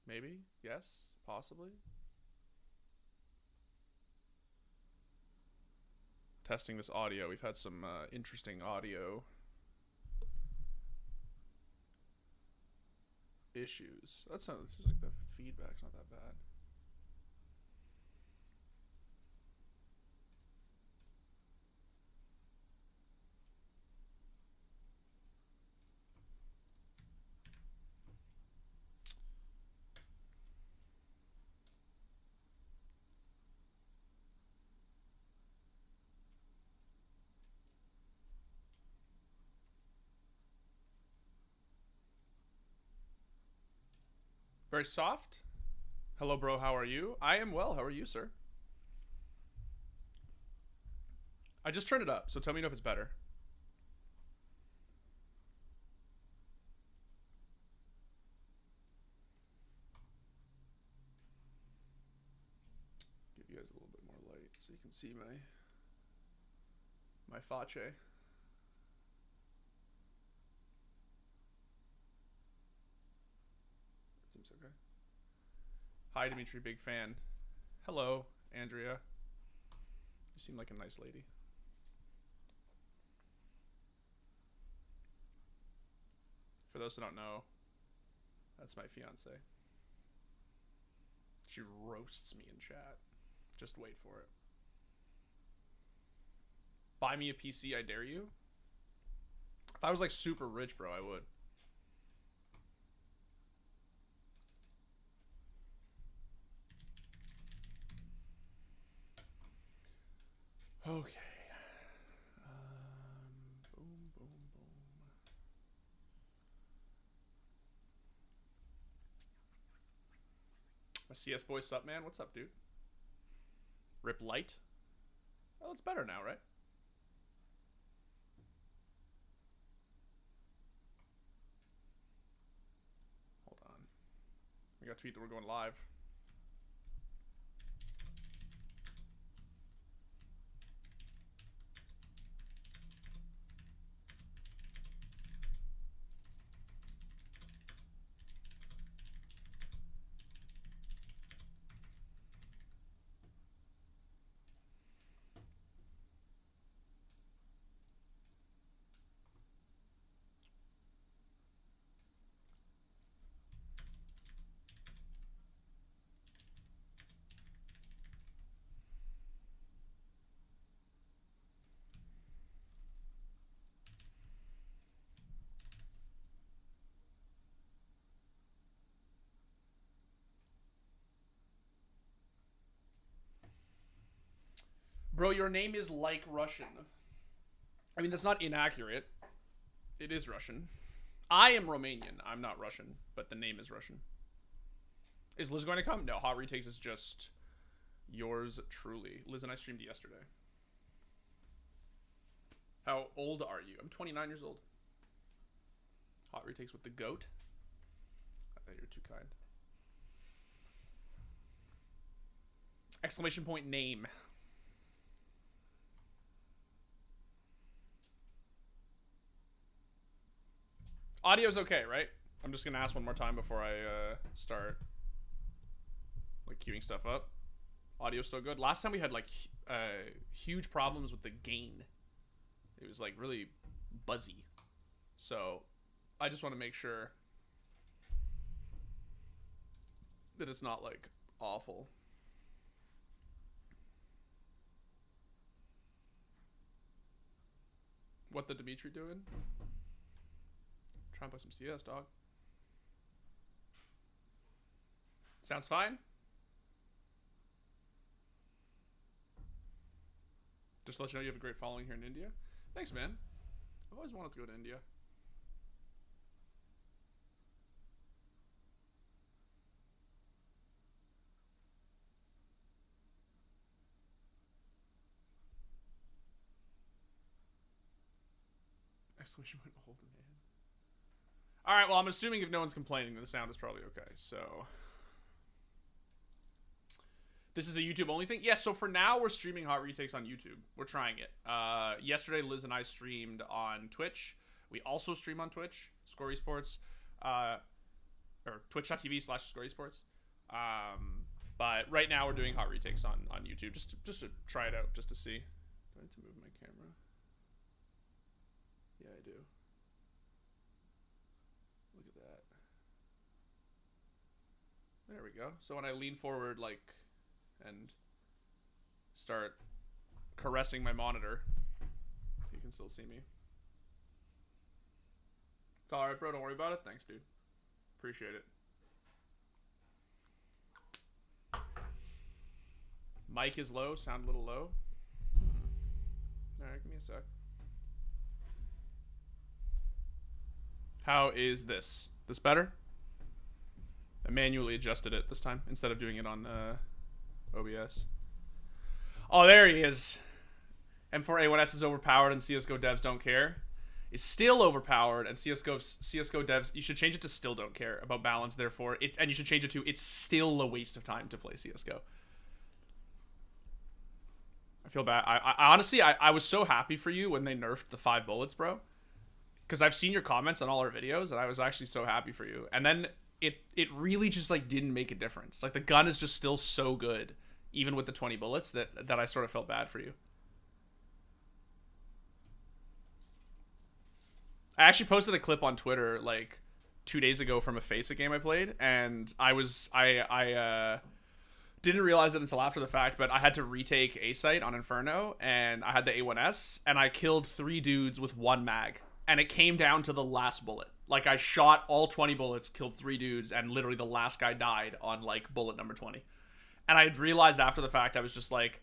Maybe? Yes? Possibly? Testing this audio. We've had some interesting audio issues. That's not. This is like the feedback's not that bad. Very soft. Hello, bro. How are you? I am well. How are you, sir? I just turned it up, so tell me if it's better. Give you guys a little bit more light so you can see my face. That seems okay. Hi, Dimitri. Big fan. Hello, Andrea. You seem like a nice lady. For those who don't know, that's my fiance. She roasts me in chat. Just wait for it. Buy me a PC, I dare you. If I was like super rich, bro, I would. Okay. Boom, boom, boom. My CS boy, sup, man? What's up, dude? Rip light. Well, it's better now, right? Hold on. We got to tweet that we're going live. Bro, your name is like Russian. I mean, that's not inaccurate. It is Russian. I am Romanian. I'm not Russian, but the name is Russian. Is Liz going to come? No, Hot Retakes is just yours truly. Liz and I streamed yesterday. How old are you? I'm 29 years old. Hot Retakes with the goat. I thought you're too kind. Exclamation point name. Audio's okay, right? I'm just gonna ask one more time before I start like queuing stuff up. Audio's still good. Last time we had like huge problems with the gain. It was like really buzzy. So I just want to make sure that it's not like awful. What the Dimitri doing? Try and play some CS, dog. Sounds fine. Just to let you know, you have a great following here in India. Thanks, man. I've always wanted to go to India. Exclamation point, old man. All right, well, I'm assuming if no one's complaining, the sound is probably okay. So this is a YouTube only thing? Yes, so for now, we're streaming Hot Retakes on YouTube. We're trying it. Yesterday, Liz and I streamed on Twitch. We also stream on Twitch, Score Esports. or twitch.tv/score esports. But right now we're doing hot retakes on YouTube just to try it out, just to see. Do I need to move my camera? Yeah, I do. Look at that. There we go. So when I lean forward, like, and start caressing my monitor, you can still see me. It's alright, bro. Don't worry about it. Thanks, dude. Appreciate it. Mic is low. Sound a little low. Alright, give me a sec. How is this? This better? I manually adjusted it this time instead of doing it on OBS. Oh, there he is. M4A1S is overpowered and CSGO devs don't care. Is still overpowered and CSGO devs, you should change it to still don't care about balance, therefore and you should change it to it's still a waste of time to play CSGO. I feel bad. I honestly I was so happy for you when they nerfed the 5 bullets, bro. Because I've seen your comments on all our videos and I was actually so happy for you. And then it really just like didn't make a difference. Like the gun is just still so good, even with the 20 bullets, that I sort of felt bad for you. I actually posted a clip on Twitter like 2 days ago from a FACEIT game I played, and I didn't realize it until after the fact, but I had to retake A site on Inferno, and I had the A1S, and I killed 3 dudes with 1 mag, and it came down to the last bullet. Like I shot all 20 bullets, killed 3 dudes, and literally the last guy died on like bullet number 20. And I realized after the fact, I was just like,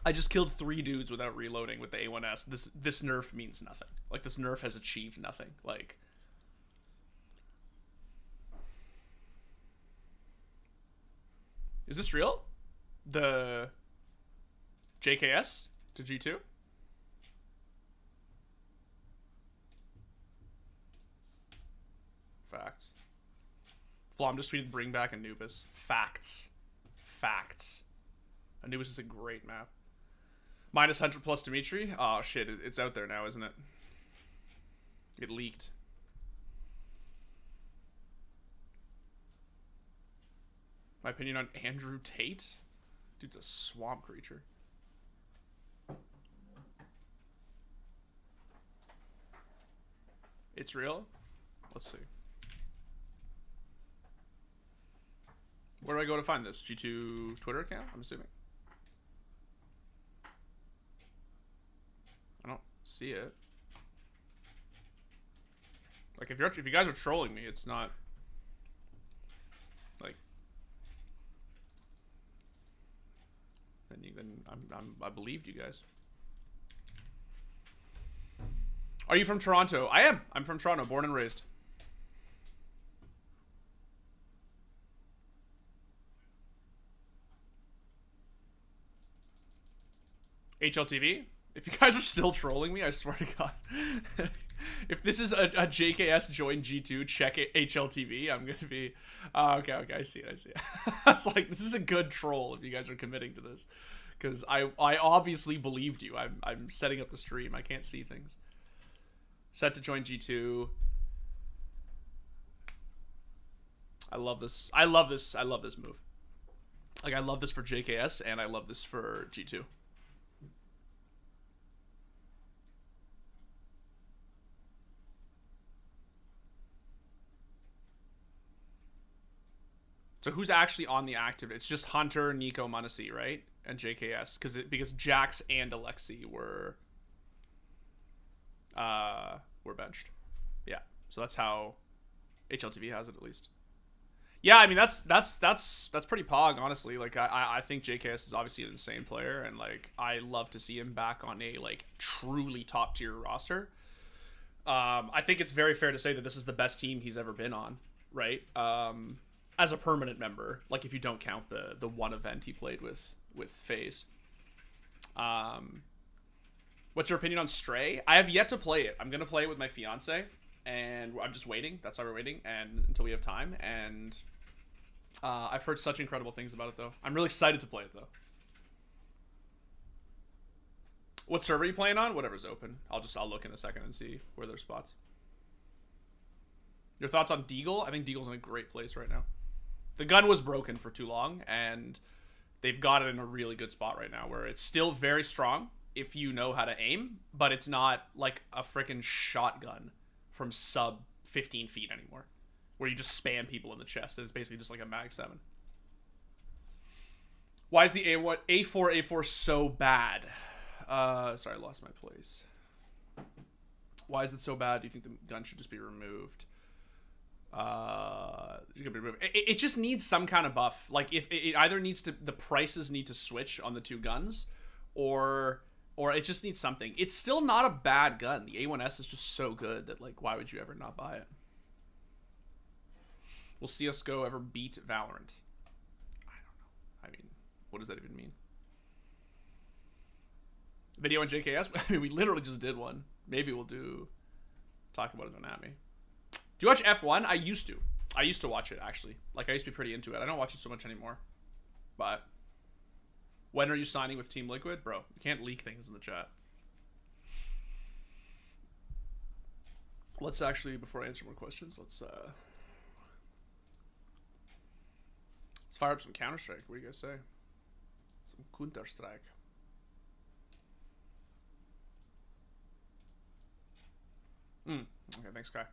I just killed 3 dudes without reloading with the A1S. This nerf means nothing. Like this nerf has achieved nothing. Like, is this real? The JKS to G2? Facts. Flom just tweeted bring back Anubis. Facts. Facts. Anubis is a great map. Minus 100 plus Dimitri? Oh shit, it's out there now, isn't it? It leaked. My opinion on Andrew Tate? Dude's a swamp creature. It's real? Let's see. Where do I go to find this? G2 Twitter account, I'm assuming. I don't see it. Like if you guys are trolling me, it's not like then I believed you guys. Are you from Toronto? I am. I'm from Toronto, born and raised. HLTV? If you guys are still trolling me, I swear to God. If this is a JKS join G2, check it, HLTV. I'm going to be... okay, I see it. I was like, this is a good troll if you guys are committing to this. Because I obviously believed you. I'm setting up the stream. I can't see things. Set to join G2. I love this. I love this move. Like, I love this for JKS, and I love this for G2. So who's actually on the active? It's just Hunter, Nico, Munisi, right? And JKS, because Jax and Alexi were benched. Yeah. So that's how HLTV has it, at least. Yeah, I mean that's pretty pog, honestly. Like I think JKS is obviously an insane player, and like I love to see him back on a like truly top tier roster. I think it's very fair to say that this is the best team he's ever been on, right? As a permanent member, like if you don't count the one event he played with FaZe. What's your opinion on Stray? I have yet to play it. I'm gonna play it with my fiance, and I'm just waiting. That's why we're waiting, and until we have time. And I've heard such incredible things about it, though. I'm really excited to play it, though. What server are you playing on? Whatever's open. I'll look in a second and see where there's spots. Your thoughts on Deagle? I think Deagle's in a great place right now. The gun was broken for too long, and they've got it in a really good spot right now where it's still very strong if you know how to aim, but it's not like a freaking shotgun from sub 15 feet anymore, where you just spam people in the chest, and it's basically just like a Mag 7. Why is the A4 so bad? Sorry, I lost my place. Why is it so bad? Do you think the gun should just be removed? It just needs some kind of buff. Like, if it either needs to, the prices need to switch on the two guns, or it just needs something. It's still not a bad gun. The A1S is just so good that, like, why would you ever not buy it? Will CSGO ever beat Valorant? I don't know. I mean, what does that even mean? Video on JKS? I mean, we literally just did one. Maybe we'll talk about it on At Me. Do you watch F1? I used to. I used to watch it, actually. Like, I used to be pretty into it. I don't watch it so much anymore. But when are you signing with Team Liquid? Bro, you can't leak things in the chat. Let's actually, before I answer more questions, let's fire up some Counter-Strike. What do you guys say? Some Counter-Strike. Okay, thanks, Kai.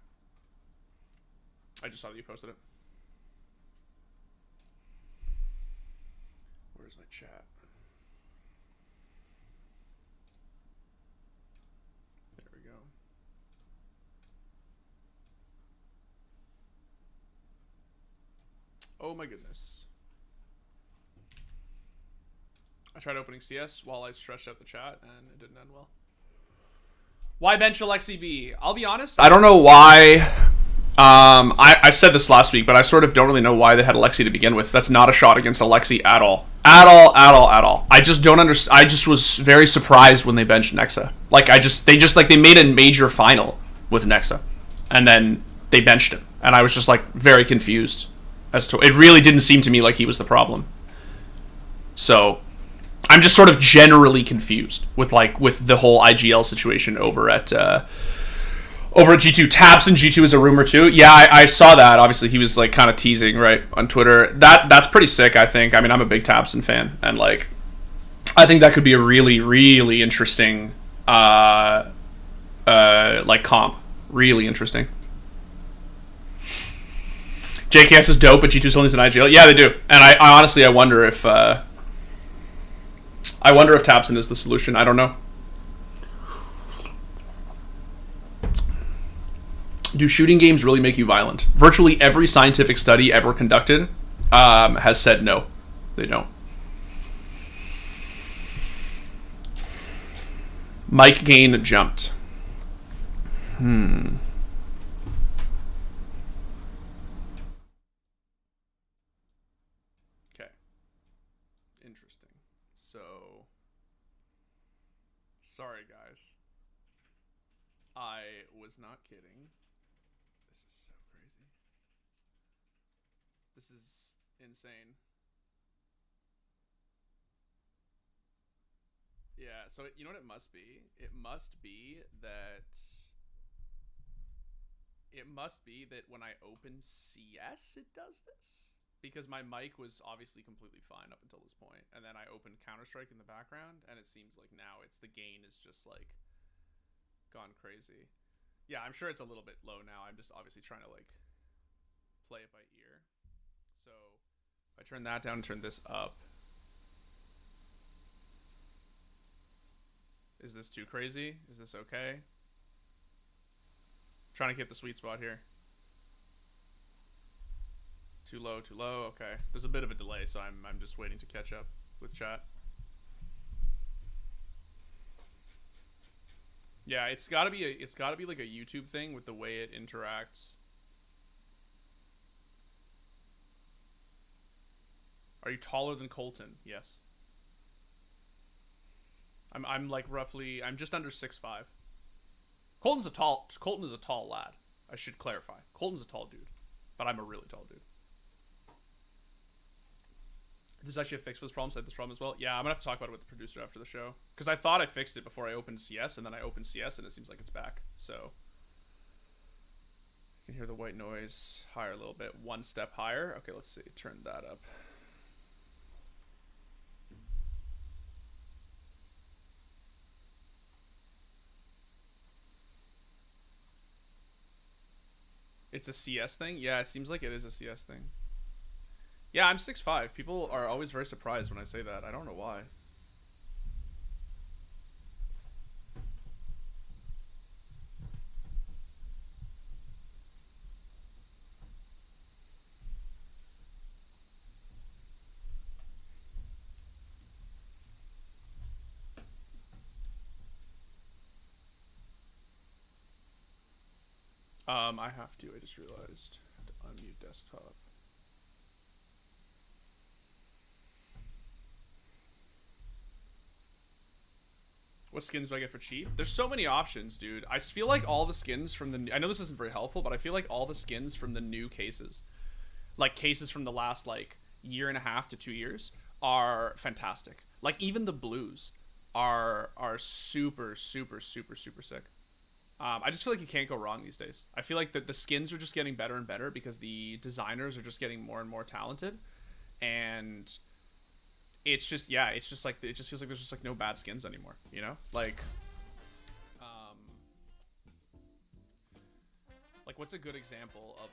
I just saw that you posted it. Where's my chat? There we go. Oh my goodness. I tried opening CS while I stretched out the chat, and it didn't end well. Why bench Alexi B? I'll be honest, I don't know why. I said this last week, but I sort of don't really know why they had Alexi to begin with. That's not a shot against Alexi at all. At all. I just don't understand. I just was very surprised when they benched Nexa. Like, they made a major final with Nexa, and then they benched him. And I was just, like, very confused as to, it really didn't seem to me like he was the problem. So I'm just sort of generally confused with the whole IGL situation over at G2. Tabs and G2 is a rumor too. Yeah, I saw that. Obviously, he was like kind of teasing right on Twitter. That's pretty sick, I think. I mean, I'm a big Tabson fan, and like, I think that could be a really, really interesting like comp. Really interesting. JKS is dope, but G2 still needs an IGL. Yeah, they do. And I honestly, I wonder if Tabson is the solution. I don't know. Do shooting games really make you violent? Virtually every scientific study ever conducted has said no. They don't. Mike Gain jumped. Okay. Interesting. So, sorry guys. I was not kidding. This is insane. Yeah, so you know what it must be? It must be that when I open CS, it does this. Because my mic was obviously completely fine up until this point, and then I opened Counter-Strike in the background, and it seems like now the gain is just like gone crazy. Yeah, I'm sure it's a little bit low now. I'm just obviously trying to like play it by ear. So if I turn that down and turn this up, is this too crazy? Is this okay? Trying to get the sweet spot here. Too low, too low. Okay, there's a bit of a delay, so I'm just waiting to catch up with chat. Yeah, it's gotta be like a YouTube thing with the way it interacts. Are you taller than Colton? Yes. I'm like roughly, I'm just under 6'5". Colton is a tall lad. I should clarify. Colton's a tall dude, but I'm a really tall dude. There's actually a fix for this problem. Said this problem as well. Yeah, I'm gonna have to talk about it with the producer after the show, because I thought I fixed it before I opened CS, and then I opened CS, and it seems like it's back. So You can hear the white noise higher a little bit. One step higher. Okay, let's see. Turn that up. It's a CS thing? Yeah, it seems like it is a CS thing. Yeah, I'm 6'5". People are always very surprised when I say that. I don't know why. I have to. I just realized to unmute desktop. What skins do I get for cheap? There's so many options, dude. I feel like all the skins from the... I know this isn't very helpful, but I feel like all the skins from the new cases, like cases from the last, like, year and a half to 2 years, are fantastic. Like, even the blues are super, super, super, super sick. I just feel like you can't go wrong these days. I feel like the skins are just getting better and better because the designers are just getting more and more talented. And it's just, yeah, it's just like, it just feels like there's just like no bad skins anymore, you know? Like what's a good example of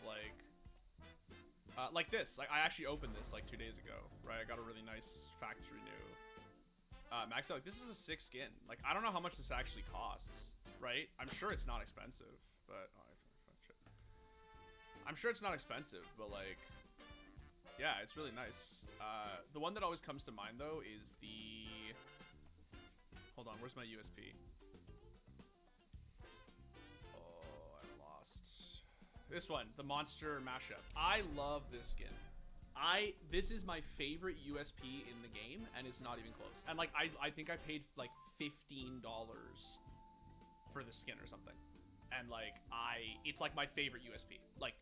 like this? Like I actually opened this like 2 days ago, right? I got a really nice factory new Max. Like this is a sick skin. Like I don't know how much this actually costs. Right? I'm sure it's not expensive, but I'm sure it's not expensive, but like, yeah, it's really nice. The one that always comes to mind though is the. Hold on, where's my USP? Oh, I lost this one, the monster mashup. I love this skin. This is my favorite USP in the game, and it's not even close. And like, I think I paid like $15. For the skin or something, and like it's like my favorite USP. Like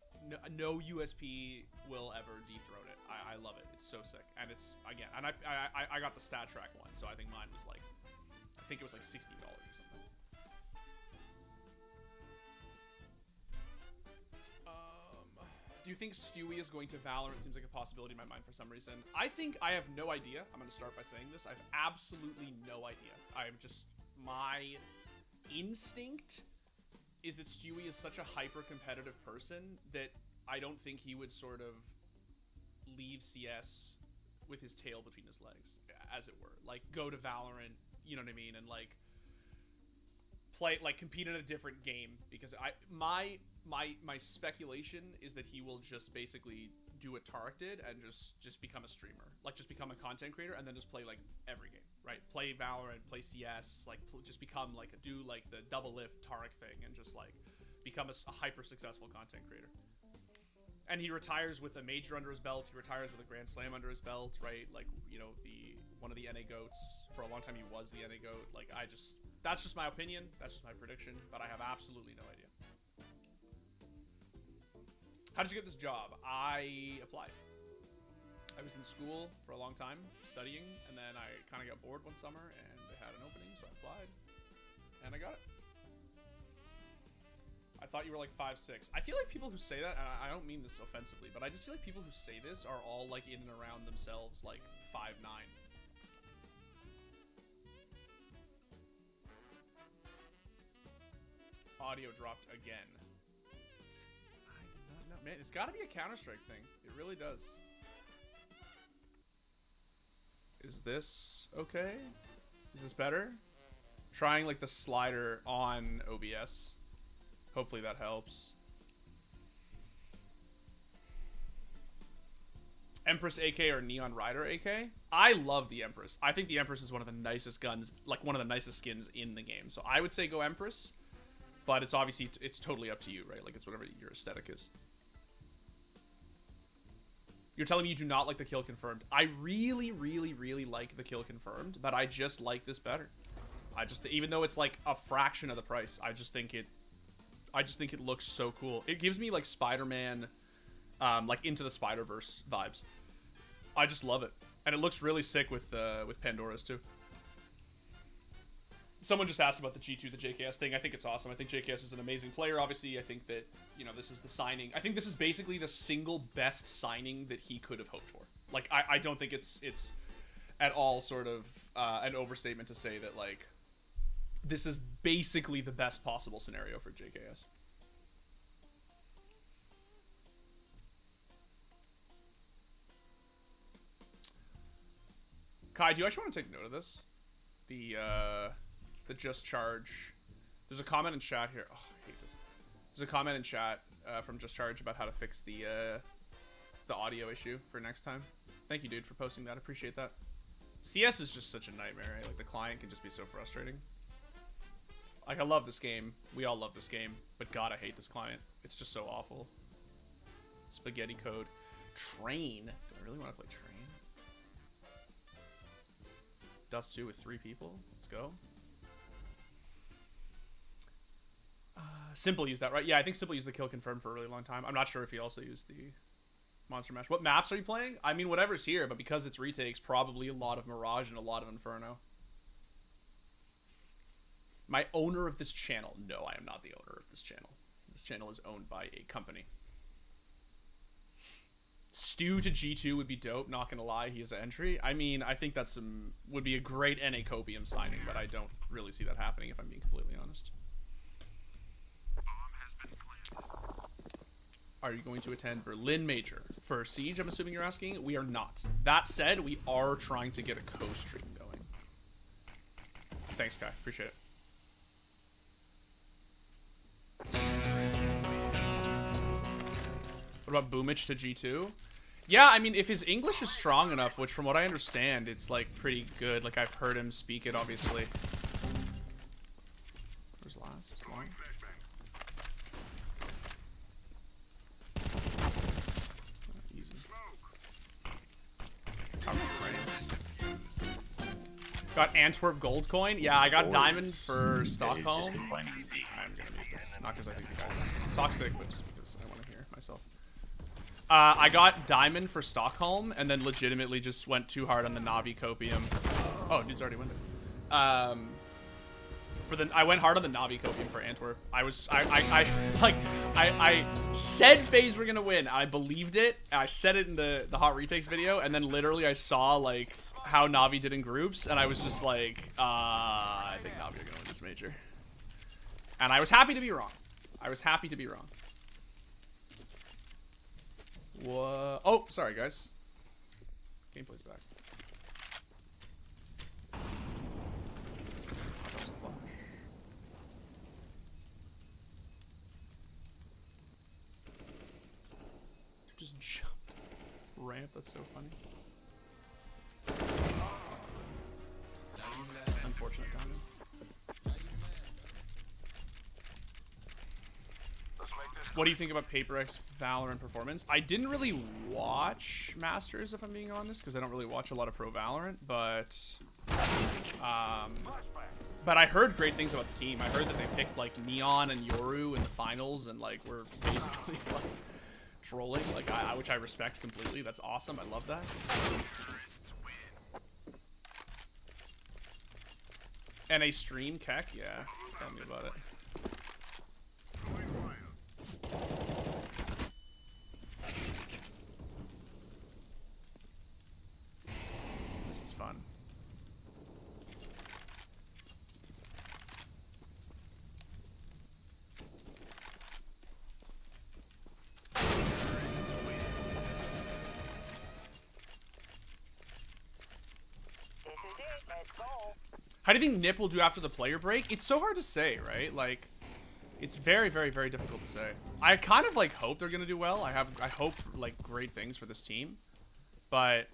no USP will ever dethrone it. I love it. It's so sick, and it's again, and I got the stat track one, so I think mine was like, I think it was like $60 or something. Do you think Stewie is going to Valorant? Seems like a possibility in my mind for some reason. I think I have no idea. I'm going to start by saying this. I have absolutely no idea. I'm just my instinct is that Stewie is such a hyper-competitive person that I don't think he would sort of leave CS with his tail between his legs, as it were. Like, go to Valorant, you know what I mean, and, like, play, like, compete in a different game. Because my speculation is that he will just basically do what Tarek did and just become a streamer. Like, just become a content creator and then just play, like, every game. Right, play Valorant, play CS, like just become like do like the double lift Tarek thing and just like become a hyper successful content creator. And he retires with a major under his belt. He retires with a Grand Slam under his belt, right? Like, you know, one of the NA goats. For a long time, he was the NA goat. Like, that's just my opinion. That's just my prediction. But I have absolutely no idea. How did you get this job? I applied. I was in school for a long time studying, and then I kind of got bored one summer, and they had an opening, so I applied, and I got it. I thought you were like 5'6". I feel like people who say that, and I don't mean this offensively, but I just feel like people who say this are all like in and around themselves like 5'9". Audio dropped again. I do not know. Man, it's got to be a Counter-Strike thing. It really does. Is this okay? Is this better? Trying like the slider on OBS. Hopefully that helps. Empress AK or Neon Rider AK? I love the Empress. I think the Empress is one of the nicest guns, like one of the nicest skins in the game. So I would say go Empress, but it's obviously, it's totally up to you, right? Like it's whatever your aesthetic is. You're telling me you do not like the kill confirmed. I really, really, really like the kill confirmed, but I just like this better. Even though it's like a fraction of the price, I just think it looks so cool. It gives me like Spider-Man, like Into the Spider-Verse vibes. I just love it. And it looks really sick with Pandora's too. someone just asked about the G2, the JKS thing. I think it's awesome. I think JKS is an amazing player. Obviously, I think that, you know, this is the signing. I think this is basically the single best signing that he could have hoped for. Like, I don't think it's at all sort of an overstatement to say that, like, this is basically the best possible scenario for JKS. Kai, do you actually want to take note of this? The Just Charge. There's a comment in chat here. Oh, I hate this. There's a comment in chat from Just Charge about how to fix the audio issue for next time. Thank you, dude, for posting that. Appreciate that. CS is just such a nightmare, right? Like, the client can just be so frustrating. Like, I love this game. We all love this game. But God, I hate this client. It's just so awful. Spaghetti code. Train. Do I really want to play Train? Dust 2 with 3 people. Let's go. Simple used that, right? Yeah, I think Simple used the kill confirm for a really long time. I'm not sure if he also used the Monster Mash. What maps are you playing? I mean, whatever's here, but because it's retakes, probably a lot of Mirage and a lot of Inferno. My owner of this channel. No, I am not the owner of this channel. This channel is owned by a company. Stu to G2 would be dope, not gonna lie. He has an entry. I mean, I think that's would be a great NA Copium signing, but I don't really see that happening if I'm being completely honest. Are you going to attend Berlin Major? For Siege, I'm assuming you're asking? We are not. That said, we are trying to get a co-stream going. Thanks, Kai. Appreciate it. What about Boomich to G2? Yeah, I mean, if his English is strong enough, which from what I understand, it's, like, pretty good. Like, I've heard him speak it, obviously. Where's last? One. Easy. How many frames? Got Antwerp gold coin? Yeah, I got diamond for Stockholm. I'm gonna mute this. Not because I think the guy's toxic, but just because I want to hear myself. I got diamond for Stockholm, and then legitimately just went too hard on the Navi Copium. Oh, dude's already winded. I went hard on the Navi Copium for Antwerp. I said FaZe were gonna win. I believed it. I said it in the Hot Retakes video, and then literally I saw like how Navi did in groups, and I was just like, I think Navi are gonna win this major. And I was happy to be wrong. I was happy to be wrong. What? Oh, sorry, guys. Gameplay's back. Just jump. Ramp, that's so funny. Unfortunate timing. What do you think about Paper X Valorant performance? I didn't really watch Masters, if I'm being honest, because I don't really watch a lot of Pro Valorant, but I heard great things about the team. I heard that they picked like Neon and Yoru in the finals, and like we're basically like trolling, like which I respect completely. That's awesome. I love that. And a stream Keck, yeah. Tell me about it. This is fun. How do you think Nip will do after the player break? It's so hard to say, right? Like, it's very, very, very difficult to say. I kind of like hope they're gonna do well. I hope like great things for this team, but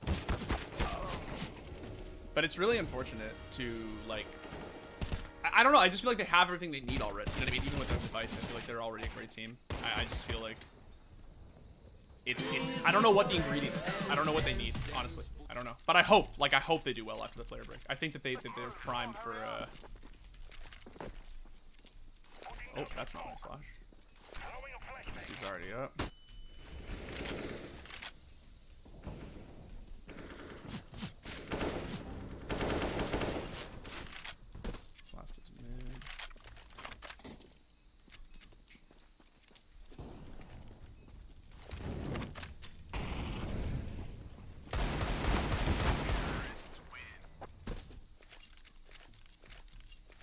it's really unfortunate to like. I don't know. I just feel like they have everything they need already. You know what I mean? Even with their device, I feel like they're already a great team. I just feel like it's. I don't know what the ingredients are. I don't know what they need, honestly. I don't know. But I hope they do well after the player break. I think that they're primed for. Oh, that's not my flash. He's already up. Last is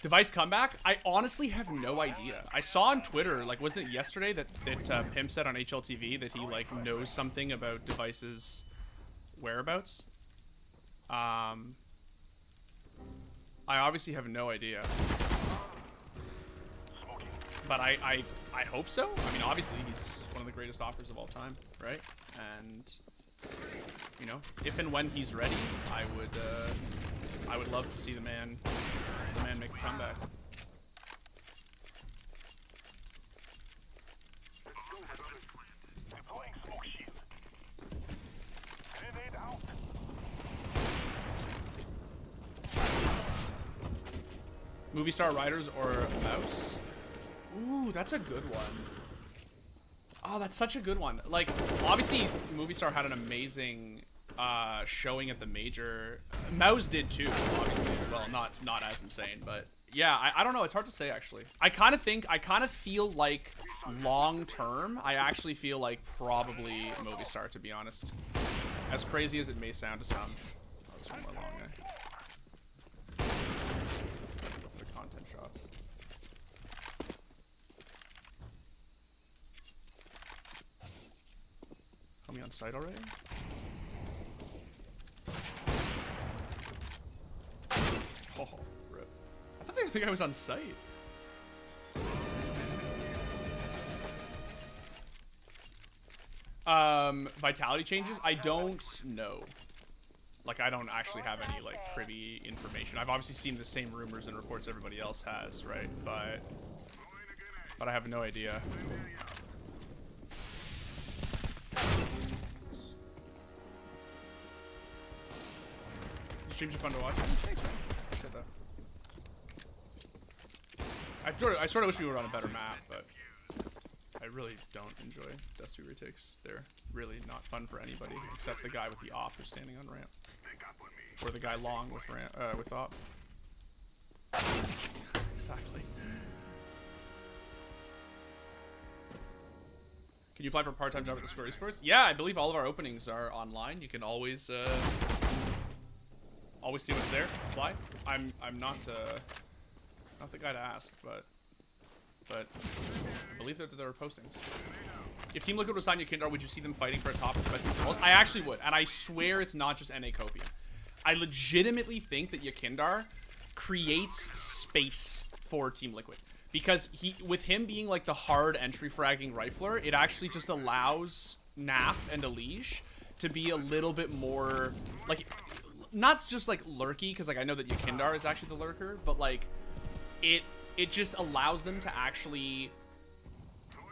Device comeback? I honestly have no idea. I saw on Twitter, like, wasn't it yesterday that Pimp said on HLTV that he, like, knows something about Device's whereabouts? I obviously have no idea. But I hope so. I mean, obviously, he's one of the greatest offers of all time, right? And, you know, if and when he's ready, I would love to see the man make a comeback. Movie star riders or mouse? Ooh, that's a good one. Oh, that's such a good one. Like, obviously, Movie Star had an amazing showing at the major. Mouse did too, obviously as well. Not as insane, but yeah, I don't know. It's hard to say actually. I kind of feel like long term, I actually feel like probably Movie Star, to be honest. As crazy as it may sound to some. Oh, there's one more long guy. Go for the content shots. Are we on site already? Oh, rip. I think I was on site. Vitality changes? I don't know. Like, I don't actually have any, like, privy information. I've obviously seen the same rumors and reports everybody else has, right? But I have no idea. Streams are fun to watch. Thanks, man. Appreciate that. I sort of wish we were on a better map, but I really don't enjoy Dust 2 retakes. They're really not fun for anybody except the guy with the op who's standing on ramp, or the guy long with ramp with op. Exactly. Can you apply for a part-time job at the Square Esports? Yeah, I believe all of our openings are online. You can always see what's there. Apply. I'm not the guy to ask, but I believe that there are postings. If Team Liquid was signed to Kindar, would you see them fighting for a top professional world? I actually would, and I swear it's not just NA Copium. I legitimately think that Yakindar creates space for Team Liquid. Because with him being like the hard entry fragging rifler, it actually just allows Naf and Elige to be a little bit more, like, not just like lurky, because like I know that Yakindar is actually the lurker, but like it just allows them to actually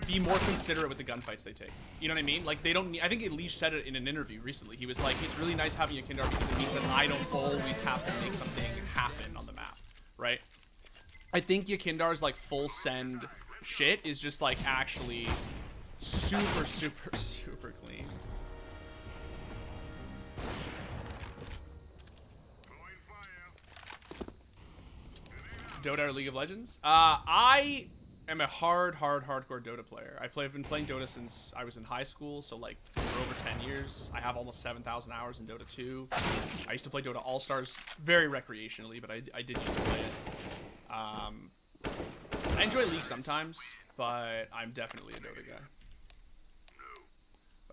be more considerate with the gunfights they take. You know what I mean? Like, they don't need, I think Elige said it in an interview recently. He was like, it's really nice having Yakindar because it means that I don't always have to make something happen on the map, right? I think Yakindar's like full send shit is just like actually super, super, super clean. Dota or League of Legends? I am a hardcore Dota player. I've been playing Dota since I was in high school, so like for over 10 years. I have almost 7,000 hours in Dota 2. I used to play Dota All-Stars very recreationally, but I did used to play it. I enjoy League sometimes, but I'm definitely a Dota guy.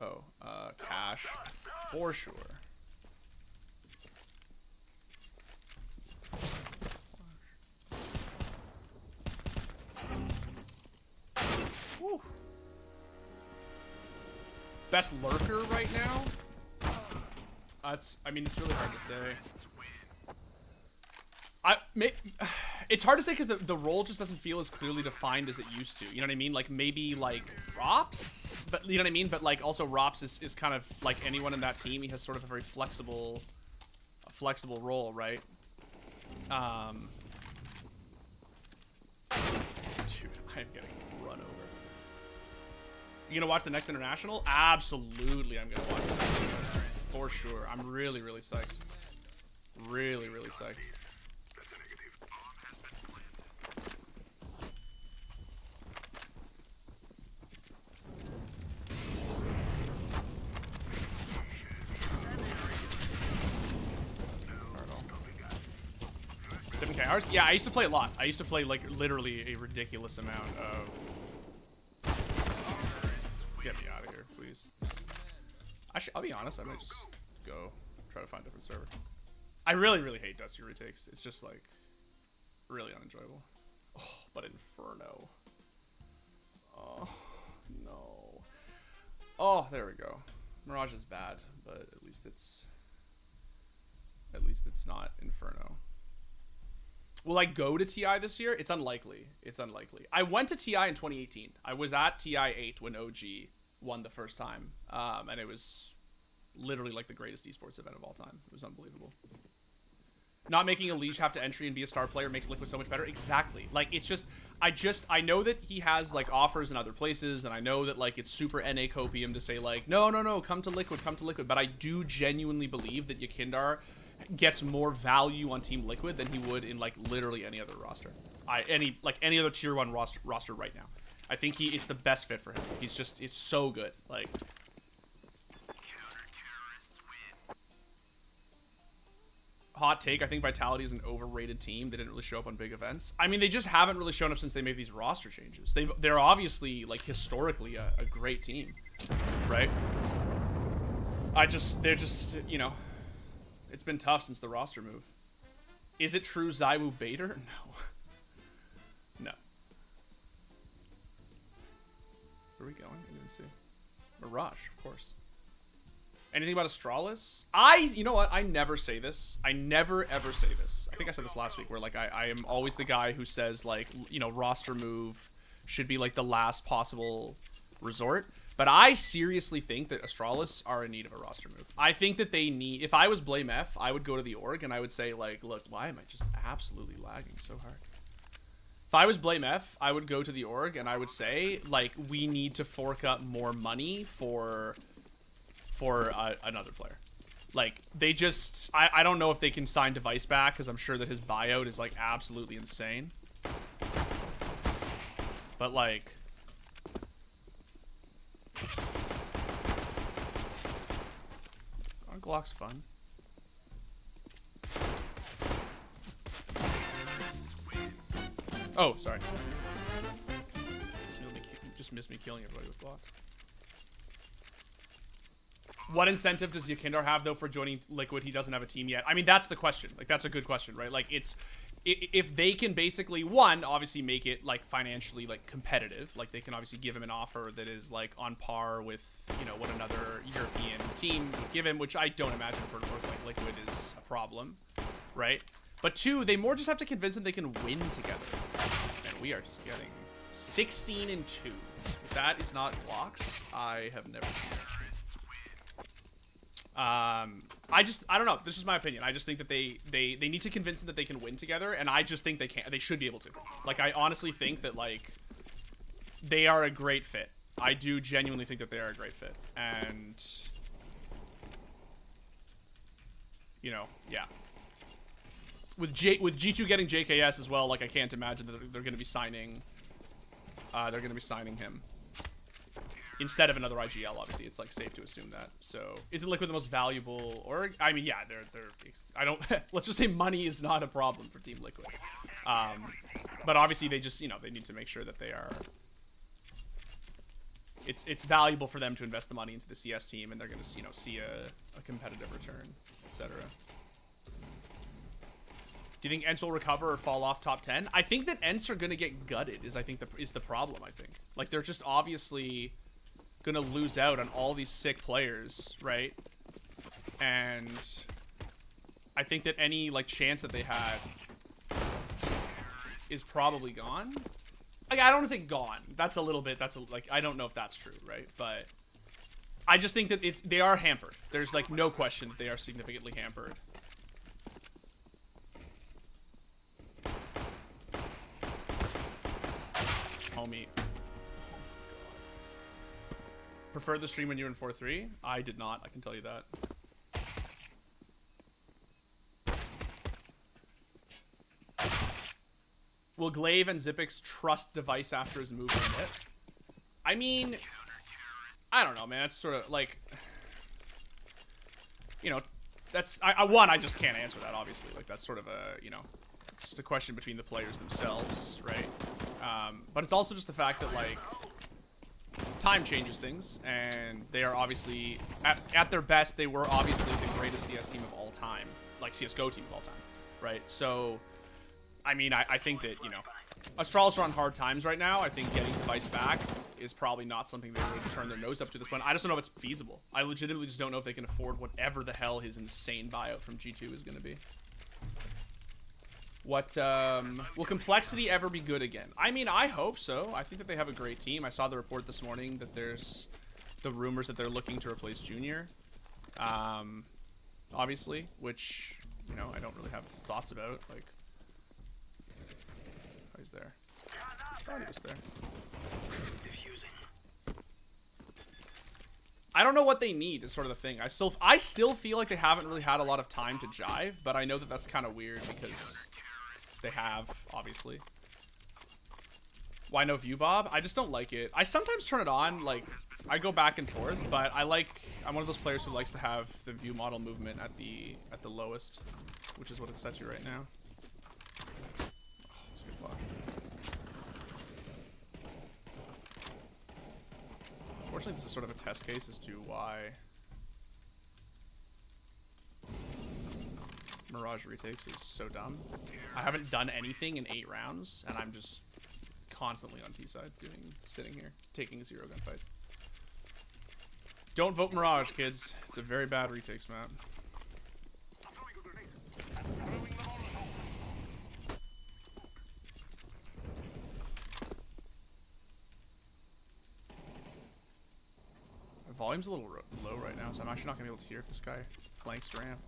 Oh, Cash, for sure. Whew. Best lurker right now? I mean, it's really hard to say. It's hard to say because the role just doesn't feel as clearly defined as it used to. You know what I mean? Like, maybe, like, Rops? But, you know what I mean? But, like, also Rops is kind of, like, anyone in that team. He has sort of a very flexible role, right? Dude, I'm getting run over. You gonna watch the next international? Absolutely, I'm gonna watch it. For sure. I'm really, really psyched. Really, really psyched. 7K hours? Yeah, I used to play a lot. I used to play like literally a ridiculous amount of. Get me out of here, please. I'll be honest. I might just go try to find a different server. I really hate Dusty Retakes. It's just like really unenjoyable. Oh, but Inferno. Oh no. Oh, there we go. Mirage is bad, but at least it's not Inferno. Will I go to TI this year? It's unlikely. It's unlikely. I went to TI in 2018. I was at TI 8 when OG won the first time. And it was literally like the greatest esports event of all time. It was unbelievable. Not making a Liege have to entry and be a star player makes Liquid so much better. Exactly. Like, it's just, I know that he has like offers in other places, and I know that like it's super NA copium to say like, no, come to Liquid, come to Liquid. But I do genuinely believe that Yakindar gets more value on Team Liquid than he would in like literally any other roster. Any other tier 1 roster right now. I think it's the best fit for him. It's so good. Like, hot take, I think Vitality is an overrated team. They didn't really show up on big events. I mean, they just haven't really shown up since they made these roster changes. They're obviously like historically a great team, right? They're just, you know, it's been tough since the roster move. Is it true Zywoo Bader? No. No. Where are we going? I didn't see. Mirage, of course. Anything about Astralis? You know what? I never say this. I never ever say this. I think I said this last week, where like I am always the guy who says like, you know, roster move should be like the last possible resort. But I seriously think that Astralis are in need of a roster move. I think that they need, if I was Blame F, I would go to the org and I would say like, look, why am I just absolutely lagging so hard? If I was Blame F, I would go to the org and I would say like, we need to fork up more money for another player. Like, they just, I don't know if they can sign Device back, because I'm sure that his buyout is like absolutely insane. But like, Glock's fun. Oh, sorry. Just missed me killing everybody with Glocks. What incentive does Yakindar have, though, for joining Liquid? He doesn't have a team yet. I mean, that's the question. Like, that's a good question, right? Like, it's... If they can basically, one, obviously make it, like, financially, like, competitive. Like, they can obviously give him an offer that is, like, on par with, you know, what another European team would give him, which I don't imagine for an org like Liquid is a problem, right? But two, they more just have to convince him they can win together. And we are just getting 16-2. If that is not blocks, I have never seen it. I don't know. This is my opinion. I just think that they need to convince them that they can win together, and I just think they should be able to. Like, I honestly think that, like, they are a great fit. I do genuinely think that they are a great fit. And, you know, yeah. With G2 getting JKS as well, like, I can't imagine that they're going to be signing him. Instead of another IGL, obviously, it's like safe to assume that. So, is it Liquid the most valuable org? I mean, yeah, I don't. Let's just say money is not a problem for Team Liquid. But obviously, they just, you know, they need to make sure that they are. It's valuable for them to invest the money into the CS team, and they're going to, you know, see a competitive return, etc. Do you think ENCE will recover or fall off top 10? I think that ENCE are going to get gutted. Is the problem? I think like they're just obviously gonna lose out on all these sick players, right? And I think that any like chance that they had is probably gone. Like, I don't want to say gone. That's like, I don't know if that's true, right? But I just think that they are hampered. There's like no question that they are significantly hampered. Homie. Prefer the stream when you were in 4-3? I did not, I can tell you that. Will Glaive and Zipix trust Device after his move on it? I mean, I don't know, man. It's sort of like, you know, that's, I just can't answer that, obviously. Like, that's sort of a, you know, it's just a question between the players themselves, right? But it's also just the fact that, like, time changes things, and they are obviously, at their best, they were obviously the greatest CS team of all time, like CSGO team of all time, right? So, I mean, I think that, you know, Astralis are on hard times right now. I think getting Device back is probably not something they would turn their nose up to this point. I just don't know if it's feasible. I legitimately just don't know if they can afford whatever the hell his insane buyout from G2 is going to be. What, will Complexity ever be good again? I mean, I hope so. I think that they have a great team. I saw the report this morning that there's the rumors that they're looking to replace Junior. Obviously, which, you know, I don't really have thoughts about. Like, oh, he's there. I thought he was there. I don't know what they need is sort of the thing. I still feel like they haven't really had a lot of time to jive, but I know that that's kind of weird because they have, obviously. Why no view, Bob? I just don't like it. I sometimes turn it on, like, I go back and forth, but I'm one of those players who likes to have the view model movement at the lowest, which is what it's set to right now. Oh, let's get blocked. Unfortunately, this is sort of a test case as to why Mirage Retakes is so dumb. I haven't done anything in 8 rounds, and I'm just constantly on T-side sitting here, taking 0 gun fights. Don't vote Mirage, kids. It's a very bad retakes map. My volume's a little low right now, so I'm actually not gonna be able to hear if this guy flanks ramp.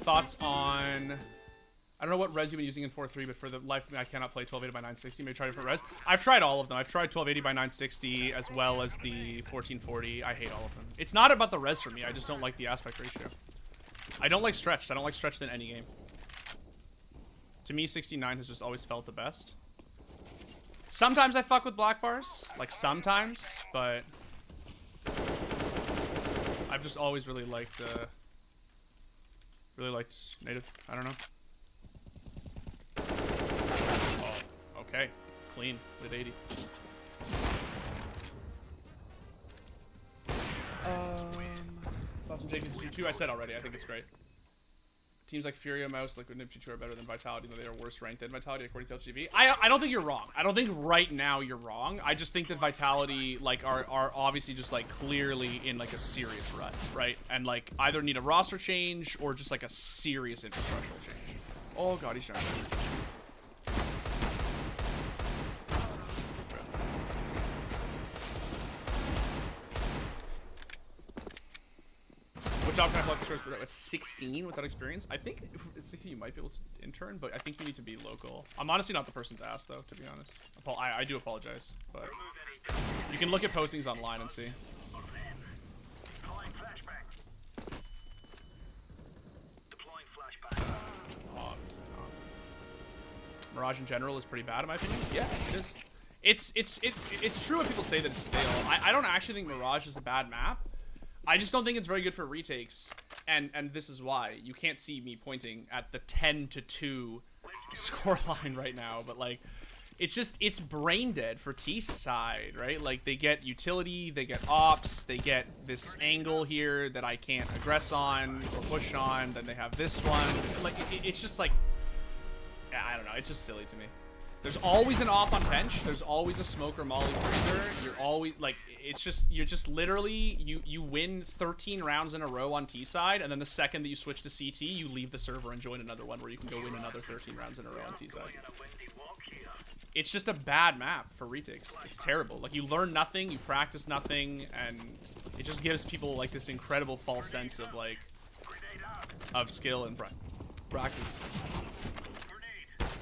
Thoughts on, I don't know what res you've been using in 4.3, but for the life of me, I cannot play 1280 by 960. Maybe try different res. I've tried all of them. I've tried 1280 by 960 as well as the 1440. I hate all of them. It's not about the res for me. I just don't like the aspect ratio. I don't like stretched. I don't like stretched in any game. To me, 69 has just always felt the best. Sometimes I fuck with black bars, like sometimes, but I've just always really liked native. I don't know. Oh, okay. Clean with 80. Thoughts on Jenkins G2? I said already. I think it's great. Teams like Furio Mouse, like Nip G2 are better than Vitality, though they are worse ranked than Vitality according to LGV. I don't think you're wrong. I don't think right now you're wrong. I just think that Vitality like are obviously just like clearly in like a serious rut, right? And like either need a roster change or just like a serious infrastructural change. Oh god, he's trying to. What job can I apply this for at 16 with that experience? I think at 16 you might be able to intern, but I think you need to be local. I'm honestly not the person to ask though, to be honest. I do apologize, but you can look at postings online and see. Obviously not. Mirage in general is pretty bad in my opinion. Yeah, it is. It's true when people say that it's stale. I don't actually think Mirage is a bad map. I just don't think it's very good for retakes, and this is why. You can't see me pointing at the 10-2 scoreline right now, but like, it's brain dead for T side, right? Like they get utility, they get ops, they get this angle here that I can't aggress on or push on. Then they have this one. Like it's just like, yeah, I don't know. It's just silly to me. There's always an op on bench. There's always a smoke or molly freezer. You're always like, you're just literally, you win 13 rounds in a row on T side, and then the second that you switch to CT, you leave the server and join another one where you can go win another 13 rounds in a row on T side. It's just a bad map for retakes. It's terrible. Like you learn nothing, you practice nothing, and it just gives people like this incredible false sense of like, of skill and practice.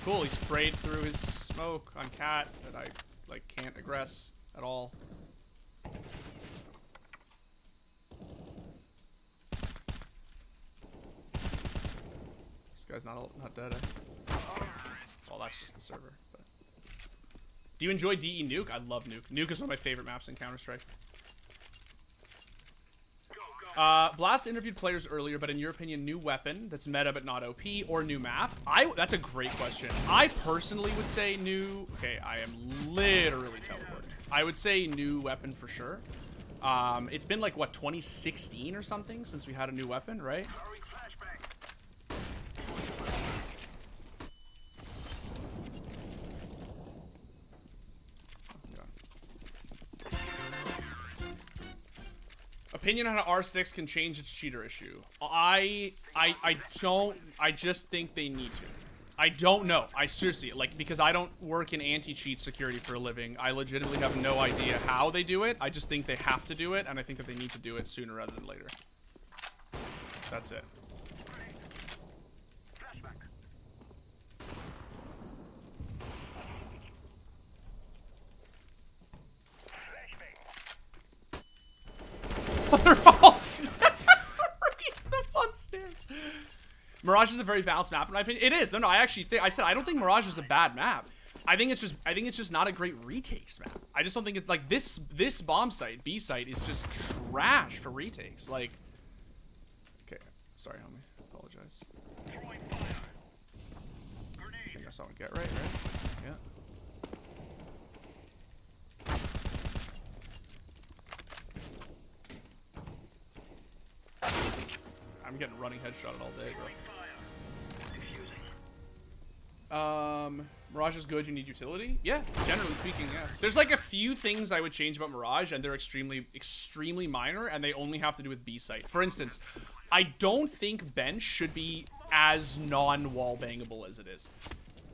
Cool, he sprayed through his smoke on Cat that I like can't aggress at all. This guy's not dead. Eh? Well, that's just the server. But. Do you enjoy DE Nuke? I love Nuke. Nuke is one of my favorite maps in Counter-Strike. Blast interviewed players earlier, but in your opinion, new weapon that's meta but not OP, or new map? That's a great question. I personally would say new... Okay, I am literally teleporting. I would say new weapon for sure. It's been like, what, 2016 or something since we had a new weapon, right? Opinion on how R6 can change its cheater issue. I just think they need to. I don't know. I seriously, like, because I don't work in anti-cheat security for a living, I legitimately have no idea how they do it. I just think they have to do it, and I think that they need to do it sooner rather than later. That's it. They're false. Mirage is a very balanced map in my opinion. It is. No, I actually think I don't think Mirage is a bad map. I think it's just not a great retakes map. I just don't think it's like this bomb site, B site, is just trash for retakes. Like, okay, sorry, homie. Apologize. I think I saw it get right? Yeah. I'm getting running headshotted all day, bro. Mirage is good. You need utility? Yeah, generally speaking, yeah. There's like a few things I would change about Mirage, and they're extremely minor, and they only have to do with B site. For instance, I don't think bench should be as non-wall bangable as it is.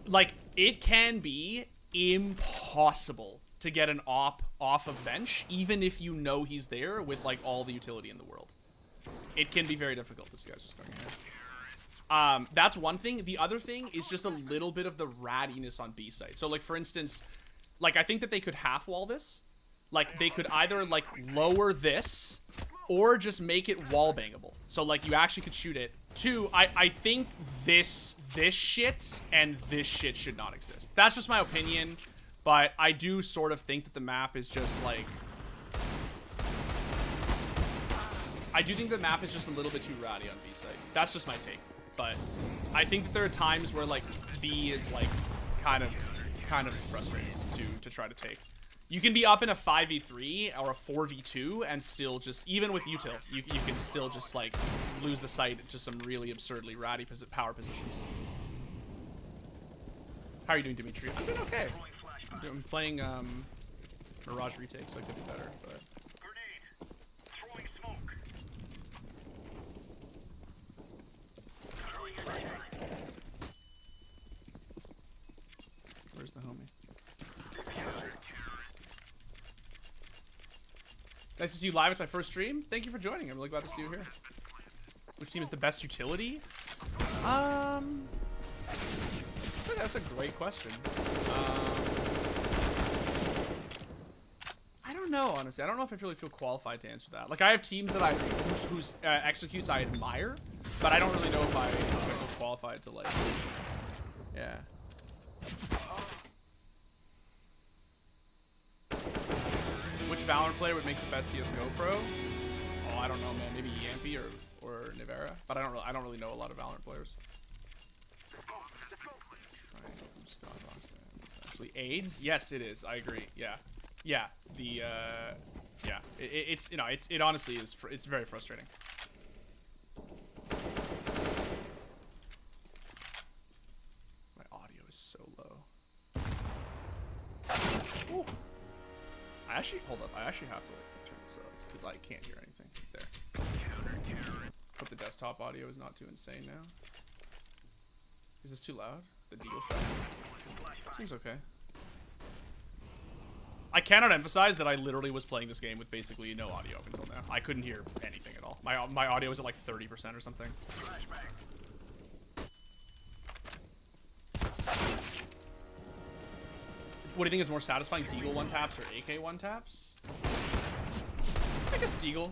Like, it can be impossible to get an op off of bench, even if you know he's there with like all the utility in the world. It can be very difficult. This guy's just going ahead. That's one thing. The other thing is just a little bit of the rattiness on B site. So, like, for instance, like, I think that they could half wall this. Like, they could either, like, lower this or just make it wall bangable. So, like, you actually could shoot it. Two, I think this shit and this shit should not exist. That's just my opinion. But I do sort of think that the map is just, like... I do think the map is just a little bit too ratty on B site. That's just my take. But I think that there are times where like B is like kind of frustrating to try to take. You can be up in a 5v3 or a 4v2 and still just, even with util, you can still just like lose the sight to some really absurdly ratty power positions. How are you doing, Dimitri? I'm doing okay. I'm playing Mirage retake, so I could be better, but... Where's the homie? Nice to see you live. It's my first stream. Thank you for joining. I'm really glad to see you here. Which team is the best utility? That's a great question. I don't know, honestly. I don't know if I really feel qualified to answer that. Like, I have teams that whose executes I admire, but I don't really know if I feel qualified to, like, yeah. Which Valorant player would make the best CS:GO pro? Oh, I don't know, man. Maybe Yampy or Nivera, but I don't really know a lot of Valorant players. Actually, AIDS? Yes, it is. I agree. Yeah, yeah. The yeah. It's you know it honestly is it's very frustrating. My audio is so low. Ooh. I actually hold up. I actually have to like turn this up because I can't hear anything. There. Hope the desktop audio is not too insane now. Is this too loud? The deagle shot? Seems okay. I cannot emphasize that I literally was playing this game with basically no audio up until now. I couldn't hear anything at all. My audio was at like 30% or something. What do you think is more satisfying, Deagle one taps or AK one taps? I guess Deagle.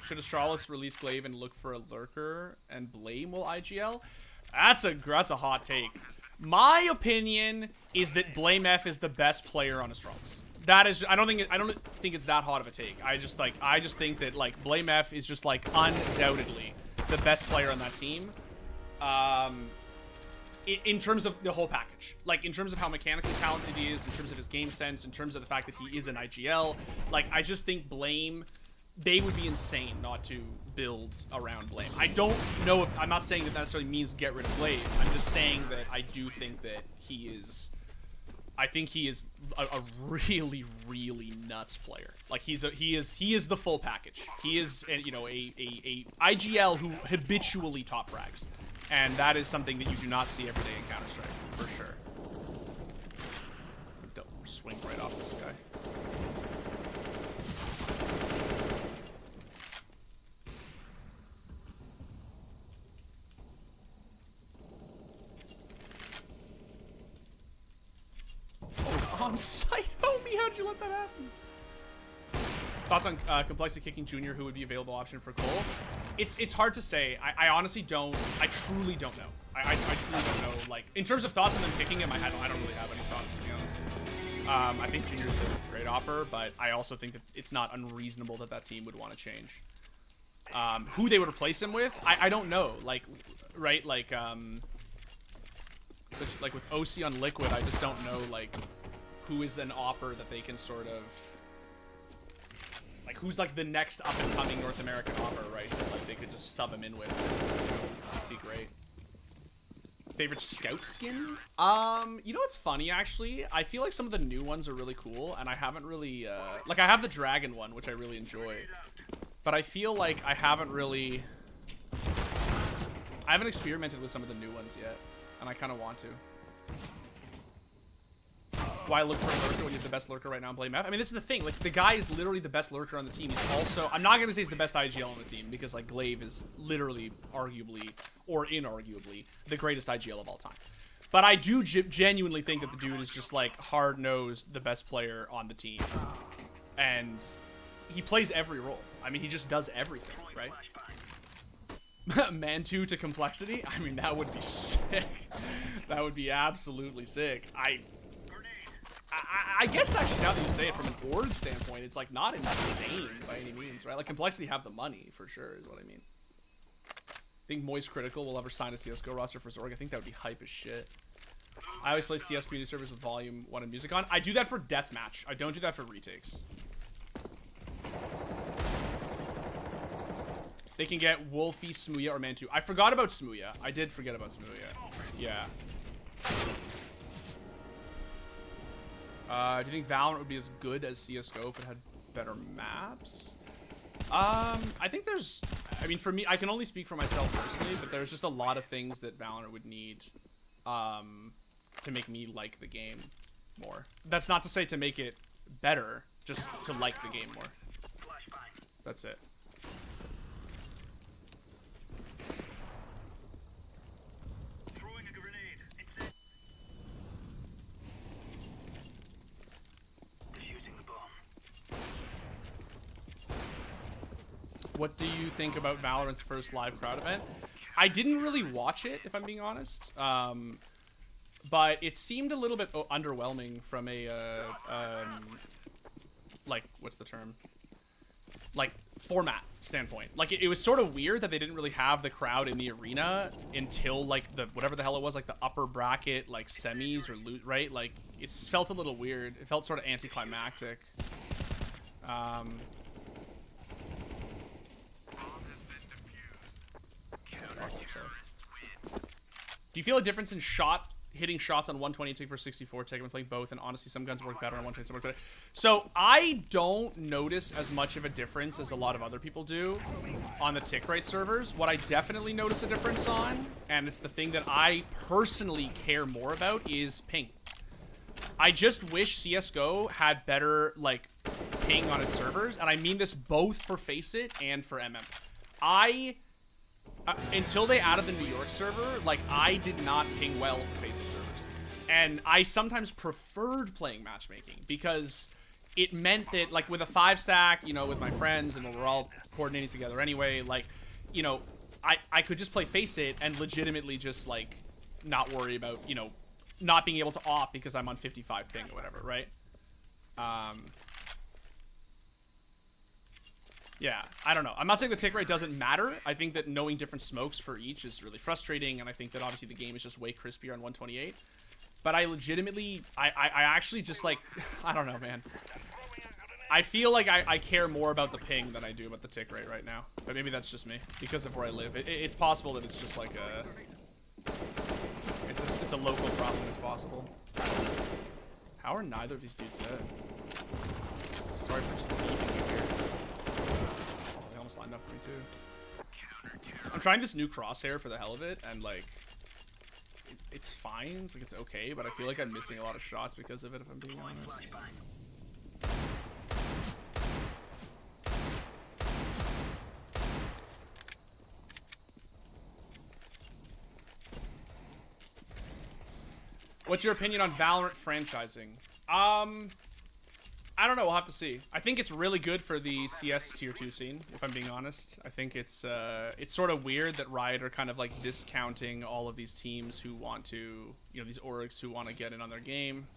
Should Astralis release Glaive and look for a lurker and blame will IGL? That's a hot take. My opinion is that Blame F is the best player on Astralis. That is, I don't think it's that hot of a take. I just think that like Blame F is just like undoubtedly the best player on that team. In terms of the whole package, like in terms of how mechanically talented he is, in terms of his game sense, in terms of the fact that he is an IGL, like I just think Blame, they would be insane not to build around Blame. I don't know if, I'm not saying that necessarily means get rid of Blame. I'm just saying that I do think that he is, I think he is a really, really nuts player. Like he is the full package. He is, you know, a IGL who habitually top frags. And that is something that you do not see every day in Counter-Strike, for sure. Don't swing right off this guy. Oh, on site, homie, how'd you let that happen? Thoughts on Complexity kicking Junior, who would be available option for Cole? It's hard to say. I honestly don't. I truly don't know. I truly don't know. Like in terms of thoughts on them kicking him, I don't really have any thoughts, to be honest. I think Junior's a great offer, but I also think that it's not unreasonable that that team would want to change. Who they would replace him with, I don't know. Like, right? Like with OC on Liquid, I just don't know like who is an offer that they can sort of. Like, who's, like, the next up-and-coming North American offer, right? That, like, they could just sub him in with. That'd be great. Favorite scout skin? You know what's funny, actually? I feel like some of the new ones are really cool, and I haven't really, like, I have the dragon one, which I really enjoy. But I feel like I haven't experimented with some of the new ones yet, and I kind of want to. Why look for a lurker when you have the best lurker right now in Blame F? I mean, this is the thing. Like, the guy is literally the best lurker on the team. He's also... I'm not going to say he's the best IGL on the team, because, like, Glaive is literally, arguably, or inarguably, the greatest IGL of all time. But I do genuinely think that the dude is just, like, hard-nosed the best player on the team. And he plays every role. I mean, he just does everything, right? Mantu to Complexity? I mean, that would be sick. That would be absolutely sick. I guess actually now that you say it from an org standpoint, it's like not insane by any means, right? Like Complexity have the money for sure is what I mean. I think Moist Critical will ever sign a CSGO roster for Zorg. I think that would be hype as shit. I always play CS community servers with volume 1 and music on. I do that for deathmatch. I don't do that for retakes. They can get Wolfie, Smooya, or Mantu. I forgot about Smooya. I did forget about Smooya. Yeah. Do you think Valorant would be as good as CSGO if it had better maps? I think there's... I mean, for me, I can only speak for myself personally, but there's just a lot of things that Valorant would need to make me like the game more. That's not to say to make it better, just to like the game more. That's it. What do you think about Valorant's first live crowd event? I didn't really watch it, if I'm being honest. But it seemed a little bit underwhelming from a, like, what's the term? Like, format standpoint. Like, it was sort of weird that they didn't really have the crowd in the arena until, like, the, whatever the hell it was, like, the upper bracket, like, semis or loot, right? Like, it felt a little weird. It felt sort of anticlimactic. Do you feel a difference in hitting shots on 120 tick for 64 tick? I'm playing both, and honestly, some guns work better on 120, some work better. So I don't notice as much of a difference as a lot of other people do on the tick rate servers. What I definitely notice a difference on, and it's the thing that I personally care more about, is ping. I just wish CSGO had better, like, ping on its servers, and I mean this both for Faceit and for MM. Until they added the New York server, like, I did not ping well to Faceit servers. And I sometimes preferred playing matchmaking because it meant that, like, with a 5-stack, you know, with my friends, and we're all coordinating together anyway, like, you know, I could just play Face It and legitimately just, like, not worry about, you know, not being able to opt because I'm on 55 ping or whatever, right? Yeah, I don't know. I'm not saying the tick rate doesn't matter. I think that knowing different smokes for each is really frustrating, and I think that obviously the game is just way crispier on 128. But I legitimately, I actually just, like, I don't know, man. I feel like I care more about the ping than I do about the tick rate right now. But maybe that's just me, because of where I live. It's possible that it's just like a... It's a local problem, it's possible. How are neither of these dudes dead? Sorry for just leaving you here. Oh, they almost lined up for me too. I'm trying this new crosshair for the hell of it, and like, it's fine. Like, it's okay, but I feel like I'm missing a lot of shots because of it, if I'm being honest. What's your opinion on Valorant franchising? I don't know. We'll have to see. I think it's really good for the CS tier 2 scene, if I'm being honest. I think it's sort of weird that Riot are kind of like discounting all of these teams who want to, you know, these orgs who want to get in on their game.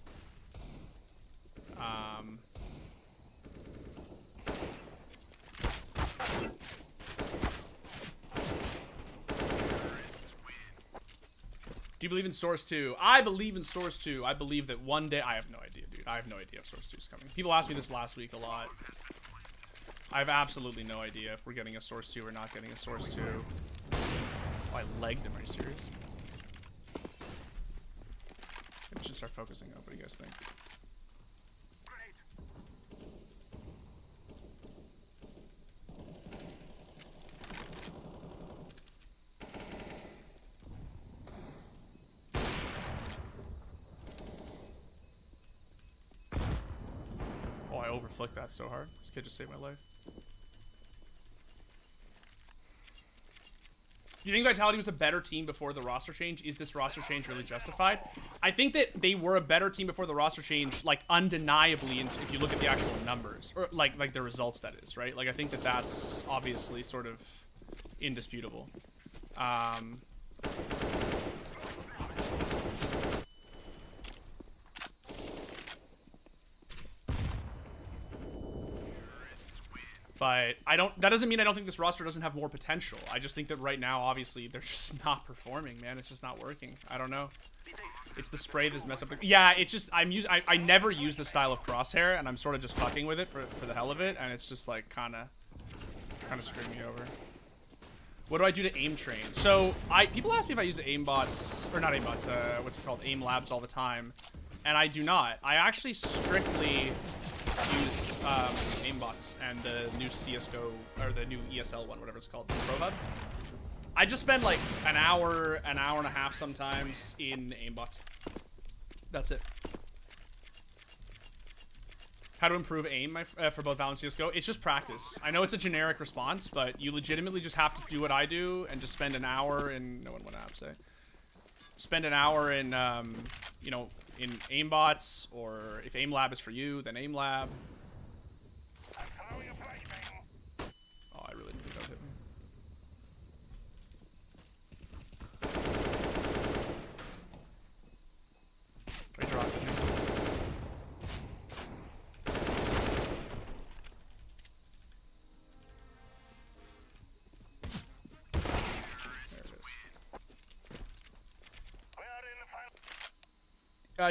Do you believe in Source 2? I believe in Source 2. I believe that one day... I have no idea, dude. I have no idea if Source 2 is coming. People asked me this last week a lot. I have absolutely no idea if we're getting a Source 2 or not getting a Source 2. Oh, I legged him. Are you serious? I should start focusing up. What do you guys think? Overflicked that so hard. This kid just saved my life. Do you think Vitality was a better team before the roster change? Is this roster change really justified? I think that they were a better team before the roster change, like, undeniably, if you look at the actual numbers. Or, like the results, that is, right? Like, I think that that's obviously sort of indisputable. But that doesn't mean I don't think this roster doesn't have more potential. I just think that right now, obviously, they're just not performing, man. It's just not working. I don't know. It's the spray that's messed up the... Yeah, it's just, I never use this style of crosshair, and I'm sort of just fucking with it for the hell of it, and it's just like kind of screwing me over. What do I do to aim train? So, people ask me if I use aimbots, or not aimbots, what's it called? Aim labs all the time. And I do not. I actually strictly use aimbots and the new CSGO, or the new ESL one, whatever it's called, the Pro Hub. I just spend like an hour and a half sometimes in aimbots. That's it. How to improve aim for both Valorant and CSGO? It's just practice. I know it's a generic response, but you legitimately just have to do what I do and just spend an hour in... No one went out, say. Spend an hour in, you know, in aimbots, or if aim lab is for you, then aim lab. Oh, I really didn't think that would hit me. I dropped it.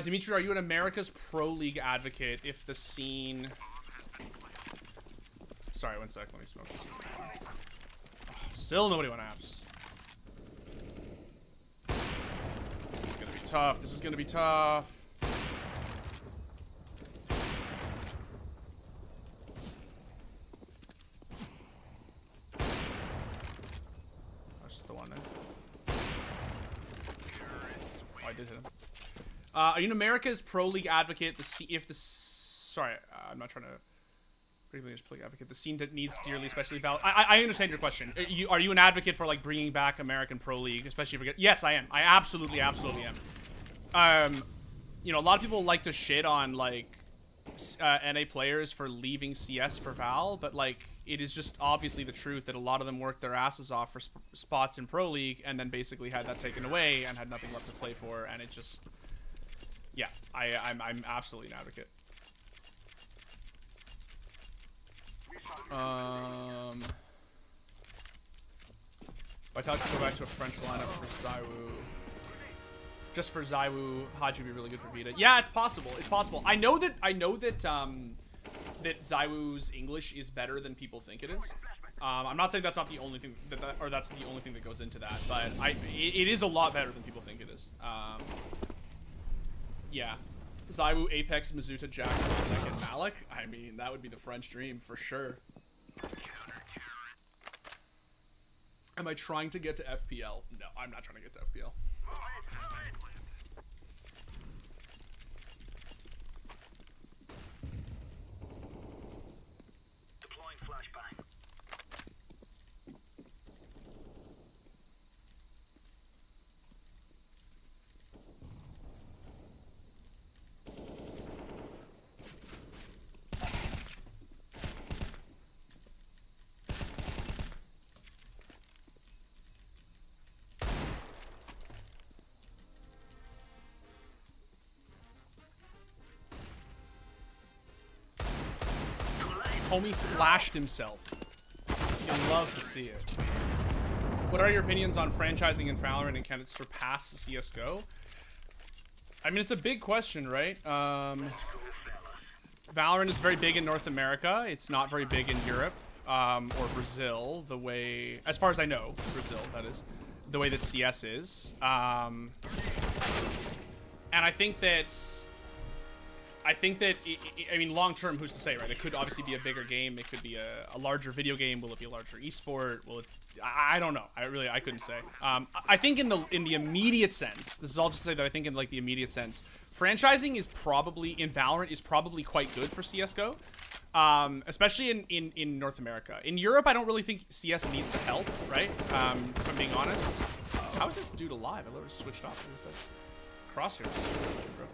Dimitri, are you an America's Pro League advocate if the scene... Sorry, 1 sec, let me smoke this. Oh, still nobody went apps. This is gonna be tough, this is gonna be tough. That's just the one there. Oh, I did hit him. Are you an America's Pro League advocate? Sorry, I'm not trying to. Particularly just play advocate. The scene that needs dearly, especially I understand your question. Are you an advocate for like bringing back American Pro League, especially for? Yes, I am. I absolutely am. You know, a lot of people like to shit on like NA players for leaving CS for Val, but like it is just obviously the truth that a lot of them worked their asses off for spots in Pro League and then basically had that taken away and had nothing left to play for, and it just, yeah, I'm absolutely an advocate. Vital should go back to a French lineup for Zaiwu. Just for Zaiwu, Haji would be really good for Vita. Yeah, it's possible. It's possible. I know that that Zaiwu's English is better than people think it is. I'm not saying that's not the only thing or that's the only thing that goes into that, but it is a lot better than people think it is. Yeah, Zaiwu, Apex, Mizuta, Jax, Nek, and Malik. I mean, that would be the French dream for sure. Am I trying to get to FPL? No, I'm not trying to get to FPL. Deploying flashbang. Homie flashed himself. You'll love to see it. What are your opinions on franchising in Valorant, and can it surpass CSGO? I mean, it's a big question, right? Valorant is very big in North America. It's not very big in Europe or Brazil, the way, as far as I know, Brazil, that is, the way that CS is. And I think that... I mean, long term, who's to say, right? It could obviously be a bigger game. It could be a larger video game. Will it be a larger esport? Will it? I don't know. I couldn't say. I think in the immediate sense, this is all just to say that I think in like the immediate sense, franchising is probably in Valorant is probably quite good for CS:GO, especially in North America. In Europe, I don't really think CS needs the help, right? If I'm being honest. How is this dude alive? I literally switched off. Crosshairs, bro.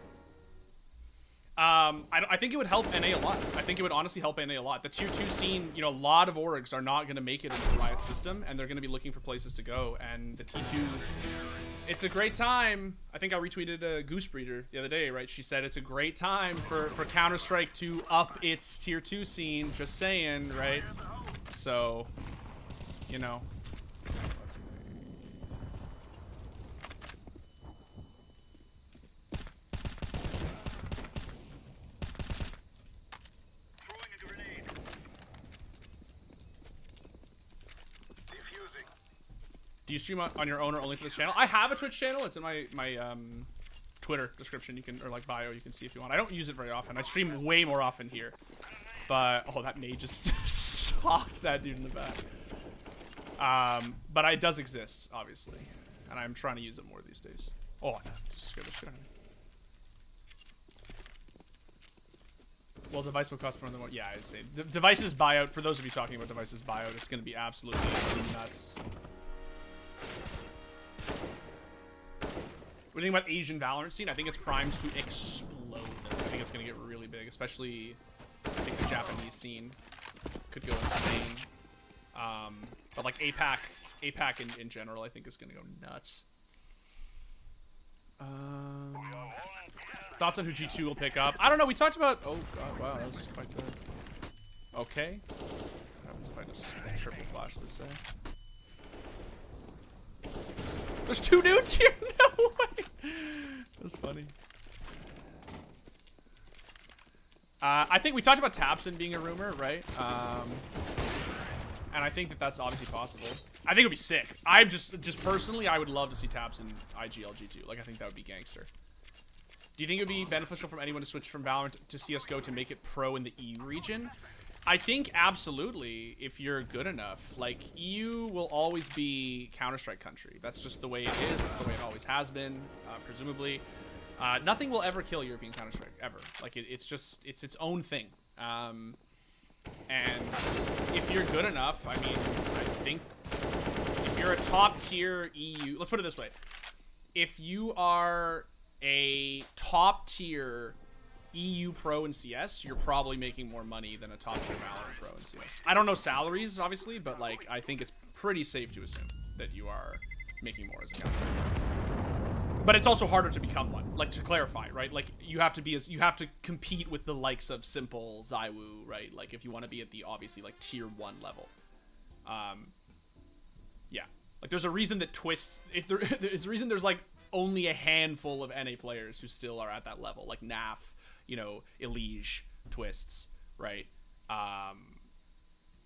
I think it would help NA a lot. I think it would honestly help NA a lot. The tier 2 scene, you know, a lot of orgs are not going to make it into the Riot system, and they're going to be looking for places to go. And the T2, it's a great time. I think I retweeted a Goose Breeder the other day, right? She said it's a great time for Counter-Strike to up its tier 2 scene. Just saying, right? So, you know. Do you stream on your own or only for this channel? I have a Twitch channel. It's in my Twitter description. You can, or like bio, you can see if you want. I don't use it very often. I stream way more often here. But, oh, that nade just socked that dude in the back. But it does exist, obviously. And I'm trying to use it more these days. Oh, that just scared the shit out of me. Well, device will cost more than what? Yeah, I'd say. The device's buyout, for those of you talking about device's buyout, it's going to be absolutely nuts. What do you think about Asian Valorant scene? I think it's primed to explode. I think it's going to get really big, especially I think the Japanese scene could go insane. But like APAC in general, I think is going to go nuts. Thoughts on who G2 will pick up? I don't know. We talked about. Oh god! Wow, that was quite the. Okay. What happens if I just triple flash this? There's two dudes here. No way. That's funny. I think we talked about Tabson being a rumor, right? And I think that that's obviously possible. I think it would be sick. I'm just personally, I would love to see Tabson IGL G2. Like, I think that would be gangster. Do you think it would be beneficial for anyone to switch from Valorant to CSGO to make it pro in the EU region? I think absolutely, if you're good enough. Like, EU will always be Counter-Strike country. That's just the way it is. It's the way it always has been, presumably. Nothing will ever kill European Counter-Strike, ever. Like, it's its own thing. And if you're good enough, I mean, I think if you're a top-tier EU... Let's put it this way. If you are a top-tier EU pro in CS, you're probably making more money than a top tier Valorant pro in CS. I don't know salaries, obviously, but like I think it's pretty safe to assume that you are making more as a Counter-Strike. But it's also harder to become one. Like, to clarify, right? Like, you have to compete with the likes of Simple, Zywoo, right? Like, if you want to be at the obviously like tier 1 level. Yeah. Like, there's a reason that Twists. There's a reason there's like only a handful of NA players who still are at that level, like Naf, you know, Elige, Twists, right?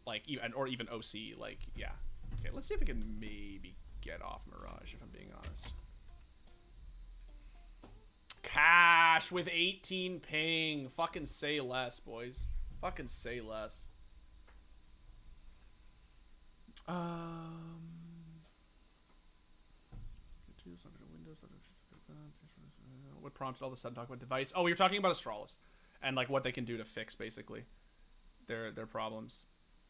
Like even OC, like, yeah. Okay, let's see if I can maybe get off Mirage, if I'm being honest. Cash with 18 ping. Fucking say less, boys. Fucking say less. What prompted all of a sudden talk about device? Oh, we were talking about Astralis and like what they can do to fix basically their problems.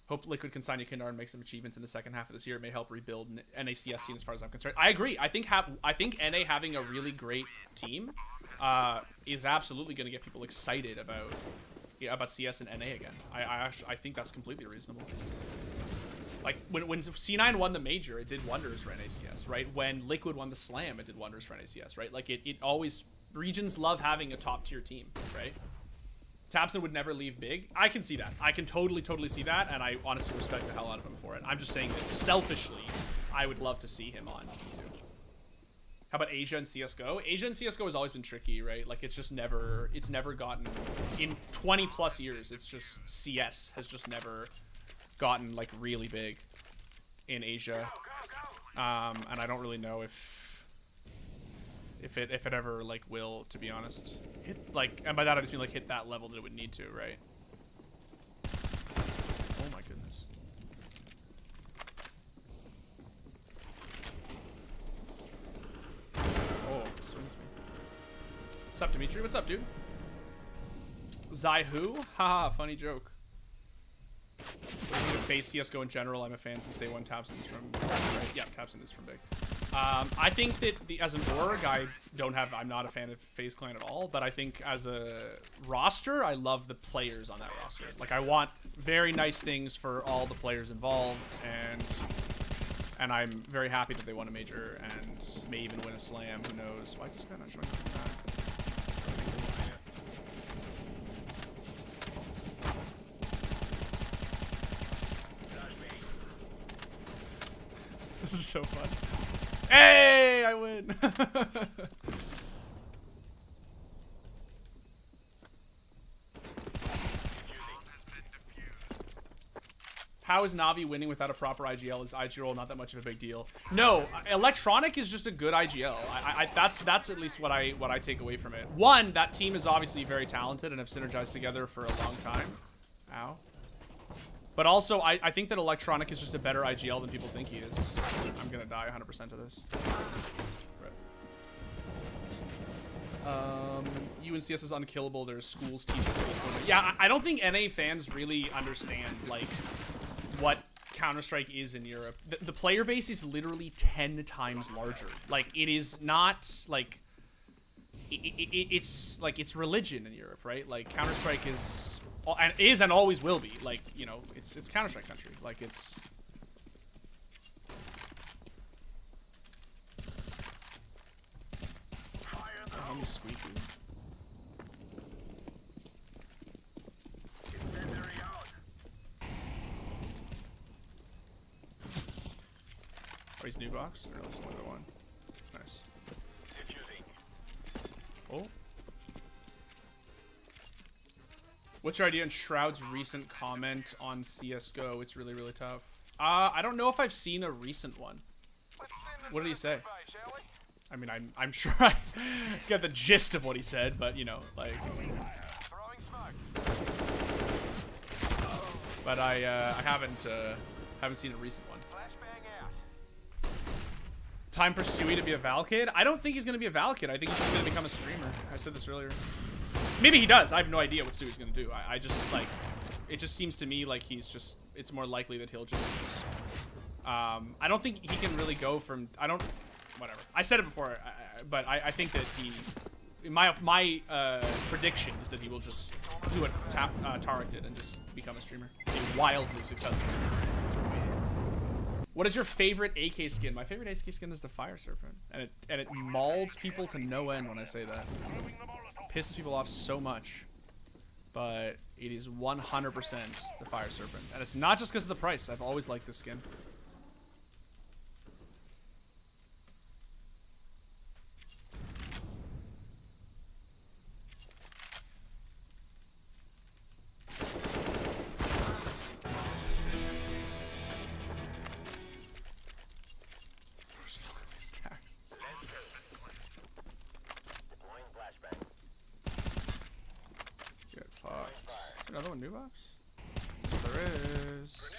Hope Liquid can sign Yukindar and make some achievements in the second half of this year. It may help rebuild NACS scene as far as I'm concerned. I agree. I think NA having a really great team is absolutely going to get people excited about CS and NA again. I think that's completely reasonable. Like, when C9 won the major, it did wonders for NACS, right? When Liquid won the Slam, it did wonders for NACS, right? Like, it always... Regions love having a top-tier team, right? Tabson would never leave big. I can see that. I can totally see that, and I honestly respect the hell out of him for it. I'm just saying that, selfishly, I would love to see him on G2. How about Asia and CSGO? Asia and CSGO has always been tricky, right? Like, it's just never... It's never gotten... In 20-plus years, it's just... CS has just never... gotten like really big in Asia, and I don't really know if it ever like will, to be honest. And by that I just mean like hit that level that it would need to, right? Oh my goodness. Oh, swings me. What's up, Dimitri? What's up, dude? Zywoo? Haha, funny joke. Face CSGO in general, I'm a fan since day one. Tabson is from, yeah, Tabson is from big. I think that as an org, I'm not a fan of FaZe Clan at all, but I think as a roster, I love the players on that roster. Like, I want very nice things for all the players involved, and I'm very happy that they won a major and may even win a Slam. Who knows? Why is this guy not showing up on that? This is so fun. Hey, I win. How is Navi winning without a proper IGL? Is IG roll not that much of a big deal? No, Electronic is just a good IGL. That's at least what I take away from it. One, that team is obviously very talented and have synergized together for a long time. Ow. But also, I think that Electronic is just a better IGL than people think he is. I'm gonna die 100% of this. Right. UNCS is unkillable. There's schools teaching CS. Yeah, I don't think NA fans really understand, like, what Counter-Strike is in Europe. The player base is literally 10 times larger. Like, it is not, like... It's, like, it's religion in Europe, right? Like, Counter-Strike is... and always will be, like, you know, it's Counter-Strike country. Like, it's... Oh, he's squeaky. Oh, he's new box? Or no, it's only the one. Nice. Oh. What's your idea on Shroud's recent comment on CSGO? It's really, really tough. I don't know if I've seen a recent one. What did he say? I mean, I'm sure I get the gist of what he said, but you know, like. But I haven't seen a recent one. Time for Stewie to be a Val kid? I don't think he's gonna be a Val kid. I think he's just gonna become a streamer. I said this earlier. Maybe he does. I have no idea what Stewie's gonna do. I just, like, it just seems to me like he's just, it's more likely that he'll just, I don't think he can really go from, whatever. I said it before, but I think that my prediction is that he will just do what Tarek did and just become a streamer, a wildly successful streamer. What is your favorite AK skin? My favorite AK skin is the Fire Serpent, and it mauls people to no end when I say that. It pisses people off so much, but it is 100% the Fire Serpent, and it's not just because of the price. I've always liked this skin. Another one, new box? There is.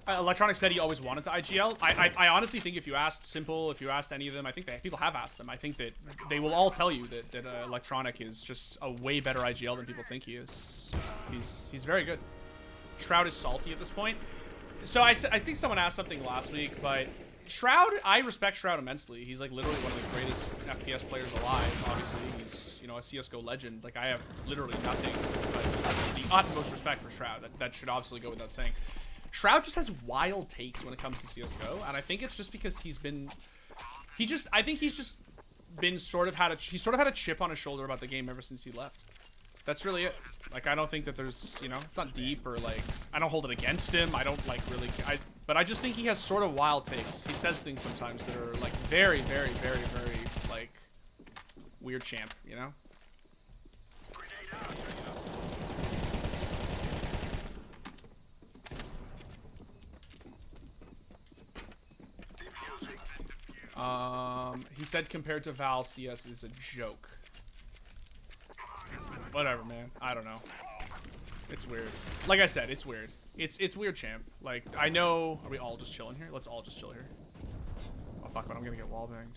Electronic said he always wanted to IGL. I honestly think if you asked Simple, if you asked any of them, I think that people have asked them. I think that they will all tell you that Electronic is just a way better IGL than people think he is. He's very good. Shroud is salty at this point. So I think someone asked something last week, but Shroud, I respect Shroud immensely. He's like literally one of the greatest FPS players alive. Obviously, he's, you know, a CS:GO legend. Like, I have literally nothing but the utmost respect for Shroud. That should obviously go without saying. Shroud just has wild takes when it comes to CS:GO, and I think it's just because he's been, I think he's just been sort of had a chip on his shoulder about the game ever since he left. That's really it. Like, I don't think that there's, you know, it's not deep or like, I don't hold it against him. I don't like really, but I just think he has sort of wild takes. He says things sometimes that are like very, very, very, very like weird champ, you know? He said compared to Val, CS is a joke. Whatever, man. I don't know. It's weird. Like I said, it's weird. It's weird, champ. Like, I know. Are we all just chilling here? Let's all just chill here. Oh fuck, but I'm gonna get wall banged.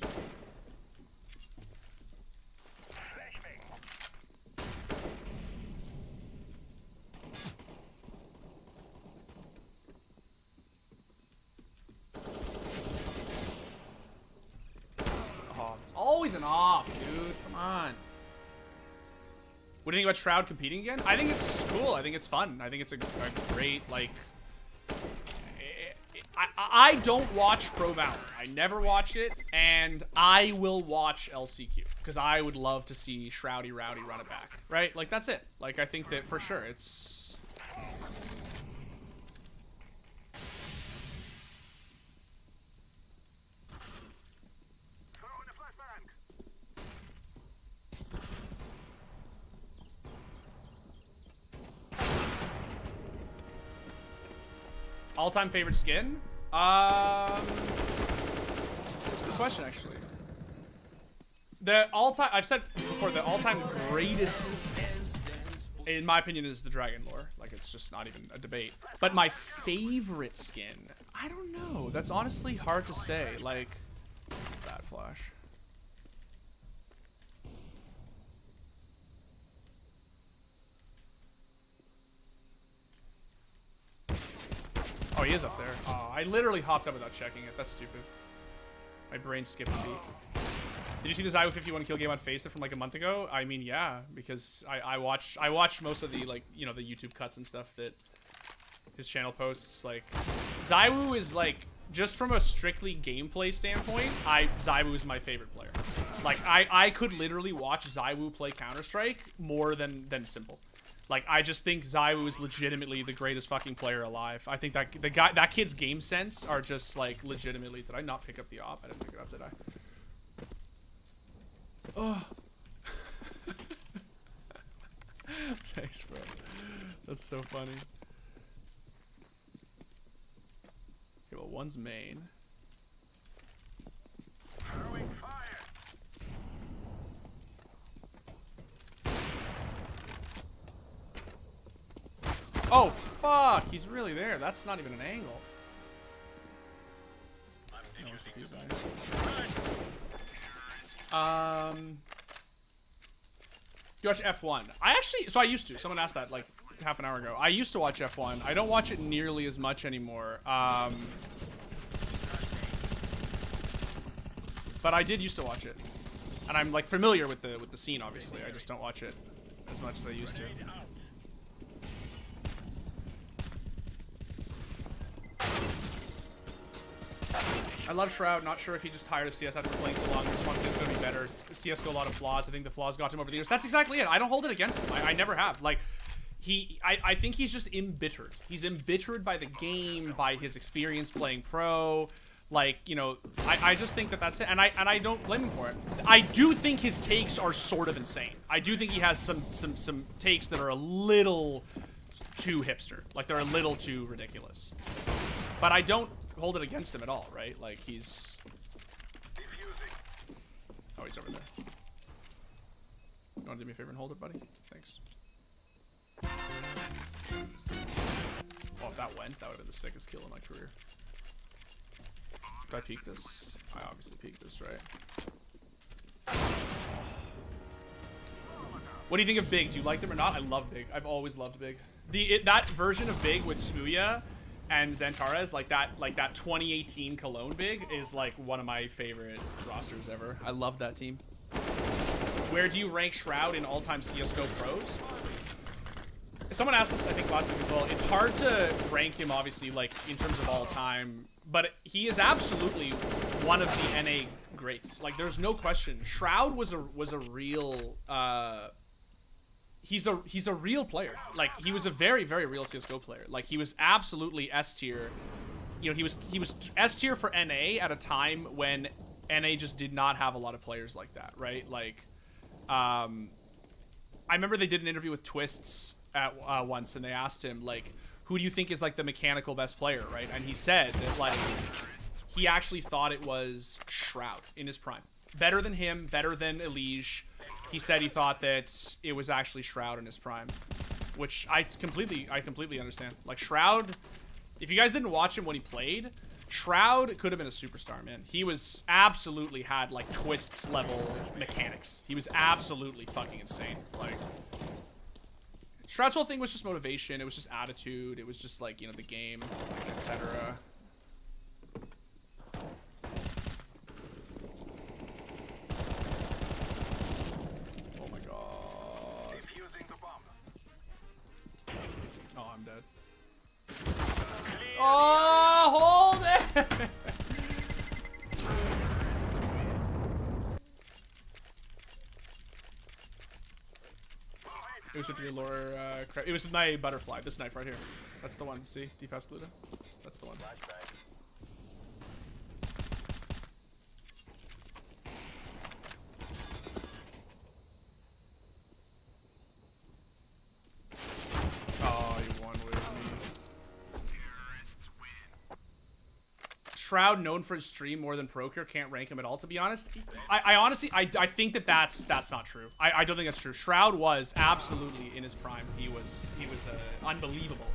Oh, it's always an off, dude. Come on. What do you think about Shroud competing again? I think it's cool. I think it's fun. I think it's a great, like... I don't watch Pro Valorant. I never watch it, and I will watch LCQ, because I would love to see Shroudy Rowdy run it back, right? Like, that's it. Like, I think that for sure, it's... All-time favorite skin? That's a good question, actually. The all-time, I've said before, the all-time greatest, in my opinion, is the Dragon Lore. Like, it's just not even a debate. But my favorite skin, I don't know. That's honestly hard to say. Like, bad flash. Oh, he is up there. Oh, I literally hopped up without checking it. That's stupid. My brain skipped a beat. Did you see the Zywo 51 kill game on Face It from like a month ago? I mean, yeah, because I watched most of the, like, you know, the YouTube cuts and stuff that his channel posts. Like, Zywo is like, just from a strictly gameplay standpoint, Zywo is my favorite player. Like, I could literally watch Zywo play Counter-Strike more than Simple. Like, I just think Zywo is legitimately the greatest fucking player alive. I think that that kid's game sense are just like legitimately. Did I not pick up the op? I didn't pick it up, did I? Oh. Thanks, bro. That's so funny. Okay, well, one's main. Oh, fuck! He's really there. That's not even an angle. You watch F1? I used to. Someone asked that like half an hour ago. I used to watch F1. I don't watch it nearly as much anymore. But I did used to watch it, and I'm like familiar with the scene. Obviously, I just don't watch it as much as I used to. I love Shroud. Not sure if he's just tired of CS after playing so long. He just wants CS:GO to be better. CS:GO a lot of flaws. I think the flaws got to him over the years. That's exactly it. I don't hold it against him. I never have. Like, I think he's just embittered. He's embittered by the game, by his experience playing pro. Like, you know, I just think that's it. And I don't blame him for it. I do think his takes are sort of insane. I do think he has some takes that are a little too hipster. Like, they're a little too ridiculous. But I don't hold it against him at all, right? Like, he's... Oh, he's over there. You want to do me a favor and hold it, buddy? Thanks. Oh, if that went, that would have been the sickest kill in my career. Do I peek this? I obviously peeked this, right? What do you think of Big? Do you like them or not? I love Big. I've always loved Big. That version of Big with Smooya and Xantares, like that 2018 Cologne Big is like one of my favorite rosters ever. I love that team. Where do you rank Shroud in all-time CS:GO pros? Someone asked this, I think, last week as well. It's hard to rank him, obviously, like, in terms of all-time, but he is absolutely one of the NA greats. Like, there's no question. Shroud was a real, he's a real player. Like, he was a very, very real CS:GO player. Like, he was absolutely S tier. You know, he was S tier for NA at a time when NA just did not have a lot of players like that, right? Like, I remember they did an interview with Twists at once, and they asked him, like, who do you think is like the mechanical best player, right? And he said that, like, he actually thought it was Shroud in his prime. Better than him, better than Elige. He said he thought that it was actually Shroud in his prime, which I completely understand. Like, Shroud, if you guys didn't watch him when he played, Shroud could have been a superstar, man. He was absolutely had like Twists level mechanics. He was absolutely fucking insane. Like, Shroud's whole thing was just motivation. It was just attitude. It was just like, you know, the game, etc. Oh my god. Oh, I'm dead. Oh, hold it! It was with your lore, it was with my butterfly, this knife right here. That's the one, see? D-Pass Gluta? That's the one. Oh, you won with me. Shroud, known for his stream more than Procure, can't rank him at all, to be honest. I honestly, I think that's not true. I don't think that's true. Shroud was absolutely in his prime. He was an unbelievable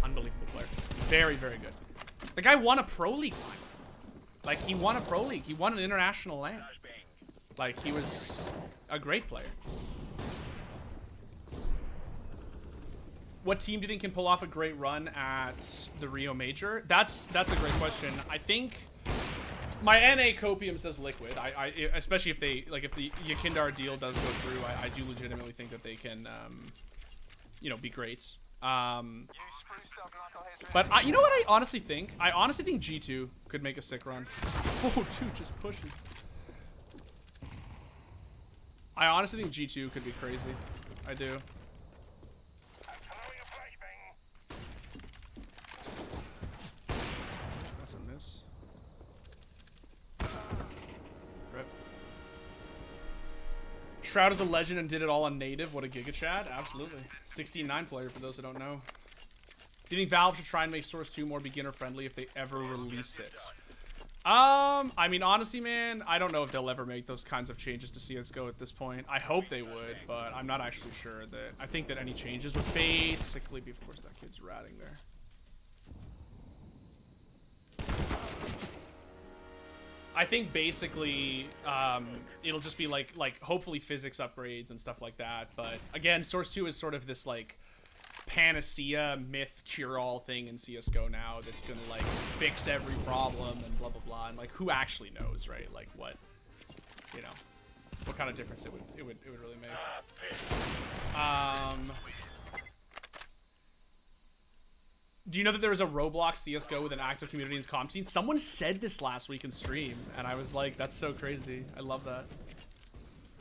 player. Very, very good. The guy won a Pro League final. Like, he won a Pro League. He won an international LAN. Like, he was a great player. What team do you think can pull off a great run at the Rio Major? That's a great question. I think my NA copium says Liquid. I especially if they, like, if the Yakindar deal does go through, I do legitimately think that they can, you know, be great. But you know what I honestly think? I honestly think G2 could make a sick run. Oh, dude, just pushes. I honestly think G2 could be crazy. I do. That's a miss. Rip. Shroud is a legend and did it all on native. What a Giga Chad. Absolutely. 16-9 player for those who don't know. Do you think Valve should try and make Source 2 more beginner friendly if they ever release it? I mean, honestly, man, I don't know if they'll ever make those kinds of changes to CSGO at this point. I hope they would, but I'm not actually sure that. I think that any changes would basically be, of course, that kid's ratting there. I think basically it'll just be like hopefully physics upgrades and stuff like that. But again, Source 2 is sort of this like panacea myth cure-all thing in CS:GO now that's gonna like fix every problem and blah blah blah. And like who actually knows, right? Like what, you know, what kind of difference it would really make. Do you know that there was a Roblox CS:GO with an active community and comp scene? Someone said this last week in stream, and I was like, that's so crazy. I love that.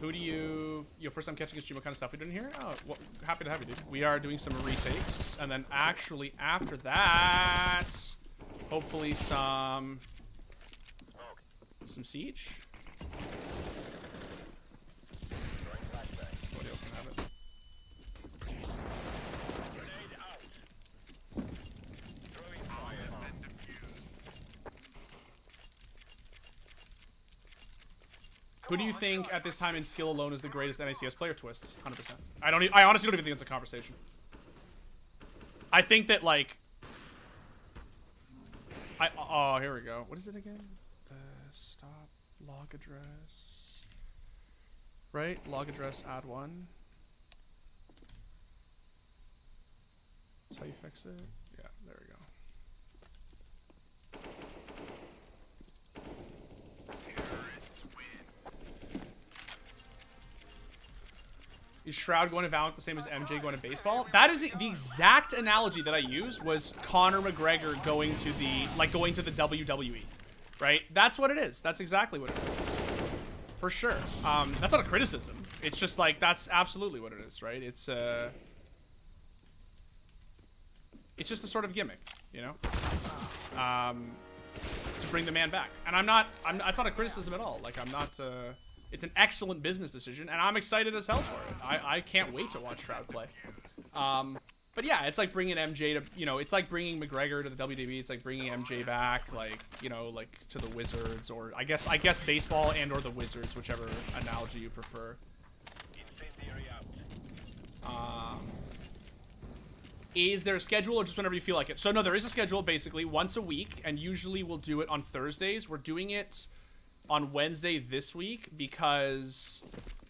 Who do you... Yo, first time catching a stream, what kind of stuff we doing here? Oh, well, happy to have you, dude. We are doing some retakes, and then actually after that, hopefully some Siege. Somebody else can have it. Who do you think at this time in skill alone is the greatest NACS player? Twists, 100%. I honestly don't even think it's a conversation. I think that like, oh, here we go. What is it again? Stop log address. Right, log address add 1. That's how you fix it. Yeah, there we go. Is Shroud going to Valorant the same as MJ going to baseball? That is the exact analogy that I used was Conor McGregor going to the WWE, right? That's what it is. That's exactly what it is. For sure. That's not a criticism. It's just like, that's absolutely what it is, right? It's just a sort of gimmick, you know? To bring the man back. And that's not a criticism at all. Like, I'm not, it's an excellent business decision, and I'm excited as hell for it. I can't wait to watch Shroud play. But yeah, it's like bringing MJ to, you know, it's like bringing McGregor to the WWE. It's like bringing MJ back, like, you know, like to the Wizards, or I guess baseball and or the Wizards, whichever analogy you prefer. Is there a schedule or just whenever you feel like it? So no, there is a schedule basically once a week, and usually we'll do it on Thursdays. We're doing it on Wednesday this week because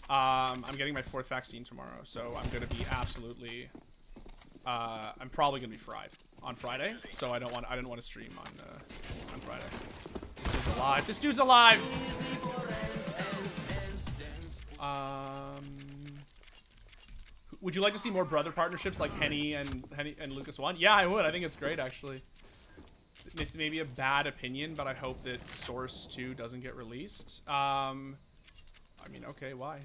I'm getting my 4th vaccine tomorrow, so I'm gonna be absolutely I'm probably gonna be fried on Friday, so I didn't want to stream on Friday. This dude's alive. This dude's alive. Would you like to see more brother partnerships like Henny and Lucas One? Yeah, I would. I think it's great actually. This may be a bad opinion, but I hope that Source 2 doesn't get released. I mean, okay, why?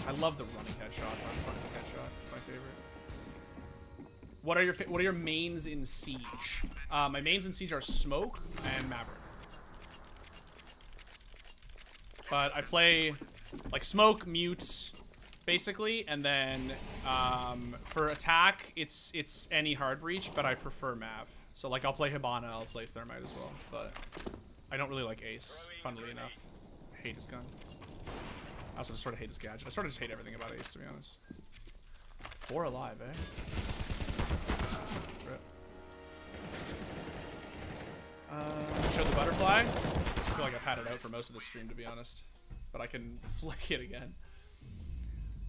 I love the running headshots on fucking headshot. It's my favorite. What are your mains in Siege? My mains in Siege are Smoke and Maverick. But I play like Smoke, Mute, basically, and then for attack, it's any hard breach, but I prefer Mav. So like I'll play Hibana, I'll play Thermite as well, but I don't really like Ace, funnily enough. I hate his gun. I also just sort of hate his gadget. I sort of just hate everything about Ace, to be honest. 4 alive, eh? Rip. Show the butterfly. I feel like I've had it out for most of the stream, to be honest, but I can flick it again.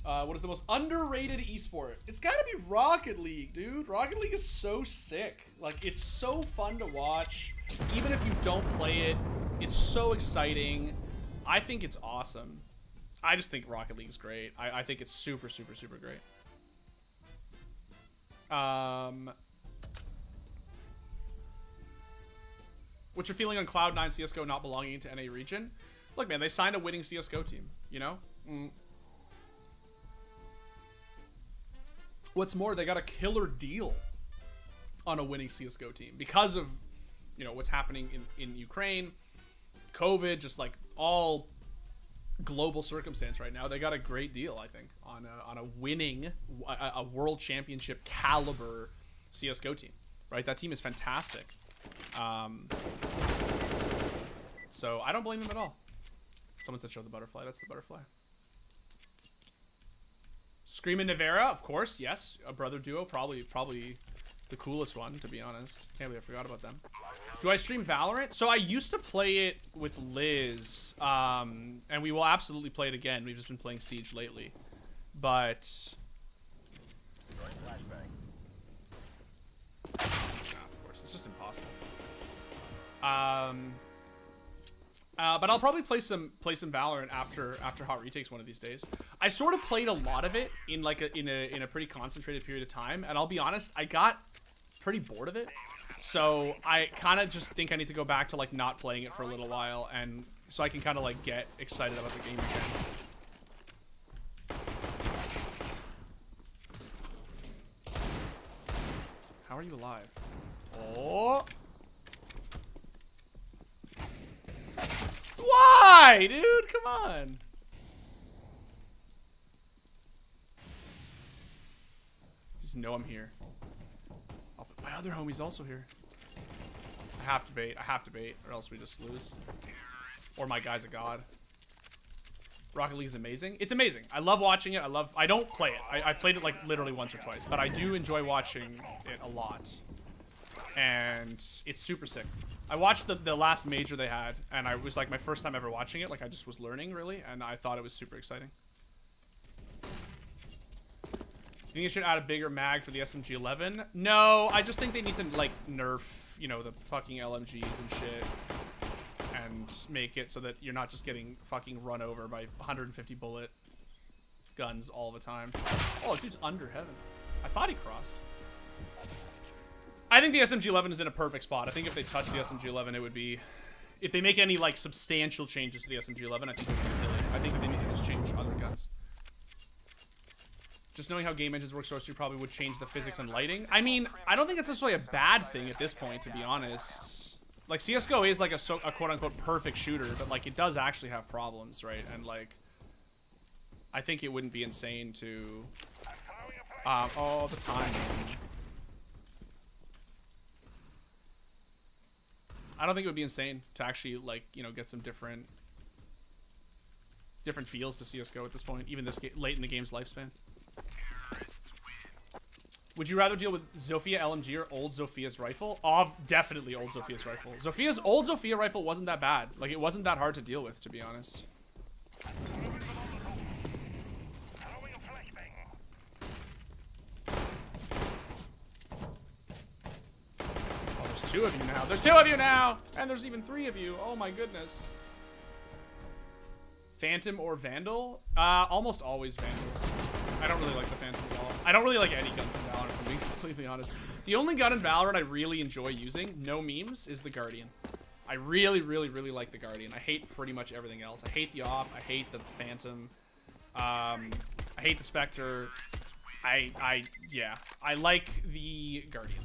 What is the most underrated esport? It's gotta be Rocket League, dude. Rocket League is so sick. Like, it's so fun to watch. Even if you don't play it, it's so exciting. I think it's awesome. I just think Rocket League is great. I think it's super, super, super great. What's your feeling on Cloud9 CSGO not belonging to NA region? Look, man, they signed a winning CSGO team, you know? What's more, they got a killer deal on a winning CSGO team because of, you know, what's happening in Ukraine, COVID, just like all global circumstance right now. They got a great deal, I think, on a winning, a world championship caliber CSGO team, right? That team is fantastic. So I don't blame them at all. Someone said show the butterfly. That's the butterfly. Scream and Navera, of course, yes. A brother duo, probably the coolest one, to be honest. Can't believe I forgot about them. Do I stream Valorant? So I used to play it with Liz, and we will absolutely play it again. We've just been playing Siege lately. But... Nah, of course, it's just impossible. But I'll probably play some Valorant after Hot Retakes one of these days. I sort of played a lot of it in like in a pretty concentrated period of time, and I'll be honest, I got pretty bored of it. So I kind of just think I need to go back to like not playing it for a little while, and so I can kind of like get excited about the game again. How are you alive? Oh. Why, dude? Come on. Just know I'm here. My other homie's also here. I have to bait. I have to bait, or else we just lose. Or my guy's a god. Rocket League is amazing. It's amazing. I love watching it. I don't play it. I've played it like literally once or twice, but I do enjoy watching it a lot. And it's super sick. I watched the last major they had, and I was like my first time ever watching it. Like I just was learning really, and I thought it was super exciting. You think they should add a bigger mag for the SMG-11? No, I just think they need to like nerf, you know, the fucking LMGs and shit, and make it so that you're not just getting fucking run over by 150 bullet guns all the time. Oh, dude's under heaven. I thought he crossed. I think the SMG-11 is in a perfect spot. I think if they touch the SMG-11, it would be... If they make any, like, substantial changes to the SMG-11, I think it would be silly. I think they need to just change other guns. Just knowing how game engines work so you probably would change the physics and lighting. I mean, I don't think it's necessarily a bad thing at this point, to be honest. Like, CSGO is, like, a quote-unquote perfect shooter, but, like, it does actually have problems, right? And, like, I think it wouldn't be insane to... all the time, man. I don't think it would be insane to actually, like, you know, get some different feels to CSGO at this point, even this late in the game's lifespan. Would you rather deal with Zofia LMG or old Zofia's rifle? Oh, definitely old Zofia's rifle. Old Zofia rifle wasn't that bad. Like, it wasn't that hard to deal with, to be honest. Two of you now. There's two of you now! And there's even three of you. Oh my goodness. Phantom or Vandal? Almost always Vandal. I don't really like the Phantom at all. I don't really like any guns in Valorant, to be completely honest. The only gun in Valorant I really enjoy using, no memes, is the Guardian. I really, really, really like the Guardian. I hate pretty much everything else. I hate the Op. I hate the Phantom. I hate the Spectre. Yeah. I like the Guardian.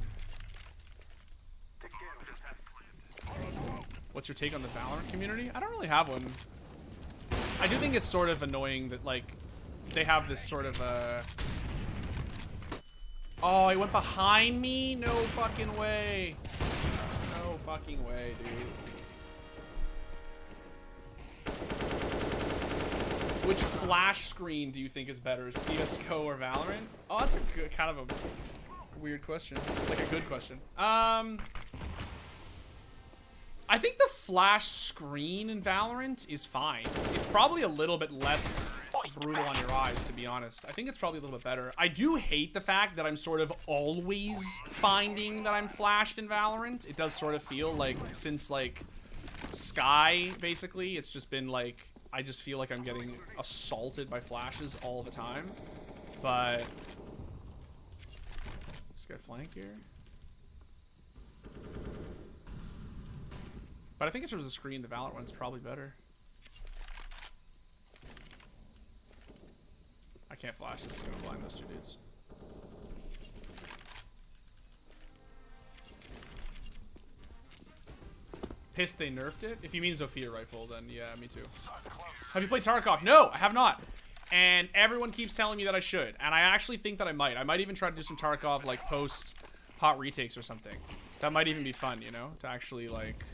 What's your take on the Valorant community? I don't really have one. I do think it's sort of annoying that, like, they have this sort of, Oh, he went behind me? No fucking way. No fucking way, dude. Which flash screen do you think is better, CSGO or Valorant? Oh, that's a good, kind of a weird question. Like a good question. I think the flash screen in Valorant is fine. It's probably a little bit less brutal on your eyes, to be honest. I think it's probably a little bit better. I do hate the fact that I'm sort of always finding that I'm flashed in Valorant. It does sort of feel like, since, like, Sky, basically, it's just been, like, I just feel like I'm getting assaulted by flashes all the time. But... This guy flank here? But I think in terms of screen, the Valorant one's probably better. I can't flash this, so I'm gonna blind those two dudes. Pissed they nerfed it? If you mean Zofia rifle, then yeah, me too. Have you played Tarkov? No, I have not. And everyone keeps telling me that I should. And I actually think that I might. I might even try to do some Tarkov, like, post Hot Retakes or something. That might even be fun, you know? To actually, like...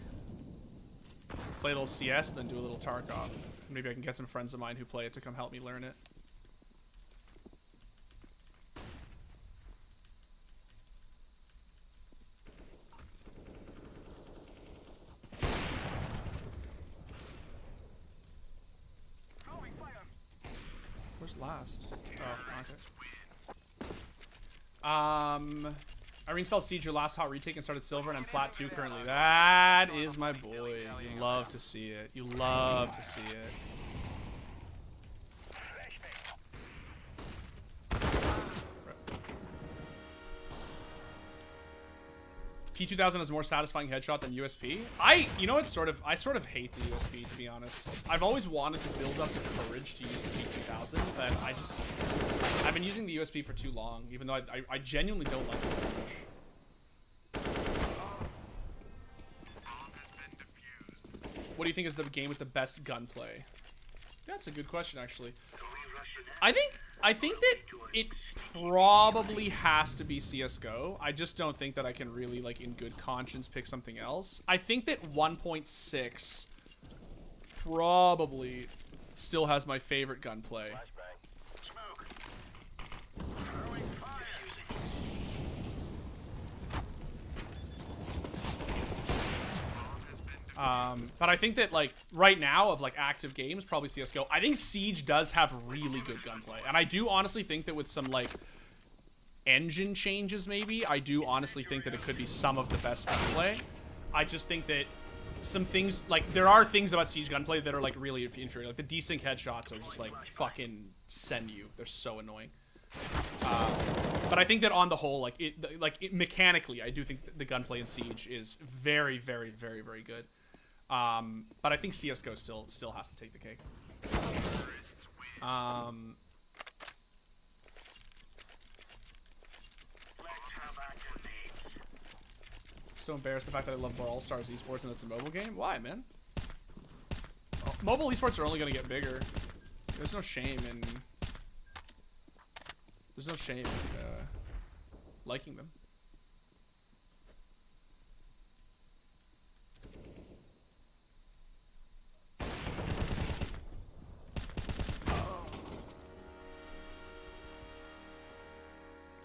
play a little CS and then do a little Tarkov. Maybe I can get some friends of mine who play it to come help me learn it. Where's last? Oh, okay. I reinstalled Siege, your last hot retake, and started silver, and I'm plat 2 currently. That is my boy. You love to see it. You love to see it. P2000 has more satisfying headshot than USP. You know, I sort of hate the USP, to be honest. I've always wanted to build up the courage to use the P2000, but I've been using the USP for too long, even though I genuinely don't like it very much. What do you think is the game with the best gunplay? Yeah, that's a good question, actually. I think that it probably has to be CSGO. I just don't think that I can really, like, in good conscience pick something else. I think that 1.6 probably still has my favorite gunplay. But I think that, like, right now of, like, active games, probably CSGO. I think Siege does have really good gunplay. And I do honestly think that with some, like, engine changes, maybe, I do honestly think that it could be some of the best gunplay. I just think that some things, like, there are things about Siege gunplay that are, like, really inferior. Like, the desync headshots are just, like, fucking send you. They're so annoying. But I think that on the whole, like, mechanically, I do think the gunplay in Siege is very, very, very, very good. But I think CSGO still has to take the cake. So embarrassed the fact that I love Brawl Stars Esports and it's a mobile game. Why, man? Well, mobile esports are only gonna get bigger. There's no shame in liking them.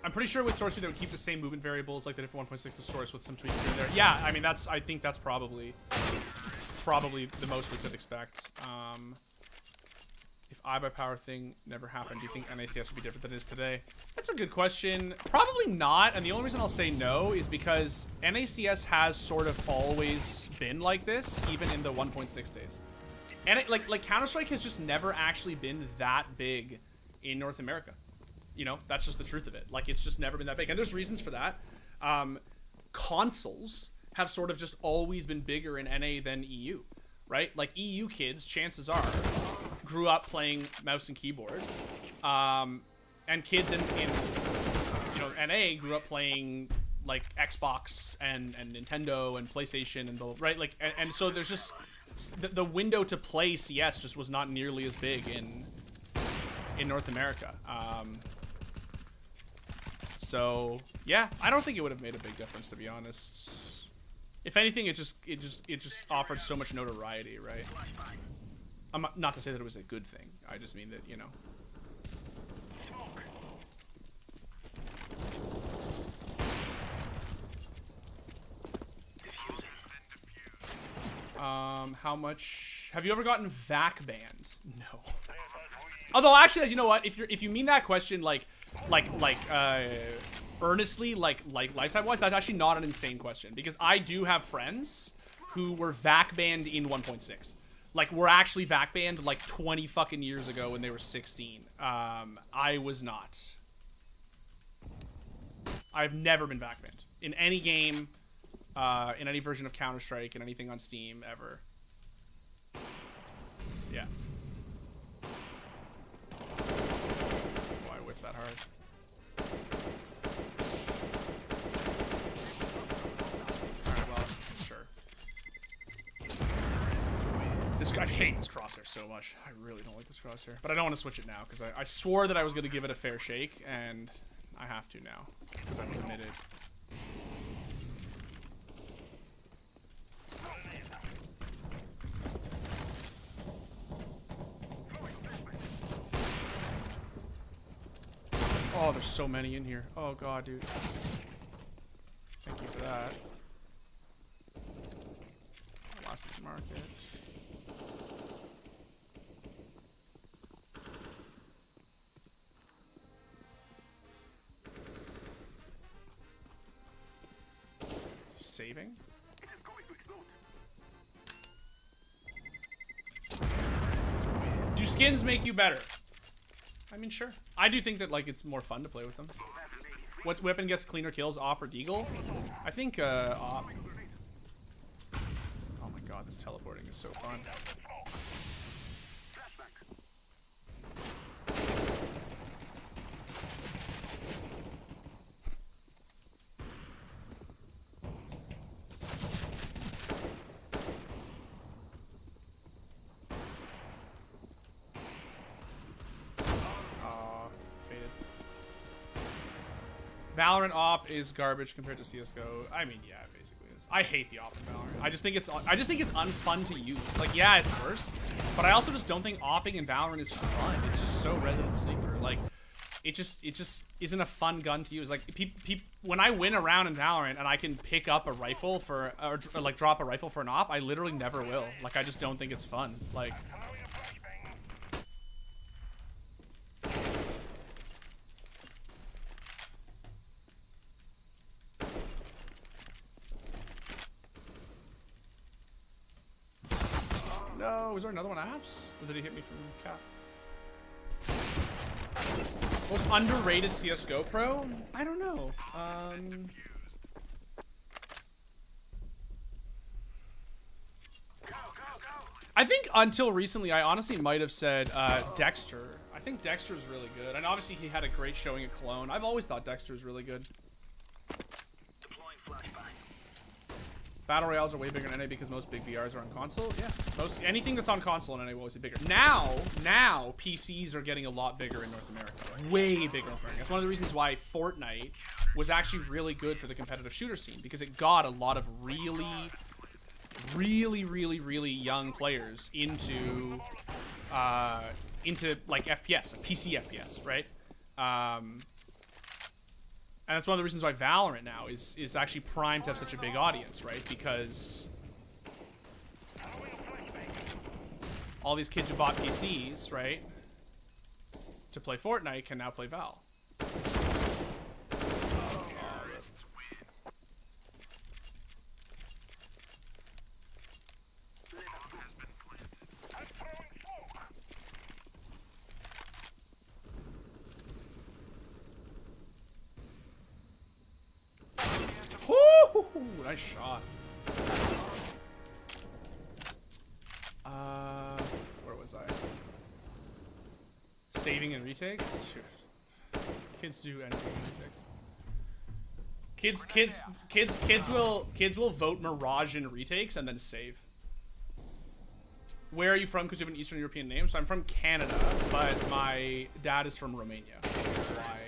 I'm pretty sure with Source they would keep the same movement variables like they did for 1.6 to Source with some tweaks here and there. Yeah, I mean I think that's probably the most we could expect. If iBuyPower thing never happened, do you think NACS would be different than it is today? That's a good question. Probably not, and the only reason I'll say no is because NACS has sort of always been like this, even in the 1.6 days. And like Counter-Strike has just never actually been that big in North America. You know, that's just the truth of it. Like, it's just never been that big. And there's reasons for that. Consoles have sort of just always been bigger in NA than EU, right? Like, EU kids, chances are, grew up playing mouse and keyboard. And kids in you know, NA grew up playing, like, Xbox and Nintendo and PlayStation and the, right? Like, and so there's just, the window to play CS just was not nearly as big in North America. So yeah, I don't think it would have made a big difference, to be honest. If anything, it just offered so much notoriety, right? I'm not to say that it was a good thing. I just mean that, you know. How much have you ever gotten VAC banned? No. Although actually, you know what? If you mean that question earnestly, like lifetime wise, that's actually not an insane question, because I do have friends who were VAC banned in 1.6. Like, were actually VAC banned like 20 fucking years ago when they were 16. I was not. I've never been VAC banned in any game, in any version of Counter-Strike, in anything on Steam ever. Yeah. Why whiff that hard? Alright, well, sure. I hate this crosshair so much. I really don't like this crosshair. But I don't want to switch it now, because I swore that I was going to give it a fair shake, and I have to now, because I'm committed. Oh, there's so many in here. Oh god, dude. Thank you for that. Lost this market. saving? Do skins make you better? I mean, sure. I do think that like it's more fun to play with them. What weapon gets cleaner kills, Op or Deagle? I think Op. Oh my god, this teleporting is so fun. Valorant Op is garbage compared to CS:GO. I mean, yeah, it basically is. I hate the Op in Valorant. I just think it's unfun to use. Like, yeah, it's worse, but I also just don't think opping in Valorant is fun. It's just so Resident Sleeper. Like, it just isn't a fun gun to use. Like, when I win a round in Valorant and I can pick up a rifle for or like drop a rifle for an Op, I literally never will. Like, I just don't think it's fun. Like. No, was there another one apps? Or did he hit me from cap? Most underrated CSGO pro? I don't know. I think until recently, I honestly might have said Dexter. I think Dexter's really good. And obviously he had a great showing at Cologne. I've always thought Dexter's really good. Battle Royales are way bigger in NA because most big VRs are on console. Yeah, anything that's on console in NA will always be bigger. Now PCs are getting a lot bigger in North America. Way bigger in North America. That's one of the reasons why Fortnite was actually really good for the competitive shooter scene, because it got a lot of really young players into like FPS, like PC FPS, right? And that's one of the reasons why Valorant now is actually primed to have such a big audience, right? Because all these kids who bought PCs, right, to play Fortnite can now play Val. Nice shot. Where was I? Saving and retakes? Dude. Kids do anything in retakes. Kids will vote Mirage in retakes and then save. Where are you from? Because you have an Eastern European name. So I'm from Canada, but my dad is from Romania. That's why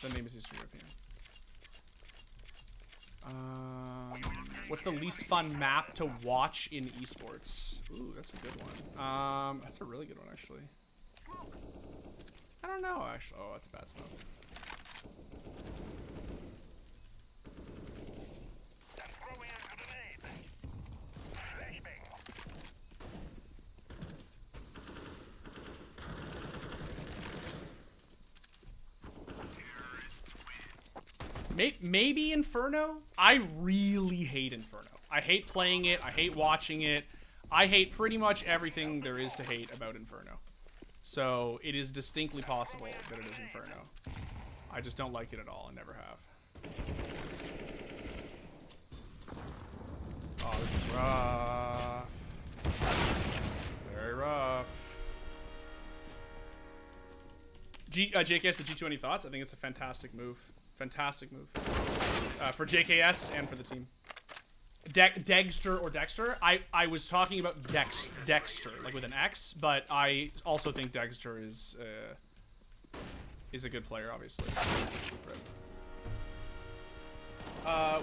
the name is Eastern European. What's the least fun map to watch in esports? Ooh, that's a good one. That's a really good one, actually. I don't know, actually. Oh, that's a bad smoke. Maybe Inferno? I really hate Inferno. I hate playing it. I hate watching it. I hate pretty much everything there is to hate about Inferno. So it is distinctly possible that it is Inferno. I just don't like it at all and never have. Oh, this is rough. Very rough. JKS, did you do any thoughts? I think it's a fantastic move. Fantastic move for JKS and for the team. Dexter or Dexter. I was talking about Dexter, like with an X, but I also think Dexter is a good player, obviously.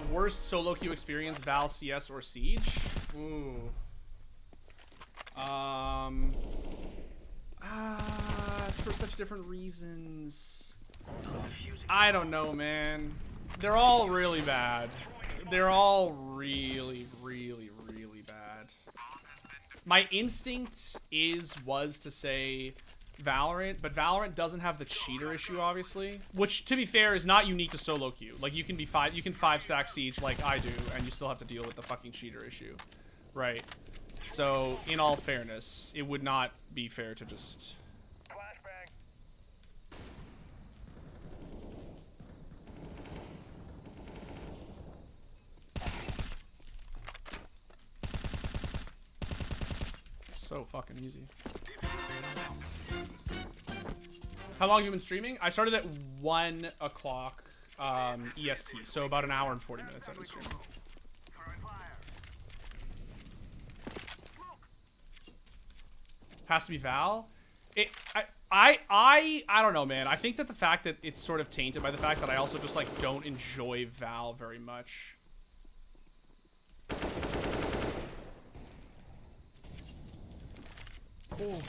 Worst solo queue experience: Val, CS, or Siege? Ooh. It's for such different reasons. I don't know, man. They're all really bad. They're all really bad. My instinct was to say Valorant, but Valorant doesn't have the cheater issue, obviously. Which, to be fair, is not unique to solo queue. Like, you can be you can 5-stack Siege like I do, and you still have to deal with the fucking cheater issue. Right. So, in all fairness, it would not be fair to just... So fucking easy. How long have you been streaming? I started at 1 o'clock EST, so about an hour and 40 minutes I've been streaming. Has to be Val. I don't know, man. I think that the fact that it's sort of tainted by the fact that I also just like don't enjoy Val very much. Oh.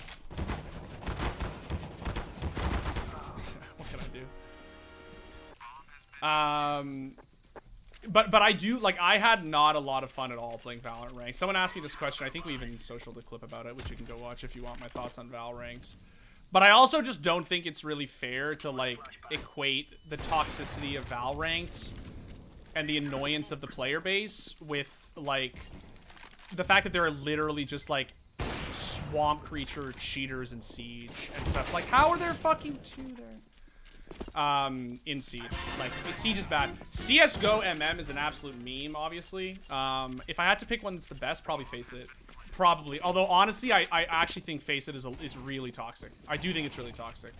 What can I do? But I do, like, I had not a lot of fun at all playing Valorant Ranked. Someone asked me this question. I think we even socialed a clip about it, which you can go watch if you want my thoughts on Val Ranked. But I also just don't think it's really fair to, like, equate the toxicity of Val Ranked and the annoyance of the player base with, like, the fact that there are literally just, like, swamp creature cheaters in Siege and stuff. Like, how are there fucking 2 there? In Siege. Like, Siege is bad. CSGO MM is an absolute meme, obviously. If I had to pick one that's the best, probably Face It. Probably. Although, honestly, I actually think Face It is really toxic. I do think it's really toxic.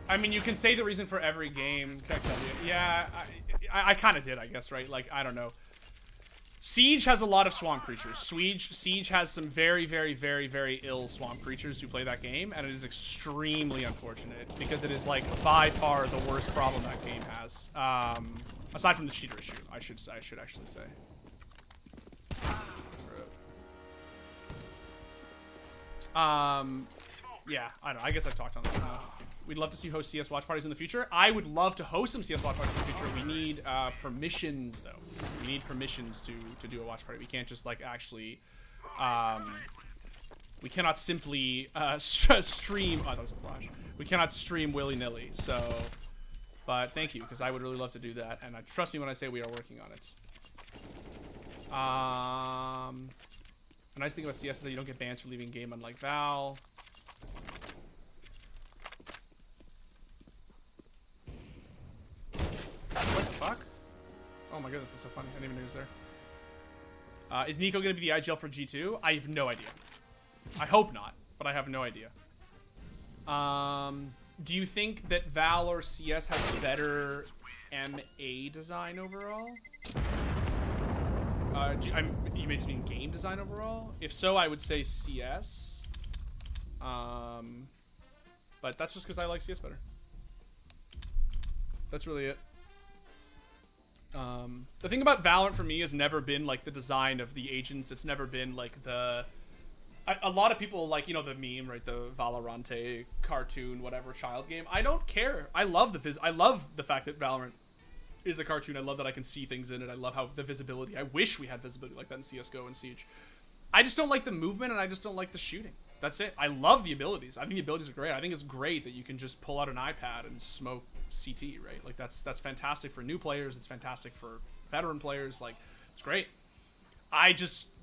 I mean, you can say the reason for every game. Yeah, I kind of did, I guess, right? Like, I don't know. Siege has a lot of swamp creatures. Siege has some very, very, very, very ill swamp creatures who play that game, and it is extremely unfortunate because it is, like, by far the worst problem that game has. Aside from the cheater issue, I should actually say. Yeah, I don't know. I guess I've talked on that enough. We'd love to see host CS watch parties in the future. I would love to host some CS watch parties in the future. We need permissions, though. We need permissions to do a watch party. We can't just, like, actually... we cannot simply stream... Oh, that was a flash. We cannot stream willy-nilly, so... But thank you, because I would really love to do that. And trust me when I say we are working on it. A nice thing about CS is that you don't get bans for leaving game, unlike Val. What the fuck? Oh my goodness, that's so funny. I didn't even know he was there. Is Nico going to be the IGL for G2? I have no idea. I hope not, but I have no idea. Do you think that Val or CS has better MA design overall? You may just mean game design overall? If so, I would say CS. But that's just because I like CS better. That's really it. The thing about Valorant for me has never been like the design of the agents. It's never been like the... A lot of people like, you know, the meme, right? The Valorante cartoon, whatever, child game. I don't care. I love the fact that Valorant is a cartoon. I love that I can see things in it. I love how the visibility. I wish we had visibility like that in CSGO and Siege. I just don't like the movement, and I just don't like the shooting. That's it. I love the abilities. I think the abilities are great. I think it's great that you can just pull out an iPad and smoke CT, right? Like, that's fantastic for new players. It's fantastic for veteran players. Like, it's great.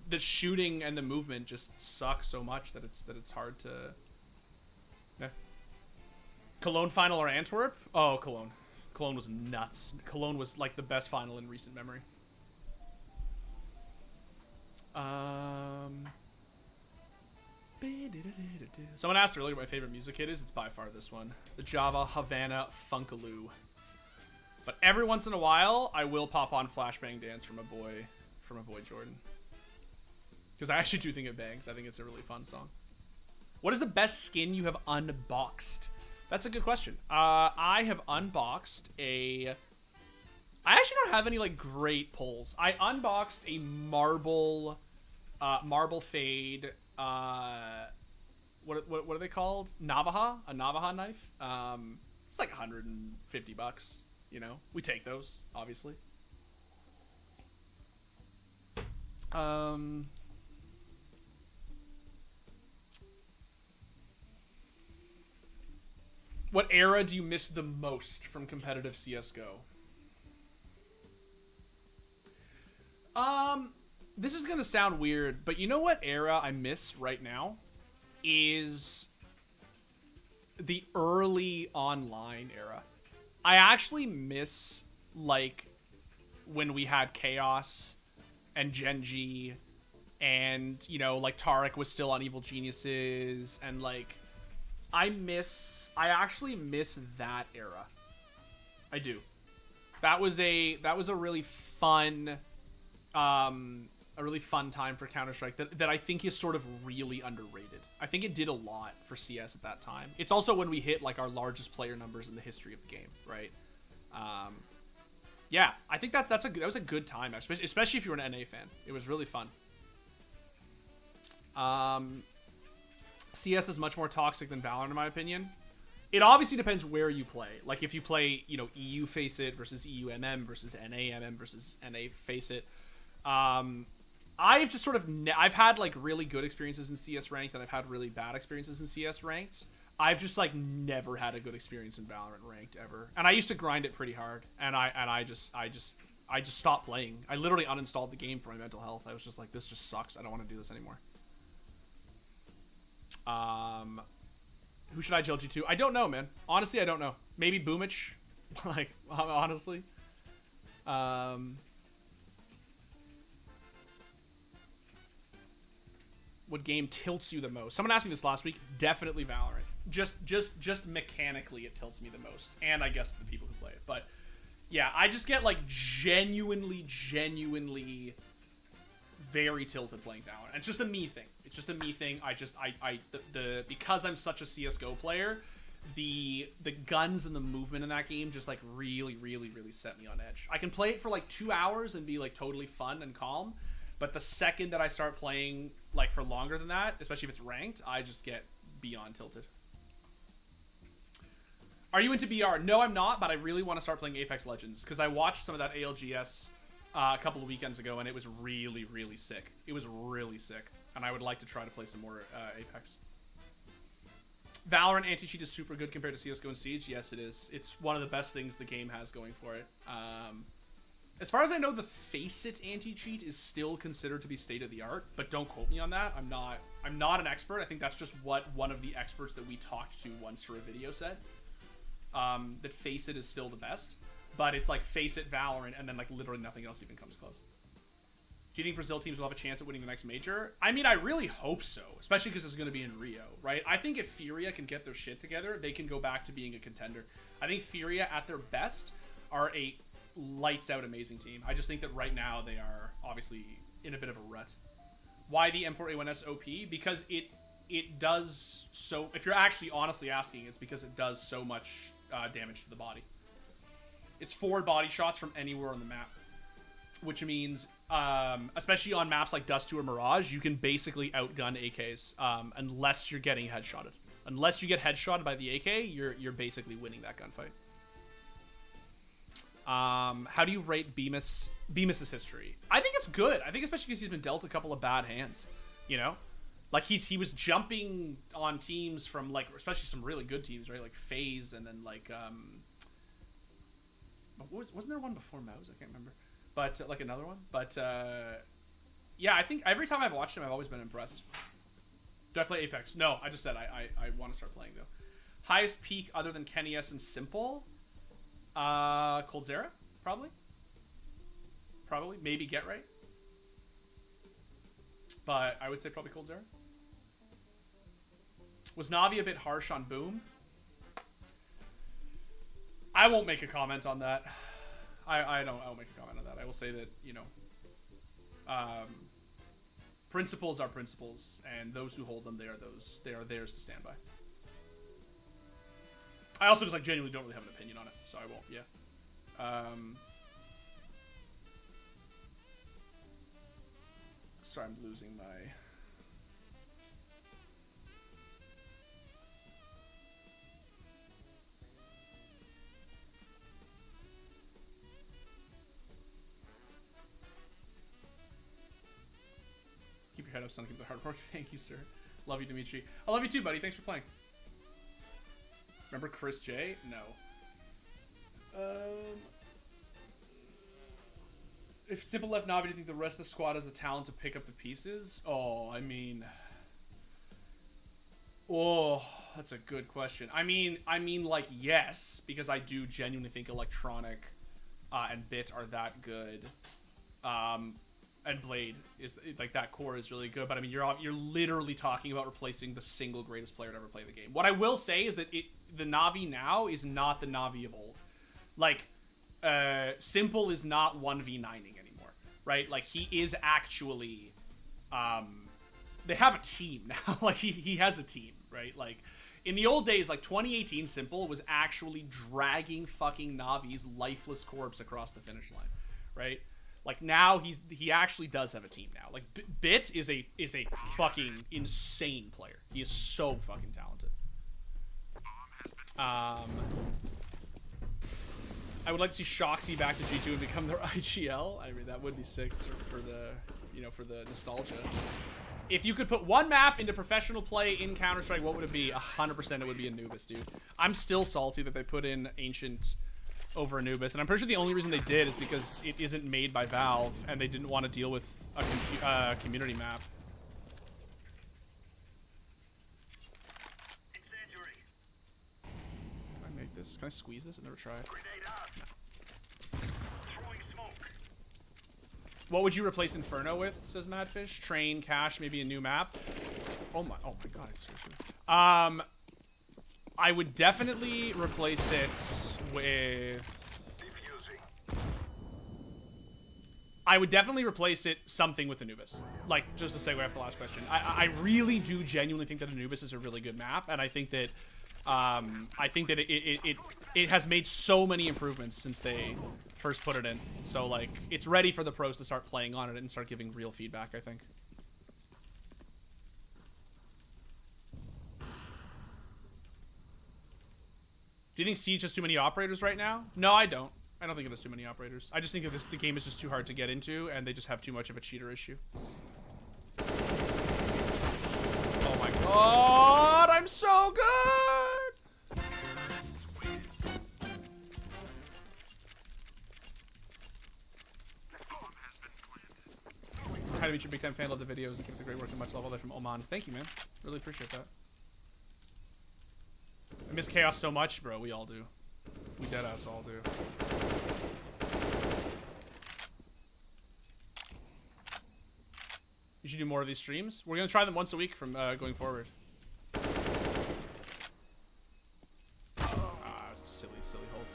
The shooting and the movement just suck so much that it's hard to... Yeah. Cologne final or Antwerp? Oh, Cologne. Cologne was nuts. Cologne was, like, the best final in recent memory. Someone asked earlier what my favorite music hit is. It's by far this one. The Java Havana Funkaloo. But every once in a while, I will pop on Flashbang Dance from my boy Jordan. Because I actually do think it bangs. I think it's a really fun song. What is the best skin you have unboxed? That's a good question. I have unboxed a... I actually don't have any, like, great pulls. I unboxed a Marble Fade what are they called? Navaja, a Navaja knife. It's like $150. You know, we take those obviously. What era do you miss the most from competitive CS:GO? This is gonna sound weird, but you know what era I miss right now is the early online era. I actually miss like when we had Chaos and Genji and, you know, like Tarek was still on Evil Geniuses, and like I actually miss that era. I do. That was a really fun a really fun time for Counter-Strike that I think is sort of really underrated. I think it did a lot for CS at that time. It's also when we hit like our largest player numbers in the history of the game, right? Yeah, I think that was a good time, especially if you were an NA fan. It was really fun. CS is much more toxic than Valorant in my opinion. It obviously depends where you play. Like if you play, you know, EU Faceit versus EU MM versus NA MM versus NA Faceit. I've just sort of I've had like really good experiences in CS ranked, and I've had really bad experiences in CS ranked. I've just like never had a good experience in Valorant ranked ever, and I used to grind it pretty hard, and I just stopped playing. I literally uninstalled the game for my mental health. I was just like, this just sucks. I don't want to do this anymore. Who should I JLG to? I don't know, man. Honestly, I don't know. Maybe Boomich. Like, honestly. What game tilts you the most? Someone asked me this last week. Definitely Valorant. Just mechanically, it tilts me the most, and I guess the people who play it. But yeah, I just get like genuinely very tilted playing Valorant. And it's just a me thing. It's just a me thing. Because I'm such a CS:GO player, the guns and the movement in that game just like really set me on edge. I can play it for like 2 hours and be like totally fun and calm. But the second that I start playing like for longer than that, especially if it's ranked, I just get beyond tilted. Are you into BR? No, I'm not, but I really want to start playing Apex Legends because I watched some of that ALGS a couple of weekends ago, and it was really sick. It was really sick, and I would like to try to play some more Apex. Valorant anti-cheat is super good compared to CSGO and Siege. Yes, it is. It's one of the best things the game has going for it. As far as I know, the Faceit anti-cheat is still considered to be state-of-the-art, but don't quote me on that. I'm not an expert. I think that's just what one of the experts that we talked to once for a video said. That Faceit is still the best, but it's like Faceit, Valorant, and then like literally nothing else even comes close. Do you think Brazil teams will have a chance at winning the next major? I mean, I really hope so, especially because it's going to be in Rio, right? I think if Furia can get their shit together, they can go back to being a contender. I think Furia at their best are a lights out amazing team. I just think that right now they are obviously in a bit of a rut. Why the M4A1S OP? Because it does so, if you're actually honestly asking, it's because it does so much damage to the body. It's 4 body shots from anywhere on the map, which means especially on maps like Dust 2 or Mirage, you can basically outgun AKs unless you're getting headshotted. Unless you get headshotted by the AK, you're basically winning that gunfight. How do you rate Bemis's history? I think it's good. I think especially because he's been dealt a couple of bad hands, you know? Like he was jumping on teams from like, especially some really good teams, right? Like FaZe, and then like wasn't there one before Mouse? I can't remember. But like another one. But yeah, I think every time I've watched him, I've always been impressed. Do I play Apex? No, I just said I want to start playing though. Highest peak other than Kenny S and Simple? Coldzera, probably. Maybe Get Right. But I would say probably Coldzera. Was Navi a bit harsh on Boom? I won't make a comment on that. I won't make a comment on that. I will say that, you know, principles are principles, and those who hold them, they are theirs to stand by. I also just like genuinely don't really have an opinion on it, so I won't. Yeah. Sorry, I'm losing my. head up, son. Keep the hard work. Thank you, sir. Love you, Dimitri. I love you too, buddy. Thanks for playing. Remember Chris J? No. If Simple left Navi, do you think the rest of the squad has the talent to pick up the pieces? Oh, I mean... Oh, that's a good question. I mean, like, yes, because I do genuinely think Electronic and Bit are that good. And Blade is, like, that core is really good. But, I mean, you're literally talking about replacing the single greatest player to ever play the game. What I will say is that the Navi now is not the Navi of old. Like, Simple is not 1v9ing anymore, right? Like, he is actually, they have a team now. Like, he has a team, right? Like, in the old days, like, 2018 Simple was actually dragging fucking Navi's lifeless corpse across the finish line, right? Like, now he actually does have a team now. Like, Bit is a fucking insane player. He is so fucking talented. I would like to see Shoxy back to G2 and become their IGL. I mean, that would be sick for the, you know, for the nostalgia. If you could put one map into professional play in Counter-Strike, what would it be? 100% it would be Anubis, dude. I'm still salty that they put in Ancient over Anubis, and I'm pretty sure the only reason they did is because it isn't made by Valve, and they didn't want to deal with a community map. Incendiary. Can I make this? Can I squeeze this? I've never tried. Grenade out. No. Throwing smoke. What would you replace Inferno with, says Madfish? Train, Cache, maybe a new map. Oh my god, it's so true. I would definitely replace it with... Defusing. I would definitely replace it something with Anubis. Like, just to segue after the last question. I really do genuinely think that Anubis is a really good map, and I think that it has made so many improvements since they first put it in. So, like, it's ready for the pros to start playing on it and start giving real feedback, I think. Do you think Siege has too many operators right now? No, I don't. I don't think it has too many operators. I just think the game is just too hard to get into, and they just have too much of a cheater issue. Oh my god, I'm so good! Hi, Dimitri, big time fan. Love the videos and keep up the great work and much love all that from Oman. Thank you, man. Really appreciate that. I miss Chaos so much, bro. We all do. We deadass all do. You should do more of these streams. We're gonna try them once a week from going forward. It's a silly hold.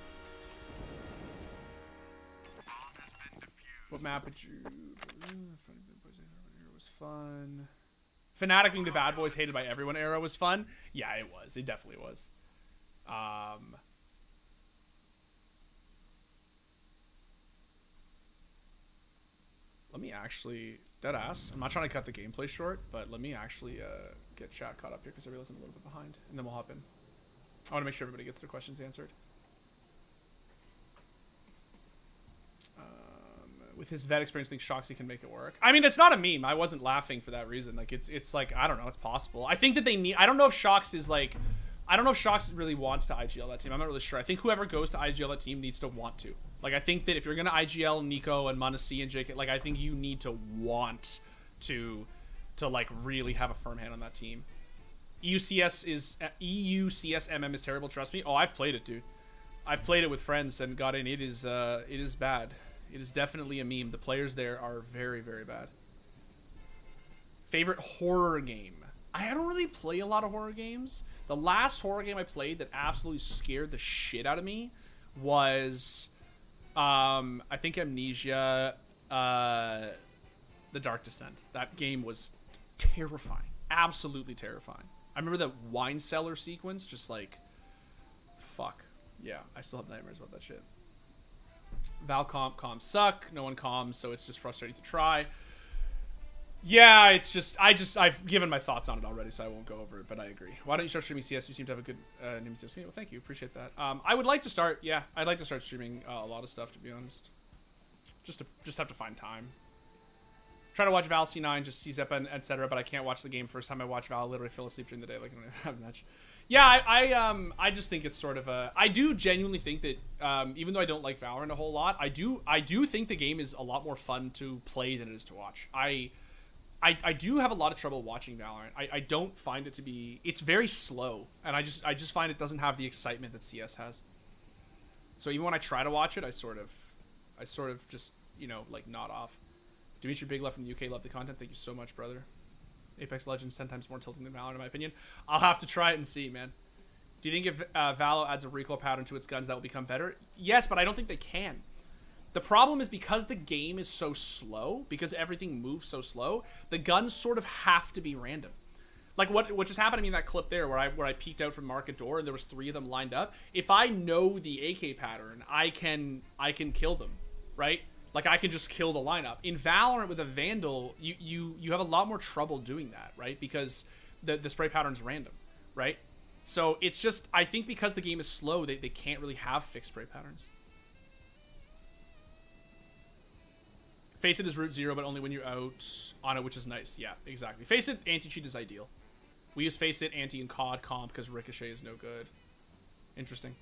What map would you? It was fun. Fnatic being the bad boys hated by everyone era was fun. Yeah, it was. It definitely was. Let me actually, deadass. I'm not trying to cut the gameplay short, but let me actually get chat caught up here because I realize I'm a little bit behind, and then we'll hop in. I want to make sure everybody gets their questions answered. With his vet experience, I think Shoxy can make it work. I mean, it's not a meme. I wasn't laughing for that reason. Like, it's like, I don't know. It's possible. I think that they need... I don't know if Shox is like... I don't know if Shox really wants to IGL that team. I'm not really sure. I think whoever goes to IGL that team needs to want to. Like, I think that if you're going to IGL Nico and Muncie and JK, like, I think you need to want to like, really have a firm hand on that team. EUCS MM is terrible. Trust me. Oh, I've played it, dude. I've played it with friends and got in. It is bad. It is definitely a meme. The players there are very, very bad. Favorite horror game? I don't really play a lot of horror games. The last horror game I played that absolutely scared the shit out of me was, I think Amnesia, The Dark Descent. That game was terrifying. Absolutely terrifying. I remember that wine cellar sequence, just like, fuck. Yeah, I still have nightmares about that shit. Val comms suck. No one comms, so it's just frustrating to try. Yeah, it's just I've given my thoughts on it already, so I won't go over it, but I agree. Why don't you start streaming CS? You seem to have a good new CS community. Well, thank you, appreciate that. I would like to start. Yeah, I'd like to start streaming a lot of stuff, to be honest. Just have to find time. Try to watch Val C9, just see Zeppa, etc. But I can't watch the game. First time I watch Val, I literally fell asleep during the day, like I don't have much. Yeah, I just think it's sort of a. I do genuinely think that even though I don't like Valorant a whole lot, I do think the game is a lot more fun to play than it is to watch. I do have a lot of trouble watching Valorant. I don't find it to be. It's very slow, and I just find it doesn't have the excitement that CS has. So even when I try to watch it, I sort of just like nod off. Dimitri Big Love from the UK, love the content. Thank you so much, brother. Apex Legends 10 times more tilting than Valorant, in my opinion. I'll have to try it and see, man. Do you think if Valo adds a recoil pattern to its guns, that will become better? Yes, but I don't think they can. The problem is because the game is so slow, because everything moves so slow, the guns sort of have to be random. Like what just happened to me in that clip there, where I peeked out from market door and there was 3 of them lined up. If I know the AK pattern, I can kill them, right? Like, I can just kill the lineup. In Valorant with a Vandal, you have a lot more trouble doing that, right? Because the spray pattern's random, right? So, it's just, I think because the game is slow, they can't really have fixed spray patterns. Face It is root 0, but only when you're out on it, which is nice. Yeah, exactly. Face It anti-cheat is ideal. We use Face It anti and COD comp because Ricochet is no good. Interesting.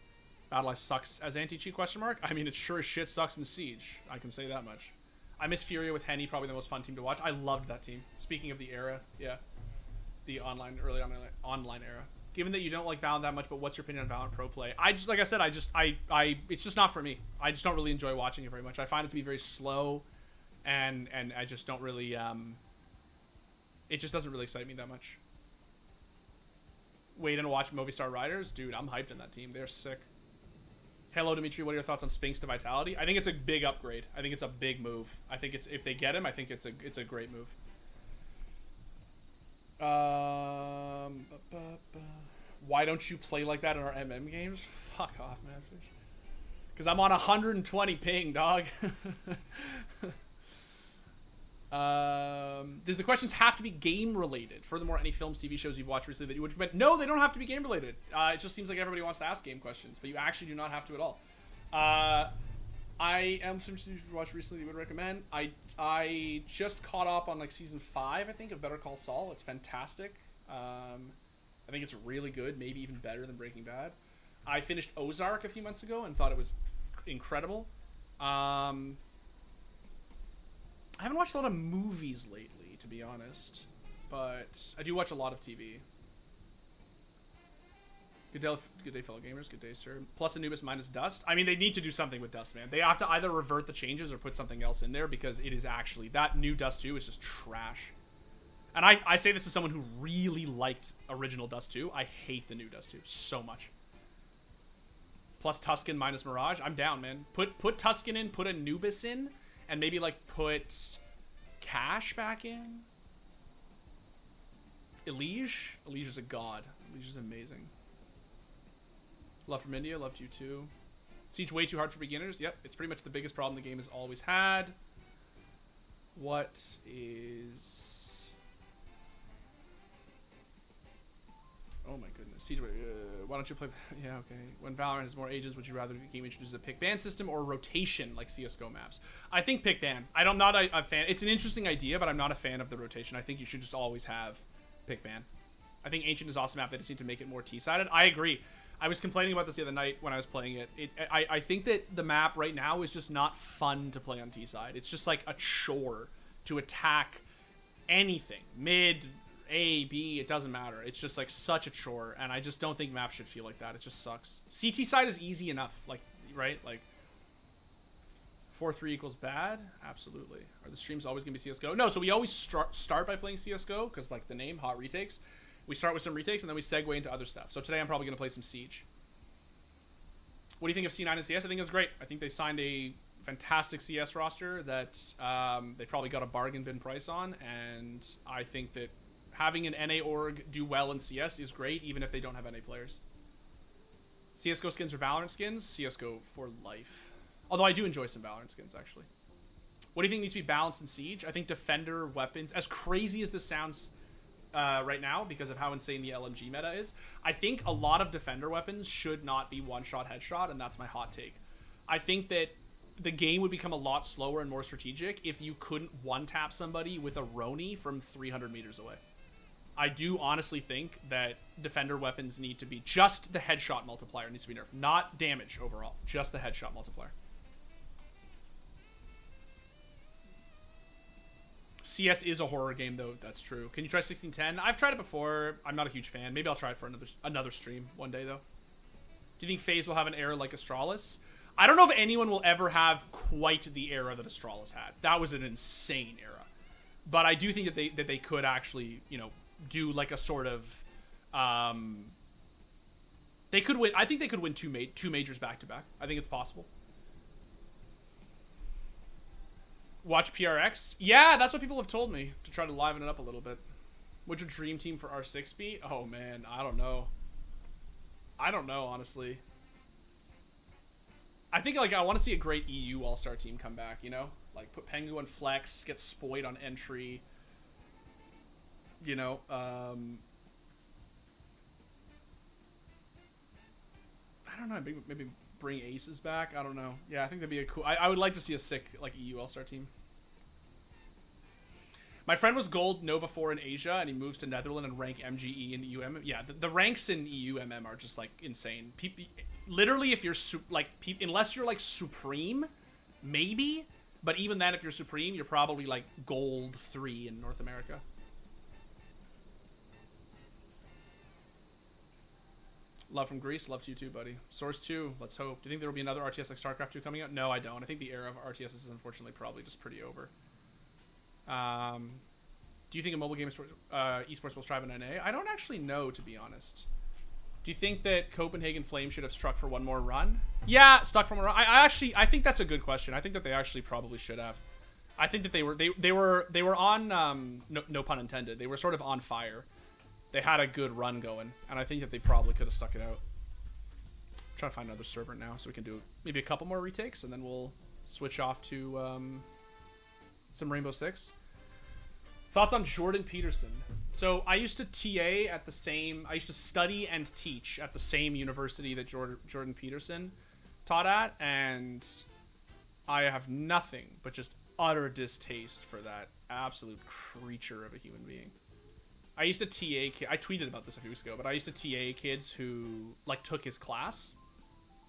Battle sucks as anti-cheat ? I mean, it sure as shit sucks in Siege. I can say that much. I miss Furia with Henny, probably the most fun team to watch. I loved that team. Speaking of the era, yeah. The early online era. Given that you don't like Valorant that much, but what's your opinion on Valorant Pro Play? I just, like I said, it's just not for me. I just don't really enjoy watching it very much. I find it to be very slow, and I just don't really, it just doesn't really excite me that much. Wait and watch Movistar Riders? Dude, I'm hyped in that team. They're sick. Hello, Dimitri. What are your thoughts on Spinks to Vitality? I think it's a big upgrade. I think it's a big move. I think it's if they get him, I think it's a great move. Why don't you play like that in our MM games? Fuck off, man. Because I'm on 120 ping, dog. Did the questions have to be game related? Furthermore, any films, TV shows you've watched recently that you would recommend? No, they don't have to be game related. It just seems like everybody wants to ask game questions, but you actually do not have to at all. I am some series you've watched recently that you would recommend. I just caught up on like season 5, I think, of Better Call Saul. It's fantastic. I think it's really good, maybe even better than Breaking Bad. I finished Ozark a few months ago and thought it was incredible. I haven't watched a lot of movies lately, to be honest, but I do watch a lot of TV. Good day, fellow gamers. Good day, sir. Plus Anubis minus Dust. I mean, they need to do something with Dust, man. They have to either revert the changes or put something else in there, because it is actually, that new Dust 2 is just trash. And I say this as someone who really liked original Dust 2. I hate the new Dust 2 so much. Plus Tuscan minus Mirage. I'm down, man. Put Tuscan in, put Anubis in, and maybe like put Cash back in. Elige is a god. Elige is amazing. Love from India. Loved you too. Siege way too hard for beginners. Yep, it's pretty much the biggest problem the game has always had. What is... Oh my goodness. Siege, why don't you play... Yeah, okay. When Valorant has more agents, would you rather the game introduces a pick-ban system or rotation like CSGO maps? I think pick-ban. I'm not a fan. It's an interesting idea, but I'm not a fan of the rotation. I think you should just always have pick-ban. I think Ancient is awesome map. They just need to make it more T-sided. I agree. I was complaining about this the other night when I was playing it. I think that the map right now is just not fun to play on T-side. It's just like a chore to attack anything. Mid, A, B, it doesn't matter. It's just like such a chore, and I just don't think maps should feel like that. It just sucks. CT side is easy enough, like, right? Like, 4-3 equals bad? Absolutely. Are the streams always going to be CSGO? No, so we always start by playing CSGO, because, like, the name, Hot Retakes. We start with some retakes, and then we segue into other stuff. So today I'm probably going to play some Siege. What do you think of C9 and CS? I think it's great. I think they signed a fantastic CS roster that they probably got a bargain bin price on, and I think that having an NA org do well in CS is great, even if they don't have NA players. CSGO skins or Valorant skins? CSGO for life. Although I do enjoy some Valorant skins, actually. What do you think needs to be balanced in Siege? I think Defender, weapons, as crazy as this sounds right now because of how insane the LMG meta is, I think a lot of Defender weapons should not be one-shot headshot, and that's my hot take. I think that the game would become a lot slower and more strategic if you couldn't one-tap somebody with a Roni from 300 meters away. I do honestly think that defender weapons need to be just the headshot multiplier needs to be nerfed, not damage overall, just the headshot multiplier. CS is a horror game though, that's true. Can you try 1610? I've tried it before. I'm not a huge fan. Maybe I'll try it for another stream one day though. Do you think FaZe will have an era like Astralis? I don't know if anyone will ever have quite the era that Astralis had. That was an insane era. But I do think that they could actually, you know, do like a sort of they could win. I think they could win two majors back to back. I think it's possible. Watch PRX? Yeah, that's what people have told me, to try to liven it up a little bit. What's your dream team for R6 be? Oh man, I don't know. I don't know, honestly. I think like I want to see a great EU All-Star team come back, you know? Like put Pengu on flex, get Spoid on entry. You know, I don't know, maybe bring Aces back. I don't know. Yeah, I think that'd be a cool. I would like to see a sick like EU All-Star team. My friend was gold Nova 4 in Asia, and he moves to Netherlands and rank MGE in EUM. Yeah, the ranks in EUMM are just like insane. Literally, if you're unless you're like Supreme, maybe. But even then, if you're Supreme, you're probably like gold 3 in North America. Love from Greece. Love to you too, buddy. Source 2. Let's hope. Do you think there will be another RTS like StarCraft 2 coming out? No, I don't. I think the era of RTS is unfortunately probably just pretty over. Do you think a mobile game esports will strive in NA? I don't actually know, to be honest. Do you think that Copenhagen Flames should have struck for one more run? Yeah, stuck for one run. I think that's a good question. I think that they actually probably should have. I think that they were on no pun intended. They were sort of on fire. They had a good run going, and I think that they probably could have stuck it out. I'm trying to find another server now so we can do maybe a couple more retakes, and then we'll switch off to some Rainbow Six. Thoughts on Jordan Peterson? So I used to TA at the same. I used to study and teach at the same university that Jordan Peterson taught at, and I have nothing but just utter distaste for that absolute creature of a human being. I used to TA. I tweeted about this a few weeks ago, but I used to TA kids who like took his class,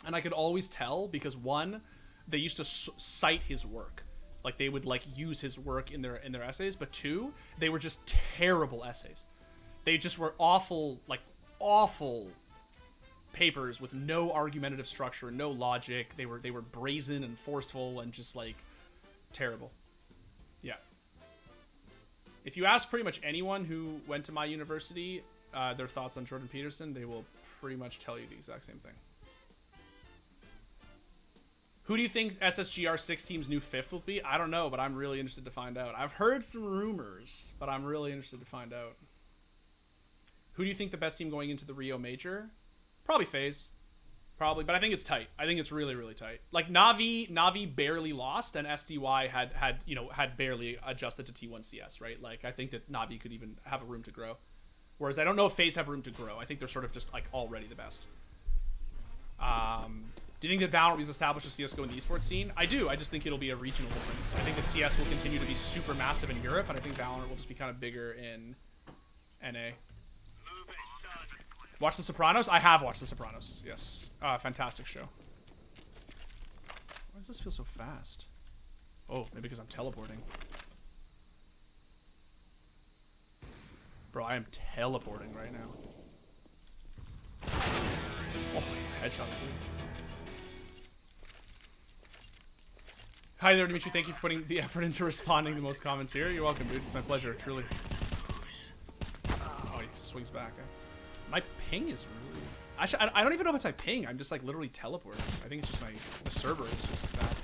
and I could always tell because one, they used to cite his work, like they would like use his work in their essays. But two, they were just terrible essays. They just were awful papers with no argumentative structure, no logic. They were brazen and forceful and just like terrible. Yeah. If you ask pretty much anyone who went to my university their thoughts on Jordan Peterson, they will pretty much tell you the exact same thing. Who do you think SSGR 6 team's new fifth will be? I don't know, but I'm really interested to find out. I've heard some rumors, but I'm really interested to find out. Who do you think the best team going into the Rio Major? Probably FaZe. Probably, but I think it's tight. I think it's really, really tight. Like Navi barely lost, and SDY had barely adjusted to T1 CS, right? Like I think that Navi could even have a room to grow, whereas I don't know if FaZe have room to grow. I think they're sort of just like already the best. Do you think that Valorant will establish a CS:GO in the esports scene? I do. I just think it'll be a regional difference. I think that CS will continue to be super massive in Europe, and I think Valorant will just be kind of bigger in NA. Watch The Sopranos? I have watched The Sopranos, yes. Fantastic show. Why does this feel so fast? Oh, maybe because I'm teleporting. Bro, I am teleporting right now. Oh, headshot, dude. Hi there, Dimitri. Thank you for putting the effort into responding to most comments here. You're welcome, dude. It's my pleasure, truly. Oh, he swings back. My ping is really... Actually, I don't even know if it's my ping. I'm just like literally teleporting. I think it's just the server is just that.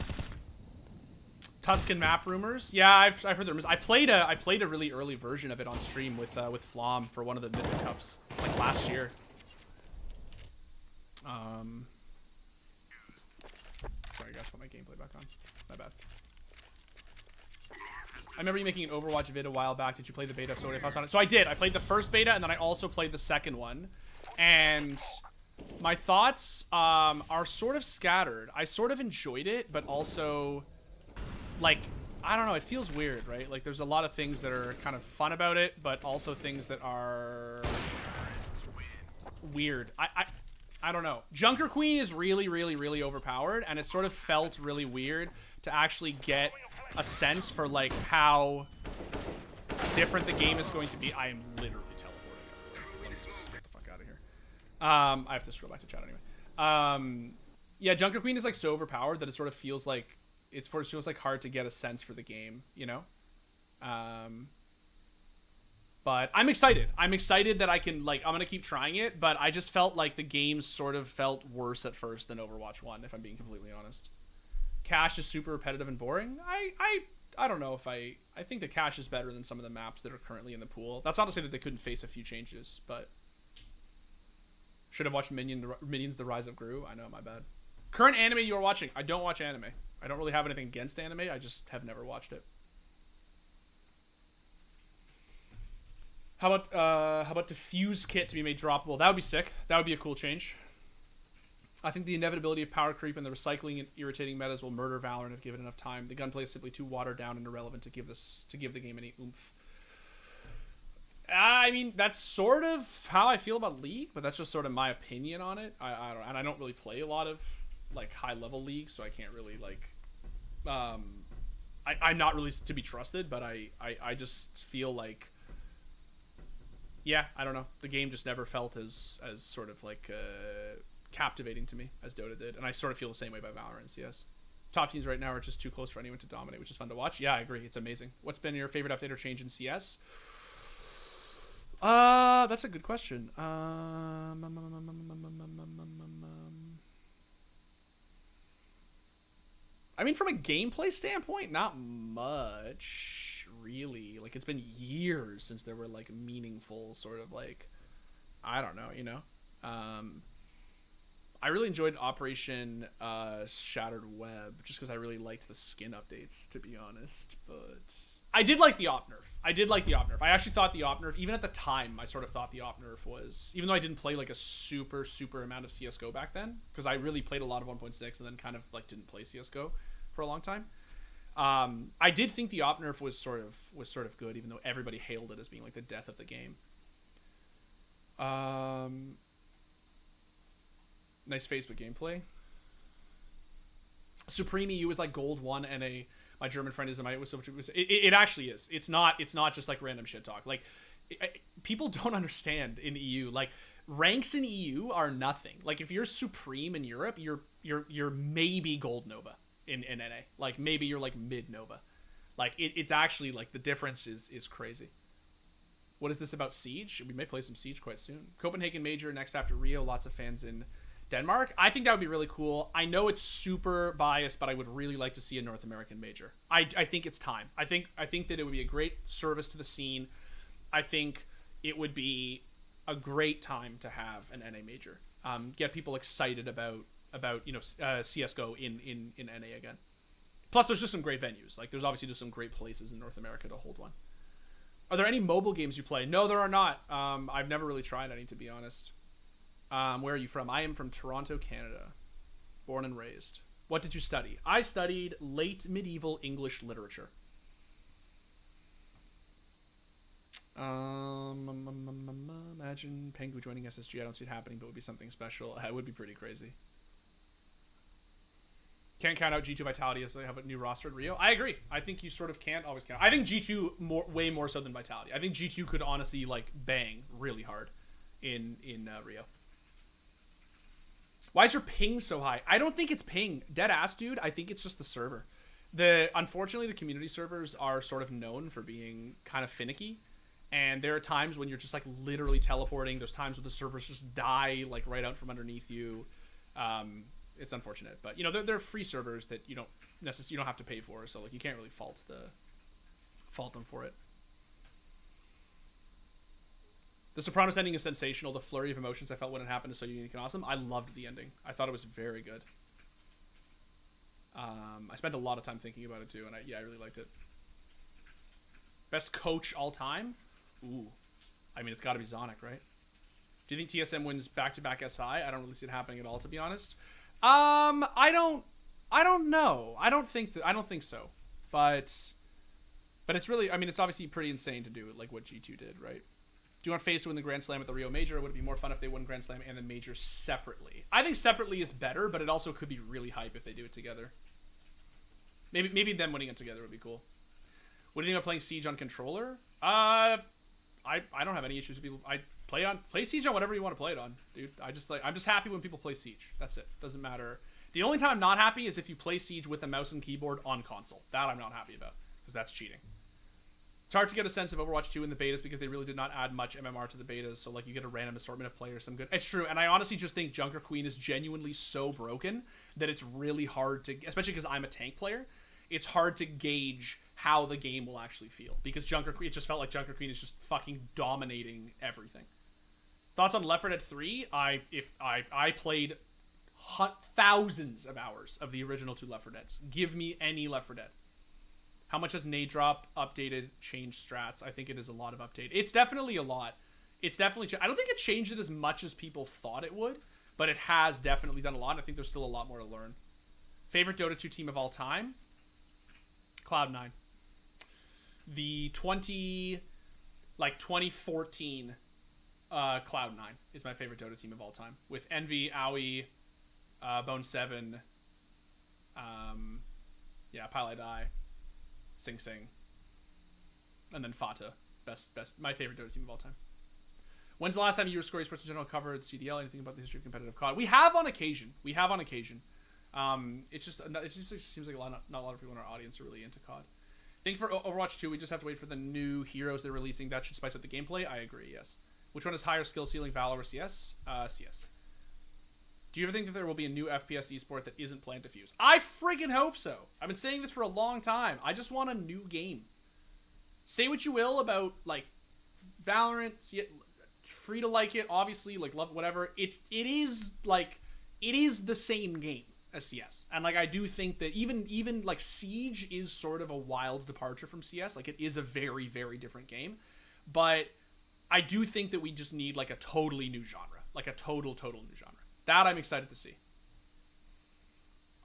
Tuscan map rumors. Yeah, I've heard the rumors. I played a really early version of it on stream with Flom for one of the Mythic Cups like last year. Sorry guys, put my gameplay back on. My bad. I remember you making an Overwatch vid a while back. Did you play the beta of Soda Fox on it? So I did. I played the first beta, and then I also played the second one. And My thoughts are sort of scattered. I sort of enjoyed it, but also, like, I don't know. It feels weird, right? Like, there's a lot of things that are kind of fun about it, but also things that are weird. I don't know. Junker Queen is really, really, really overpowered, and it sort of felt really weird to actually get a sense for, like, how different the game is going to be. I am literally teleporting everywhere. Let me just get the fuck out of here. I have to scroll back to chat anyway. Yeah, Junker Queen is, like, so overpowered that it sort of feels like feels like hard to get a sense for the game, you know? But I'm excited. I'm excited that I can, like, I'm going to keep trying it, but I just felt like the game sort of felt worse at first than Overwatch 1, if I'm being completely honest. Cache is super repetitive and boring. I don't know if I think the cache is better than some of the maps that are currently in the pool. That's not to say that they couldn't face a few changes, but should have watched Minions The Rise of Gru. I know, my bad. Current anime you are watching. I don't watch anime. I don't really have anything against anime. I just have never watched it. How about diffuse kit to be made droppable? That would be sick. That would be a cool change. I think the inevitability of power creep and the recycling and irritating metas will murder Valorant if given enough time. The gunplay is simply too watered down and irrelevant to give the game any oomph. I mean, that's sort of how I feel about League, but that's just sort of my opinion on it. I don't really play a lot of, like, high level League, so I can't really, like, I'm not really to be trusted, but I just feel like, yeah, I don't know. The game just never felt as sort of, like, captivating to me as Dota did, and I sort of feel the same way about Valorant and CS. Top teams right now are just too close for anyone to dominate, which is fun to watch. Yeah, I agree. It's amazing. What's been your favorite update or change in CS? That's a good question. I mean, from a gameplay standpoint, not much, really. Like, it's been years since there were, like, meaningful sort of, like, I don't know, you know? I really enjoyed Operation Shattered Web, just because I really liked the skin updates, to be honest, but I did like the op nerf. I actually thought the op nerf, even at the time, I sort of thought the op nerf was, even though I didn't play, like, a super amount of CSGO back then, because I really played a lot of 1.6 and then kind of, like, didn't play CSGO for a long time. I did think the op nerf was sort of good, even though everybody hailed it as being, like, the death of the game. Nice Facebook gameplay. Supreme EU is like gold 1 and my German friend is it actually is. It's not just like random shit talk. Like, people don't understand in EU, like, ranks in EU are nothing. Like, if you're Supreme in Europe, you're maybe gold Nova in NA. Like, maybe you're like mid Nova. Like, it's actually, like, the difference is crazy. What is this about Siege? We may play some Siege quite soon. Copenhagen Major next after Rio. Lots of fans in Denmark. I think that would be really cool. I know it's super biased, but I would really like to see a North American major. I think it's time. I think that it would be a great service to the scene. I think it would be a great time to have an NA major. Get people excited about CS:GO in NA again. Plus, there's just some great venues. Like, there's obviously just some great places in North America to hold one. Are there any mobile games you play? No, there are not. I've never really tried any, to be honest. Where are you from? I am from Toronto, Canada. Born and raised. What did you study? I studied late medieval English literature. Imagine Pengu joining SSG. I don't see it happening, but it would be something special. It would be pretty crazy. Can't count out G2 Vitality as they have a new roster at Rio. I agree. I think you sort of can't always count. I think G2 way more so than Vitality. I think G2 could honestly, like, bang really hard in Rio. Why is your ping so high? I don't think it's ping. Dead ass, dude. I think it's just the server. Unfortunately, the community servers are sort of known for being kind of finicky. And there are times when you're just, like, literally teleporting. There's times when the servers just die, like, right out from underneath you. It's unfortunate, but, you know, they're free servers that you don't have to pay for, so, like, you can't really fault them for it. The Sopranos ending is sensational. The flurry of emotions I felt when it happened is so unique and awesome. I loved the ending. I thought it was very good. I spent a lot of time thinking about it too, and I really liked it. Best coach all time? Ooh, I mean, it's got to be Zonic, right? Do you think TSM wins back-to-back SI? I don't really see it happening at all, to be honest. I don't know. I don't think so. But it's really, I mean, it's obviously pretty insane to do it, like what G2 did, right? Do you want FaZe to win the Grand Slam at the Rio Major, or would it be more fun if they won Grand Slam and the Major separately? I think separately is better, but it also could be really hype if they do it together. Maybe them winning it together would be cool. What do you think about playing Siege on controller? I don't have any issues with people. I play Siege on whatever you want to play it on, dude. I'm just happy when people play Siege. That's it. Doesn't matter. The only time I'm not happy is if you play Siege with a mouse and keyboard on console. That I'm not happy about, because that's cheating. It's hard to get a sense of Overwatch 2 in the betas because they really did not add much MMR to the betas, so like you get a random assortment of players, some good. It's true, and I honestly just think Junker Queen is genuinely so broken that it's really hard to, especially because I'm a tank player, it's hard to gauge how the game will actually feel, because Junker Queen, it just felt like Junker Queen is just fucking dominating everything. Thoughts on Left 4 Dead 3? I played thousands of hours of the original 2 Left 4 Deads. Give me any Left 4 Dead. How much has nade drop updated, changed strats? I think it is a lot of update. It's definitely a lot. It's definitely, I don't think it changed it as much as people thought it would, but it has definitely done a lot. I think there's still a lot more to learn. Favorite Dota 2 team of all time? Cloud9. The 2014 Cloud9 is my favorite Dota team of all time, with Envy, Aoi, Bone 7, Pile I Die, Sing Sing, and then Fata. Best, my favorite Dota team of all time. When's the last time you or Score Esports in general covered CDL? Anything about the history of competitive COD? We have on occasion. It just seems like not a lot of people in our audience are really into COD. I think for Overwatch 2, we just have to wait for the new heroes they're releasing. That should spice up the gameplay. I agree, yes. Which one is higher skill ceiling, Valor or CS? CS. Do you ever think that there will be a new FPS esport that isn't planned to fuse? I friggin' hope so. I've been saying this for a long time. I just want a new game. Say what you will about, like, Valorant, free to like it, obviously, like, love whatever. It is the same game as CS. And, like, I do think that even like, Siege is sort of a wild departure from CS. Like, it is a very, very different game. But I do think that we just need, like, a totally new genre. Like, a total new genre. That I'm excited to see.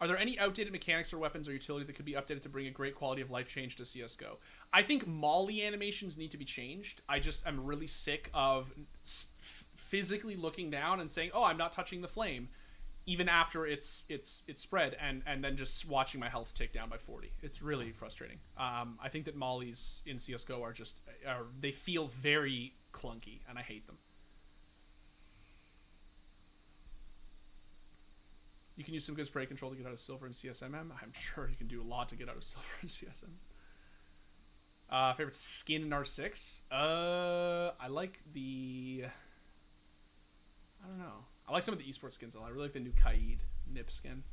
Are there any outdated mechanics or weapons or utility that could be updated to bring a great quality of life change to CSGO? I think Molly animations need to be changed. I'm really sick of physically looking down and saying, oh, I'm not touching the flame, even after it's spread, and then just watching my health tick down by 40. It's really frustrating. I think that Mollies in CSGO they feel very clunky, and I hate them. You can use some good spray control to get out of silver in CSMM. I'm sure you can do a lot to get out of silver in CSM. Favorite skin in R6? I like the... I don't know. I like some of the esports skins a lot. I really like the new Kaid Nip skin.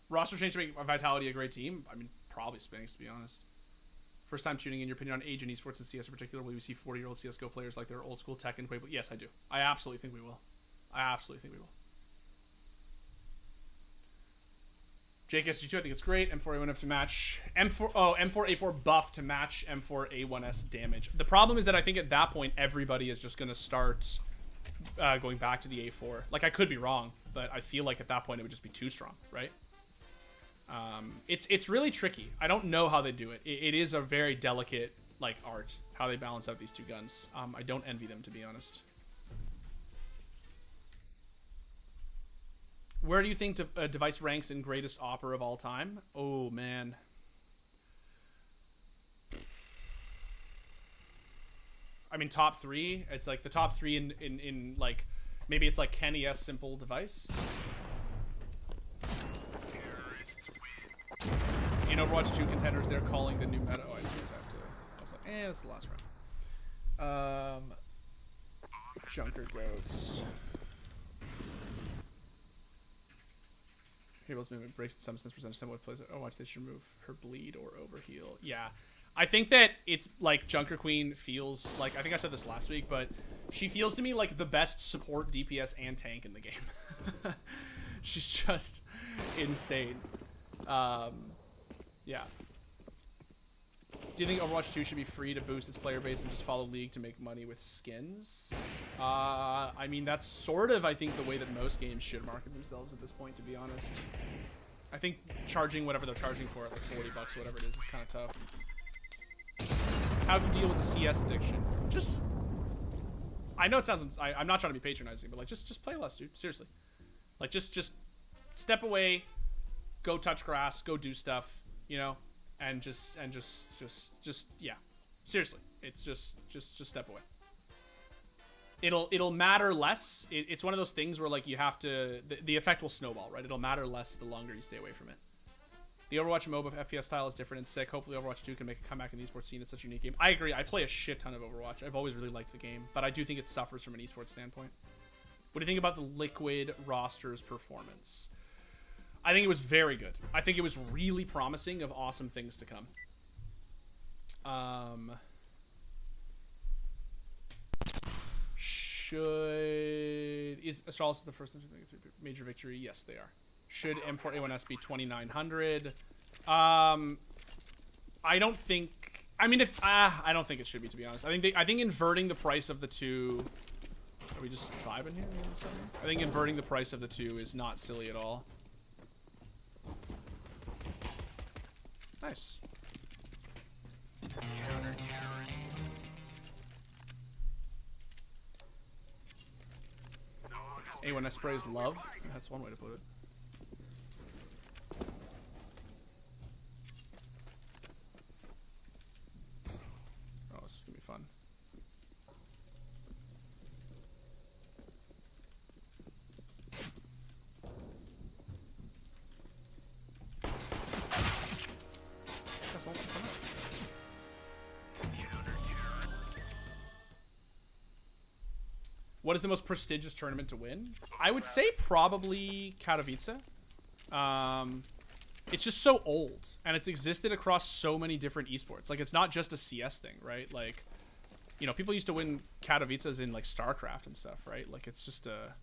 Roster change to make Vitality a great team? I mean, probably Spanx, to be honest. First time tuning in, your opinion on age in esports and CS in particular. Will we see 40-year-old CSGO players like their old school tech and Quavo? Yes, I do. I absolutely think we will. JKSG2, I think it's great. M4A1F to match M4A4 buff to match M4A1S damage. The problem is that I think at that point everybody is just going to start going back to the A4. Like, I could be wrong, but I feel like at that point it would just be too strong, right? It's really tricky. I don't know how they do it. It is a very delicate, like, art, how they balance out these two guns. I don't envy them, to be honest. Where do you think Device ranks in greatest opera of all time? Oh, man. I mean, top 3. It's like the top 3 in like, maybe it's like Kenny S. Simple Device. In Overwatch 2 contenders, they're calling the new meta. Oh, I just have to. I was like, that's the last round. Junker Goats. Hero's movement breaks in some sense percentage. Someone plays it. Overwatch, they should remove her bleed or overheal. Yeah. I think that it's like Junker Queen feels like, I think I said this last week, but she feels to me like the best support, DPS, and tank in the game. She's just insane. Yeah. Do you think Overwatch 2 should be free to boost its player base and just follow League to make money with skins? I mean, that's sort of, I think, the way that most games should market themselves at this point, to be honest. I think charging whatever they're charging for it, like 40 bucks, whatever it is kind of tough. How to deal with the CS addiction? Just, I know it sounds, I'm not trying to be patronizing, but like, just play less, dude. Seriously. Like, just step away, go touch grass, go do stuff, you know, and just yeah. Seriously, it's just step away. It'll matter less. It's one of those things where like you have to, the effect will snowball, right? It'll matter less the longer you stay away from it. The Overwatch MOBA FPS style is different and sick. Hopefully Overwatch 2 can make a comeback in the esports scene. It's such a unique game. I agree. I play a shit ton of Overwatch. I've always really liked the game, but I do think it suffers from an esports standpoint. What do you think about the Liquid roster's performance? I think it was very good. I think it was really promising of awesome things to come. Is Astralis the first major victory? Yes, they are. Should M4A1S be 2900? I don't think. I mean, I don't think it should be, to be honest. I think inverting the price of the two. Are we just vibing here? I think inverting the price of the two is not silly at all. Nice. A1S spray is love. That's one way to put it. Oh, this is gonna be fun. What is the most prestigious tournament to win? I would say probably Katowice. It's just so old, and it's existed across so many different esports. Like, it's not just a CS thing, right? Like, you know, people used to win Katowices in, like, StarCraft and stuff, right? Like, it's just a...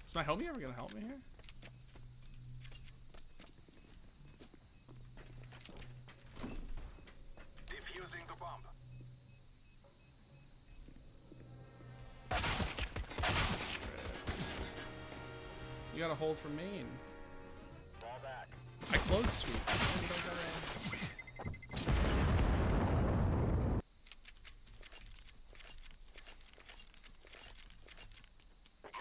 Is my homie ever gonna help me here? You gotta hold for main. I closed sweep.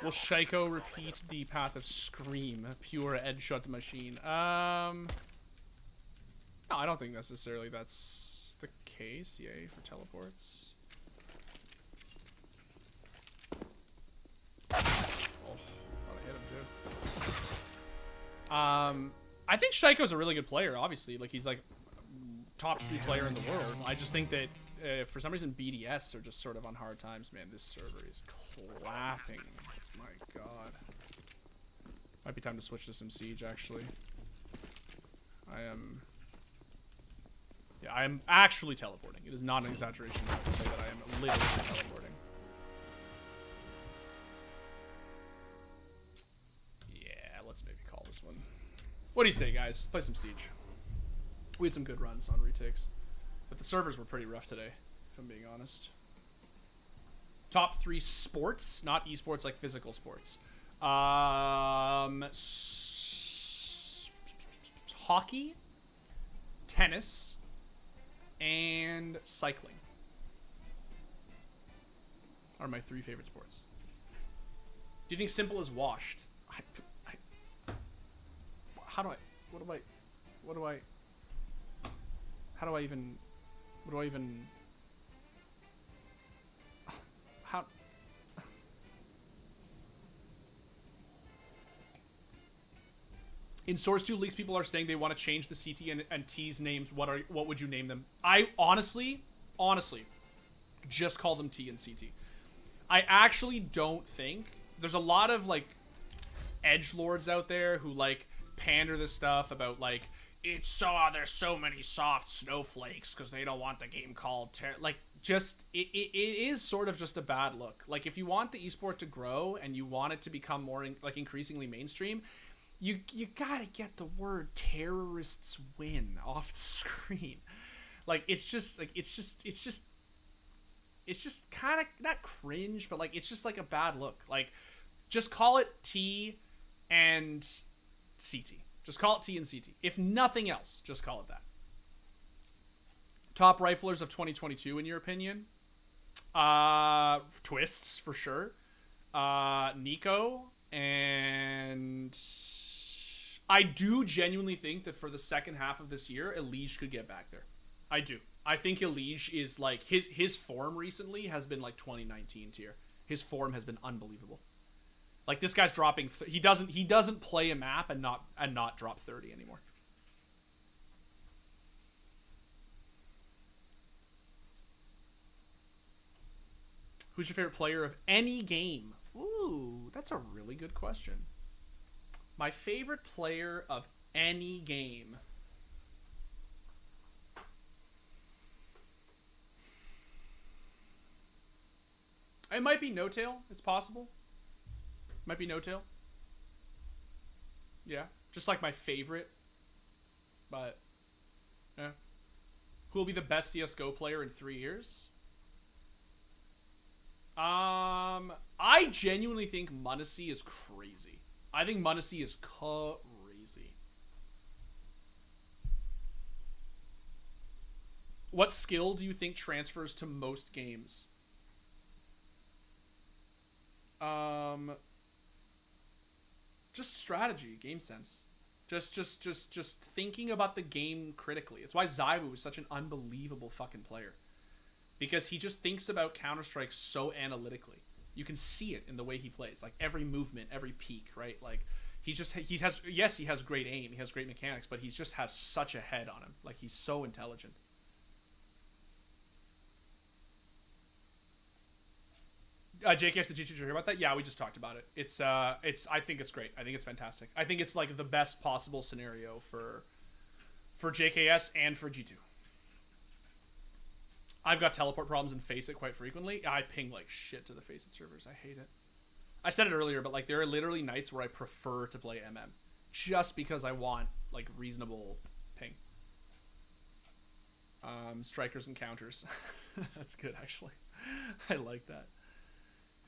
Will Shaiko repeat the path of Scream, pure headshot machine? No, I don't think necessarily that's the case. Yay for teleports. I think Shaiko's a really good player, obviously. Like, he's like top 3 player in the world. I just think that for some reason BDS are just sort of on hard times, man. This server is clapping. My god. Might be time to switch to some Siege, actually. I am actually teleporting. It is not an exaggeration to say that I am literally teleporting. Let's maybe call this one. What do you say, guys? Let's play some Siege. We had some good runs on retakes, but the servers were pretty rough today, if I'm being honest. Top 3 sports, not esports, like physical sports. Hockey, tennis, and cycling are my 3 favorite sports. Do you think Simple is washed? How do I in Source 2 leaks, people are saying they want to change the CT and T's names. What would you name them? I honestly, just call them T and CT. I actually don't think there's a lot of like edgelords out there who like pander this stuff about like there's so many soft snowflakes because they don't want the game called like just it is sort of just a bad look. Like, if you want the esport to grow and you want it to become more like increasingly mainstream, you gotta get the word terrorists win off the screen. Like it's just kind of not cringe, but like it's just like a bad look. Like just call it T and CT. Just call it T and CT. If nothing else, just call it that. Top riflers of 2022 in your opinion? Twists for sure. Nico, and I do genuinely think that for the second half of this year, Elige could get back there. I do. I think Elige is like his form recently has been like 2019 tier. His form has been unbelievable. Like this guy's dropping. He doesn't play a map and not drop 30 anymore. Who's your favorite player of any game? Ooh, that's a really good question. My favorite player of any game. It might be No Tail. It's possible. Might be No Tail. Yeah, just like my favorite. But, yeah. Who will be the best CS:GO player in 3 years? I genuinely think Munacy is crazy. I think Munacy is crazy. What skill do you think transfers to most games? Just strategy, game sense. Just thinking about the game critically. It's why Zaiwu is such an unbelievable fucking player. Because he just thinks about Counter-Strike so analytically. You can see it in the way he plays. Like every movement, every peek, right? Like he has great aim, he has great mechanics, but he just has such a head on him. Like he's so intelligent. JKS the G2, did you hear about that? Yeah, we just talked about it. I think it's great. I think it's fantastic. I think it's like the best possible scenario for JKS and for G2. I've got teleport problems in Faceit quite frequently. I ping like shit to the Faceit servers. I hate it. I said it earlier, but like there are literally nights where I prefer to play MM just because I want like reasonable ping. Strikers and counters. That's good actually. I like that.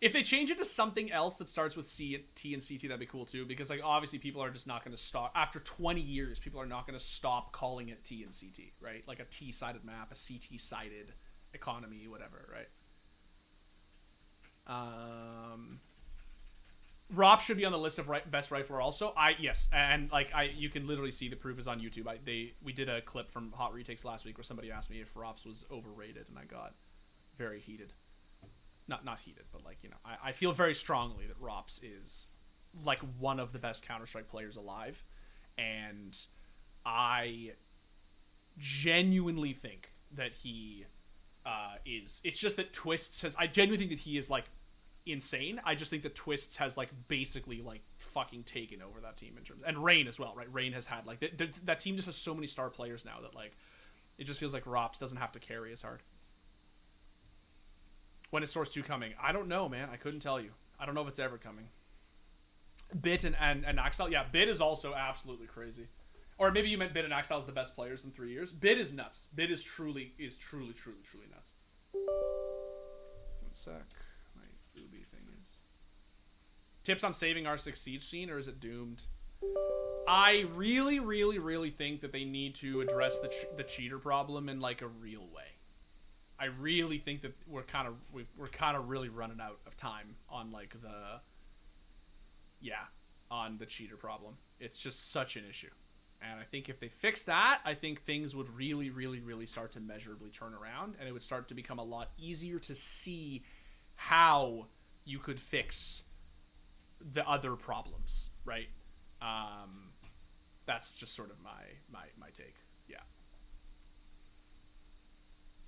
If they change it to something else that starts with T and CT, that'd be cool too. Because like obviously people are just not going to stop after 20 years. People are not going to stop calling it T and CT, right? Like a T-sided map, a CT-sided economy, whatever, right? Rop should be on the list of best rifler also. Yes, and like you can literally see the proof is on YouTube. We did a clip from Hot Retakes last week where somebody asked me if Rops was overrated, and I got very heated. Not heated, but like, you know, I feel very strongly that Rops is like one of the best Counter-Strike players alive, and I genuinely think that he is. It's just that Twists has. I genuinely think that he is like insane. I just think that Twists has like basically like fucking taken over that team in terms, and Rain as well, right? Rain has had like that team just has so many star players now that like it just feels like Rops doesn't have to carry as hard. When is Source 2 coming? I don't know, man. I couldn't tell you. I don't know if it's ever coming. Bit and Axel. Yeah, Bit is also absolutely crazy. Or maybe you meant Bit and Axel as the best players in 3 years. Bit is nuts. Bit is truly nuts. One sec. My booby thing is. Tips on saving R6 Siege scene, or is it doomed? I really think that they need to address the cheater problem in like a real way. I really think that we're kind of really running out of time on like on the cheater problem. It's just such an issue. And I think if they fix that, I think things would really start to measurably turn around, and it would start to become a lot easier to see how you could fix the other problems, right? That's just sort of my take. Yeah.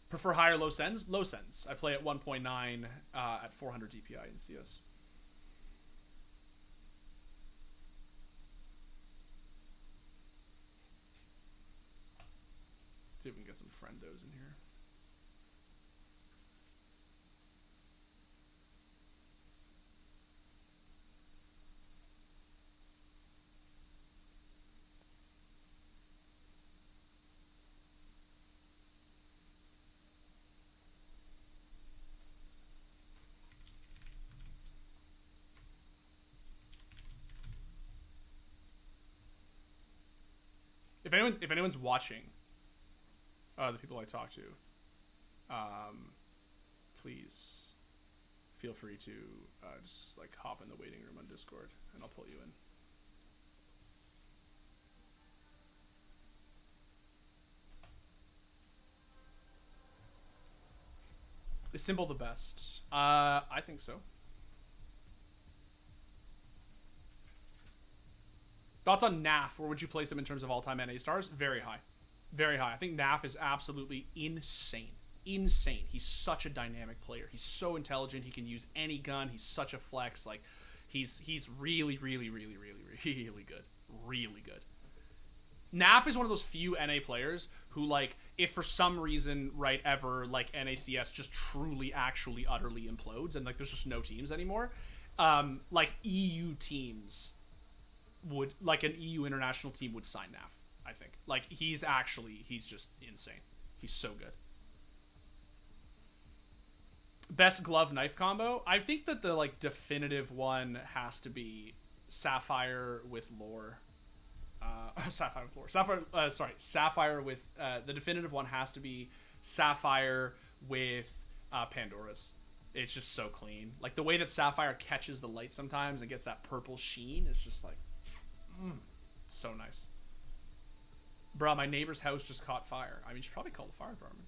Prefer high or low sends? Low sends. I play at 1.9 at 400 DPI in CS. See if we can get some friendos in here. If anyone's watching, the people I talk to, please feel free to just like hop in the waiting room on Discord, and I'll pull you in. Is Symbol the best? I think so. Thoughts on NAF? Where would you place him in terms of all-time NA stars? Very high. Very high. I think NAF is absolutely insane. Insane. He's such a dynamic player. He's so intelligent. He can use any gun. He's such a flex. Like, he's really, really, really, really, really good. Really good. NAF is one of those few NA players who, like, if for some reason, right, ever, like, NACS just truly, actually, utterly implodes and, like, there's just no teams anymore, like, EU teams would, like, an EU international team would sign NAF, I think. Like, he's just insane. He's so good. Best glove knife combo? I think that the, like, definitive one has to be Sapphire with Lore. Sapphire with Lore. Sapphire with, the definitive one has to be Sapphire with Pandora's. It's just so clean. Like, the way that Sapphire catches the light sometimes and gets that purple sheen is just like, so nice. Bruh, my neighbor's house just caught fire. I mean, you should probably call the fire department.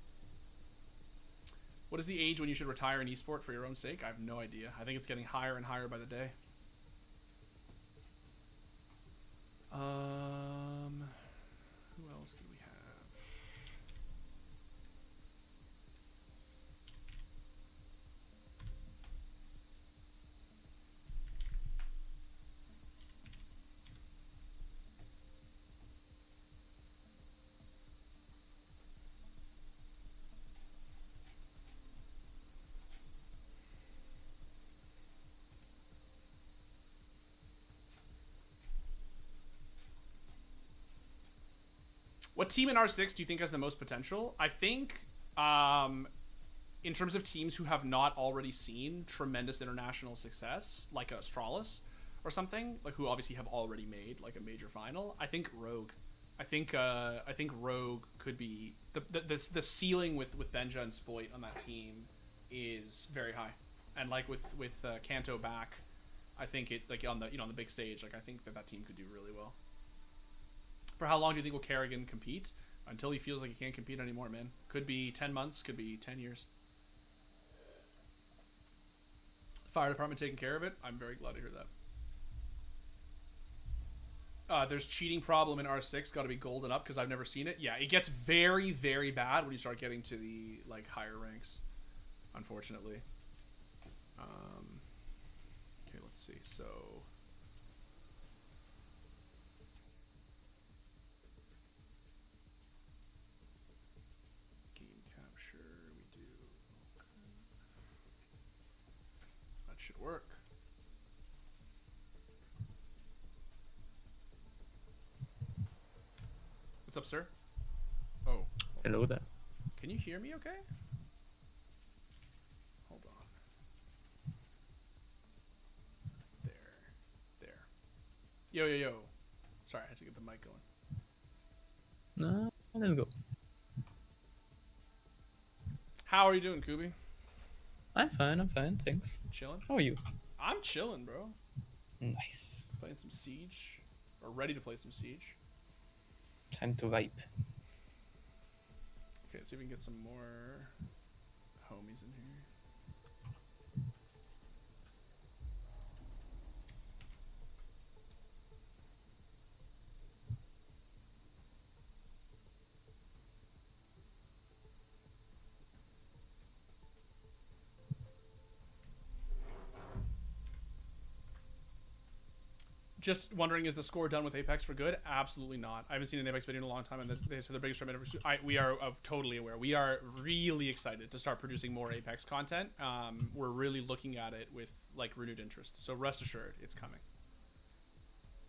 What is the age when you should retire in esport for your own sake? I have no idea. I think it's getting higher and higher by the day. Who else do we have? What team in R6 do you think has the most potential? I think, in terms of teams who have not already seen tremendous international success, like Astralis or something, like who obviously have already made like a major final, I think Rogue. I think Rogue could be the ceiling with Benja and Spoit on that team is very high, and like with Kanto back, I think it like on the on the big stage, like I think that team could do really well. For how long do you think will Kerrigan compete? Until he feels like he can't compete anymore, man. Could be 10 months, could be 10 years. Fire department taking care of it. I'm very glad to hear that. There's cheating problem in R6. Got to be golden up because I've never seen it. Yeah, it gets very, very bad when you start getting to the like higher ranks, unfortunately. Okay, let's see. So... should work. What's up, sir? Oh. Hello there. Can you hear me okay? Hold on. There. Yo. Sorry, I had to get the mic going. No, let's go. How are you doing, Kubi? I'm fine, thanks. Chilling? How are you? I'm chilling, bro. Nice. Playing some Siege. Or ready to play some Siege. Time to vibe. Okay, let's see if we can get some more homies in here. Just wondering, is the score done with Apex for good? Absolutely not. I haven't seen an Apex video in a long time, and they said their biggest tournament ever. We are totally aware. We are really excited to start producing more Apex content. We're really looking at it with like renewed interest. So rest assured, it's coming.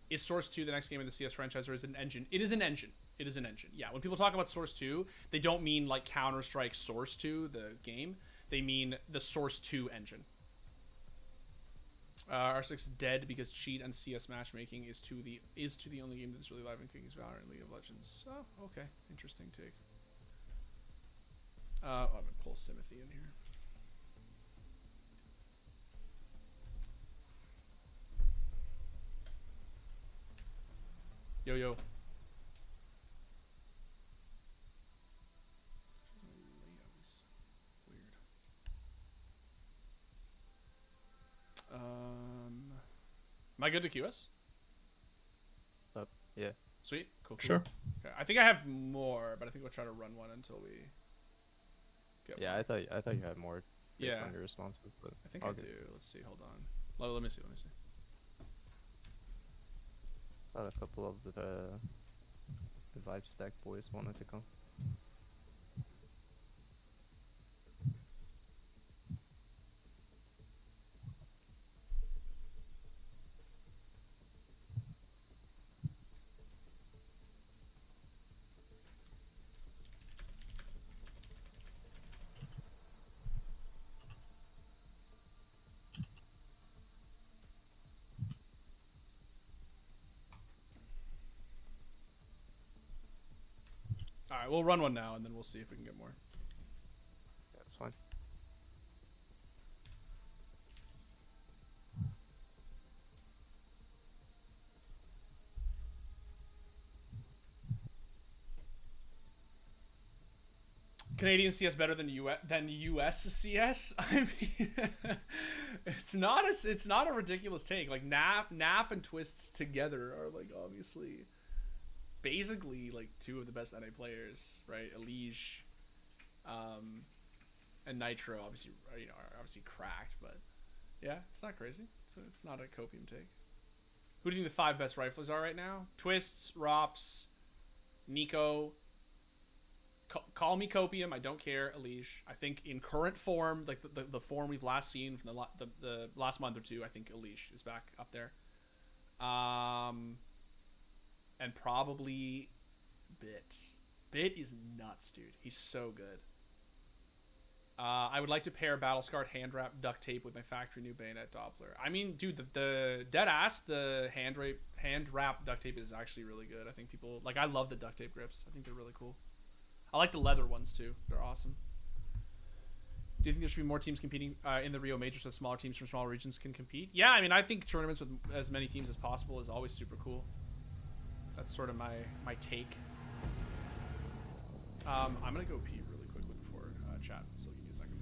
Is Source 2 the next game in the CS franchise, or is it an engine? It is an engine. It is an engine. Yeah, when people talk about Source 2, they don't mean like Counter-Strike Source 2, the game. They mean the Source 2 engine. R6 dead because cheat and CS matchmaking is to the only game that's really live in King's Valorant League of Legends. Oh, okay, interesting take. I'm gonna pull Simothy in here. Yo yo. Weird. Am I good to QS? Yeah. Sweet. Cool. Sure. Okay. I think I have more, but I think we'll try to run one until we get Yeah, one. I thought you had more based Yeah. on your responses, but I think all I good. do. Let's see. Hold on. Let me see. Thought a couple of the Vibe Stack boys wanted to come. All right, we'll run one now, and then we'll see if we can get more. Yeah, that's fine. Canadian CS better than US CS? I mean, it's not a ridiculous take. Like NAF and Twists together are like obviously, basically like two of the best NA players, right? Elige, and Nitro obviously are obviously cracked, but yeah, it's not crazy. It's not a copium take. Who do you think the 5 best riflers are right now? Twists, Rops, Nico. Call me copium. I don't care. Elige. I think in current form, like the form we've last seen from the last month or two, I think Elige is back up there. And probably Bit. Bit is nuts, dude. He's so good. I would like to pair battle scarred hand wrap duct tape with my factory new bayonet Doppler. I mean, dude, the dead ass, the hand wrap duct tape is actually really good. I think people like. I love the duct tape grips. I think they're really cool. I like the leather ones too. They're awesome. Do you think there should be more teams competing in the Rio Major so smaller teams from smaller regions can compete? Yeah, I mean, I think tournaments with as many teams as possible is always super cool. That's sort of my take. I'm gonna go pee really quickly before chat, so give me a second.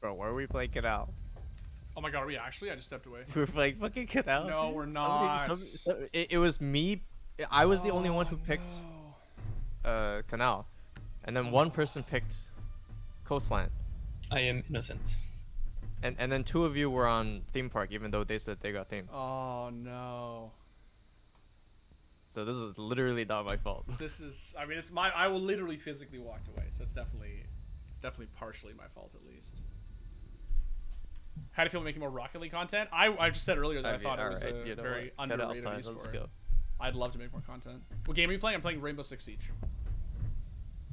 Bro, where are we playing Get Out? Oh my god, are we actually? I just stepped away. We were playing fucking Get Out. No, dude. we're not. It was me. I was the only one who picked no. Canal, and then one person picked Coastline, I am innocent. and then 2 of you were on Theme Park, even though they said they got theme. Oh no. So this is literally not my fault. This is. I mean, it's my. I will literally physically walked away, so it's definitely partially my fault at least. How do you feel making more Rocket League content? I just said earlier that I thought it was alright, a you know very what? Cut out underrated time, let's esport. go. I'd love to make more content. What game are you playing? I'm playing Rainbow Six Siege.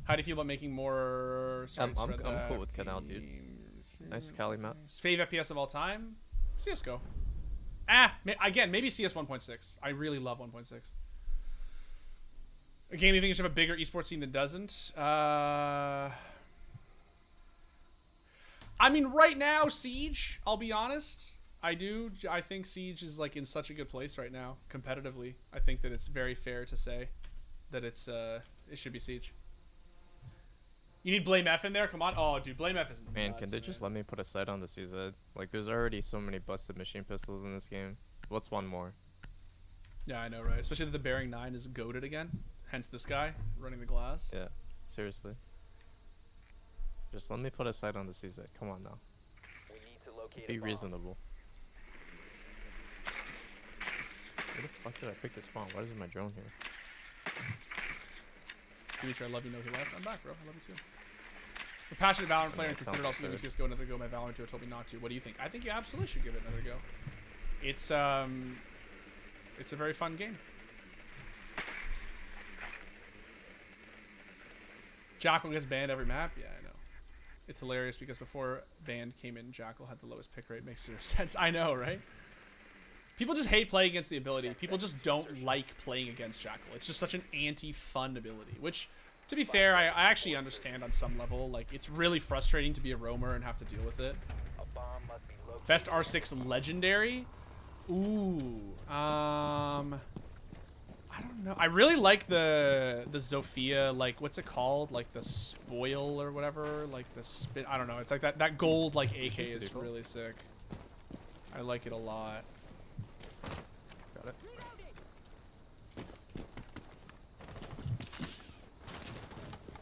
How do you feel about making more? I'm cool with Canal, dude. Nice Cali map. Fave FPS of all time? CS:GO. Again, maybe CS 1.6. I really love 1.6. A game you think should have a bigger esports scene that doesn't? I mean, right now, Siege. I'll be honest. I do. I think Siege is like in such a good place right now, competitively. I think that it's very fair to say that it should be Siege. You need Blame F in there? Come on. Oh, dude, Blame F is Man, nuts, can they just let me put a sight on the CZ? Like, there's already so many busted machine pistols in this game. What's one more? Yeah, I know, right? Especially that the Bearing 9 is goated again. Hence this guy running the glass. Yeah, seriously. Just let me put a sight on the CZ. Come on now. We need to locate Be a bomb. reasonable. Where the fuck did I pick the spawn? Why isn't my drone here? Dimitri, I love you, know he left. I'm back, bro. I love you too. A passionate Valorant player and that considered sounds also giving fair. CSGO another go. My Valorant duo told me not to. What do you think? I think you absolutely should give it another go. It's a very fun game. Jackal gets banned every map. Yeah, I know. It's hilarious because before banned came in, Jackal had the lowest pick rate. Makes zero sense. I know, right? People just hate playing against the ability. People just don't like playing against Jackal. It's just such an anti-fun ability, which, to be fair, I actually understand on some level. Like, it's really frustrating to be a roamer and have to deal with it. A bomb must be located. Best R6 legendary? Ooh. I don't know. I really like the Zofia, like, what's it called? Like the spoil or whatever, like the spin. I don't know. It's like that gold like AK is really sick. I like it a lot. Got it.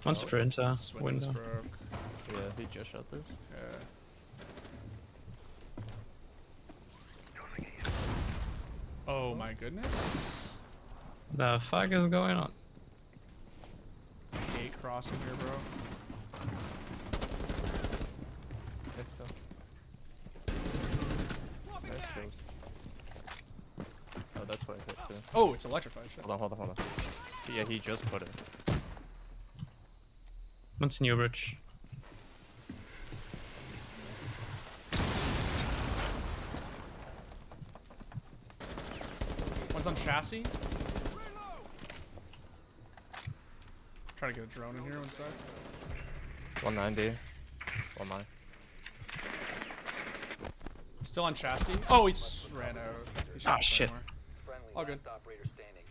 One sprinter. Swindon's Window. broke. Yeah, he just shot those. Yeah. Oh my goodness. The fuck is going on? I hate crossing here, bro. Let's go. Nice goes. Oh, that's what I hit too. Oh, it's electrified. Shit. Hold on. Yeah, he just put it. One's New Bridge. One's on chassis. Try to get a drone in here one sec. 190. 19. Still on chassis. Oh, he ran out. He should've Ah, shit. more. Friendly All good. last operator standing.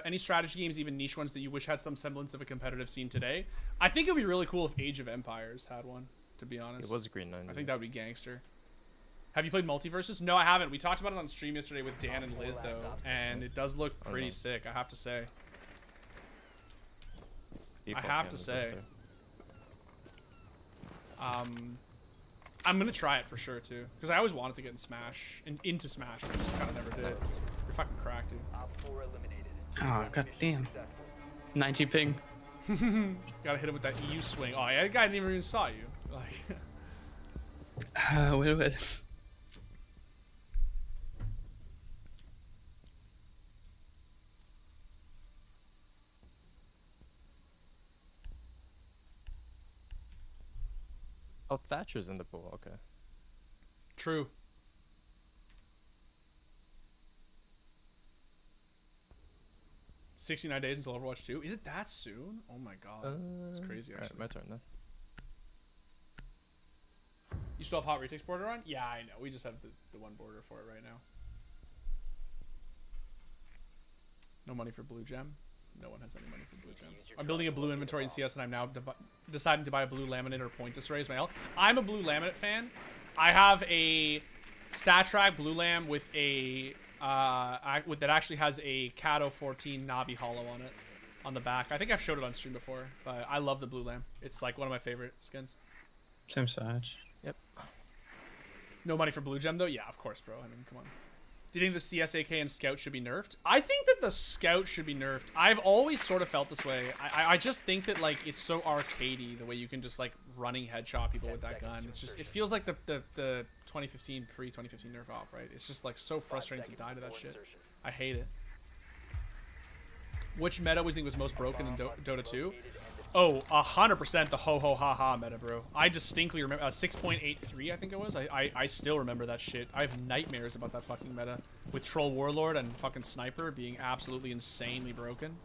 Any strategy games, even niche ones, that you wish had some semblance of a competitive scene today? I think it would be really cool if Age of Empires had one, to be honest. It was green 90. I think that would be gangster. Have you played Multiverses? No, I haven't. We talked about it on stream yesterday with Dan and Liz, though, and it does look pretty sick, I have to say. Default have to cam is say. up there. I'm gonna try it for sure, too, because I always wanted to get in Smash, into Smash, but just kind of never did. Nice. You're fucking cracked, dude. Op 4 eliminated. Oh, god damn. 90 ping. Gotta hit him with that EU swing. Oh, yeah, that guy didn't even saw you. Like, Wait. Oh, Thatcher's in the pool. Okay. true. "69 days until Overwatch 2. Is it that soon? Oh my god. It's crazy, Alright, actually. my turn then. You still have Hot Retakes border on? Yeah, I know. We just have the one border for it right now. No money for Blue Gem. No one has any money for Blue Gem. I'm building a blue inventory in CS, and I'm now deciding to buy a blue laminate or point to raise my L. I'm a blue laminate fan. I have a StatTrak blue lam with a that actually has a Cato 14 Navi hollow on it on the back. I think I've showed it on stream before, but I love the blue lam. It's like one of my favorite skins. Same side. Yep. No money for Blue Gem, though? Yeah, of course, bro. I mean, come on. Do you think the CSAK and Scout should be nerfed? I think that the Scout should be nerfed. I've always sort of felt this way. I just think that, like, it's so arcadey, the way you can just, like, running headshot people with that gun. It's just, it feels like the 2015, pre-2015 nerf op, right? It's just, like, so frustrating to die to that shit. I hate it. Which meta was you think was most broken in Dota 2? Oh, 100% the ho-ho-ha-ha meta, bro. I distinctly remember 6.83, I think it was. I still remember that shit. I have nightmares about that fucking meta. With Troll Warlord and fucking Sniper being absolutely insanely broken.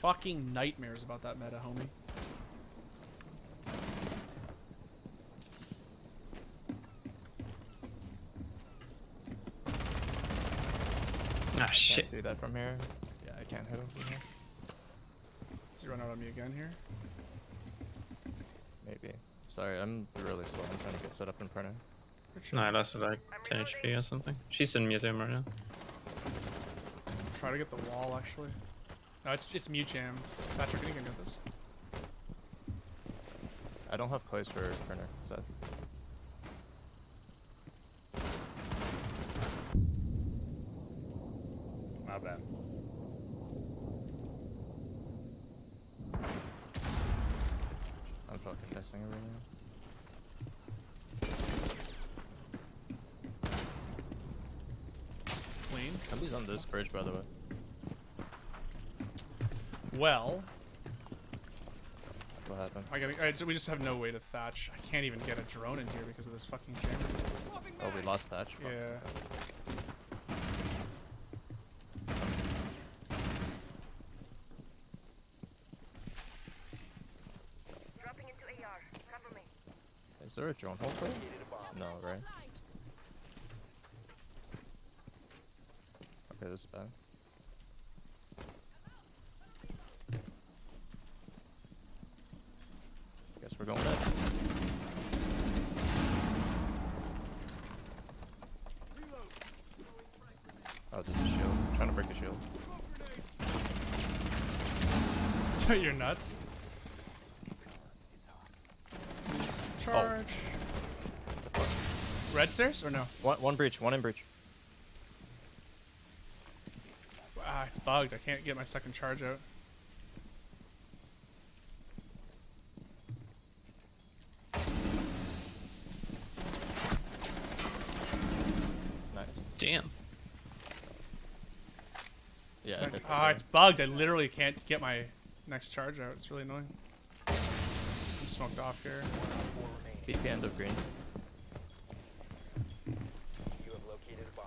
Fucking nightmares about that meta, homie. Ah, Can't shit. see that from here. Yeah, I can't hit him from here. Does he run out on me again here? Maybe. Sorry, I'm really slow. I'm trying to get set up in printer. No, I lost like 10 HP or something. She's in museum right now. Try to get the wall actually. No, it's mute jam. Patrick, you can get this. I don't have clays for printer. Is that? My bad. I'm fucking missing everything. Clean. Somebody's on this bridge, by the way. Well, What happened? we just have no way to thatch. I can't even get a drone in here because of this fucking jammer. Oh, we lost thatch. Fuck. Yeah. Dropping into AR. Cover me. Is there a drone hold for it? No, right? Okay, this is bad. Guess we're going back. Oh, there's a shield. I'm trying to break a shield. You're nuts. Charge. Red stairs or no? One breach, one in breach. Ah, it's bugged. I can't get my second charge out. Nice. Damn. Yeah. Ah, it's bugged. I literally can't get my next charge out. It's really annoying. I'm smoked off here. BP end of green. You have located a bomb.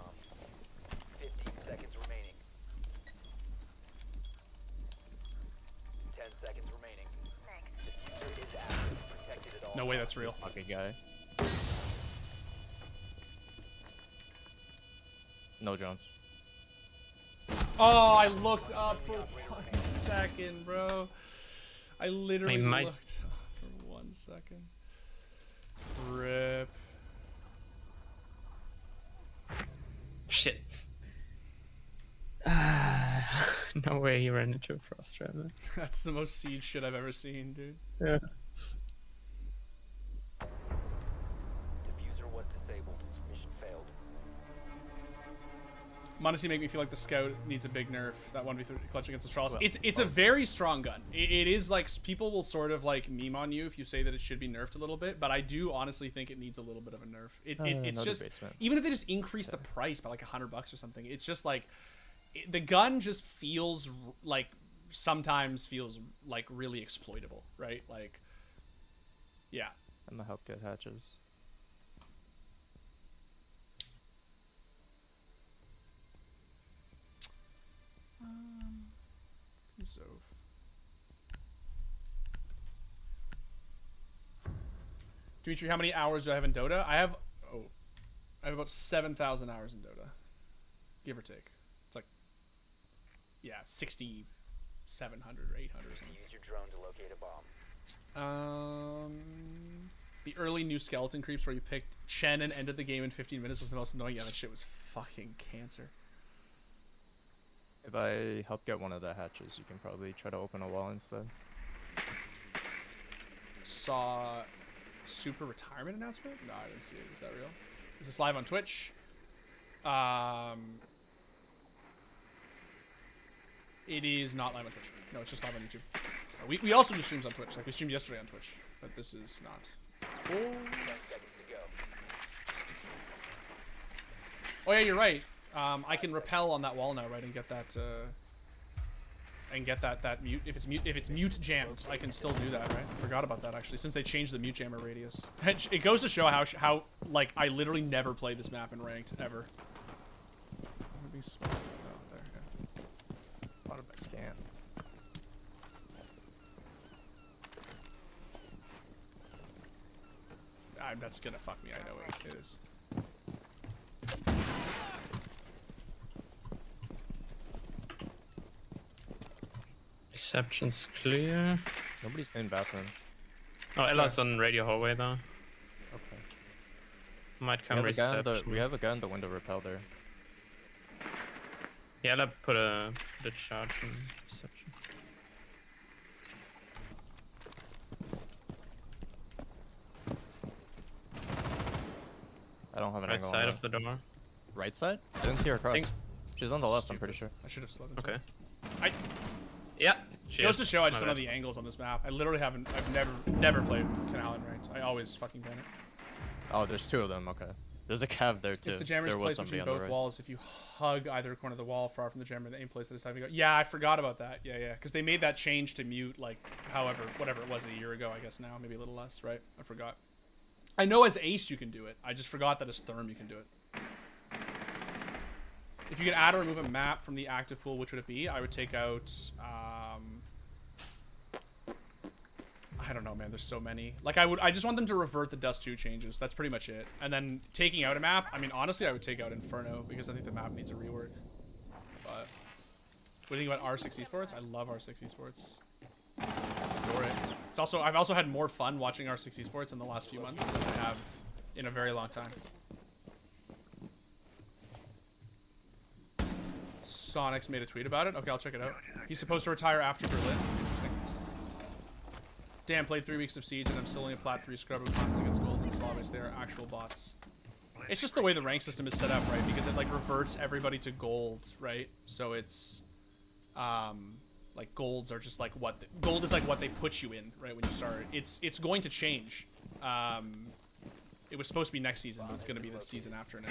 15 seconds remaining. 10 seconds remaining. The diffuser is active, protected at all No way that's real. Fucking guy. No jumps. Oh, I looked up for 1 second, bro. I literally might- looked up for 1 second. Rip. Shit. No way he ran into a frost trap. That's the most siege shit I've ever seen, dude. Yeah. Diffuser was disabled. Mission failed. Modesty make me feel like the scout needs a big nerf. That 1v3 clutch against Astralis. It's a very strong gun. It is like people will sort of like meme on you if you say that it should be nerfed a little bit, but I do honestly think it needs a little bit of a nerf. It's no just debasement. even if they just increase the price by like $100 or something, it's just like the gun just feels like sometimes feels like really exploitable, right? Like, yeah. I'm gonna help get hatches. So. Dimitri, how many hours do I have in Dota? I have about 7,000 hours in Dota, give or take. It's like, yeah, 6,700 or 800 or something. Use your drone to locate a bomb. The early new skeleton creeps where you picked Chen and ended the game in 15 minutes was the most annoying. Yeah, that shit was fucking cancer. If I help get one of the hatches, you can probably try to open a wall instead. Saw super retirement announcement? No, I didn't see it. Is that real? Is this live on Twitch? It is not live on Twitch. No, it's just live on YouTube. We also do streams on Twitch. Like we streamed yesterday on Twitch, but this is not. 10 seconds to go. Oh yeah, you're right. I can rappel on that wall now, right, and get that. That mute. If it's mute jammed, I can still do that, right? I forgot about that actually, since they changed the mute jammer radius. It goes to show how like I literally never played this map in ranked ever. Maybe oh, there. Yeah. Thought about scan. That's gonna fuck me. I know it is. Reception's clear. Nobody's in bathroom. Oh, Ella's on radio hallway though. Okay. Might We come have, a guy on reception. the, we have a guy on the window rappel there. Yeah, Ella put the charge in reception. I don't have an Right angle side on of the door. her. Right side? I didn't see her cross. Think- She's on the left, I'm Stupid. pretty sure. I should have slowed into Okay. it. I Yeah. She goes is. to show I just My don't know bad. the angles on this map. I literally haven't. I've never played Canal in ranked. I always fucking ban it. Oh, there's two of them, okay. There's a cav there too. If the jammer is there was placed somebody between on the both right. walls, if you hug either corner of the wall far from the jammer, the aim place that is having go. Yeah, I forgot about that. Yeah, because they made that change to mute like whatever it was a year ago. I guess now maybe a little less, right? I forgot. I know as ace you can do it. I just forgot that as therm you can do it. If you could add or remove a map from the active pool, which would it be? I would take out. I don't know, man. There's so many. Like I just want them to revert the Dust 2 changes. That's pretty much it. And then taking out a map. I mean, honestly, I would take out Inferno because I think the map needs a rework. But what do you think about R6 Esports? I love R6 Esports. Adore it. It's also I've also had more fun watching R6 Esports in the last few months than I have in a very long time. Sonic's made a tweet about it. Okay, I'll check it out. He's supposed to retire after Berlin. Interesting. Damn, played 3 weeks of Siege and I'm still only a Plat 3 scrub who constantly gets golds and Slavics. They are actual bots. It's just the way the rank system is set up, right? Because it like reverts everybody to gold, right? So it's like golds are just like gold is like what they put you in, right, when you start. It's going to change. It was supposed to be next season, but it's going to be the season after now.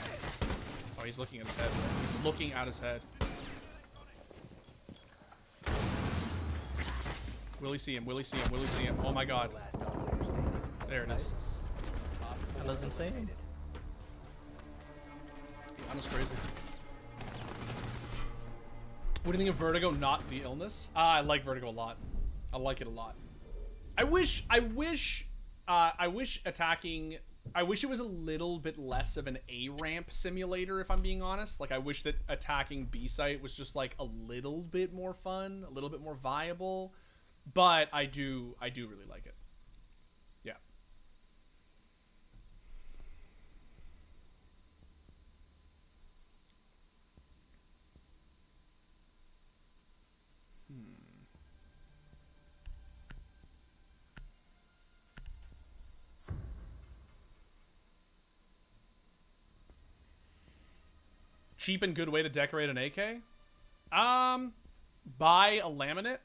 Oh, he's looking at his head. He's looking at his head. Will he see him? Will he see him? Will he see him? Oh my god. There it is. That was insane. That was crazy. What do you think of Vertigo, not the illness? I like Vertigo a lot. I like it a lot. I wish attacking... I wish it was a little bit less of an A-ramp simulator, if I'm being honest. Like, I wish that attacking B-site was just, like, a little bit more fun, a little bit more viable. But I do really like it. Yeah. Cheap and good way to decorate an AK? Buy a laminate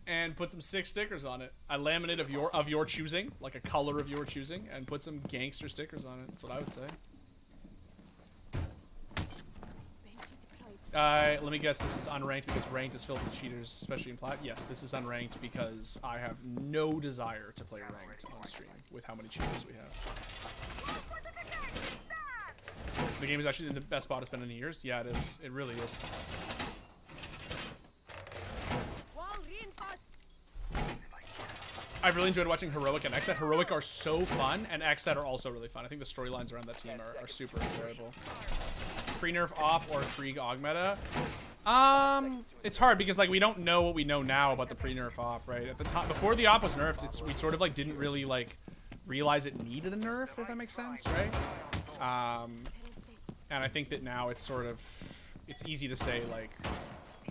and put some sick stickers on it. A laminate of your choosing, like a color of your choosing, and put some gangster stickers on it. That's what I would say. Let me guess, this is unranked because ranked is filled with cheaters, especially in plat. Yes, this is unranked because I have no desire to play ranked on stream with how many cheaters we have. The game is actually the best spot it's been in years. Yeah, it is. It really is. I've really enjoyed watching Heroic and XSET. Heroic are so fun, and XSET are also really fun. I think the storylines around that team are super enjoyable. Pre-nerf op or Krieg augmeta? It's hard because like we don't know what we know now about the pre-nerf op, right? At the time, before the op was nerfed, we sort of like didn't really like realize it needed a nerf, if that makes sense, right? And I think that now it's sort of it's easy to say like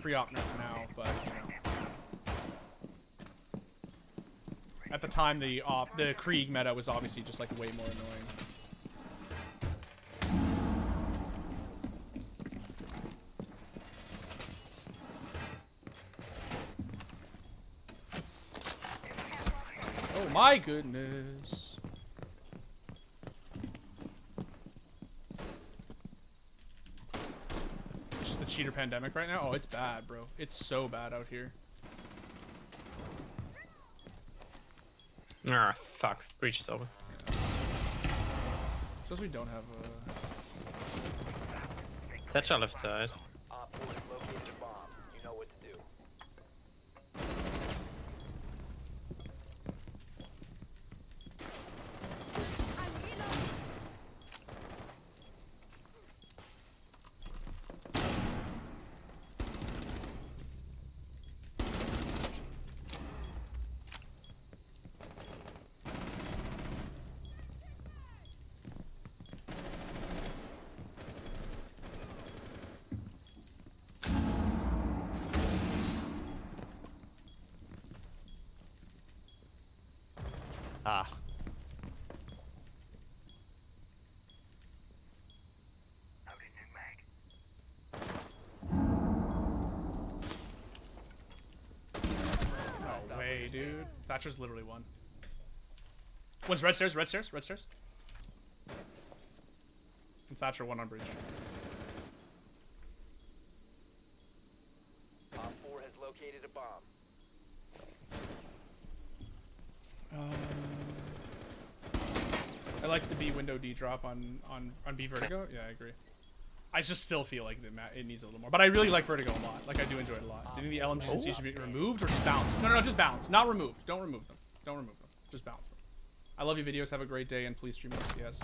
pre-op nerf now, but you know. At the time, the Krieg meta was obviously just like way more annoying. Oh my goodness. It's just the cheater pandemic right now. Oh, it's bad, bro. It's so bad out here. Ah, fuck. Breach is over. Suppose we don't have a... Thatch on left side. Op 4 has located a bomb. You know what to do. Ah. Loading new mag. No way, dude. Thatcher's literally one. One's red stairs, red stairs, red stairs. And Thatcher one on bridge. Op 4 has located a bomb. I like the B window D drop on B Vertigo. Yeah, I agree. I just still feel like it needs a little more, but I really like Vertigo a lot. Like I do enjoy it a lot. Do you think the LMGs and C should be removed or just bounced? No, just bounce. Not removed. Don't remove them. Don't remove them. Just bounce them. I love your videos. Have a great day and please stream more CS.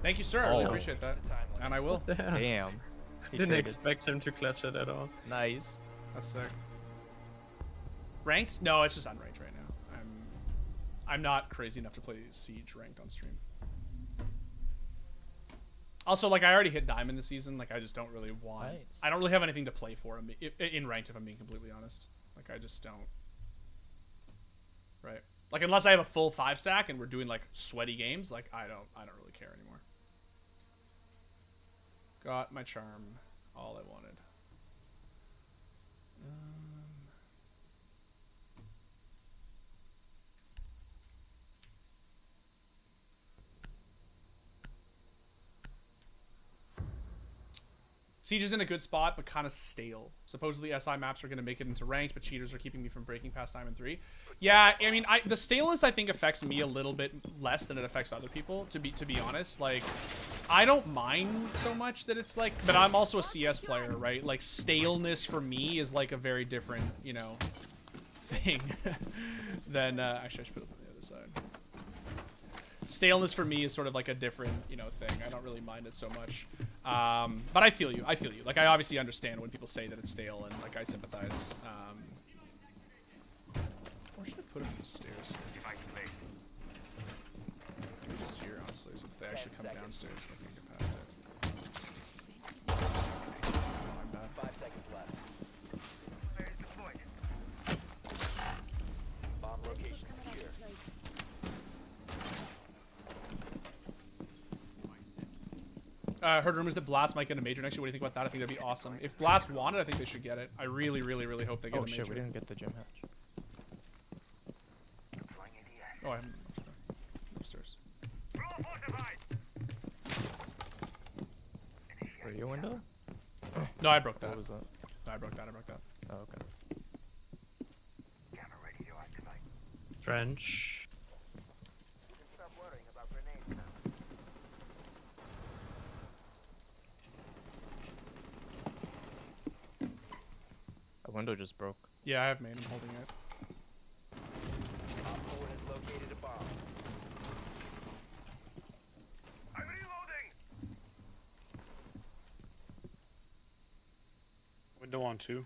Thank you, sir. I really appreciate that, and I will. Damn. He Didn't traded. expect him to clutch it at all. Nice. That's sick. Ranked? No, it's just unranked right now. I'm not crazy enough to play Siege ranked on stream. Also, like I already hit Diamond this season. Like I just don't really want. Nice. I don't really have anything to play for in ranked, if I'm being completely honest. Like I just don't. Right. Like unless I have a full 5 stack and we're doing like sweaty games, like I don't really care anymore. Got my charm. All I wanted. Siege is in a good spot, but kind of stale. Supposedly SI maps are going to make it into ranked, but cheaters are keeping me from breaking past Diamond 3. Yeah, I mean, the staleness I think affects me a little bit less than it affects other people. To be honest, like I don't mind so much that it's like, but I'm also a CS player, right? Like staleness for me is like a very different, you know, thing than actually I should put it on the other side. Staleness for me is sort of like a different, you know, thing. I don't really mind it so much. But I feel you. Like, I obviously understand when people say that it's stale, and, like, I sympathize. Or should I put it on the stairs? Maybe just here, honestly, so if they actually come downstairs, they can get past it. Oh, I'm bad. 5 seconds left. There's deployed. Bomb location secure. Heard rumors that Blast might get a major next year. What do you think about that? I think that'd be awesome. If Blast wanted, I think they should get it. I really, really, really hope they get Oh a major. shit, we didn't get the gym hatch. Deploying ADS. Oh, I'm upstairs. Roll fortified. Were you a window? No, I broke that. What was that? No, I broke that. Oh, okay. Camera ready to activate. French. You can stop worrying about grenades now. A window just broke. Yeah, I have main. I'm holding it. Op 4 has located a bomb. I'm reloading. Window on 2.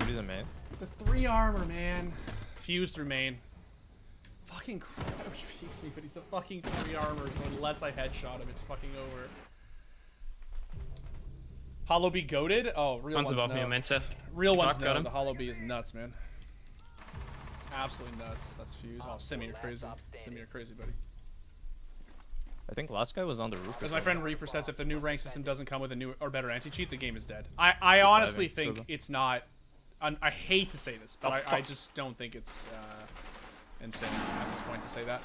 Maybe the main. The 3 armor, man. Fuse through main. Fucking crouch peeks me, but he's a fucking 3 armor, so unless I headshot him, it's fucking over. Hollow B goated? Oh, real One's ones above me, no. a main cess. Real ones Rock got no. him. The Hollow B is nuts, man. Absolutely nuts. That's Fuse. Oh, Simi, you're crazy. Simi, you're crazy, buddy. I think last guy was on the roof. As my friend Reaper says, if the new rank system doesn't come with a new or better anti-cheat, the game is dead. I honestly diving, think it's not. I hate to say this, but Oh, I fuck. just don't think it's insane at this point to say that.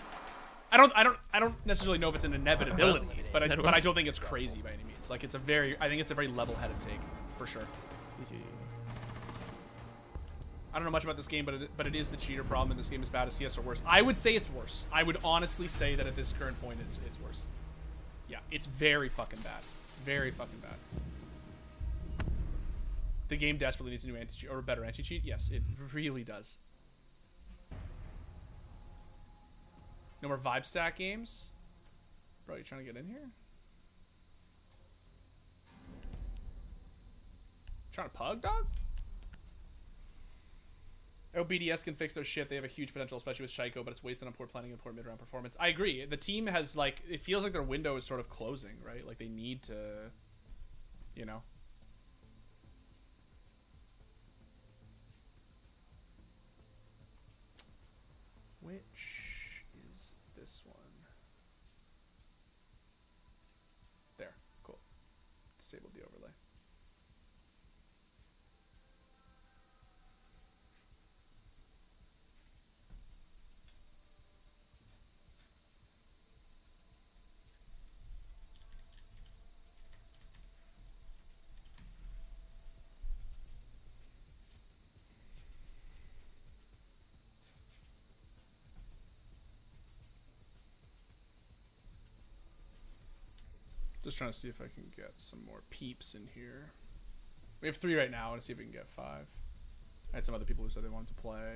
I don't necessarily know if it's an inevitability, but I works. don't think it's crazy by any means. Like I think it's a very level-headed take for sure. I don't know much about this game, but it is the cheater problem, and this game is bad as CS or worse. I would say it's worse. I would honestly say that at this current point, it's worse. Yeah, it's very fucking bad. Very fucking bad. The game desperately needs a new anti-cheat or a better anti-cheat. Yes, it really does. No more vibe stack games, bro. You trying to get in here? Trying to pug, dog? OBDS can fix their shit. They have a huge potential, especially with Shaiko, but it's wasted on poor planning and poor mid-round performance. I agree. The team has, like, it feels like their window is sort of closing, right? Like, they need to, you know. Which is this one? There. Cool. Disabled the overlay. Just trying to see if I can get some more peeps in here. We have 3 right now. I want to see if we can get 5. I had some other people who said they wanted to play.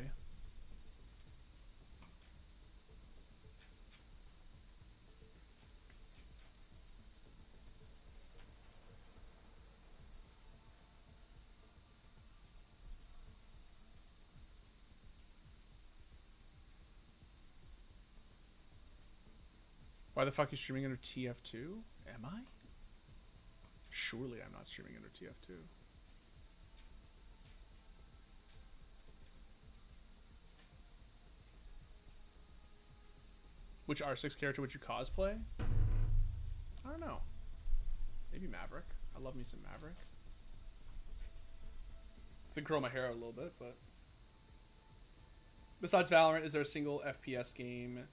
Why the fuck are you streaming under TF2? Am I? Surely I'm not streaming under TF2. Which R6 character would you cosplay? I don't know. Maybe Maverick. I love me some Maverick. I think curl my hair out a little bit, but... Besides Valorant, is there a single FPS game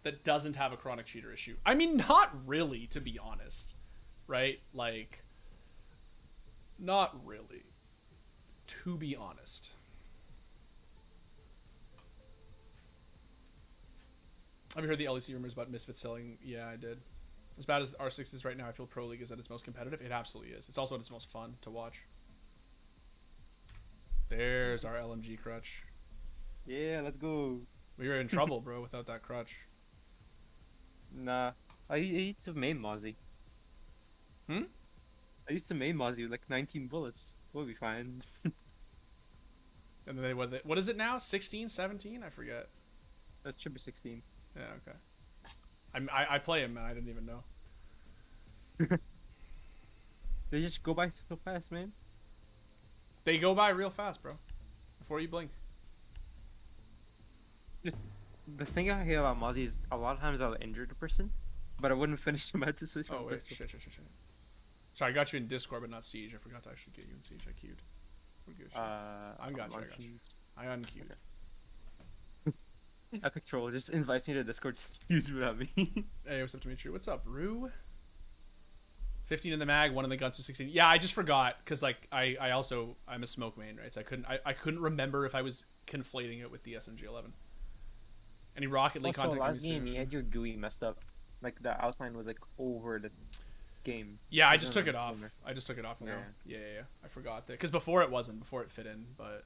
that doesn't have a chronic cheater issue? I mean, not really, to be honest. Right? Like, not really. To be honest. Have you heard the LEC rumors about Misfits selling? Yeah, I did. As bad as R6 is right now, I feel Pro League is at its most competitive. It absolutely is. It's also at its most fun to watch. There's our LMG crutch. Yeah, let's go. We were in trouble, bro, without that crutch. Nah, I used to main Mozzie. Hmm? I used to main Mozzie with like 19 bullets. We'll be fine. And then what is it now? 16, 17? I forget. That should be 16. Yeah, okay. I play him and I didn't even know. They just go by so fast, man. They go by real fast, bro. Before you blink. Just the thing I hear about Mozzie is a lot of times I'll injure the person, but I wouldn't finish the match to switch my Oh, wait. pistol. Shit. Sorry, I got you in Discord, but not Siege. I forgot to actually get you in Siege. I queued. We're good. I got you. I unqueued. Epic Troll just invites me to Discord to use without me. Hey, what's up, Dimitri? What's up, Rue? 15 in the mag, 1 in the guns for 16. Yeah, I just forgot because like I'm a smoke main, right? So I couldn't remember if I was conflating it with the SMG11. Any Rocket League Also, content last coming game soon? you had your GUI messed up. Like the outline was like over the game. Yeah, I It just doesn't took it look off. similar. I just took it off now. Yeah. Yeah. I forgot that because before it wasn't. Before it fit in, but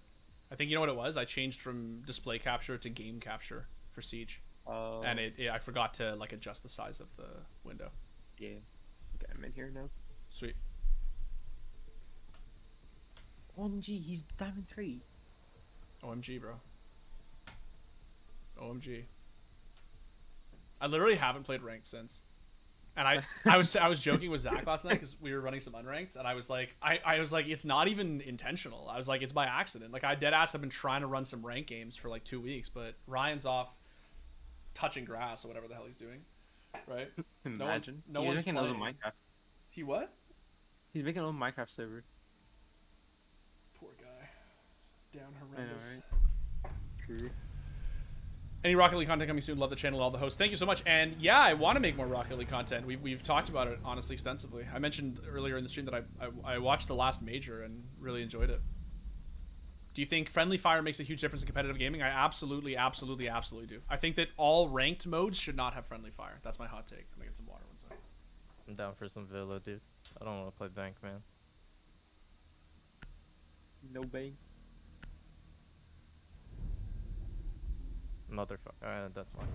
I think you know what it was. I changed from display capture to game capture for Siege, and I forgot to like adjust the size of the window. Yeah. Okay, I'm in here now. Sweet. OMG, he's Diamond 3. OMG, bro. OMG. I literally haven't played ranked since. And I was joking with Zach last night because we were running some unranked, and I was like, it's not even intentional. I was like, it's by accident. Like I dead ass have been trying to run some ranked games for like 2 weeks, but Ryan's off touching grass or whatever the hell he's doing, right? Imagine. No He's one's making those on playing. Minecraft. He what? He's making a little Minecraft server. Poor guy. Down I know, horrendous. right? True. Any Rocket League content coming soon? Love the channel and all the hosts. Thank you so much. And yeah, I want to make more Rocket League content. We've talked about it honestly extensively. I mentioned earlier in the stream that I watched the last major and really enjoyed it. Do you think friendly fire makes a huge difference in competitive gaming? I absolutely do. I think that all ranked modes should not have friendly fire. That's my hot take. I'm gonna get some water one second. I'm down for some Villa, dude. I don't want to play Bank, man. No bang. Motherfucker. That's fine.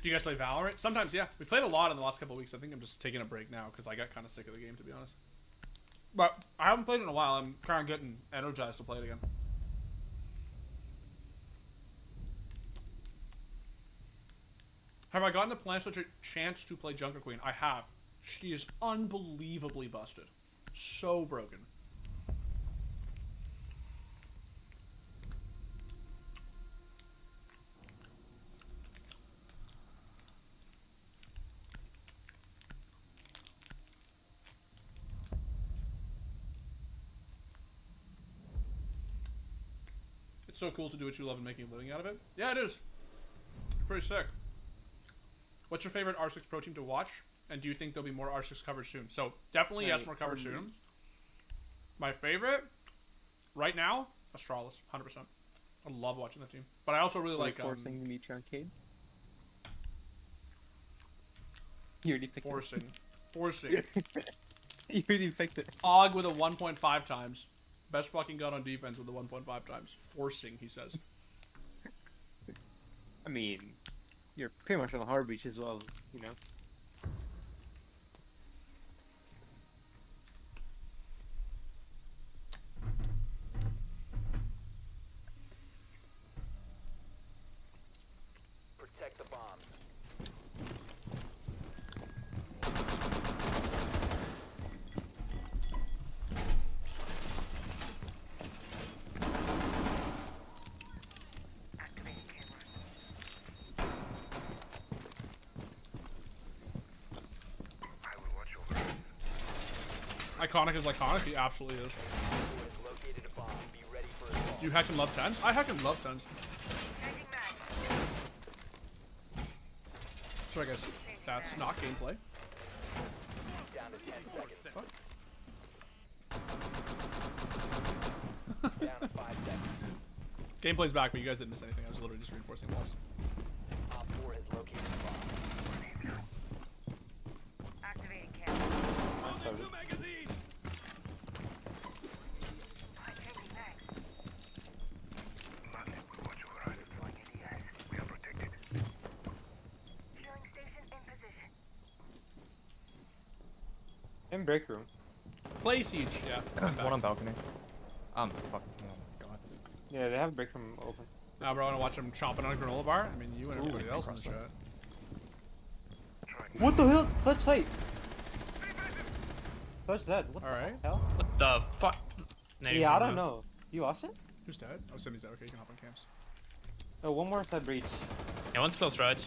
Do you guys play Valorant? Sometimes, yeah. We played a lot in the last couple of weeks. I think I'm just taking a break now because I got kind of sick of the game, to be honest. But I haven't played it in a while. I'm kind of getting energized to play it again. Have I gotten the Planets such a chance to play Junker Queen? I have. She is unbelievably busted. So broken. It's so cool to do what you love and making a living out of it. Yeah, it is. Pretty sick. What's your favorite R6 Pro team to watch? And do you think there'll be more R6 coverage soon? So, definitely yes, more coverage soon. My favorite, right now, Astralis, 100%. I love watching that team. But I also really like... forcing Dimitri on Cade. You already picked Forcing. it. Forcing. You already picked it. Og with a 1.5 times. Best fucking gun on defense with a 1.5 times. Forcing, he says. I mean, you're pretty much on the hard beach as well, you know? Protect the bombs. I will watch over us. Iconic is iconic. He absolutely is. Has located a bomb. Be ready for assault. Do you hack and love 10s? I hack and love 10s. So I guess that's not gameplay. Down to 10 seconds. Fuck. Down to 5 seconds. Gameplay's back, but you guys didn't miss anything. I was literally just reinforcing walls. Op 4 has located the bomb. Activating camera. Changing mags. Nothing will watch over us. Deploying ADS. We are protected. Fueling station in position. In break room. Play Siege, yeah. One on balcony. Fuck. Oh my god. Yeah, they have a break room open. Now, bro, I want to watch him chomping on a granola bar. I mean, you and everybody else in the chat. What the hell? Such sight! Such dead. What Alright. the hell? What the fuck? Yeah, I don't know. You watched it? Who's dead? Oh, Simi's dead. Okay, you can hop on cams. Oh, one more side breach. Yeah, one's close right.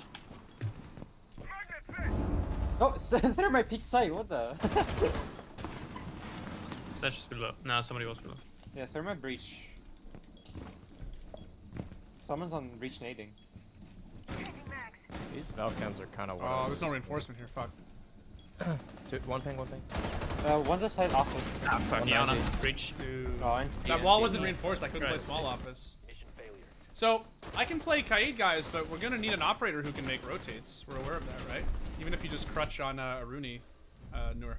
Oh, they're my peak sight. What the? That's just below. Nah, somebody was below. Yeah, thermite breach. Someone's on breach nading. Changing mags. These Valcams are kind of. Oh, there's no reinforcement here. Fuck. One ping. One's a side office. Ah, fuck, yeah, on 190. breach. Dude. Oh, and That wall wasn't reinforced. I couldn't play Right. small office. Mission failure. So, I can play Kaid, guys, but we're going to need an operator who can make rotates. We're aware of that, right? Even if you just crutch on Aruni, Noor.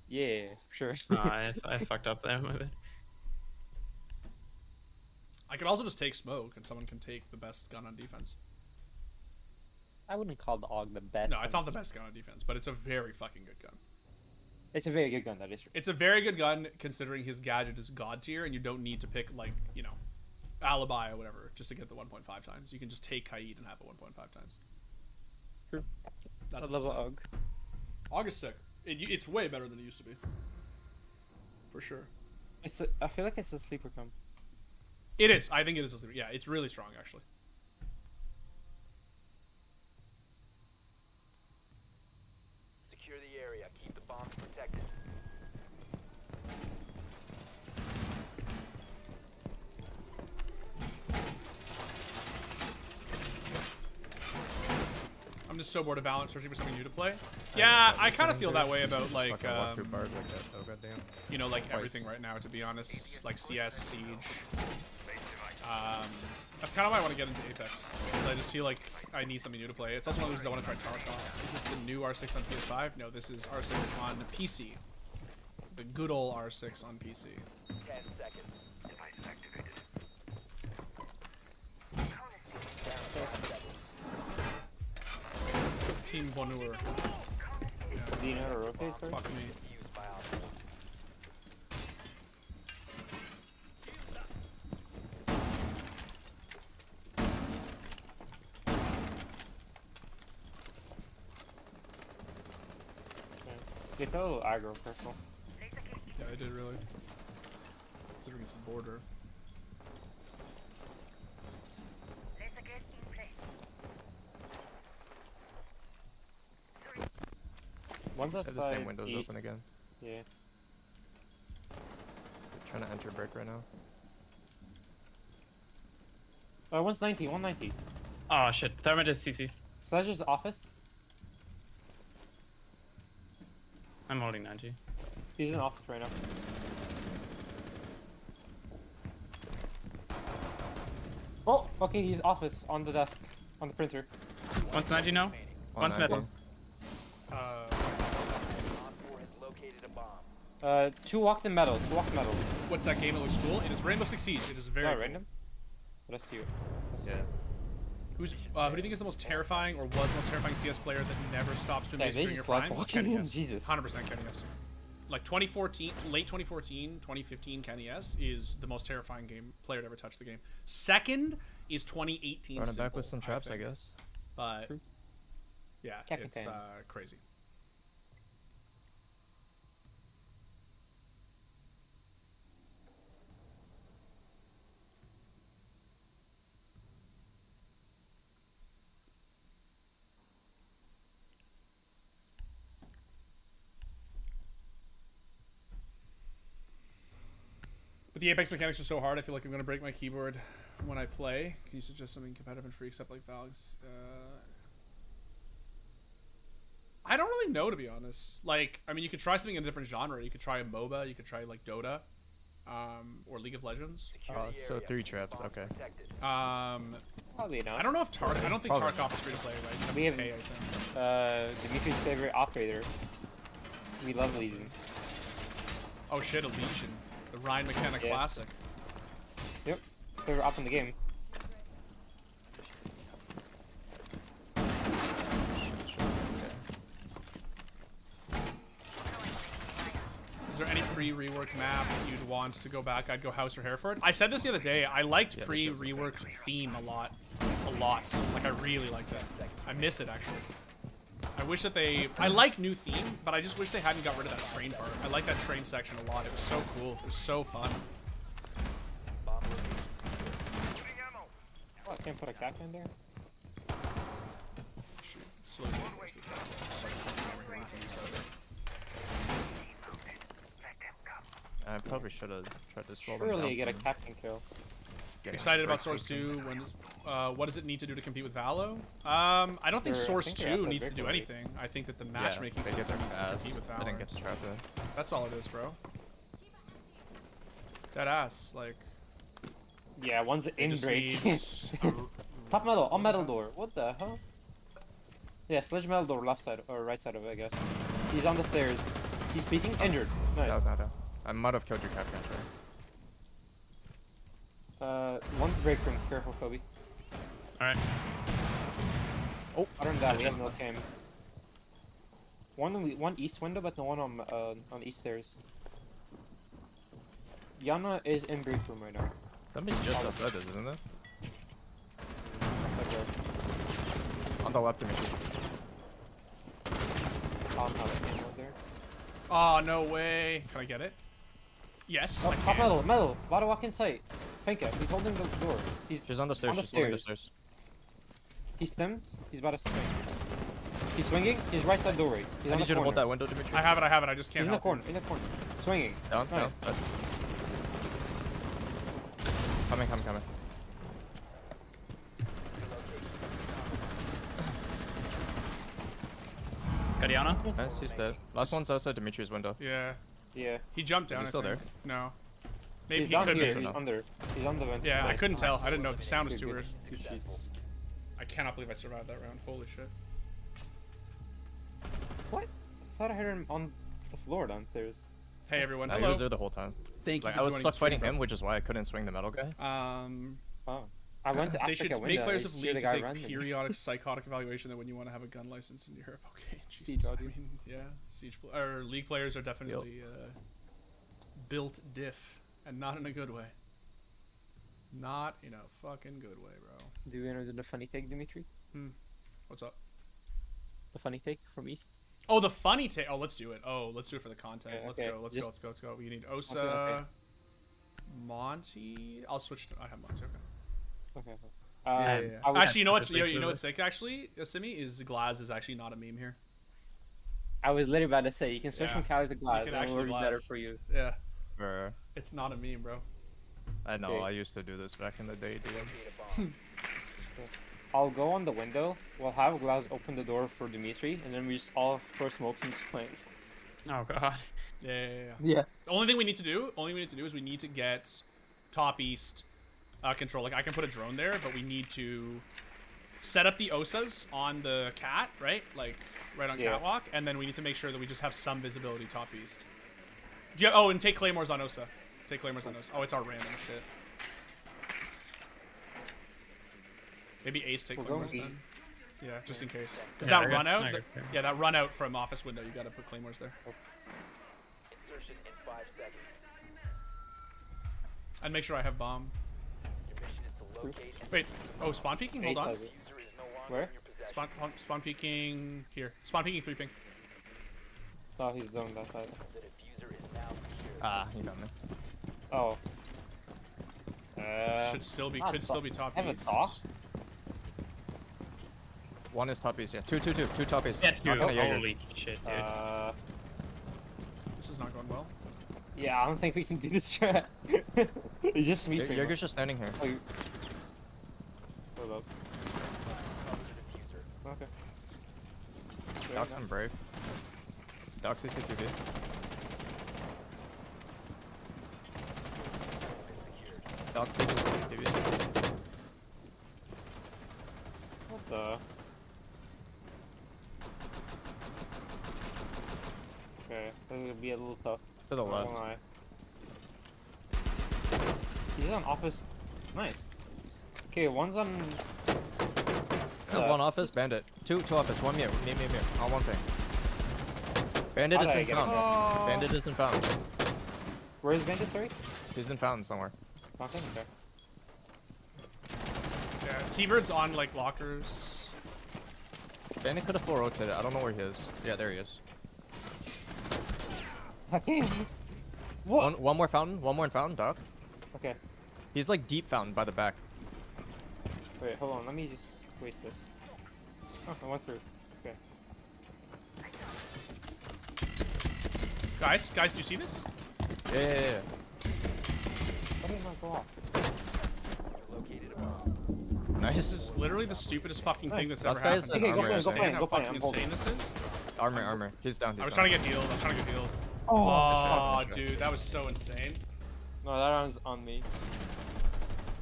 yeah, sure. I fucked up there, my bad. I could also just take smoke, and someone can take the best gun on defense. I wouldn't call the AUG the best. No, it's not the best gun on defense, but it's a very fucking good gun. It's a very good gun, that is true. It's a very good gun considering his gadget is god tier, and you don't need to pick, like, you know, Alibi or whatever just to get the 1.5 times. You can just take Kaid and have it 1.5 times. True. That's I love AUG. August sick. It's way better than it used to be. For sure. I feel like it's a sleeper comp. It is. I think it is a sleeper. Yeah, it's really strong, actually. Secure the area. Keep the bombs protected. I'm just so bored of Valorant, searching for something new to play. Yeah, I kind of feel that way about, like, walk through bars like that. Oh goddamn. you know, like Twice. everything right now, to be honest. Like CS, Siege. That's kind of why I want to get into Apex. 'Cause I just feel like I need something new to play. It's also one of the reasons I want to try Tarkov. Is this the new R6 on PS5? No, this is R6 on PC. The good old R6 on PC. 10 seconds. Device activated. Down to 5 seconds. Team Bonheur. Do you know how to rotate, sir? Fuck me. Defused by Op 4. They felt a little aggro, careful. Yeah, they did really. Considering it's a border. One's They have the outside same windows east. open again. Yeah. They're trying to enter break right now. One's 90, 190. Oh shit. Thermite is CC. Sledge's office. I'm holding 90. He's in office right now. Oh, okay, he's office on the desk, on the printer. One's 90 now. One's 190. middle. Op 4 has located a bomb. Two walked in metal. Two walked in metal. What's that game? It looks cool. It is Rainbow Six Siege. It is very. Oh, cool. random. Let's see. Yeah. Who do you think is the most terrifying, or was the most terrifying CS player that never stops to Yeah, amaze they during your just like prime? walking Kenny in. S. Jesus. 100% Kenny S. Like 2014, late 2014, 2015, Kenny S is the most terrifying player to ever touch the game. Second is 2018. Running back with Simple, some traps, I think. guess. But True. yeah, Can't it's contain. crazy. But the Apex mechanics are so hard, I feel like I'm going to break my keyboard when I play. Can you suggest something competitive and free except like Valgs? I don't really know, to be honest. Like, I mean, you could try something in a different genre. You could try a MOBA. You could try, like, Dota. Or League of Legends. Oh, so 3 traps, okay. Probably not. I don't know if I don't think Probably. Tarkov is free to play, right? You have We to have- pay, I think. Dimitri's favorite operator. We love Legion. Oh shit, Elysian. The Ryan McKenna Yeah. classic. Yep. Favorite op in the game. Is there any pre-rework map you'd want to go back? I'd go House or Hereford. I said this the other day. I liked Yeah, they showed pre-rework theme a lot. Like, I really liked it. I miss it, actually. I wish that I like new theme, but I just wish they hadn't got rid of that train part. I like that train section a lot. It was so cool. It was so fun. Bomb location. Oh, I can't put a cap in there. Shoot. Slow down the rest of the time. Just like, hammer hits on each side. I probably should have tried to slow them Surely down. you get a from captain kill. getting Excited about break Source system. 2. What does it need to do to compete with Valo? I don't think They're- I Source think they're 2 outside needs to do victory. anything. I think that the Yeah, matchmaking they get system there needs to fast. compete with They didn't Valorant. get to trap in. That's all it is, bro. Dead ass. Like, Yeah, one's they in just break. need Top metal, on metal door. What the hell? Yeah, sledge metal door, left side or right side of it, I guess. He's on the stairs. He's peeking, injured. Nice. No. I might have killed your captain, sorry. One's break room. Careful, Kobe. Alright. Oh, other than that, we have no cams. One east window, but no one on east stairs. Yana is in break room right now. Somebody's just outside this, isn't it? Okay. On the left, Dimitri. I'll have ammo there. Oh, no way. Can I get it? Yes, Oh, I top can. metal. About to walk in sight. Finka, he's holding the door. She's on the stairs, she's holding the stairs. He's stemmed. He's about to swing. He's swinging. He's right side doorway. He's I on need the you to hold corner. that window, Dimitri. I have it. I just He's can't in the help corner. you. In the corner. Swinging. Down, Nice. down. Coming. Guardiana? Nice, he's dead. Last one's outside Dimitri's window. Yeah. Yeah. He jumped down. he I still think. No. Maybe He's he down could here. be. or He's no? under. He's on the vent. Yeah, I Nice. couldn't tell. I didn't know. The sound was too Good, weird. good sheets. I cannot believe I survived that round. Holy shit. What? I thought I heard him on the floor downstairs. Hey everyone. He Hello. was there the whole time. Thank you. Like, for I was joining stuck the stream, fighting bro. him, which is why I couldn't swing the metal guy. Oh. I went to They act should like a make window. players I of see League the to guy take running. periodic psychotic evaluation that when you want to have a gun license in Europe. Okay, Siege Jesus. I audio. mean, yeah, or League players are definitely built diff, and not in a good way. Not in a fucking good way, bro. Do you know the funny take, Dimitri? What's up? The funny take from East? Oh, the funny take. Oh, let's do it. Oh, let's do it for the content. Okay, Let's okay, go. Let's just- go. Let's go. Let's go. We need Osa, okay. Monty. I'll switch to. I have Monty. Okay. Okay. Yeah, yeah, I yeah. was, Actually, you know what's Just make you sure know that- what's sick? Actually, Simi is Glaz is actually not a meme here. I was literally about to say you can switch Yeah. from Cali to Glass. can And it actually would be better Glass. for you. Yeah, Bruh. it's not a meme, bro. I know, Okay. I used to do this back in the day, dude. Locate a bomb. I'll go on the window. We'll have Glass open the door for Dimitri, and then we just all throw smokes and just play. Oh god. Yeah. Yeah. The only thing we need to do is we need to get top east control. Like I can put a drone there, but we need to set up the Osas on the cat, right? Like right on Yeah. catwalk, and then we need to make sure that we just have some visibility top east. Do you, oh, and take claymores on Osa. Take claymores on Osa. Oh, it's our random shit. Maybe Ace take We're going claymores then. east. Yeah, just in case. Because Yeah, that I got- run out, I got claymores. yeah, that run out from office window, you gotta put claymores there. Insertion in 5 seconds. And make sure I have bomb. Your mission is to locate and Wait, oh, spawn peeking? Hold Ace on. has it. user is no longer Where? in your possession. Spawn peeking here. Spawn peeking 3 ping. Oh, he's done that side. The diffuser is now secured. Ah, you got me. Oh. Should still be, not could still be top- top have a east. top? One is top east, yeah. Two top east. Yeah, Not dude. gonna Jaeger. Holy shit, dude. This is not going well. Yeah, I don't think we can do this strat. It's just me. pretty Jaeger's just standing here. much. Oh, you... Hold up. Diffuser. Okay. Doc's and Brave. Doc CC2B. Doc taking CC2B. What the? Okay, this is gonna be a little tough. To the Not left. gonna lie. He's on office. Nice. Okay, one's on. One office, bandit. Two office, one mute. Me. On one thing. Bandit How did I isn't get him found. Bandit isn't found. Where is Bandit, sorry? He's in fountain somewhere. Nothing? Okay. Yeah, T-Bird's on like lockers. Bandit could have full rotated. I don't know where he is. Yeah, there he is. I can't. What? One more fountain. One more in fountain, Doc. Okay. He's like deep fountain by the back. Wait, hold on. Let me just waste this. Oh, I went through. Okay. Guys, do you see this? Yeah. Why did it not go off? You located a bomb. Nice. This is literally the stupidest fucking thing that's ever Last guy's happened. in I don't armor. understand Go how play, fucking I'm holding. insane this is. Armor. He's down. I was trying to get healed. Oh, Oh, dude, that was so insane. no, that round's on me.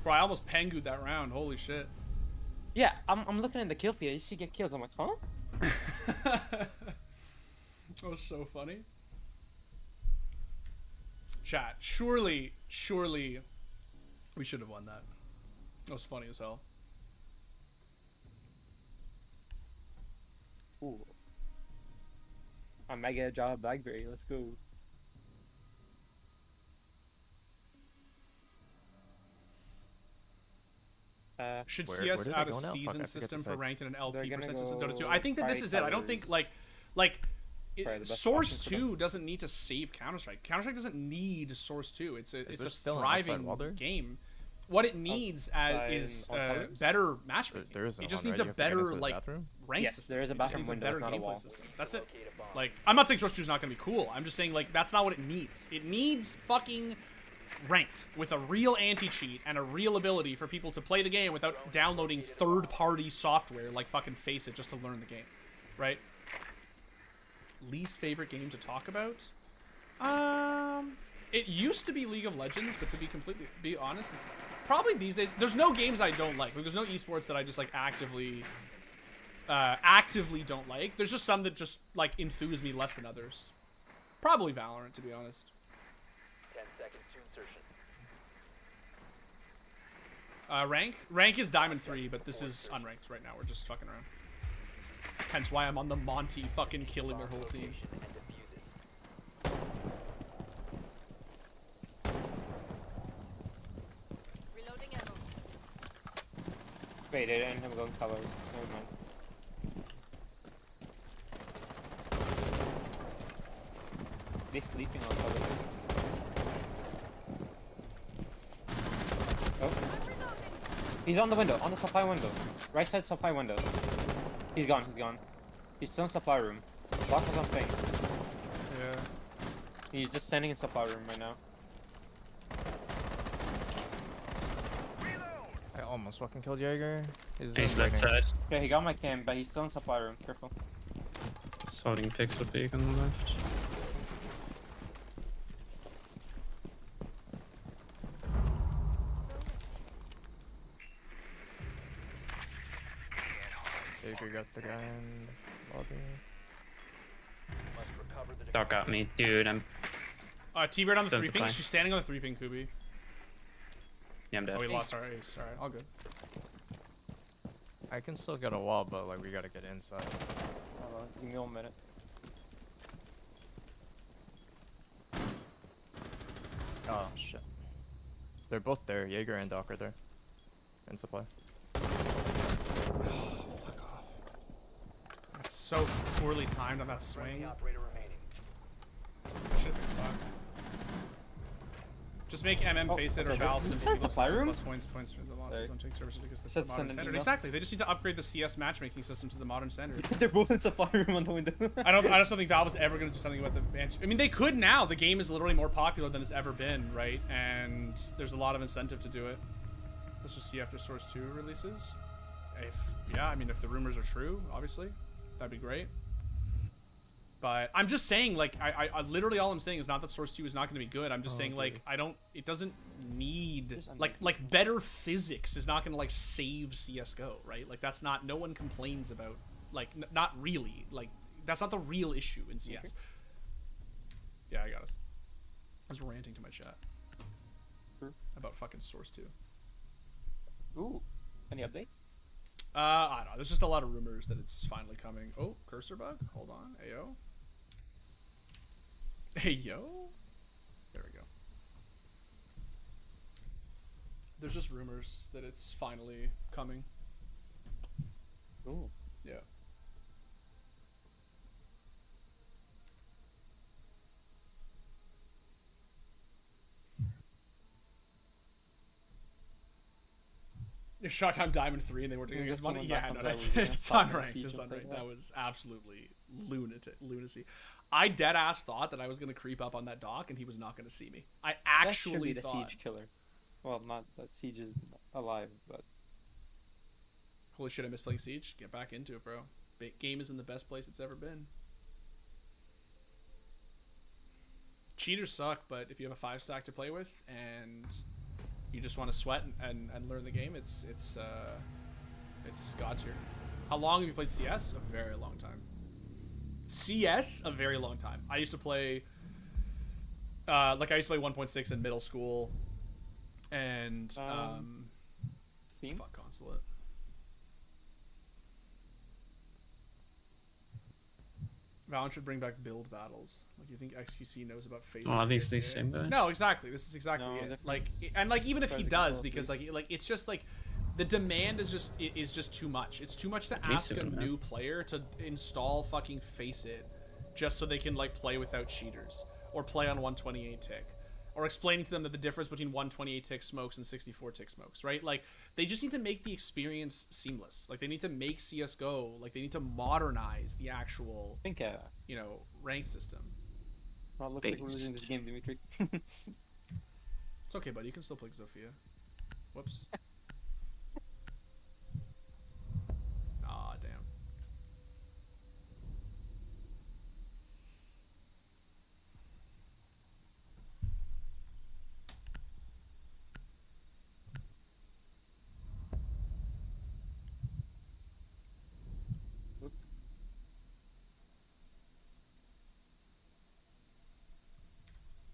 Bro, I almost pengued that round. Holy shit. Yeah, I'm looking at the kill feed. I just see get kills. I'm like, huh? That was so funny. Chat, surely we should have won that. That was funny as hell. Ooh. I might get a job at Blackberry. Let's go. Should Where CS did add they a go now? Fuck, I season forget system to for say. ranked and an They're LP gonna percent system go Dota 2? I think that this Pride is it. I don't think Colors. like Probably the best Source option for them. 2 doesn't need to save Counter-Strike. Counter-Strike doesn't need Source 2. It's a there a still an outside thriving wall there? game. What it needs Outside is on colors? better matchmaking. There isn't It just one, needs right? a You have to get better into the like bathroom? rank Yes, system. there is a It just bathroom needs window, better not a gameplay wall. system. That's it. Locate a bomb. Like, I'm not saying Source 2 is not going to be cool. I'm just saying, like, that's not what it needs. It needs fucking ranked with a real anti-cheat and a real ability for people to play the game without downloading third-party software like fucking Face It just to learn the game. Right? Least favorite game to talk about? It used to be League of Legends, but to be honest, it's probably these days. There's no games I don't like. There's no esports that I just like actively don't like. There's just some that just like enthuse me less than others. Probably Valorant, to be honest. 10 seconds to insertion. Rank is Diamond 3, but this is unranked right now. We're just fucking around. Hence why I'm on the Monty fucking killing their whole team. Location and defuse it. Reloading ammo. Wait, I didn't have going colors. Never mind. They sleeping on pellets. Oh. He's on the window, on the supply window. Right side supply window. He's gone, he's gone. He's still in supply room. Block was on ping. Yeah. He's just standing in supply room right now. I almost fucking killed Jaeger. He's left lagging. side. Okay, he got my cam, but he's still in supply room. Careful. Just holding picks with big on the left. Jaeger got the guy in lobby. Must recover the Doc got me, dude. I'm T-Bird on the Still 3 ping. supply. She's standing on the 3 ping, Kubi. yeah, I'm dead. Oh, we lost our ace. Alright, all good. I can still get a wall, but like we gotta get inside. Hold on, give me 1 minute. Oh shit. They're both there. Jaeger and Doc are there. And supply. That's so poorly timed on that friendly swing. operator remaining. Should've been fun. Just make MM Oh, face it or okay, Val is sim. that supply room? Plus points for the losses Sorry. on take services because Said they're modern send an standard. email. Exactly. They just need to upgrade the CS matchmaking system to the modern standard. They're both in supply room on the window. I just don't think Valve is ever going to do something about the bench. I mean, they could now. The game is literally more popular than it's ever been, right? And there's a lot of incentive to do it. Let's just see after Source 2 releases. I mean, if the rumors are true, obviously, that'd be great. But I'm just saying, like, I literally all I'm saying is not that Source 2 is not going to be good. I'm just saying, like, it doesn't need, like better physics is not going to, like, save CSGO, right? Like, that's not, no one complains about, like, not really. Like, that's not the real issue in CS. Yeah, I got us. I was ranting to my chat. About fucking Source 2. Ooh, any updates? I don't know. There's just a lot of rumors that it's finally coming. Oh, cursor bug. Hold on. Ayo. Ayo. There we go. There's just rumors that it's finally coming. Ooh. Yeah. Shot Diamond 3 and they were doing Yeah, his money. someone Yeah, back no, on that's that was, it's fucking unranked. Siege It's and unranked. play That was absolutely lunacy. I dead ass thought that I was gonna creep up on that dock and he was not gonna see me. I That should actually be the thought. siege killer. Well, not that siege is alive, but Holy shit! I miss playing Siege. Get back into it, bro. Game is in the best place it's ever been. Cheaters suck, but if you have a 5-stack to play with and you just want to sweat and learn the game, it's God tier. How long have you played CS? A very long time. CS, a very long time. I used to play, I used to play 1.6 in middle school, and Theme? fuck Consulate. Valorant should bring back build battles. Like, you think XQC knows about facing? Oh, are these the PSA? same guys? No, exactly. This is exactly No, it. different. Like, and like even if he Starting to does, control because these. like it's just like the demand is just too much. It's too much to Me ask too, a man. new player to install fucking Face It just so they can like play without cheaters or play on 128 tick. Or explaining to them that the difference between 128 tick smokes and 64 tick smokes, right? Like, they just need to make the experience seamless. Like, they need to make CSGO, like, they need to modernize the actual, I think you know, rank system. well, it looks like we're losing this game, Dimitri. It's okay, buddy. You can still play Zofia. Whoops. Ah, damn.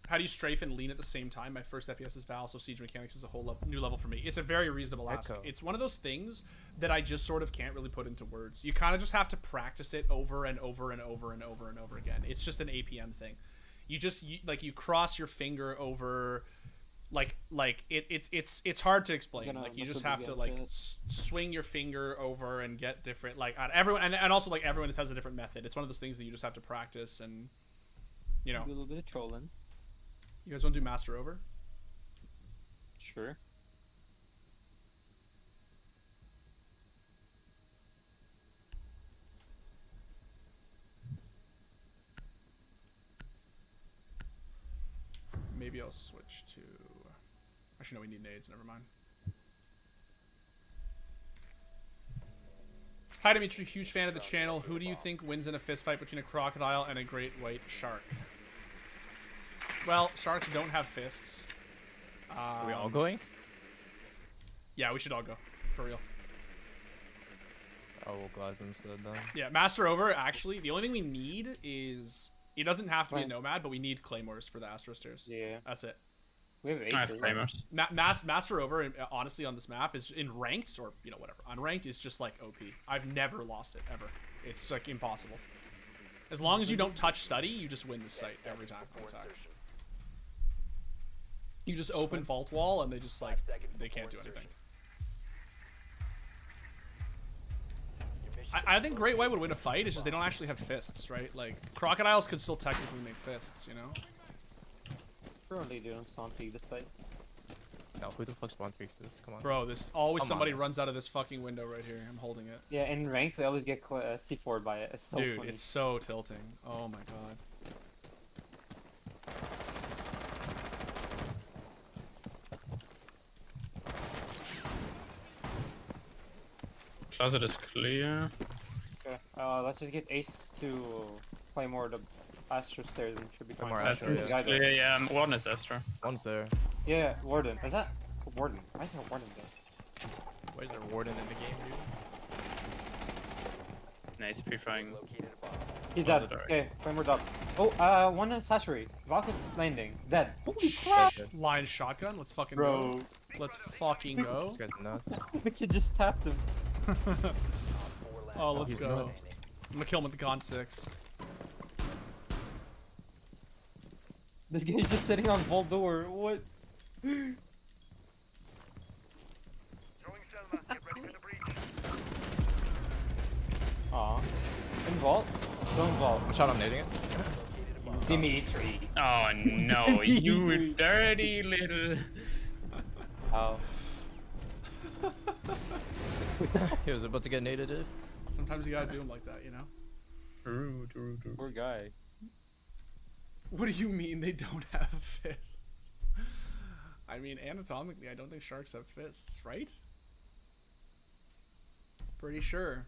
How do you strafe and lean at the same time? My first FPS is Val, so Siege Mechanics is a whole new level for me. It's a very reasonable ask. Echo. It's one of those things that I just sort of can't really put into words. You kind of just have to practice it over and over and over and over and over again. It's just an APM thing. You cross your finger over, it's hard to explain. Gonna Like, you mess just with have the to game, like too. swing your finger over and get different, like, everyone and also like everyone just has a different method. It's one of those things that you just have to practice and You know, Do a little bit of trolling. you guys want to do master over? Sure. Maybe I'll switch to. Actually, no, we need nades. Never mind. Hi, Dimitri. Huge fan of the channel. Who do you think wins in a fist fight between a crocodile and a great white shark? Well, sharks don't have fists. Are we all going? Yeah, we should all go. For real. Oh, we'll glass instead then. Yeah, master over. Actually, the only thing we need is. It doesn't have to be a Right. nomad, but we need claymores for the Astro Stairs. Yeah. That's it. We have I have aces. claymores. Master over, honestly, on this map is in ranked or whatever. Unranked is just like OP. I've never lost it ever. It's like impossible. As long as you don't touch study, you just win this site every time on attack. You just open vault wall and they just like they can't do anything. I think Great White would win a fight. It's just they don't actually have fists, right? Like crocodiles could still technically make fists, you know. Currently doing spawn peek this site. No, who the fuck spawn speaks to this? Come on. Bro, this always Come somebody on. runs out of this fucking window right here. I'm holding it. Yeah, in ranked we always get C4 by it. It's so Dude, funny. it's so tilting. Oh my god. Closet is clear. Okay. Let's just get Ace to play more the Astro Stairs and should be fine. more Astro Astro, is yeah. clear. Yeah, one is Astra. One's there. Yeah, Warden. Is that Warden? Why is there a Warden there? Why is there warden in the game, dude? Nice pre-frying. Located a bomb. He's Oh, dead. the dark. Okay, play more dub. Oh, one is Sashery. Valk is landing. Dead. Holy crap! Dead, dead. Line shotgun. Let's fucking Bro, go. Let's fucking go. This guy's nuts. the kid just tapped him. Oh, let's he's go. nuts. I'm gonna kill him with the Con 6. This guy's just sitting on vault door. What? Throwing Selma. Get ready for the breach. Aw. In vault? Still in vault. One shot, I'm nading it. Dimitri. Oh no, you dirty little. Oh. He was about to get naded. Dude. Sometimes you gotta do him like that, you know? Poor guy. What do you mean they don't have fists? I mean, anatomically, I don't think sharks have fists, right? Pretty sure.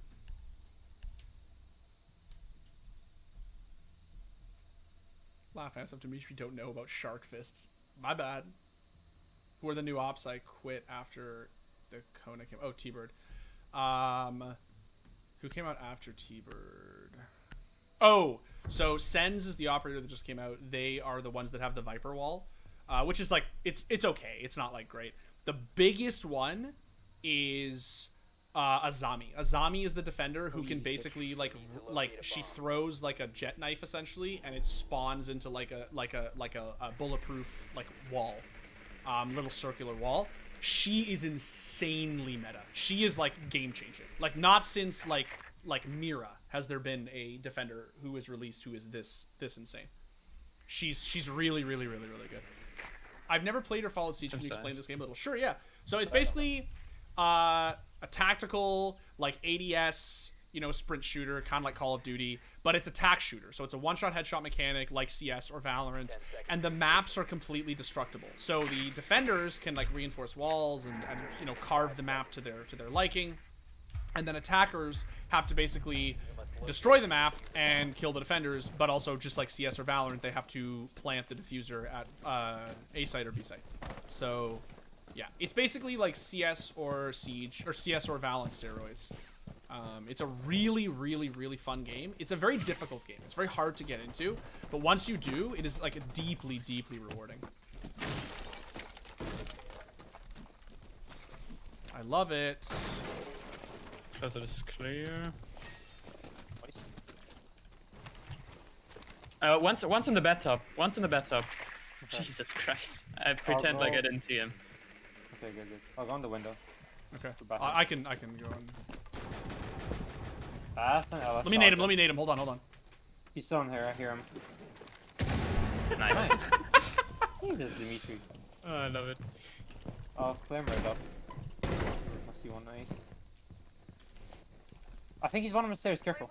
Laugh ass up Dimitri don't know about shark fists. My bad. Who are the new ops I quit after the Kona came? Oh, T-Bird. Who came out after T-Bird? Oh, so Sens is the operator that just came out. They are the ones that have the Viper wall, which is like it's okay. It's not like great. The biggest one is Azami. Azami is the defender who can basically like she throws like a jet knife essentially, and it spawns into like a bulletproof like wall, little circular wall. She is insanely meta. She is like game changing. Like not since like Mira has there been a defender who is released who is this insane. She's really good. I've never played or followed Siege. Can you explain this game a little? Sure, yeah. So it's basically a tactical like ADS, sprint shooter, kind of like Call of Duty, but it's a tac shooter. So it's a one-shot headshot mechanic like CS or Valorant, and the maps are completely destructible. So the defenders can like reinforce walls and carve the map to their liking, and then attackers have to basically destroy the map and kill the defenders, but also just like CS or Valorant, they have to plant the diffuser at A site or B site. So yeah, it's basically like CS or Siege or CS or Valorant steroids. It's a really fun game. It's a very difficult game. It's very hard to get into, but once you do, it is like a deeply rewarding. I love it. Closet is clear. Once in the bathtub. Once in the bathtub. Okay. Jesus Christ. I pretend like I didn't see him. Okay, good. I'll go on the window. Okay, Back. I can go on. Fast and LS Let me nade him. Hold on. He's still in here. I hear him. Nice. He does Dimitri. Oh, I love it. Oh, climb right up. Must be one nice. I think he's one on the stairs. Careful.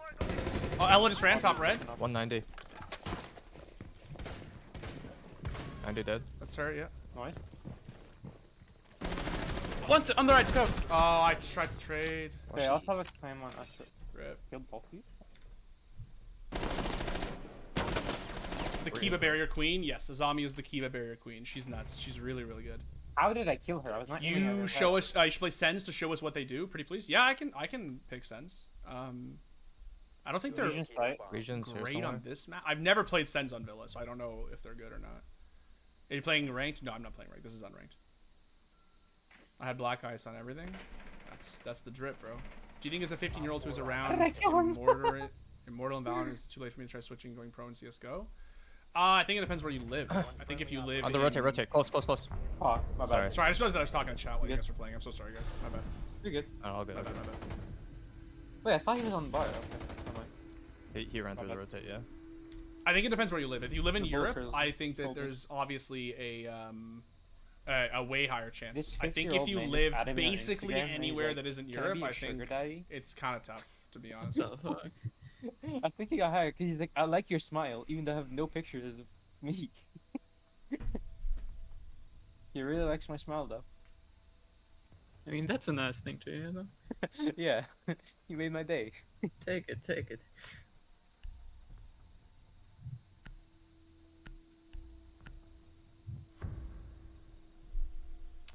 Oh, Ella just ran top red. 190. 90 dead. That's her, yeah. Nice. Once on the right, go. Oh, I tried to trade. Okay, I also have a claim on Astro. Rip. Killed both of you. The Kiba barrier queen. Yes, Azami is the Kiba barrier queen. She's nuts. She's really, really good. How did I kill her? I was not aiming at her You head. show us. You should play Sens to show us what they do. Pretty please. Yeah, I can pick Sens. I don't think they're Region site. Regions here great somewhere. on this map. I've never played Sens on Villa, so I don't know if they're good or not. Are you playing ranked? No, I'm not playing ranked. This is unranked. I had black ice on everything. That's the drip, bro. Do you think as a 15-year-old who's around Immortal and Valorant, it's too late for me to try switching going pro in CS:GO? I think it depends where you live. I think if you live On the in... rotate. Close. Oh, my bad. Sorry. Sorry, I just realized that I was talking to chat while you guys were playing. I'm so sorry, guys. My bad. You're good. Oh, all good. My bad, my bad. Wait, I thought he was on the bar. Okay, never mind. He ran through the rotate, yeah. I think it depends where you live. If you live in The Europe, Vultures I think that told me. there's obviously a way higher chance. This I think if 50-year-old you man live just added me on basically Instagram and he's anywhere like, that isn't "Can I Europe, be your I think sugar daddy?" it's kind of tough, to be honest. The fuck? I think he got hired because he's like, I like your smile, even though I have no pictures of me. He really likes my smile, though. I mean, that's a nice thing to hear, though. Yeah, he made my day. Take it, take it.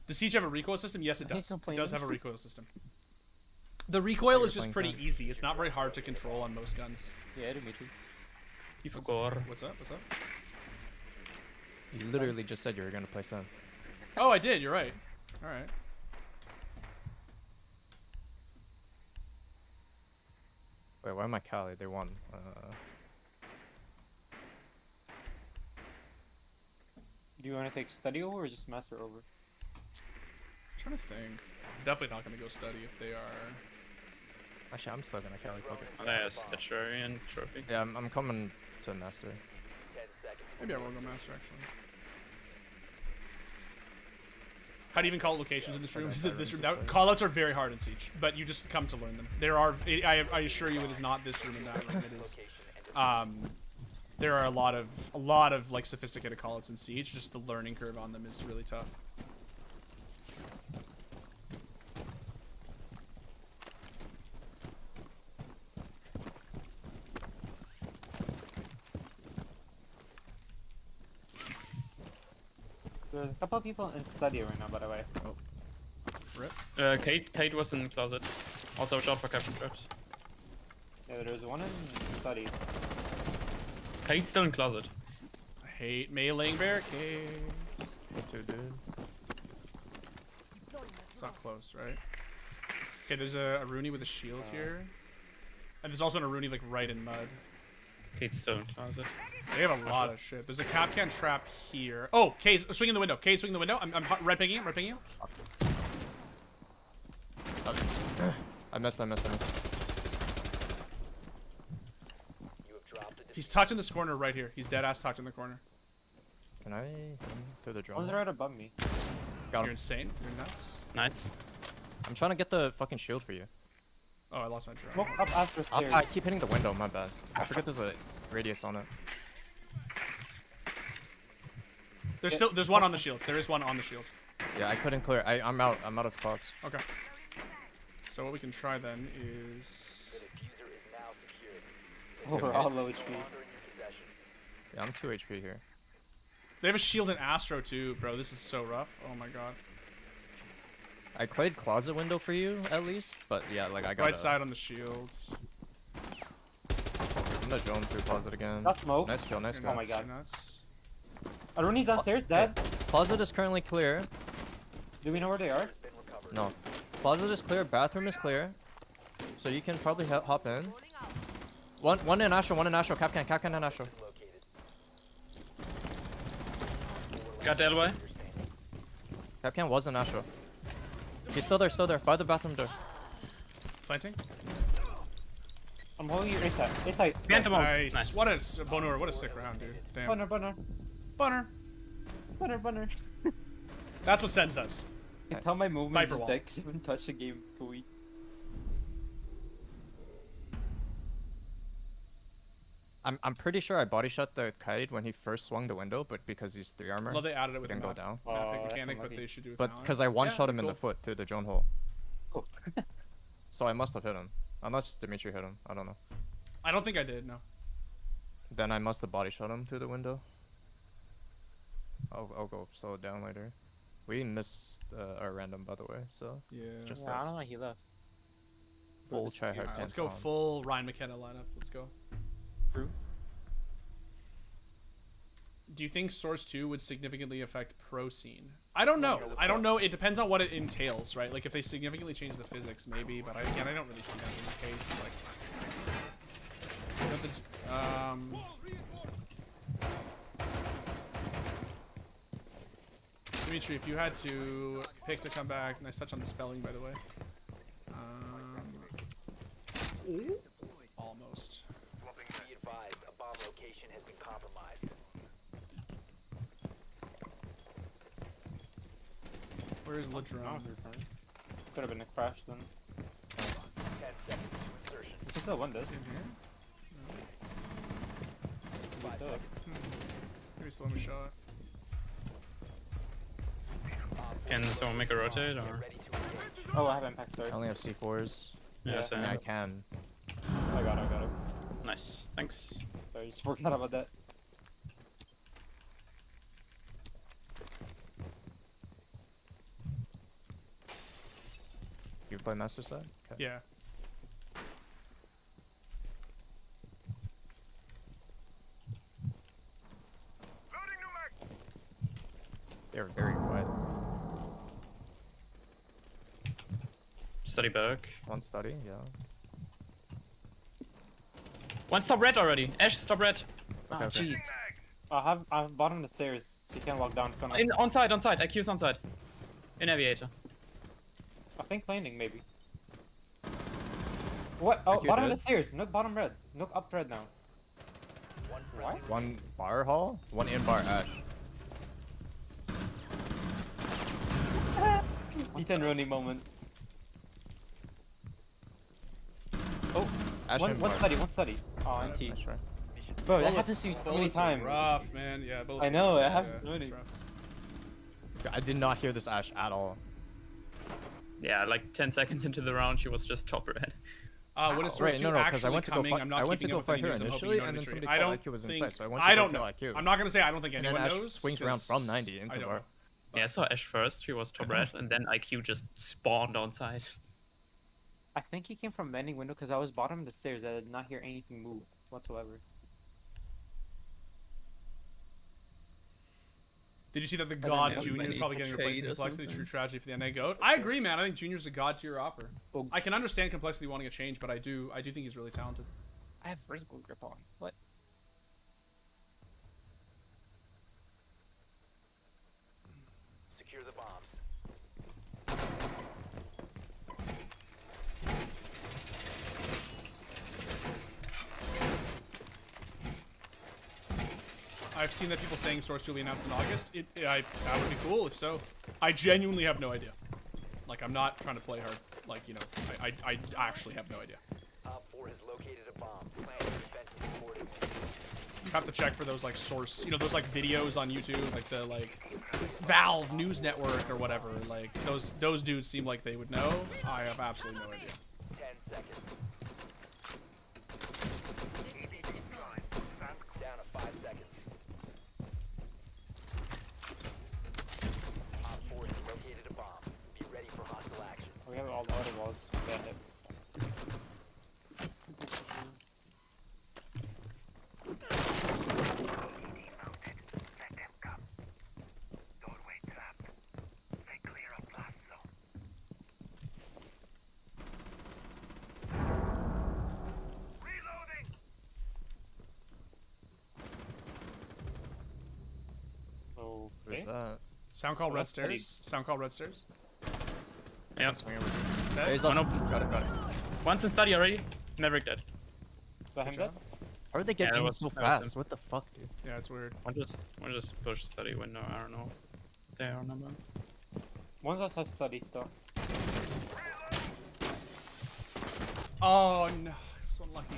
Does Siege have a recoil system? Yes, it I hate does. It complaining. does have a recoil system. The recoil you're is just playing pretty Sens. easy. It's not very hard to control on most guns. Yeah, Dimitri. You forgot. What's up? What's up? You literally just said you were gonna play Sens. Oh, I did. You're right. All right. Wait, why am I Cali? They won. Do you want to take study over or just master over? I'm trying to think. Definitely not going to go study if they are. Actually, I'm still gonna Cali. Fuck it. Yeah, statuary trophy. Yeah, I'm coming to master. 10 seconds. Maybe I will go master actually. How do you even call it locations in this room? Is it this room? Callouts are very hard in Siege, but you just come to learn them. There are, I assure you, it is not this room and that room. It is, there are a lot of like sophisticated callouts in Siege. Just the learning curve on them is really tough. There's a couple of people in study right now, by the way. Rip. Kate was in closet. Also shot for captain traps. Yeah, there's one in study. Kate's still in closet. I hate meleeing barricades. Me too, dude. It's not close, right? Okay, there's a Rooney with a shield here. And there's also an Rooney like right in mud. Kate's still in closet. They have a lot of shit. There's a Capcan trap here. Oh, K's swinging the window. K's swinging the window. I'm red picking it. Red picking it. I missed. You have dropped the He's tucked in this corner right here. He's dead ass tucked in the corner. Can I through the drone? One's right above me. Got You're him. insane. You're nuts. Nice. I'm trying to get the fucking shield for you. Oh, I lost my drone. Smoke up Astra stairs. I keep hitting the window. My bad. I forget there's a radius on it. There's one on the shield. There is one on the shield. Yeah, I couldn't clear. I'm out. I'm out of spots. Okay. So what we can try then is. diffuser is now secured. Oh, we're all low HP. No longer in your possession. Yeah, I'm 2 HP here. They have a shield in Astro too, bro. This is so rough. Oh my god. I played closet window for you at least, but yeah, like I got Right side on the shields. I'm gonna drone through closet again. That's smoke. Nice kill. Nice You're kill. Oh my nuts, god. you're nuts. Aruni's downstairs, dead. Closet is currently clear. Do we know where they are? Been recovered. No. Closet is clear. Bathroom is clear. So you can probably hop in. One in Astro. One in Astro. Capcan in Astro. Located. Got the LY. Capcan was in Astro. He's still there. By the bathroom door. Planting. I'm holding you A side. A side. Behind the wall. Nice. Nice. What a Bonur. What a sick round, dude. Damn. Bunner. Bunner. Bunner. That's what Sen says. I tell my movements Viper just wall. like 7 touch the game per week. I'm pretty sure I body shot the kite when he first swung the window, but because he's 3 armor, Well, they added it he with didn't the go down. map Oh, pick that's mechanic, but unlucky. they should do it. But because I one shot him in the foot through the drone hole, Cool. so I must have hit him. Unless Dimitri hit him, I don't know. I don't think I did. No. Then I must have body shot him through the window. I'll go slow it down later. We missed our random, by the way, so Yeah. it's just Yeah, I us. don't know, he left. Full try hard. Alright, let's go full Ryan McKenna lineup. Let's go. True. Do you think Source 2 would significantly affect pro scene? I don't know. I don't know. It depends on what it entails, right? Like if they significantly change the physics, maybe. But again, I don't really see that being the case. Like, Dimitri, if you had to pick to come back, nice touch on the spelling, by the way. Almost. Be advised, a bomb location has been compromised. Where's Ladrone? Could have been a crash then. 10 seconds to insertion. You can still win this. In here? Five do it. Maybe still let me show it. Can someone make a rotate or? Ready to engage. Oh, I have impact, sorry. I only have C4s. Yeah, Yeah. same. Yeah, I can. I got it. Nice. Thanks. Sorry, just forgot about that. You play master side? Okay. Yeah. Loading new mag. They're very quiet. Study back. One study, yeah. One stop red already. Ash, stop red. Okay, Oh, okay. jeez. I have bottom of the stairs. She can't lock down. Come on. On side. IQ's on side. In aviator. I think landing maybe. What? Oh, IQ bottom of dead. the stairs. Nook bottom red. Nook up red now. What? One bar hall, one in bar ash. Ethan Rooney moment. Oh, Ash one in bar. study. Oh, NT. Nice try. Bro, that Bullets- happens to you so many bullets are times. rough, man. Yeah, bullets I are know, rough. it happens Yeah, to many. it's rough. I did not hear this ash at all. Yeah, like 10 seconds into the round, she was just top red. What is Source Right, 2 no, because actually I went to go coming? fight. I'm not I went to keeping go up with fight any her news. I'm hoping initially, you know, and then Dimitri. somebody I called don't IQ was think. inside, so I went to I go don't kill know. IQ. I'm not gonna say I don't think And anyone then Ash knows. swings around from 90 I into don't bar. know. Yeah, I saw Ash first. She was top red, and then IQ just spawned on side. I think he came from landing window because I was bottom of the stairs. I did not hear anything move whatsoever. Did you see that the then God maybe Junior is probably getting trade replaced in or Complexity? something. True tragedy for the NA GOAT. I agree, man. I think Junior's a god tier opera. Oh. I can understand Complexity wanting a change, but I do think he's really talented. I have vertical grip on. What? Secure the bombs. I've seen that people saying Source 2 will be announced in August. That would be cool if so. I genuinely have no idea. Like, I'm not trying to play hard. Like, you know, I actually have no idea. Op 4 has located a bomb. Plan your defenses accordingly. You have to check for those, like, source, you know, those, like, videos on YouTube, like the, like, Valve News Network or whatever. Like, those dudes seem like they would know. I have absolutely no idea. 10 seconds. Down to 5 seconds. Op 4 has located a bomb. Be ready for hostile action. We have all the other walls. Yeah, hit. Let them come. Doorway trapped. Stay clear of blast zone. Reloading. Who's Okay. that? Sound call Oh, red that's pretty. stairs. Sound call red stairs. Yeah. Swing over. Dead? Raise One up. up. Got it. Once in study already. Maverick dead. Got him dead? How did they get Yeah, that in was- so that was him. fast? What the fuck, dude? Yeah, it's weird. One just push study window. I don't know. They are number. One's outside study still. Oh no, so unlucky.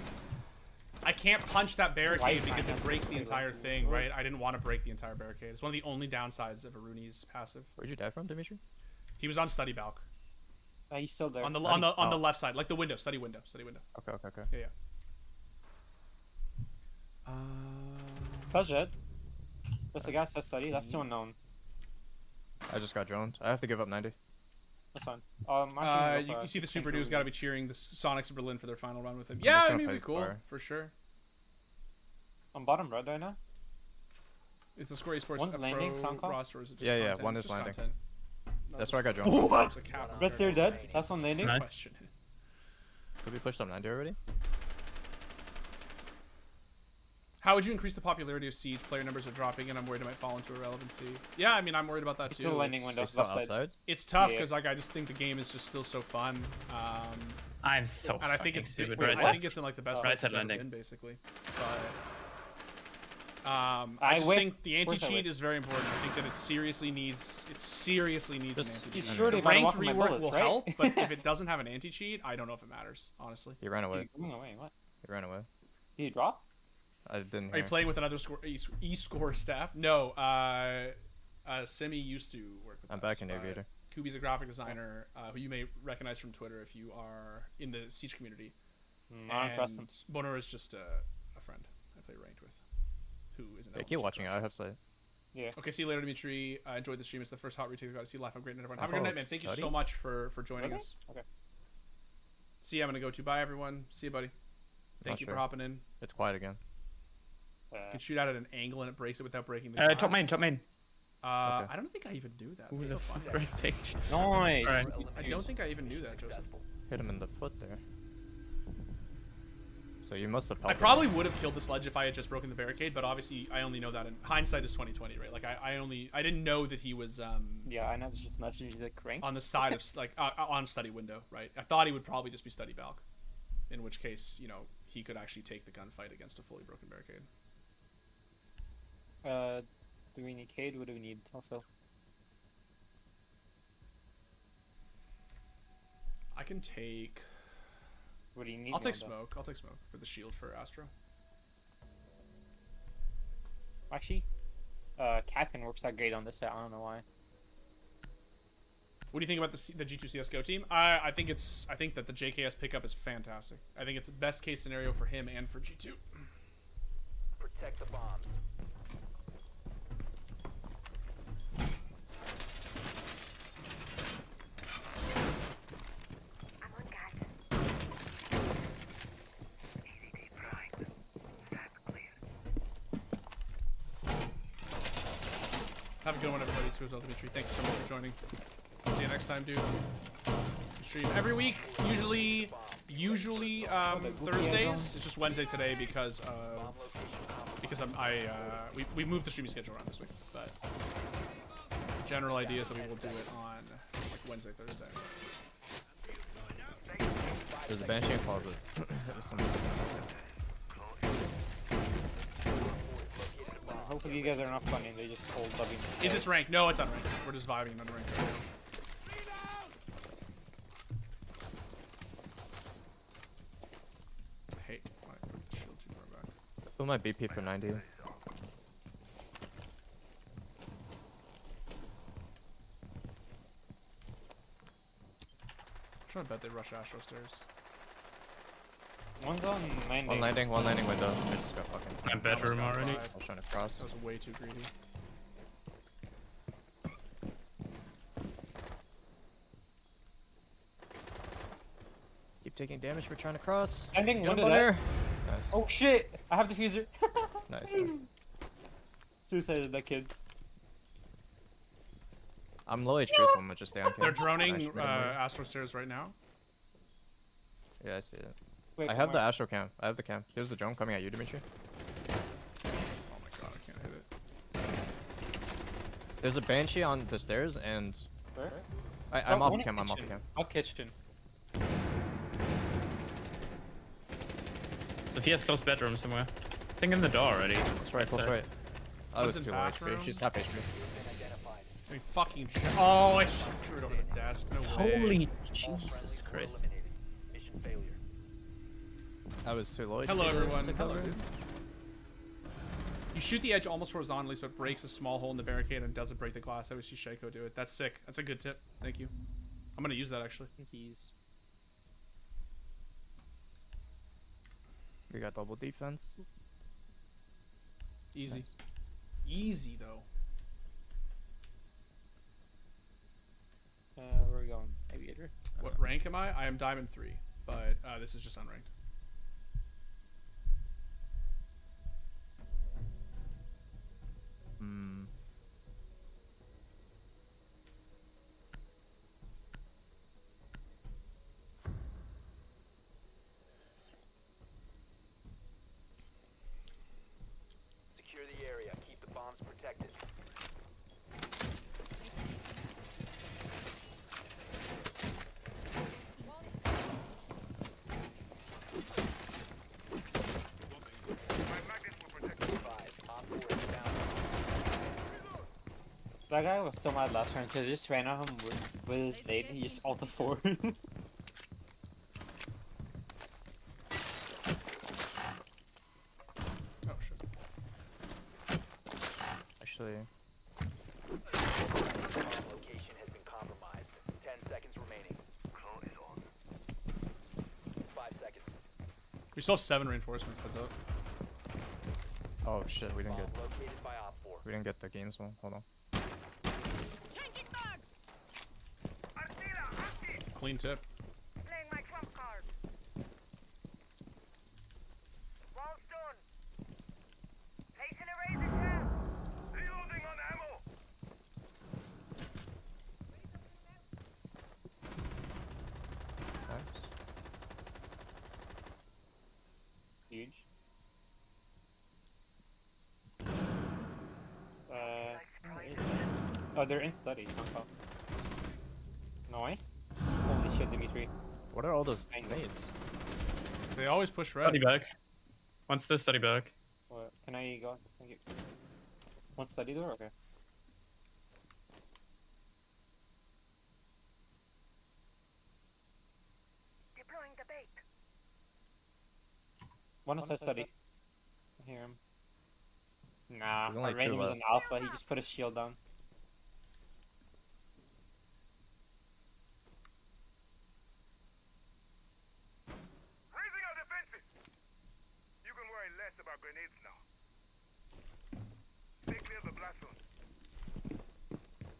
I can't punch that barricade White because it finance breaks the pretty entire lucky. thing, right? I didn't want to break the entire barricade. It's one of the only downsides of Aruni's passive. Where'd you die from, Dimitri? He was on study balk. He's still there. On the Oh. left side, like the window, study window. Okay, okay, okay. Yeah, yeah. Touch it. That's the guy says study. That's too unknown. I just got droned. I have to give up 90. That's fine. Actually, You see the Super Dude's got to be cheering the Sonics of Berlin for their final run with him. just Yeah, I gonna mean, it'd place be the cool bar. for sure. On bottom red right now. Is the Square Esports One's a landing, pro sound call? roster or is it just Yeah, yeah, content? one is Just landing. content. No, That's just- why I got droned. It's a cap. Red stair dead. That's one landing. Nice. Question. Did we push up 90 already? How would you increase the popularity of Siege? Player numbers are dropping, and I'm worried it might fall into irrelevancy. Yeah, I mean, I'm worried about that It's too. still landing It's- window. They still left side. outside? It's tough Yeah. because like I just think the game is just still so fun, I'm so and I think fucking it's stupid. I Right think side. it's in like the best Right place side it's ever landing. been, basically. But I I just whip. think the Where's anti that cheat whip? is very important. I think that it seriously needs an Just- anti He's cheat. surely The about to ranked walk on my rework bullets, will right? help, but if it doesn't have an anti cheat, I don't know if it matters. Honestly, He ran away. He's going away. What? He ran away. Did he drop? I didn't are you hear. playing with another e-score staff? No. Simi used to work with I'm us, back in but Aviator. Kubi's a graphic designer who you may recognize from Twitter if you are in the Siege community. Not impressed him. And Boner is just a friend I play ranked with, who is an Yeah, keep watching it. I have sight. Yeah. Okay, see you later, Dimitri. I enjoyed the stream. It's the first Hot Retakes I got to see live. Have a great night, everyone. Have a Oh, good night, man. Thank you so study? much for joining Okay. us. Okay. See you. I'm going to go to. Bye, everyone. See you, buddy. Thank Not you sure. for hopping in. It's quiet again. You can shoot out at an angle and it breaks it without breaking the Top main, glass. top main. I don't think I even knew that. Who That's the so funny. great pick. Nice. Alright. I don't think I even knew that, Joseph. Hit him in the foot there. So you must have I helped. probably would have killed the sledge if I had just broken the barricade, but obviously I only know that in hindsight is 2020, right? Like I didn't know that he was Yeah, I know. Just messaged you like crank. on the side of like on study window, right? I thought he would probably just be study balk, in which case he could actually take the gunfight against a fully broken barricade. Do we need Cade? What do we need? I'll fill. I can take. What do you need? I'll take Nanda? smoke. I'll take smoke for the shield for Astro. Actually, Captain works out great on this set. I don't know why. What do you think about the G2 CS:GO team? I think that the JKS pickup is fantastic. I think it's the best case scenario for him and for G2. Protect the bombs. Easy deep right. Set clear. Have a good one, everybody. It's yourself, Dimitri. Thank you so much for joining. See you next time, dude. Stream every week, usually Thursdays. It's just Wednesday today because we moved the streaming schedule around this week. But general idea is that we will do it on like Wednesday, Thursday. There's a banshee in closet. Hopefully you guys are not funny and they just hold W. Is this ranked? No, it's unranked. We're just vibing in unranked right now. I hate when I put the shield too far back. Pull my BP for 90. I'm trying to bet they rush Astro stairs. One's on landing. One landing window. I just got fucking. I'm bedroom Almost got already. five. I was trying to cross. That was way too greedy. Keep taking damage for trying to cross. Landing. Get One him of on that. there. Nice. Oh shit! I have diffuser. Nice. Nice. Suicided that kid. I'm low HP, so I'm gonna just stay on. They're camp. droning Actually, get him later. Astro stairs right now. Yeah, I see it. Wait, I have the where? Astro cam. I have the cam. Here's the drone coming at you, Dimitri. Oh my god, I can't hit it. There's a banshee on the stairs, and Where? I'm Oh, off one the cam. in I'm off the kitchen. cam. Out kitchen. Sophia's close bedroom somewhere. I think in the door already. That's right, That's close it. right. I One's was in too low bathroom. HP. She's half HP. Been identified. I mean, fucking shit. Oh, I threw it over the desk. No way. Holy All Jesus friendlies were Christ. eliminated. Mission failure. I was too low HP. Hello, everyone. to Hello, cover. dude. You shoot the edge almost horizontally so it breaks a small hole in the barricade and doesn't break the glass. I always see Shaco do it. That's sick. That's a good tip. Thank you. I'm gonna use that actually. He's We got double defense. Easy. Nice. Easy though. where are we going? Aviator. What rank am I? I am Diamond 3, but this is just unranked. Hmm. Secure the area. Keep the bombs protected. Five. Op 4 is down. That guy was so mad last turn because I just ran at him with his nade and he just ulted forward. Oh shit. Actually, Bomb location has been compromised. 10 seconds remaining. 5 seconds. We still have 7 reinforcements. Heads up. oh shit, we didn't Bomb get located by Op 4. the games one. Hold on. Changing bags. Clean tip. Playing my trump card. Wall's done. Placing a razor trap. Reloading on ammo. Nice. Huge. Oh, they're in studies somehow. Nice. Holy shit, Dimitri. What are all those I know. nades? They always push red. Study back. Wants the study back. What? Can I go? Thank you. One study door? Okay. Deploying the bait. One One inside inside study. I hear him. Nah, There's only already two was left. an alpha. He just put his shield down. Raising our defenses. You can worry less about grenades now. Stay clear of the blast zone.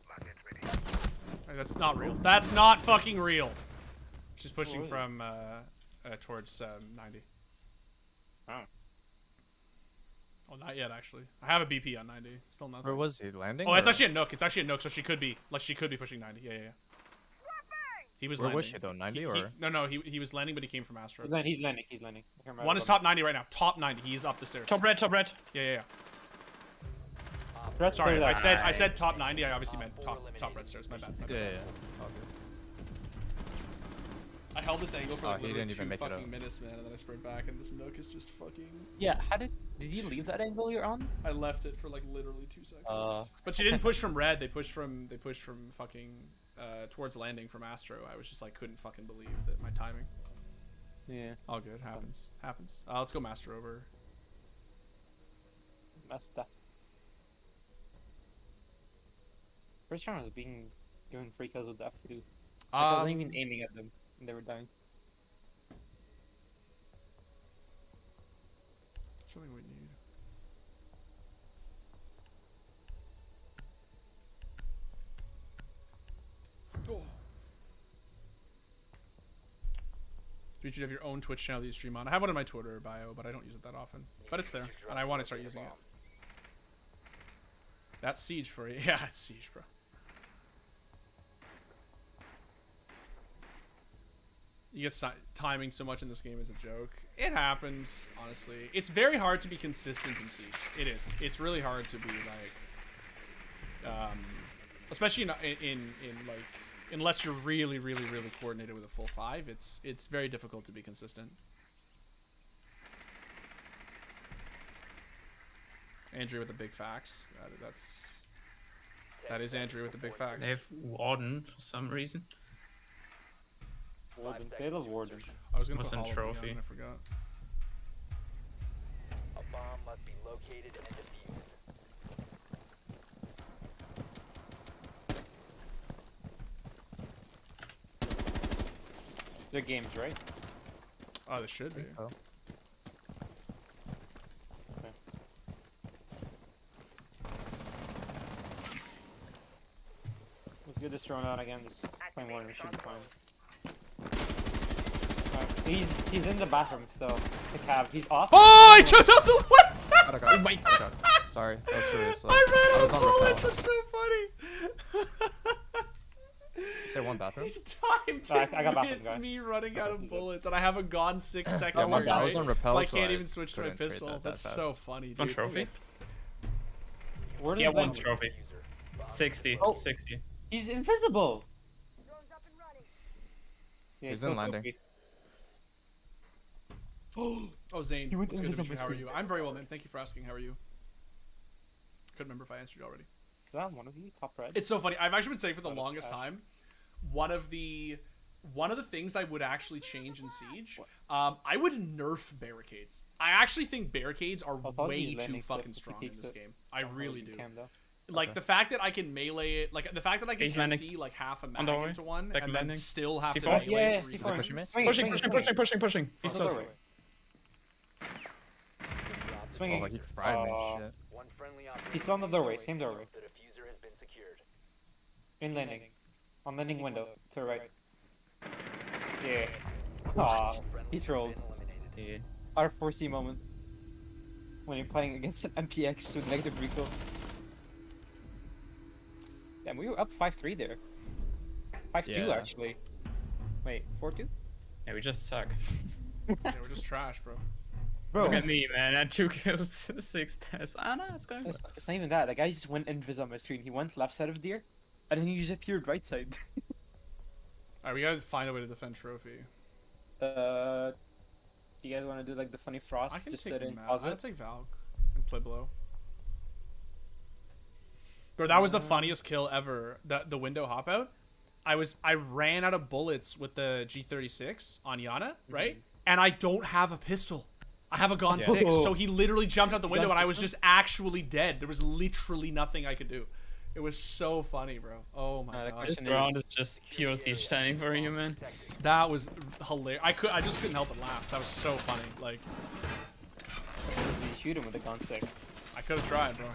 Magnets ready. Hey, that's not real. That's not fucking real. She's pushing is it? from towards 90. Oh. Oh, not yet actually. I have a BP on 90. Still nothing. Where was he landing? Oh, it's or- actually a Nook. It's actually a Nook, so she could be pushing 90. Yeah, yeah, yeah. He was Where landing. was she though? 90 or? No, he was landing, but he came from Astro. He's landing. He's landing. I can't remember One is what- top 90 right now. Top 90. He's up the stairs. Top red, top red. Yeah, yeah, yeah. Red Sorry, stairs I are- said top 90. I obviously meant top red stairs. My bad. My bad. Yeah, yeah, yeah. All good. I held this angle for Oh, like he literally didn't even 2 make it fucking up. minutes, man, and then I sprint back, and this Nook is just fucking. Yeah, how did you leave that angle you're on? I left it for like literally 2 seconds. Uh. But she didn't push from red. They pushed from fucking towards landing from Astro. I was just like couldn't fucking believe that my timing. Yeah, All good. Happens. Happens. Let's go master over. messed up. First round was being given free kills with the F2. Like, I wasn't even aiming at them, and they were dying. Something we need. Oh. Dimitri, you have your own Twitch channel that you stream on. I have one in my Twitter bio, but I don't use it that often. But it's there, and I want to start using it. That's Siege for you. Yeah, it's Siege, bro. You get timing so much in this game is a joke. It happens, honestly. It's very hard to be consistent in Siege. It is. It's really hard to be like, especially in like, unless you're really coordinated with a full 5. It's very difficult to be consistent. Andrew with the big facts. That is Andrew with the big facts. They have Warden for some reason. Warden. They love Warden. I was gonna What's put in Hall of Beyond, trophy? and I forgot. A bomb must be located and defused. They're games, right? Oh, this should be. Oh. Let's get this thrown out again. This playing Warden should be fine. He's in the bathroom still. It's a cab. He's off. Oh, I jumped out the window! Oh my god. Oh my god. Sorry. That was serious. Like, I ran I out was of on bullets. rappel. That's so funny. You say one bathroom? He timed I it got bathroom, with guy. me running out of bullets, and I haven't gone 6 seconds. Yeah, my right? bad. I was on rappel, so I so can't I even switch to my couldn't trade pistol. that That's fast. so funny, One dude. trophy? Warden's Yeah, there. one trophy. 60. Oh. 60. He's invisible. Drone's up and running. Yeah, He's still in landing. trophy. Oh, Zane. He went What's good, invisible Dimitri? How are screen. you? I'm very well, man. Thank you for asking. How are you? Couldn't remember if I answered you already. Is that one of you? Top red? It's so funny. I've actually been saying for the Oh, that's longest trash. time, one of the things I would actually change in Siege, I would nerf barricades. I actually think barricades are I'll probably way be too landing fucking safe if he strong in peeks this it. game. I really do. Cam, though. Like the fact that I can melee it, like the fact that I can He's landing. empty like half a On mag the way. into one Back and landing. then still have to C4? melee Yeah, it 3 C4. times. pushing me? Pushing. He's Cross close. doorway. Oh, Swinging. he fried me. Shit. One friendly operator He's still on the doorway, same doorway. The diffuser has been secured. In landing. On landing window. To the right. Yeah. Aw. He trolled. Dude. Our 4C moment. When you're playing against an MPX with negative recoil. Damn, we were up 5-3 there. 5-2 Yeah. actually. Wait, 4-2? Yeah, we just suck. Yeah, we're just trash, bro. Bro, Look at me, man. I had 2 kills, 6 tests. Ah, no, it's going good. it's not even that. The guy just went invis on my screen. He went left side of the deer, and then he just appeared right side. Alright, we gotta find a way to defend trophy. You guys want to do like the funny frost? I can Just take sit in, Mal. pause I'll it? take Valk and play below. Bro, that was the funniest kill ever. The window hop out. I ran out of bullets with the G36 on Yana, right? And I don't have a pistol. I have a Gon 6, so he literally jumped out the window and I was just actually dead. There was literally nothing I could do. It was so funny, bro. Oh my the god. This question round is just pure siege time for you, man. That was hilarious. I just couldn't help but laugh. That was so funny. Like, You shoot him with a gun 6. I could have tried, bro.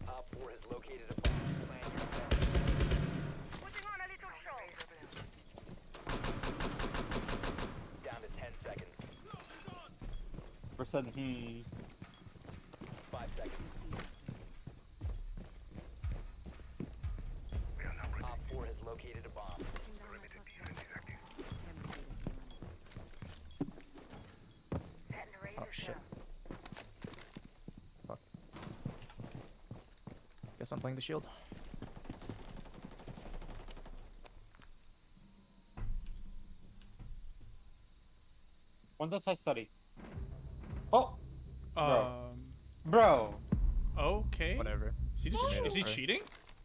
Op 4 has located a bomb. Plan your defense. Putting on a little show. Down to 10 seconds. Percent. 5 seconds. Op 4 has located a bomb. Oh shit. Fuck. Guess I'm playing the shield. One outside study. Oh, Um, bro. okay. Whatever. Is he Sorry. cheating?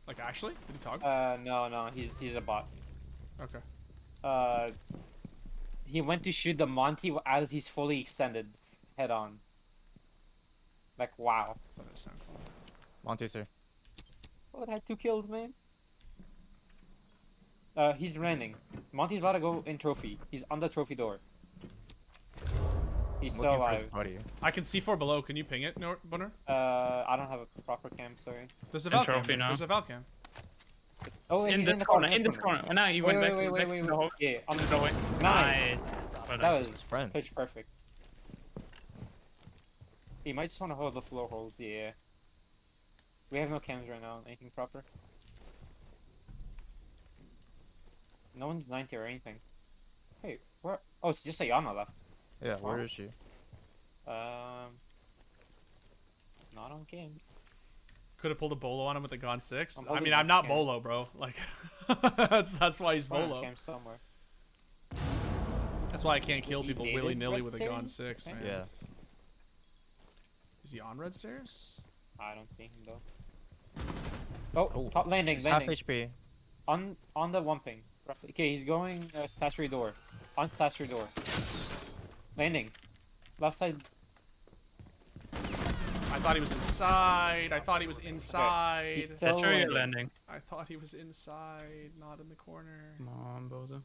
Like actually? Did he talk? No, he's a bot. Okay. He went to shoot the Monty as he's fully extended, head on. Like wow. That doesn't sound fun. Monty's here. Oh, it had 2 kills, man. He's landing. Monty's about to go in trophy. He's on the trophy door. He's I'm still looking for his alive. buddy. I can C4 below. Can you ping it, Bunner? I don't have a proper cam, sorry. There's a And Valcam. trophy now. There's a Valcam. Oh, In he's this the corner, in this corner. Now you went back. Wait. back to the hole. Yeah, on the Go away. Nice. Nice. Well That done. was his friend. pitch perfect. He might just want to hold the floor holes, yeah. We have no cams right now, anything proper. No one's 90 or anything. Hey, where? Oh, it's just Ayana left. Yeah, where Wow. is she? Not on games. Could have pulled a bolo on him with the Gon 6. I'm I mean, holding I'm the not camera. bolo, bro. Like, that's why he's Probably on bolo. cam somewhere. That's why I can't kill he people dated willy nilly red with a Gon stairs? 6, man. Okay. Yeah. Is he on red stairs? I don't see him though. Oh, Oh, top landing, He's half landing. HP. On the one ping, roughly. Okay, he's going statue door. On statue door. Landing. Left side. I thought he was inside. I thought he was inside. He's still Saturated landing. landing. I thought he was inside, not in the corner. Come on, Bozo.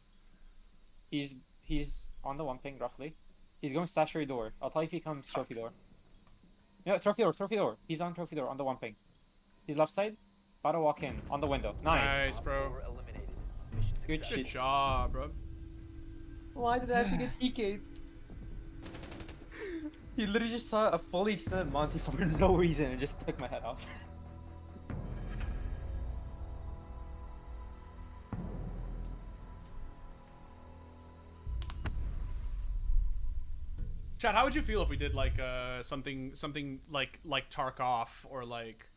He's on the one ping, roughly. He's going statue door. I'll tell you if he comes trophy door. Yeah, trophy door, trophy door. He's on trophy door on the one ping. He's left side. About to walk in on the window. Nice. Nice, bro. Four eliminated. Mission Good success. Good shit. job, bro. Why did I have to get PK'd? He literally just saw a fully extended Monty for no reason and just took my head off. Chad, how would you feel if we did like something like Tarkov or like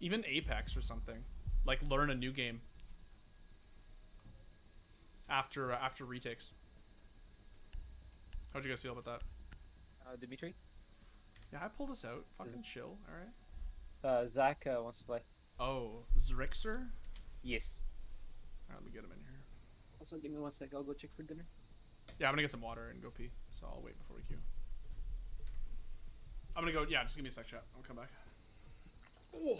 even Apex or something? Like learn a new game after retakes. How'd you guys feel about that? Dimitri? Yeah, I pulled us out. Fucking chill, alright? Zach wants to play. Oh, Zrixer? Yes. Alright, let me get him in here. Also, give me 1 sec. I'll go check for dinner. Yeah, I'm gonna get some water and go pee, so I'll wait before we queue. I'm gonna go, yeah, just give me a sec, chat. I'll come back. Oh.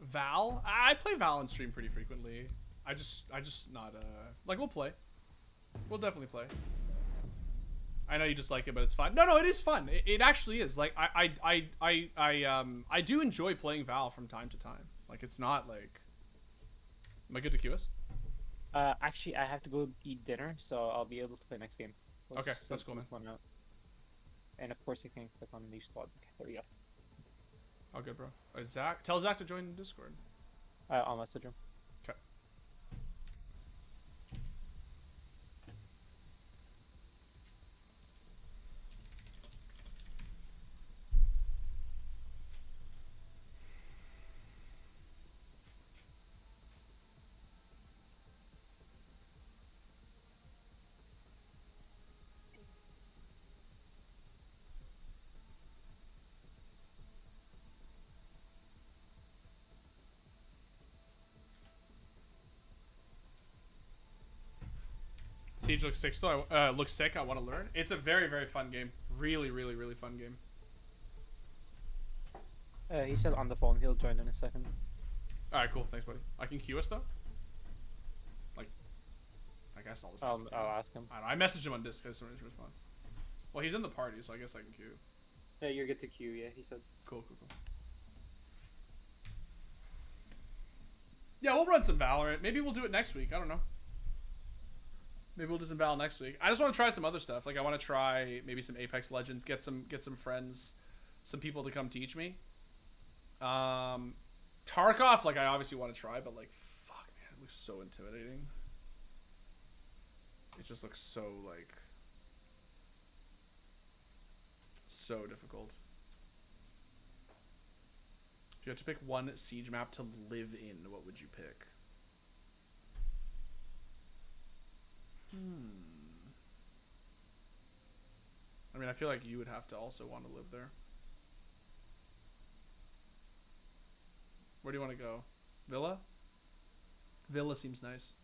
Val? I play Val on stream pretty frequently. I just not like we'll play. We'll definitely play. I know you just like it, but it's fun. No, it is fun. It actually is. Like I do enjoy playing Val from time to time. Like it's not like. Am I good to QS? Actually, I have to go eat dinner, so I'll be able to play next game. We'll Okay, just that's set cool, man. this one out. And of course, I can click on new squad. Okay, there we go. Oh, good, bro. Zach, tell Zach to join Discord. I'll message him. Okay. Siege looks sick though. Looks sick. I want to learn. It's a very, very fun game. Really, really, really fun game. He said on the phone. He'll join in a second. All right, cool. Thanks, buddy. I can queue us though. Like, I guess I'll just. I'll ask him. I don't know. I messaged him on Discord. So his response. Well, he's in the party, so I guess I can queue. Yeah, you're good to queue. Yeah, he said. Cool. Yeah, we'll run some Valorant. Maybe we'll do it next week. I don't know. Maybe we'll do some Val next week. I just want to try some other stuff. Like I want to try maybe some Apex Legends. Get some friends, some people to come teach me. Tarkov, like I obviously want to try, but like, fuck man, it looks so intimidating. It just looks so like, so difficult. If you had to pick one Siege map to live in, what would you pick? I mean, I feel like you would have to also want to live there. Where do you want to go? Villa? Villa seems nice.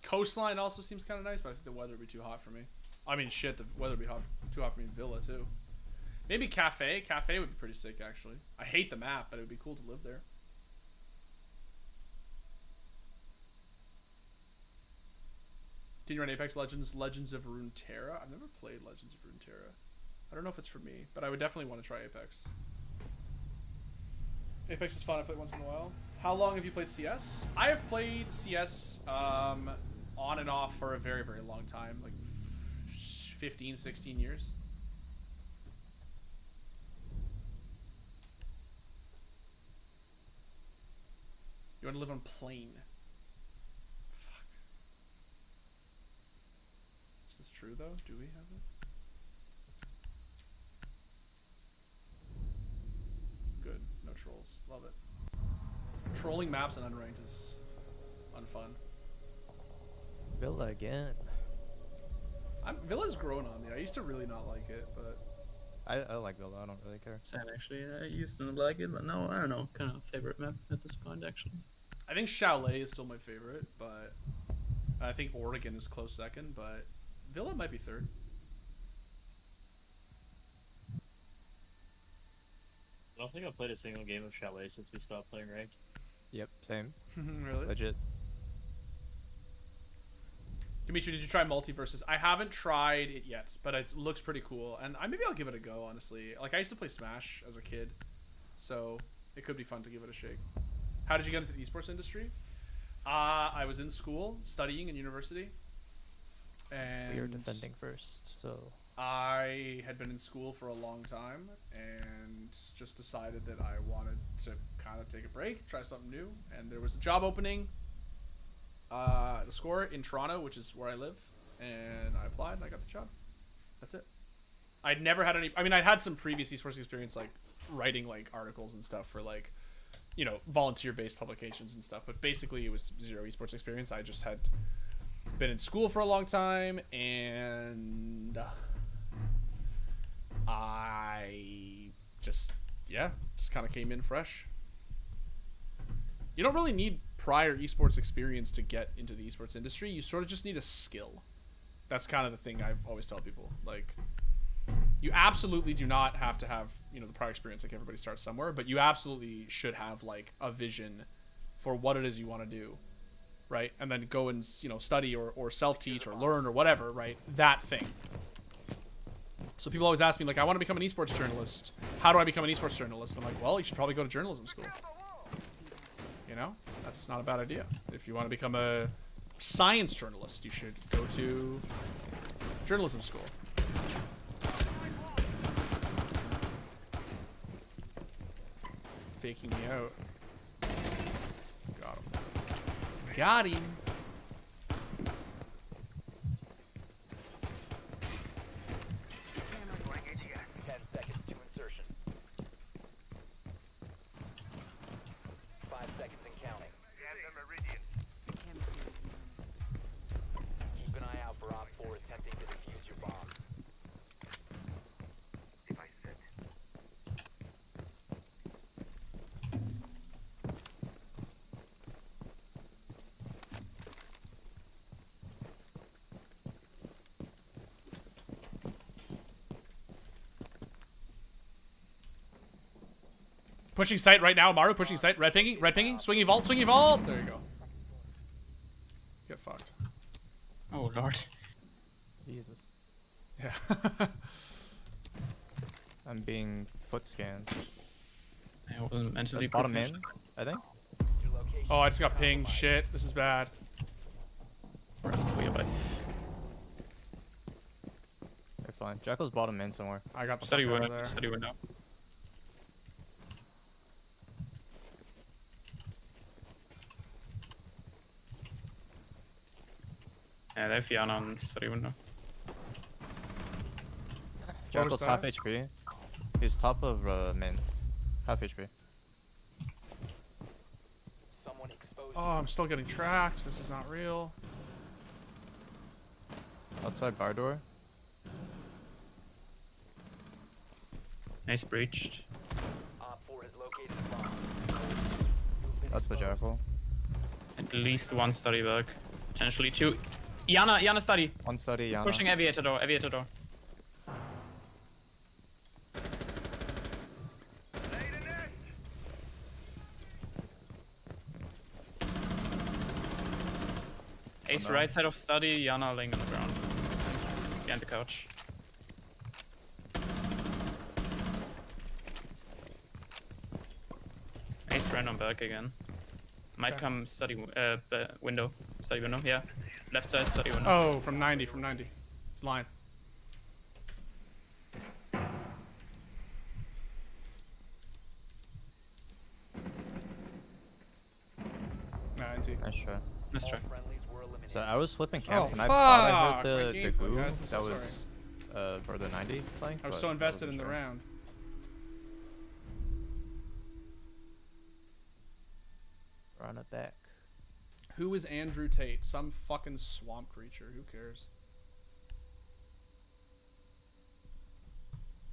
Coastline also seems kind of nice, but I think the weather would be too hot for me. I mean, shit, the weather would be too hot for me in Villa, too. Maybe Cafe. Cafe would be pretty sick, actually. I hate the map, but it would be cool to live there. Can you run Apex Legends? Legends of Runeterra? I've never played Legends of Runeterra. I don't know if it's for me, but I would definitely want to try Apex. Apex is fun. I play it once in a while. How long have you played CS? I have played CS on and off for a very, very long time. Like 15, 16 years. You want to live on plane? Fuck. Is this true though? Do we have it? Good. No trolls. Love it. Trolling maps and unranked is unfun. Villa again. Villa's grown on me. I used to really not like it, but I like Villa. I don't really care. Sad actually. I used to like it, but now I don't know. Kind of favorite map at this point actually. I think Chalet is still my favorite, but I think Oregon is close second, but Villa might be third. I don't think I've played a single game of Chalet since we stopped playing ranked. Yep, same. Really? Legit. Dimitri, did you try Multiverses? I haven't tried it yet, but it looks pretty cool, and maybe I'll give it a go, honestly. Like, I used to play Smash as a kid, so it could be fun to give it a shake. How did you get into the esports industry? I was in school, studying in university, and... We are defending first, so... I had been in school for a long time, and just decided that I wanted to kind of take a break, try something new, and there was a job opening the Score in Toronto, which is where I live, and I applied and I got the job. That's it. I'd never had any. I mean, I'd had some previous esports experience, like writing like articles and stuff for like, you know, volunteer-based publications and stuff. But basically, it was zero esports experience. I just had been in school for a long time, and I just kind of came in fresh. You don't really need prior esports experience to get into the esports industry. You sort of just need a skill. That's kind of the thing I've always tell people. Like, you absolutely do not have to have, you know, the prior experience. Like, everybody starts somewhere, but you absolutely should have like a vision for what it is you want to do, right? And then go and, you know, study or self-teach or learn or whatever, right? That thing. So people always ask me, like, I want to become an esports journalist. How do I become an esports journalist? I'm like, well, you should probably go to journalism school. You know, that's not a bad idea. If you want to become a science journalist, you should go to journalism school. Faking me out. Got him. Got him. Pushing sight right now, Maru. Pushing sight. Red pinging. Swinging vault. There you go. Get fucked. Oh lord. Jesus. Yeah. I'm being foot scanned. I wasn't mentally That's bottom prepared. in, I think. Oh, I just got pinged. Shit, this is bad. They're fine. Jackal's bottom in somewhere. I got the Study fuck out of window. there. Study window. Yeah, they have Fiona on study window. Jackal's that? half HP. He's top of main. Half HP. Someone exposed. Oh, I'm still getting tracked. This is not real. Outside bar door. Nice breached. Op 4 has located the bomb. You've been That's the exposed. Jackal. At least one study bug. Potentially two. Yana study. One study, Yana. Pushing aviator door. Aviator door. Lay the nest. Ace no. right side of study. Yana laying on the ground. Behind the couch. Ace random back again. Might Okay. come study window. Study window, yeah. Left side study window. Oh, from 90, from 90. It's line. NT. Nice try. Nice All try. friendlies were eliminated. So I was flipping camps Oh, and I thought I fuck! heard My the game flag, goo guys, I'm so that was for the 90 flank. I was but so invested in wasn't the sure. round. Run it back. Who is Andrew Tate? Some fucking swamp creature. Who cares?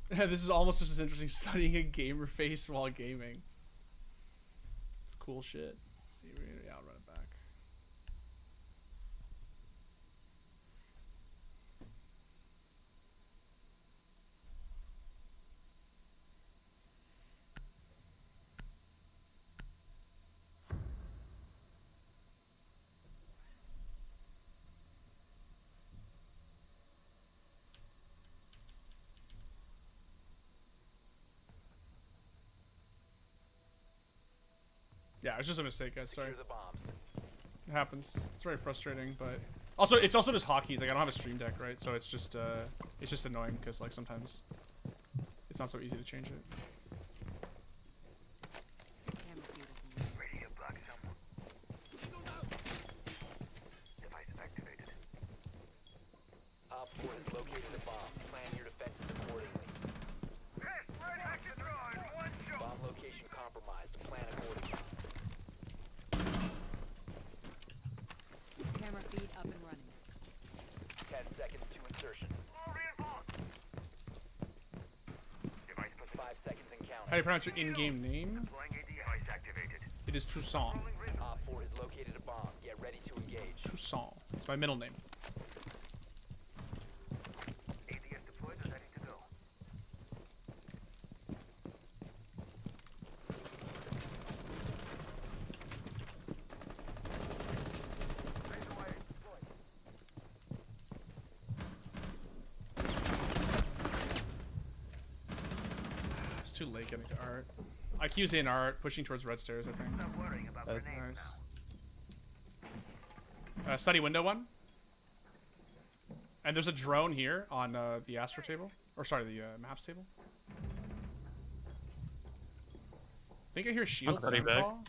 This is almost just as interesting studying a gamer face while gaming. It's cool shit. Yeah, I'll run it back. Yeah, it's just a mistake, guys. Sorry. Secure the bombs. It happens. It's very frustrating, but also it's also just hotkeys. Like I don't have a stream deck, right? So it's just annoying because like sometimes it's not so easy to change it. Radio block someone. Device activated. Op 4 has located a bomb. Plan your defenses accordingly. Hey, red hackathon, one shot. Bomb location compromised. Plan accordingly. Camera feed up and running. 10 seconds to insertion. More reinforced. Device 5 seconds and How do counting. you pronounce your in-game name? deploying AD. Device activated. It is Toussaint. Rolling rhythm. Op 4 has located a bomb. Get ready to engage. Toussaint. It's my middle name. ADS deployed and ready to go. Phase away. Deployed. It's too late getting to art. IQ's in art, pushing towards red stairs, I think. Stop worrying about grenades Nice. Study window one. And there's a drone here on the Astro table. Or sorry, the maps table. I think I hear shield study sound back. call.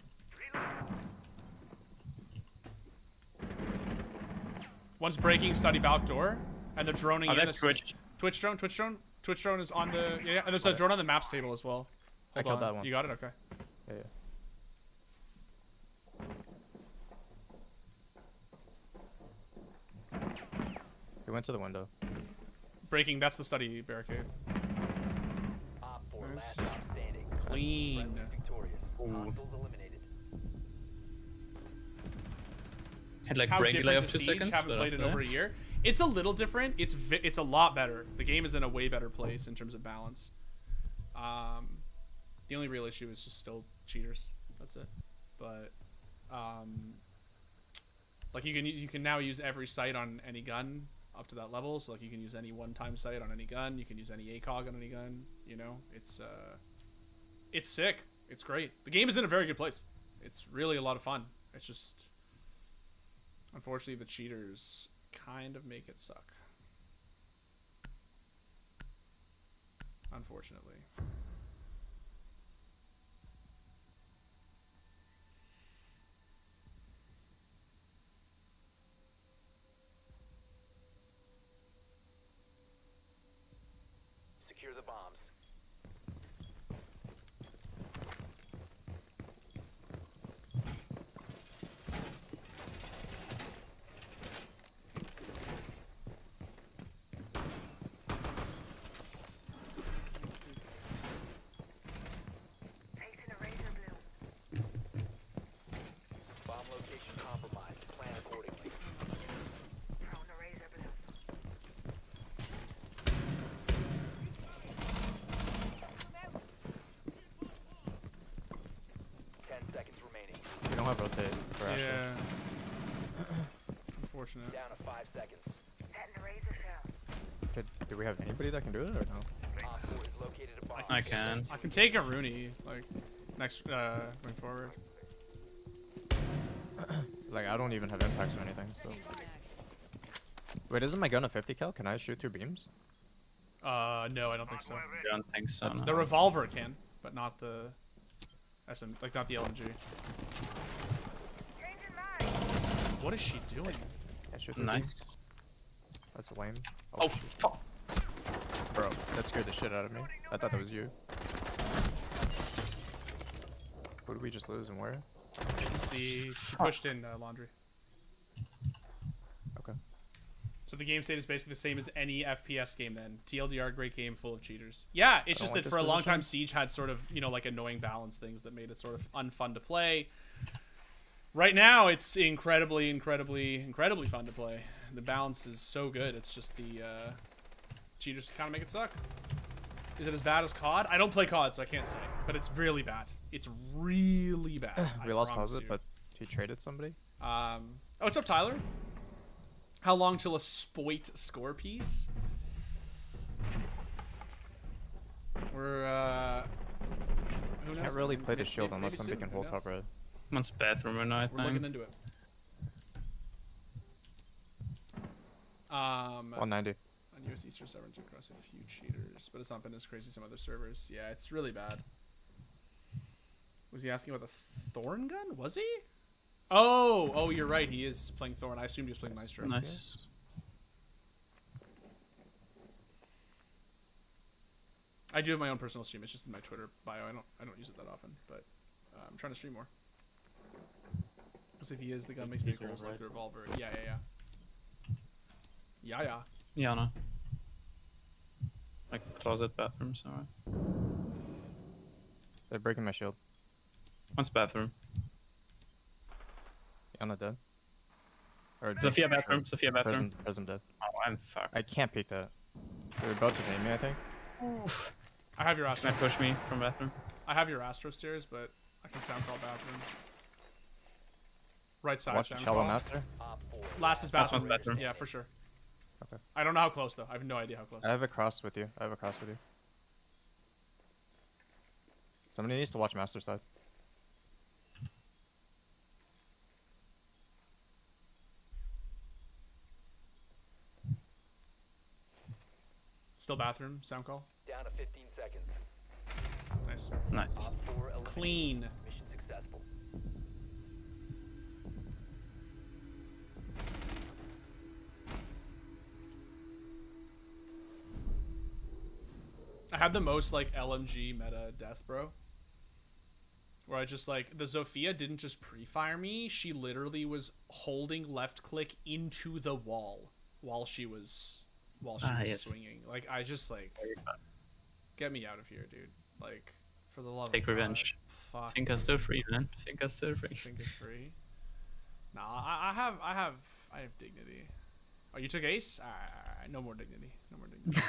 One's breaking study back door. And they're droning Oh, in. that's This- Twitch. Twitch drone, Twitch drone. Twitch drone is on the... Yeah, and there's a drone on the maps table as well. I Hold killed on. that one. You got it? Okay. Yeah, yeah. He went to the window. Breaking, that's the study barricade. Op 4 Nice. last stop standing. Clean. Friendly victorious. Ooh. Hostiles eliminated. Had like How break delay different of to 2 Siege? seconds. Haven't but played in after over a that- year. It's a little different. It's a lot better. The game is in a way better place in terms of balance. The only real issue is just still cheaters. That's it. But like you can now use every sight on any gun up to that level. So like you can use any one-time sight on any gun. You can use any ACOG on any gun. You know, it's sick. It's great. The game is in a very good place. It's really a lot of fun. It's just unfortunately the cheaters kind of make it suck. Unfortunately. might rotate for Asher. Yeah. Unfortunate. Down to 5 seconds. Setting the razor shell. Okay, do we have anybody that can do it or no? Op 4 is located a bomb. I can. I can take a Rooney, like, next, going forward. Like, I don't even have impacts or anything, so. Wait, isn't my gun a 50 cal? Can I shoot through beams? No, I don't think so. I don't think so. That's, no. the revolver can, but not the like not the LMG. Changing mind. What is she doing? I shoot through beams? Nice. That's lame. Oh, fuck. Bro, that scared the shit out of me. I thought that was you. Who did we just lose and where? It's the she pushed in laundry. Okay. So the game state is basically the same as any FPS game then. TLDR, great game full of cheaters. Yeah, it's I just don't like that for a this long time position. Siege had sort of, you know, like annoying balance things that made it sort of unfun to play. Right now it's incredibly fun to play. The balance is so good. It's just the cheaters kind of make it suck. Is it as bad as COD? I don't play COD, so I can't say. But it's really bad. It's really bad. We I lost promise Closet, you. but he traded somebody. Oh, what's up, Tyler? How long till a spoit score piece? We're who knows? Can't really man? play the Maybe- shield maybe unless somebody soon, can who hold top knows? red. One's bathroom right now, I We're looking think. into it. 190. On US Eastern servers across a few cheaters, but it's not been as crazy as some other servers. Yeah, it's really bad. Was he asking about the Thorn gun? Was he? Oh, you're right. He is playing Thorn. I assumed he was playing Maestro. Nice. I do have my own personal stream. It's just in my Twitter bio. I don't use it that often, but I'm trying to stream more. Because if he is, the gun makes me He's a calls like the rifle. revolver. Yeah. Yeah, no. Like closet, bathroom, sorry. They're breaking my shield. One's bathroom. Yana dead. Or Sophia bathroom. Sophia bathroom. Prism dead. Oh, I'm fucked. I can't peek that. They're about to name me, I think. I have your Astro. Can I push me from bathroom? I have your Astro stairs, but I can sound call bathroom. Right side Watch sound Shallow call. Master. Op 4. Last is Last one's bathroom. bathroom. Yeah, for sure. Okay. I don't know how close though. I have no idea how close. I have a cross with you. Somebody needs to watch Master side. Still bathroom sound call. Down to 15 seconds. Nice. Nice. Op 4 eliminated. Clean. Mission successful. I had the most like LMG meta death, bro. Where I just like the Zofia didn't just pre-fire me; she literally was holding left click into the wall while she was Yes. swinging. Like I just like get me out of here, dude. Like for the love Take of God. revenge. Fuck. Think I'm still free, man. Think I'm still free. Think it's free. Nah, I have dignity. Oh, you took ace? No more dignity. No more dignity.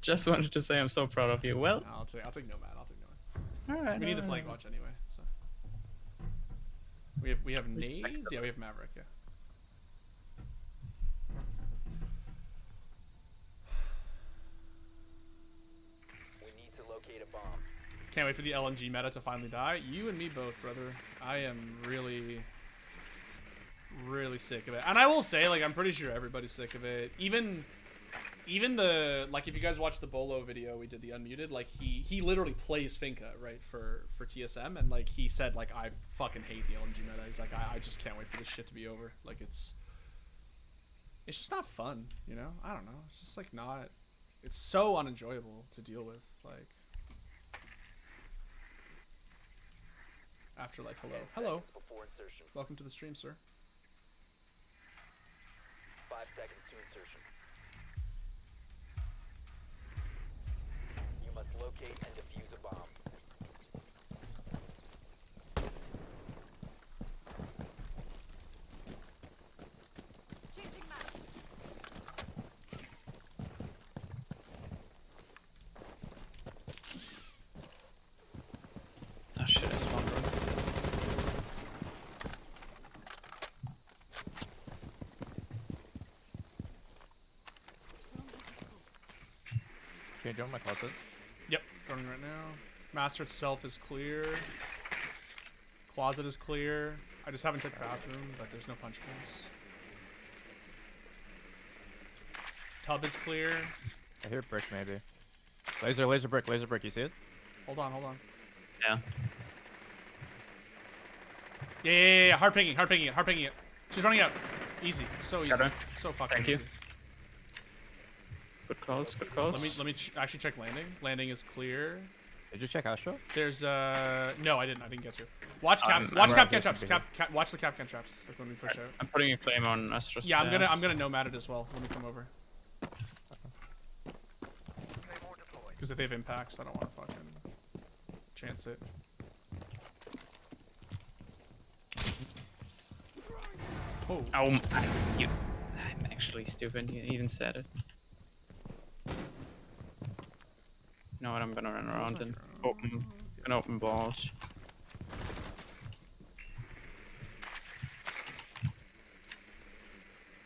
Just wanted to say I'm so proud of you. Well, I'll take nomad. I'll take nomad. alright. We need the flank watch anyway. So we have nades. Yeah, we have Maverick. Yeah. We need to locate a bomb. Can't wait for the LMG meta to finally die. You and me both, brother. I am really sick of it. And I will say, like, I'm pretty sure everybody's sick of it. Even the, like, if you guys watch the Bolo video we did, the unmuted, like, he literally plays Finka, right, for TSM, and, like, he said, like, I fucking hate the LMG meta. He's like, I just can't wait for this shit to be over. Like, it's just not fun, you know? I don't know. It's just, like, not, it's so unenjoyable to deal with, like. Afterlife, hello. 10 Hello. seconds before insertion. Welcome to the stream, sir. 5 seconds to insertion. You must locate and defuse a bomb. Changing map. Oh shit. Can you join my closet? Yep, running right now. Master itself is clear. Closet is clear. I just haven't checked bathroom, but there's no punch holes. Tub is clear. I hear brick maybe. Laser brick. You see it? Hold on. Yeah. Yeah. Hard pinging it. She's running out. Easy. So easy. Got her. So fucking Thank easy. you. Good calls. Let me actually check landing. Landing is clear. Did you check Astro? There's no, I didn't get to. Watch I'm cap right can traps. here. Watch the cap can traps. Like when we push out. I'm putting a claim on Astra. Yeah, I'm gonna nomad it as well when we come over. Because if they have impacts, I don't want to fucking chance it. Oh. I'm actually stupid. You even said it. You know what? I'm gonna run around and open balls.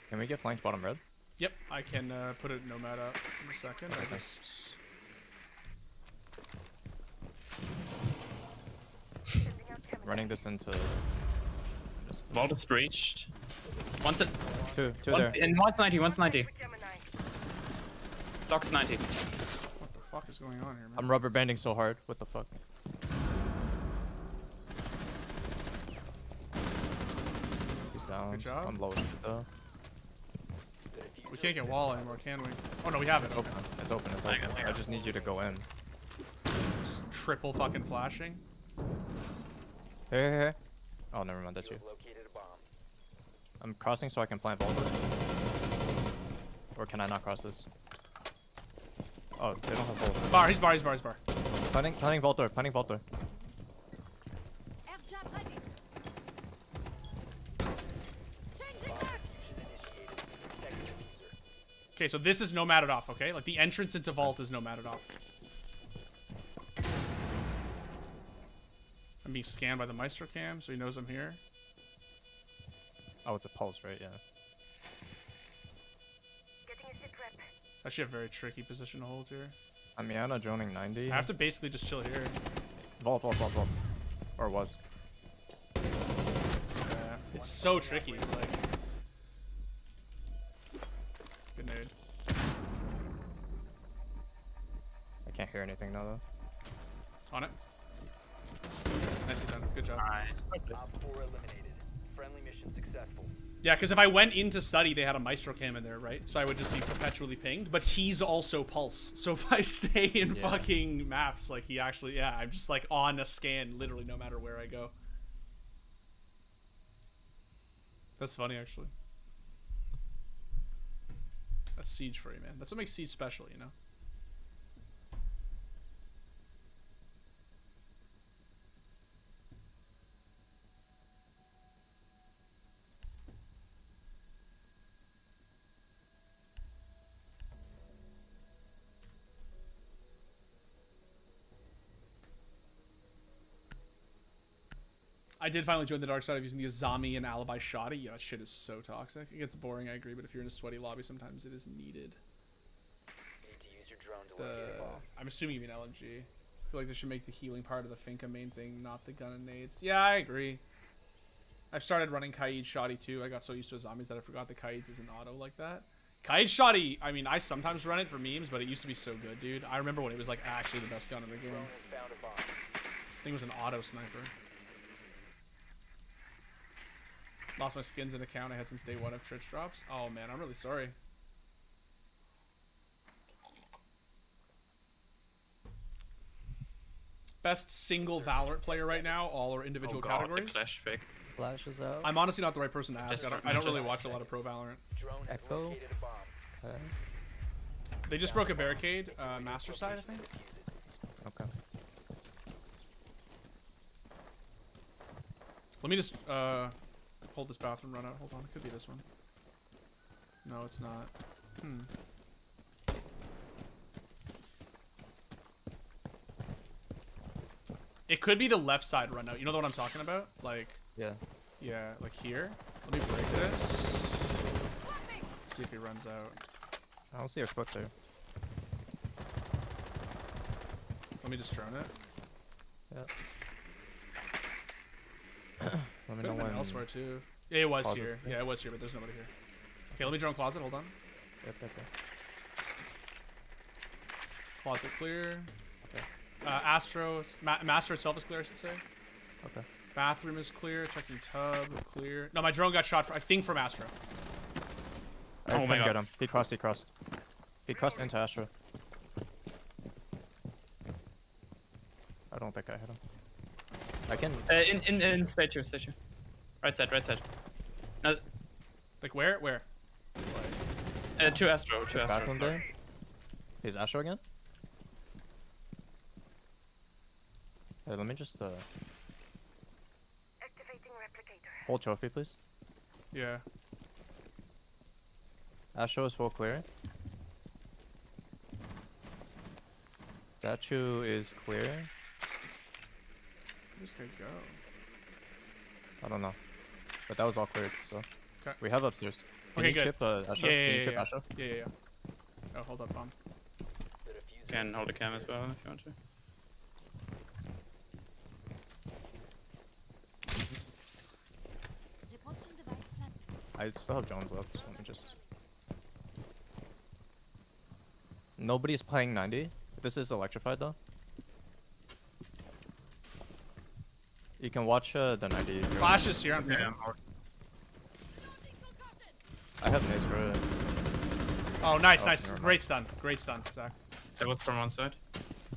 Can we get flanked bottom red? Yep, I can put a nomad up in a second. I just. Running this into. Vault is breached. One's at Two there. and one's 90. Doc's 90. What the fuck is going on here, man? I'm rubber banding so hard. What the fuck? He's down. Good job. I'm low shit though. We can't get wall anymore, can we? Oh no, we have it. It's open. It's open. I just need you to go in. Just triple fucking flashing. Hey. Oh, never mind. That's you. Located a bomb. I'm crossing so I can plant vault. Or can I not cross this? Oh, they don't have vault. He's bar. Planting vault door. Air jab ready. Changing back. Okay, so this is nomaded off, okay? Like the entrance into vault is nomaded off. I'm being scanned by the Maestro cam, so he knows I'm here. Oh, it's a pulse, right? Yeah. Getting a sit rep. Actually a very tricky position to hold here. Amiana droning 90. I have to basically just chill here. Vault. Or was. It's so tricky, like. Good nade. I can't hear anything now though. On it. Nicely done. Good job. Nice. Op 4 eliminated. Friendly mission successful. Yeah, because if I went into study, they had a Maestro cam in there, right? So I would just be perpetually pinged. But he's also pulse. So if I stay in fucking maps, like he actually, I'm just like on a scan literally no matter where I go. That's funny, actually. That's Siege for you, man. That's what makes Siege special, you know? I did finally join the dark side of using the Azami and Alibi Shoddy. Yeah, that shit is so toxic. It gets boring, I agree, but if you're in a sweaty lobby, sometimes it is needed. Need to use your drone to locate a bomb. I'm assuming you mean LMG. I feel like they should make the healing part of the Finka main thing, not the gun and nades. Yeah, I agree. I've started running Kaid Shoddy too. I got so used to Azamis that I forgot the Kaids is an auto like that. Kaid Shoddy, I mean, I sometimes run it for memes, but it used to be so good, dude. I remember when it was like actually the best gun in the game. Drone has found a bomb. I think it was an auto sniper. Lost my skins and account I had since day one of Twitch drops. Oh man, I'm really sorry. Best single Valorant player right now, all are individual categories. The Clash pick. Flash is out. I'm honestly not the right person to ask. Just I don't really watch a lot of pro Valorant. Drone has Echo. located a bomb. Okay. They just broke a barricade, master side, I think. Okay. Let me just hold this bathroom run out. Hold on, it could be this one. No, it's not. It could be the left side run out. You know what I'm talking about? Like, Yeah. yeah, like here. Let me break this. See if he runs out. I don't see a foot there. Let me just drone it. Let me Could know have been when. elsewhere too. Yeah, it was Closet. here. Yeah, it was here, but there's nobody here. Okay, let me drone closet. Hold on. Yep. Closet clear. Okay. Astro, master itself is clear, I should say. Okay. Bathroom is clear. Checking tub, clear. No, my drone got shot, I think, from Astro. I Oh my couldn't God. get him. He crossed. He crossed into Astro. I don't think I hit him. I can. In statue. Right side. No, Like where? Where? two Astro. His bathroom there. He's Astro again. Hey, let me just Activating replicator. hold trophy, please. Yeah. Astro is full clear. Statue is clear. Where this guy go? I don't know, but that was all cleared. So Okay. we have upstairs. Can Okay, you good. chip Astro? Yeah, Can you chip Astro? Yeah. Oh, hold up, bomb. The diffuser Can hold the cam as well if you want to. Reporting device planted. I still have Jones left. So let me just. Nobody's playing 90. This is electrified though. You can watch the 90. Flash is here. I'm Yeah. I have mace for it. Oh, nice. Oh, never mind. Great stun, Zach. That was from one side.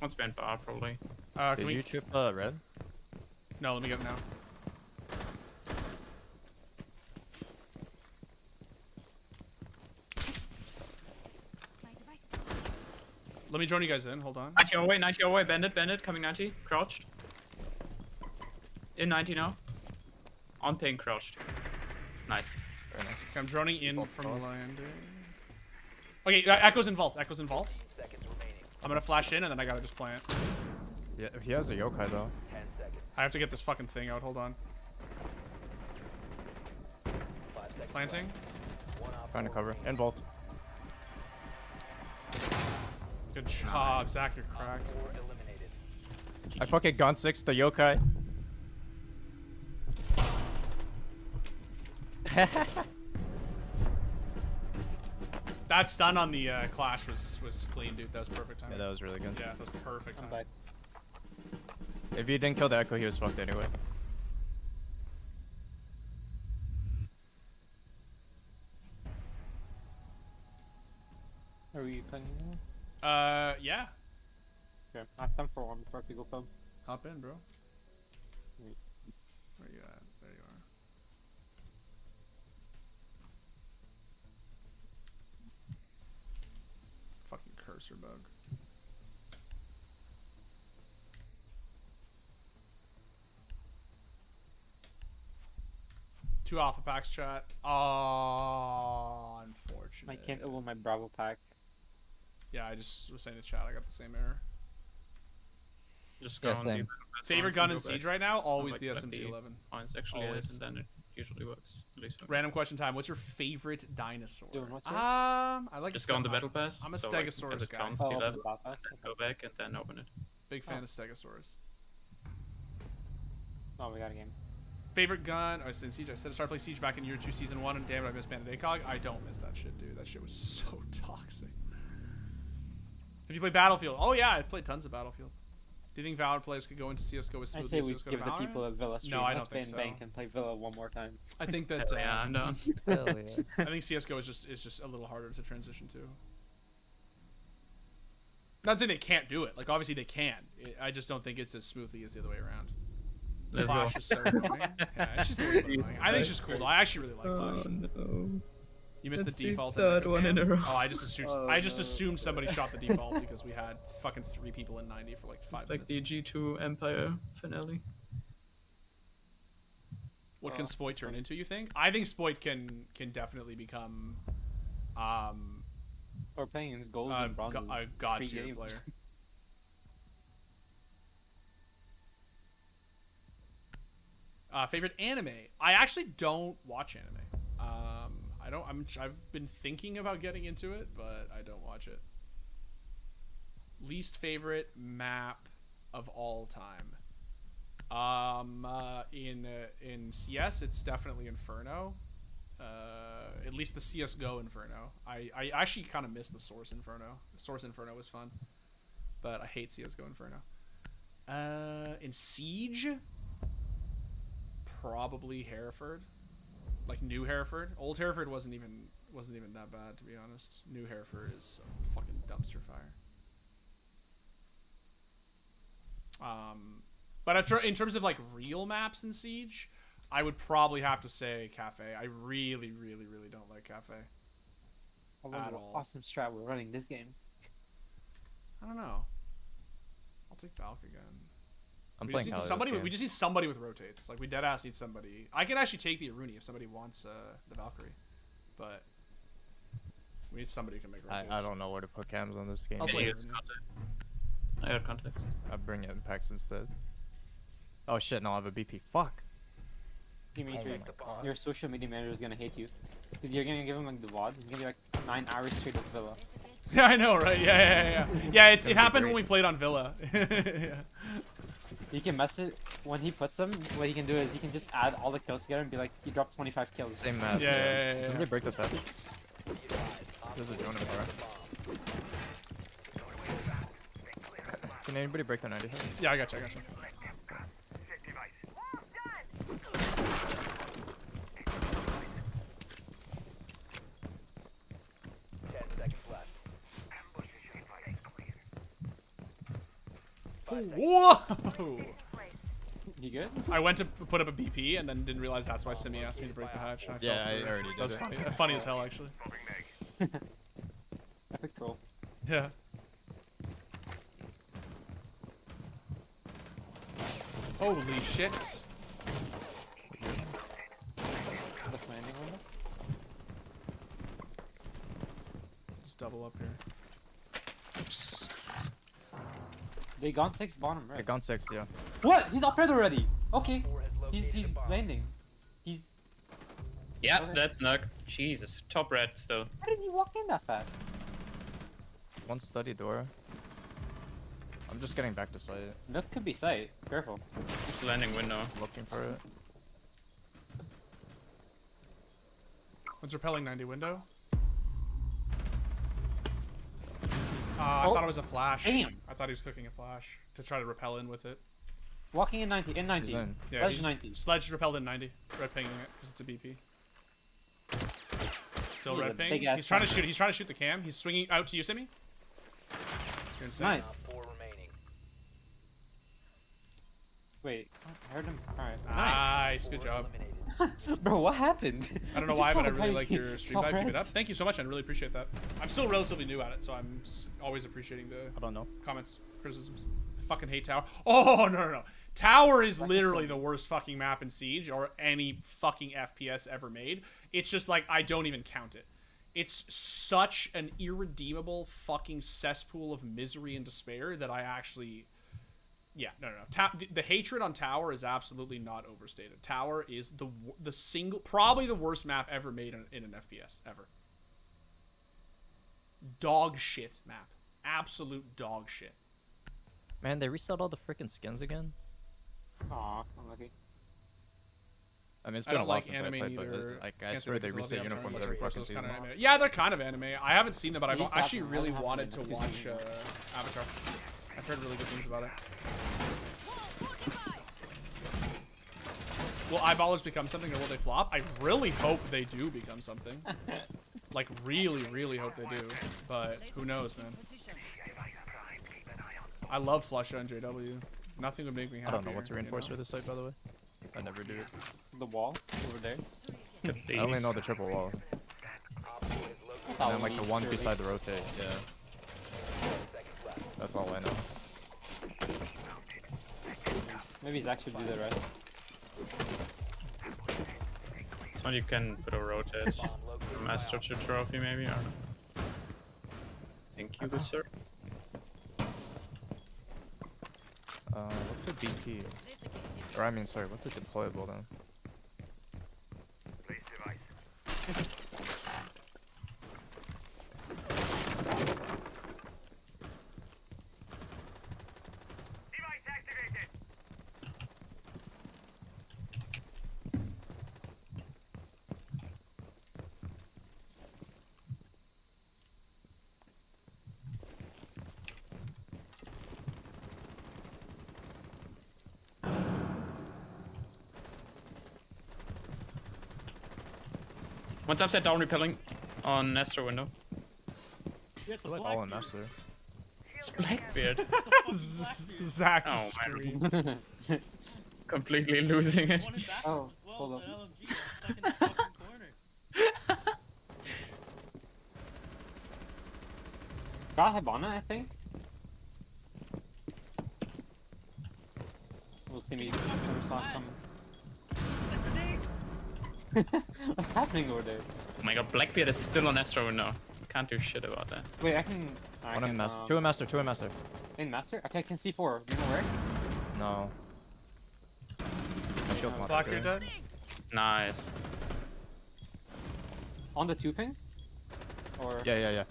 One's behind bar probably. Can Did we? you chip red? No, let me get it now. My device is Let me join you guys in. Hold on. 90 away, bandit, coming 90, crouched. In 90 now. On ping, crouched. Nice. Very nice. Okay, I'm droning in Vault from vault. landing. Okay, Echo's in vault. 15 seconds remaining. I'm gonna flash in and then I gotta just plant. Yeah, he has a yokai though. 10 seconds. I have to get this fucking thing out. Hold on. 5 seconds Planting. left. One op Trying to four cover. remaining. In vault. Good job, Zach. You're Op cracked. 4 eliminated. I fucking gun 6 the yokai. That stun on the clash was clean, dude. That was perfect time. Yeah, that was really good. Yeah, that was perfect I'm time. back. If you didn't kill the echo, he was fucked anyway. Are we playing now? Yeah. Okay, I have time for one before I go film. Hop in, bro. Wait. Where you at? There you are. Fucking cursor bug. Two alpha packs, chat. Oh, unfortunate. I can't open my Bravo pack. Yeah, I just was saying to chat. I got the same error. Just Yeah, go on same. the Favorite gun in Siege right now? Always like the that SMG-11. Mine's actually Always. is, and then it usually works. At least for me. Random question time. What's your favorite dinosaur? Dude, what's yours? I like Just the go on the Steg- battle pass. I'm a so, like, Stegosaurus as it guy. counts, Oh, the open 11, the battle pass? then go back and then open it. Big fan of Stegosaurus. Oh, we got a game. Favorite gun? Oh, it's in Siege. I said I started playing Siege back in year 2, season 1, and damn it, I missed Bandit ACOG. I don't miss that shit, dude. That shit was so toxic. Have you played Battlefield? Oh yeah, I played tons of Battlefield. Do you think Valorant players could go into CS:GO as I smoothly say as we CS:GO give to the Valorant? people at Villa stream. No, I Let's don't think pay in so. bank and play Villa one more time. I think that Yeah, I'm done. Hell yeah. I think CS:GO is just a little harder to transition to. Not saying they can't do it. Like obviously they can. I just don't think it's as smoothly as the other way around. Let's Clash go. is so annoying. Yeah, it's just a little bit annoying. I think it's just cool though. I actually really like Clash. no. You missed That's the the default. third Echo one in cam? a row. Oh, I just assumed somebody shot the default because we had fucking 3 people in 90 for like 5 It's like minutes. the G2 Empire finale. What can Spoit turn into? You think? I think Spoit can definitely become We're playing in golds and bronzes. a god Free tier game. player. Favorite anime? I actually don't watch anime. I don't. I've been thinking about getting into it, but I don't watch it. Least favorite map. of all time. In CS, it's definitely Inferno. At least the CS:GO Inferno. I actually kind of miss the Source Inferno. The Source Inferno was fun, but I hate CS:GO Inferno. In Siege, probably Hereford, like New Hereford. Old Hereford wasn't even that bad, to be honest. New Hereford is a fucking dumpster fire. But in terms of like real maps in Siege, I would probably have to say Cafe. I really, really, really don't like Cafe. I wonder At what all. awesome strat we're running this game. I don't know. I'll take Valk again. I'm We playing just need Kali somebody. this game. We just need somebody with rotates. Like we dead ass need somebody. I can actually take the Aruni if somebody wants the Valkyrie, but we need somebody who can make rotates. I don't know where to put cams on this game. I'll Yeah, play he Aruni. has context. I got context. I bring impacts instead. Oh shit! No, I have a BP. Fuck. Dimitri, Oh my God. your social media manager is gonna hate you. If you're gonna give him like the VOD, he's gonna be like 9 hours straight of Villa. Yeah, I know, right? Yeah. Yeah, it be happened great. when we played on Villa. Yeah. You can mess it when he puts them. What he can do is he can just add all the kills together and be like, he dropped 25 kills. Same map. Yeah. Somebody break this hatch. Be advised, Op There's a 4 drone in has there. a bomb. Can anybody break the 90 hatch? Yeah, I got you. Set device. 10 seconds left. Whoa! You good? I went to put up a BP and then didn't realize that's why Simi asked me to break the hatch. And I Yeah, fell I for it. already did That was it. funny. Funny as hell, actually. Epic troll. Yeah. Holy shit! That's my ending window. Just double up here. They gone 6 bottom I right. gone 6, yeah. What? He's up red already. Okay. 4 has located He's a bomb. landing. He's. Yeah, Okay. that's Nug. Jesus, top red still. How did he walk in that fast? One study door. I'm just getting back to site. Nook could be sight. Careful. Just landing window. Looking for it. One's repelling 90 window. I Oh. thought it was a flash. Damn. I thought he was cooking a flash to try to repel in with it. Walking in 90. In 90. He's in. Yeah, Sledge he's- 90. Sledge repelled in 90. Red pinging it because it's a BP. Still He's a red ping. big-ass He's trying to fucker. shoot. He's trying to shoot the cam. He's swinging out to you, Simi. You're insane. Nice. Op 4 remaining. Wait. I heard him. Alright. Nice. Good 4 job. eliminated. Bro, what happened? I don't know just why, saw but I the really guy like your stream top vibe. Keep red. it up. Thank you so much. I really appreciate that. I'm still relatively new at it, so I'm always appreciating the I don't know. comments, criticisms. I fucking hate Tower. Oh, no. Tower is Like literally the the worst fucking map in Siege or any fucking FPS ever made. It's just like, I don't even count it. It's such an irredeemable fucking cesspool of misery and despair that I actually... Yeah, no. The hatred on Tower is absolutely not overstated. Tower is the single... Probably the worst map ever made in an FPS, ever. Dog shit map. Absolute dog shit. Man, they reset all the freaking skins again. Aw, unlucky. I mean, it's I been a don't while like since I anime played, but neither. like, I Can't swear say they because I love reset the uniforms Avatar every ones, fucking so it's kinda season. anime. Yeah, they're kind of anime. I haven't seen them, but I've These actually happen. really That wanted to happened. watch Avatar. I've heard really good things about it. Will eyeballers become something or will they flop? I really hope they do become something. Like, really, really hope they do. But who knows, man. I love Flusha and JW. Nothing would make me I happier. don't know what to reinforce you know? for this site, by the way. I never do it. The wall over there. I only know the triple wall. Op 4 has located That's And all then we like the need, one surely. beside the rotate, yeah. 10 seconds left. That's all I know. Maybe Zach should do the rest. This one you can put a rotate. Bomb located. Master to trophy maybe, I don't know. Thank you, good sir. What's the BP? Or I mean, sorry, what's the deployable then? Place device. Device One's upside down repelling on Nestor window. Yeah, it's a I like black all in beard. Master. It's Blackbeard. Zach Oh, is man. screaming. Completely losing it. One in back Oh, as well, hold an up. LMG stuck in the fucking corner. Got Hibana, I think. We'll see me. Never saw it coming. What's happening over there? Oh my god, Blackbeard is still on Nestor window. Can't do shit about that. Wait, I can. I One can, in Master. Two in Master. Two in Master. In Master? Okay, I can see 4. Do you know where? No. My shield's Is not Blackbeard good. dead? Nice. On the 2 ping? Or. Yeah.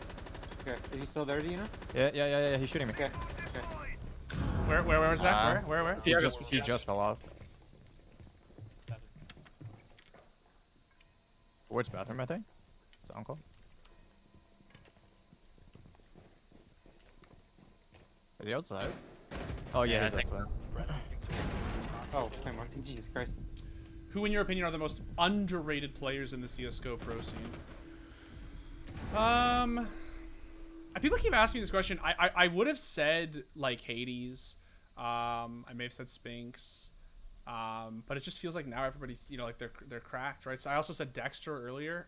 Okay. Is he still there, do you know? Yeah. He's shooting me. Okay. Where is Zach? Ah. Where? He just fell off. Towards bathroom, I think. Is that uncle? Is he outside? Oh yeah, Yeah, he's I think outside. Oh, come on. Jesus Christ. Who, in your opinion, are the most underrated players in the CS:GO pro scene? People keep asking me this question. I would have said like Hades. I may have said Spinks. But it just feels like now everybody's, you know, like they're cracked, right? So I also said Dexter earlier.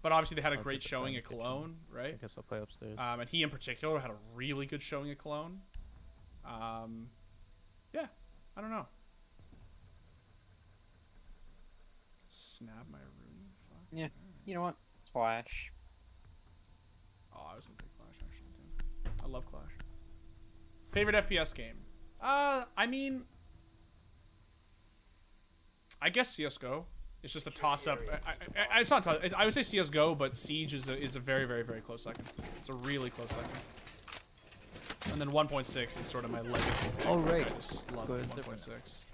But obviously they had a I'll great keep it showing in at the kitchen. Cologne, I right? guess I'll play upstairs. And he in particular had a really good showing at Cologne. Yeah, I don't know. Snap my room. Fuck. Yeah. You know what? Clash. Oh, I was gonna pick Clash actually too. I love Clash. Favorite FPS game? I mean, I guess CS:GO. It's just a toss-up. It's not. I would say CS:GO, but Siege is a very, very, very close second. It's a really close second. And then 1.6 is sort of my legacy pick. Oh, right. I just love Go is 1.6.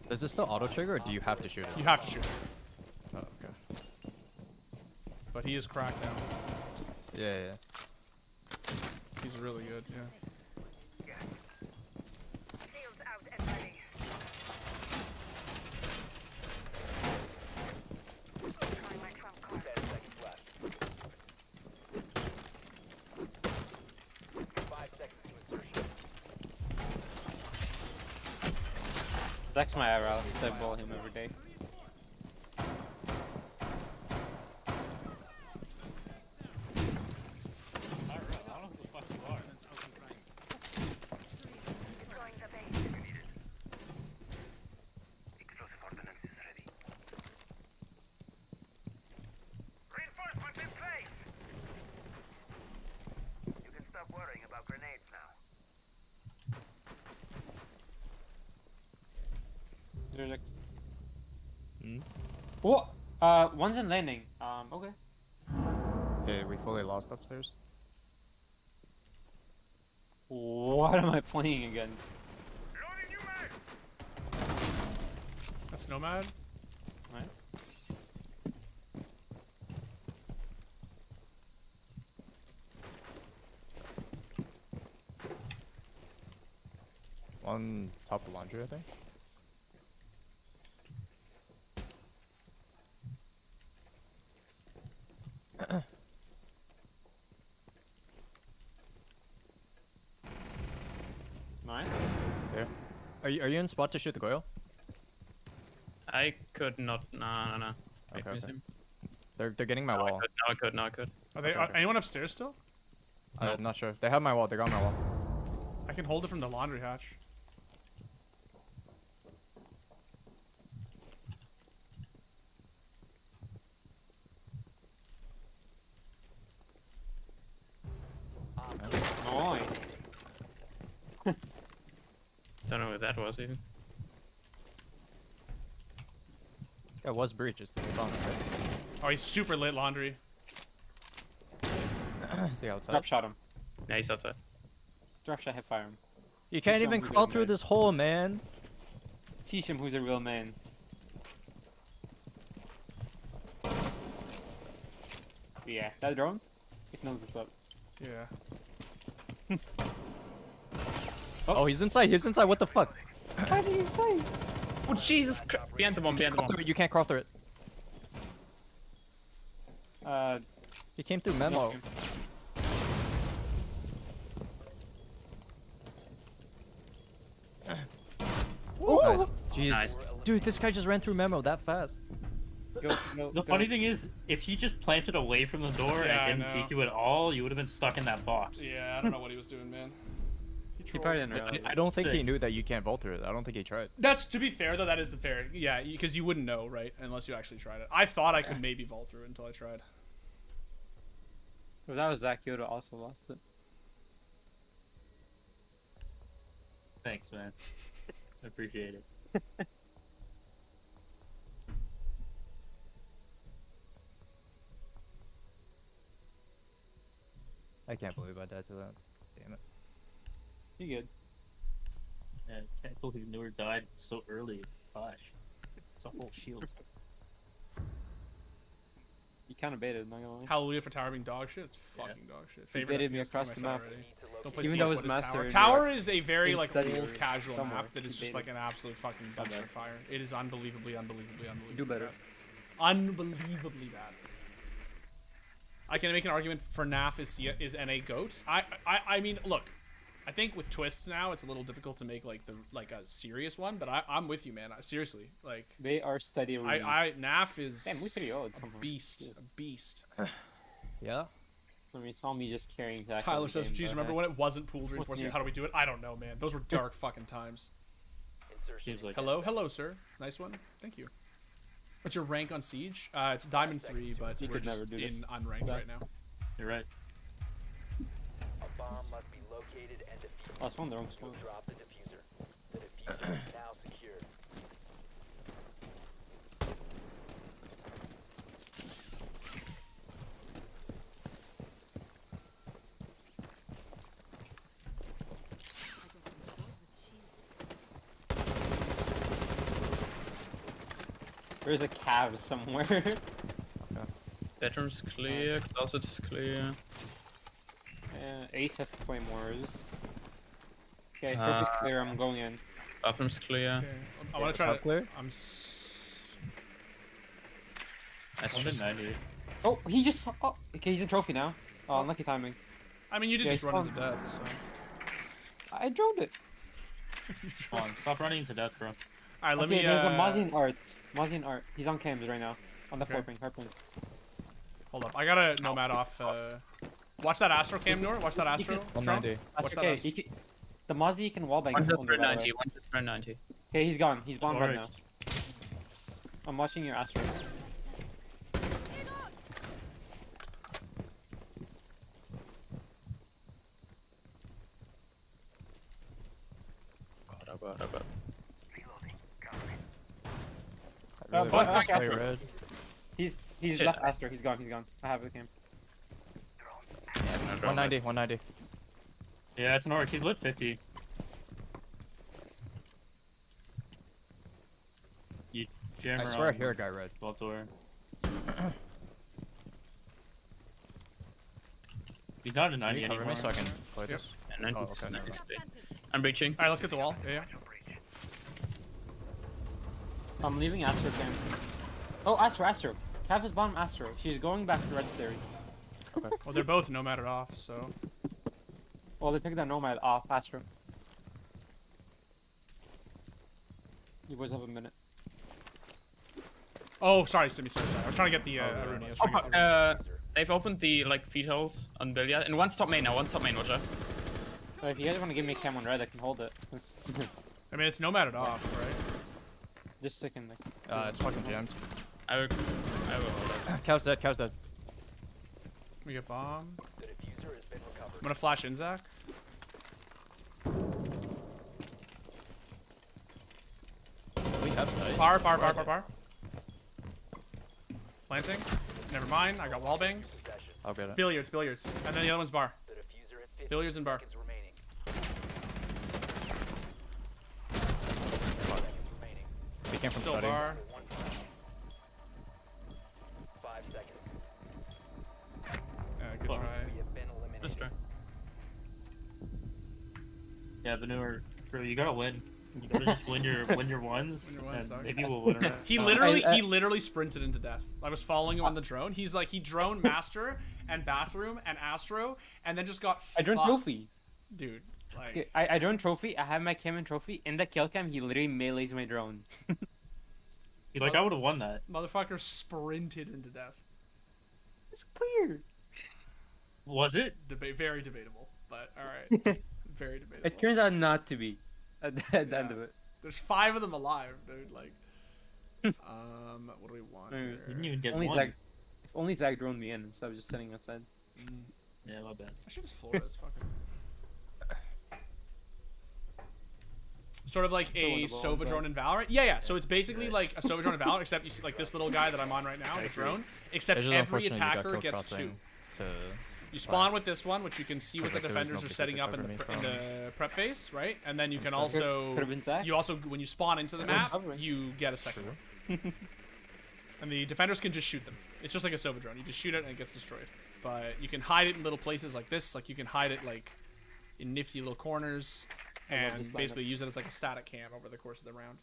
Does this still auto trigger, or do you have to shoot it? You have to shoot it, Oh, okay. but he is cracked now. Yeah. He's really good. Yeah. Shields out and ready. Try my trump card. 10 seconds left. 5 seconds to insertion. That's my IRL. I ball him every day. I don't know who the fuck you are. Deploying the base. Explosive ordnance is ready. Reinforcements in place. You can stop worrying about grenades now. There's like. Hmm? What? One's in landing. Okay. Okay, we fully lost upstairs. What am I playing against? Loading new mag. That's Nomad. Nice. On top of laundry, I think. Nice. There. Are you in spot to shoot the Goyle? I could not. No. Wait, Okay, miss okay. him. They're getting my No, wall. I could. Are they? Okay. Anyone upstairs still? I'm not sure. They have my wall. They got my wall. I can hold it from the laundry hatch. Nice. Don't know who that was even. Yeah, it was breach. It's the on right? Oh, he's super lit laundry. Is he outside? Drop shot him. Yeah, he's outside. Drop shot, hit fire him. You can't Teach even him who's crawl a through man. this hole, man. Teach him who's a real man. Yeah, that drone? It knows what's up. Yeah. Oh, he's inside. He's inside. What the fuck? How is he inside? Oh Jesus Christ! Behind the bomb, behind the bomb. You can't crawl through it. He came through memo. Nice. Jeez. Nice. Dude, this guy just ran through memo that fast. The funny thing is, if he just planted away from the door Yeah, I and didn't know. peek you at all, you would have been stuck in that box. Yeah, I don't know what he was doing, man. He probably didn't realize. I don't think he Sick. knew that you can't vault through it. I don't think he tried. That's, to be fair though, that is the fair. Yeah, because you wouldn't know, right? Unless you actually tried it. I thought I could maybe vault through it until I tried. If that was Zach, he would have also lost it. Thanks, man. I appreciate it. I can't believe I died to that. Damn it. You good? Yeah, I can't believe Newer died so early. Flash. It's a whole shield. You kind of baited, not gonna lie. Hallelujah for tower being dog shit. It's fucking dog shit. He baited me FPS across game the I map. said already. Don't play Even Siege, though what his is master Tower? in Tower Europe, is a very in like study old or casual somewhere, map that is he just baited. like an absolute fucking dumpster Okay. fire. It is unbelievably Do better. bad. Unbelievably bad. I can make an argument for NAF is NA GOAT. I mean, look, I think with twists now it's a little difficult to make like a serious one, but I'm with you, man. Seriously, like They are steady. NAF is Damn, we pretty old. a beast, a beast. Yeah? I mean, it's not me just carrying Zach. Tyler all the says, game, "Geez, but, remember when it wasn't pooled reinforcements? new? How do we do it? I don't know, man. Those were dark fucking times." Seems like Hello, sir. Nice one. Thank you. What's your rank on Siege? It's Diamond 3, but You we're could just never do in this. unranked Zach. right now. you're right. A bomb must be located and defused. Oh, I spawned the wrong spawn. Drop the diffuser. The diffuser is now secured. There's a cab somewhere. Bedroom's clear, closet is clear. Ace has claymores. Okay, trophy's clear. I'm going in. Bathroom's clear. Okay. I want to try top to. clear? That's One just to 90. Oh, he just. Oh, okay, he's in trophy now. Oh, unlucky timing. I mean, you did Yeah, just he's run into fine. death, so. I droned it. Come on, stop running to death, bro. All right, let Okay, me. there's a Mozzie and Art. Mozzie and Art. He's on cams right now. On the Okay. floor ping, harpoon. Hold up. I got a nomad off. Watch that Astro cam, Noor. Watch that Astro. drone. 190. That's What's that okay. Astro? The Mozzie can wallbang. one just only, for by the way. 90, one just for 90. Okay, he's gone. He's blind right now. Alright. I'm watching your Astro. Oh god. I really but- want to play Astro. red. He's Shit. left Astro. He's gone. I have the cam. Yeah, no drama. 190, 190. Yeah, it's an orc. He's lit 50. You jam I her swear I on hear a guy red. vault door. He's not a Can 90 you cover anymore. me so I can play Yep. this? Yeah, 90, Oh, okay, never 90 split. I'm breaching. All right, let's get the wall. Yeah. I'm leaving Astro cam. Oh, Astro. Cav is bottom Astro. She's going back to the red stairs. Well, they're both nomaded off, so. Oh, they picked that Nomad off Astro. You boys have a minute. Oh, sorry, Simi. Sorry. I was trying to get the Aruni. I was trying to get the- They've opened the like feed holes on billiard, and one's top main now. One's top main, Roger. So if you guys want to give me a cam on red, I can hold it. It's I mean, it's nomaded off, right? just sticking the. It's fucking jammed. I will hold it. Cow's dead, cow's dead. We get bomb. The diffuser has been I'm recovered. gonna flash in, Zach. We have sight. Bar. Planting. Never mind. I got wall bang. Possession. I'll get it. Billiards. And then the other one's bar. The diffuser at 50 Billiards and bar. seconds remaining. 5 seconds remaining. We came from Still study. bar. 1 point. 5 seconds. Good try. We have been eliminated. Let's try. Yeah, the newer. Bro, you gotta win. You gotta just win your ones, Win your ones, and dog. maybe we'll win around. He literally sprinted into death. I was following him on the drone. He's like, he drone master and bathroom and Astro, and then just got I drone fucked. trophy. Dude, like, Okay, I drone trophy. I have my cam and trophy. In the kill cam, he literally melees my drone. Like I would have won that. motherfucker sprinted into death. It's clear. Was it? Very debatable, but all right, very debatable. It turns out not to be. At the end of it. There's 5 of them alive, dude. Like, what do we want? Mm. Here? You didn't even get Only one. Zach. If only Zach droned me in instead of just sitting outside. Yeah, my bad. I should just Flores, fucking. Sort of like a Sova drone in Valorant. Yeah. So it's basically like a Sova drone in Valorant, except you see like this little guy that I'm on right now, the drone. Except It's just every unfortunate you got attacker kill gets 2. crossing to You spawn with this one, which you can see what the Because, like, there was defenders no are setting up in Pacific the cover me in the prep phase, right? And then you can Could've also been Zach. you also when you spawn into the Could've been map, covering. you get a second one. And the defenders can just shoot them. It's just like a Sova drone. You just shoot it and it gets destroyed. But you can hide it in little places like this. Like you can hide it like in nifty little corners I love and this basically lineup. use it as like a static cam over the course of the round.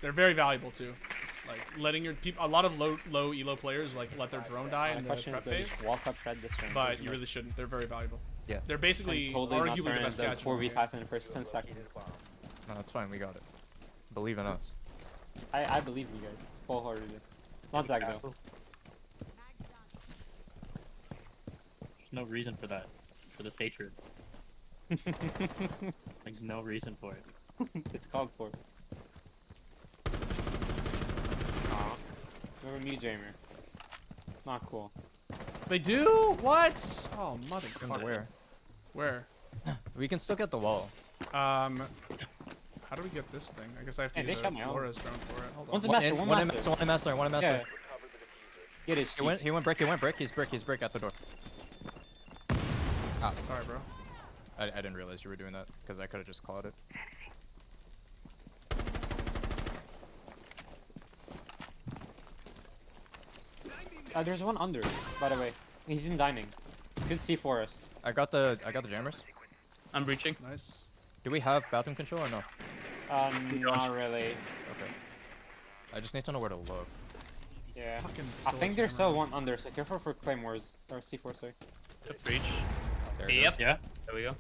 They're very valuable too. Like letting your people, a lot of low elo players like let their drone die in My the question prep is, they phase, just walk up red this round. but isn't you it? really shouldn't. They're very valuable. Yeah. They're basically And totally not arguably the turn best the catch. in the game. 4v5 in the first 10 seconds. No, that's fine. We got it. Believe in us. I believe you guys wholeheartedly. Not Zach though. There's no reason for that. For this hatred. Like no reason for it. It's called for. Remember me, Jamer. Not cool. They do what? Oh Into motherfucker! where? Where? We can still get the wall. How do we get this thing? I guess I have to Hey, they use a shot me out. Flores drone for it. Hold One's on. a master, one One in master. one in master, one in master. Yeah. Get his He went brick, he's brick at the door. Ah, Sorry, bro. I didn't realize you were doing that, because I could have just called it. There's one under, by the way. He's in dining. Good C for us. I got the jammers. I'm breaching. Nice. Do we have bathroom control or no? Not really. Okay. I just need to know where to look. Yeah. Fucking I still think a there's jammer. still one under, so careful for claymores. Or C4, sorry. Breach. There it Yep. is. Yeah? There we go.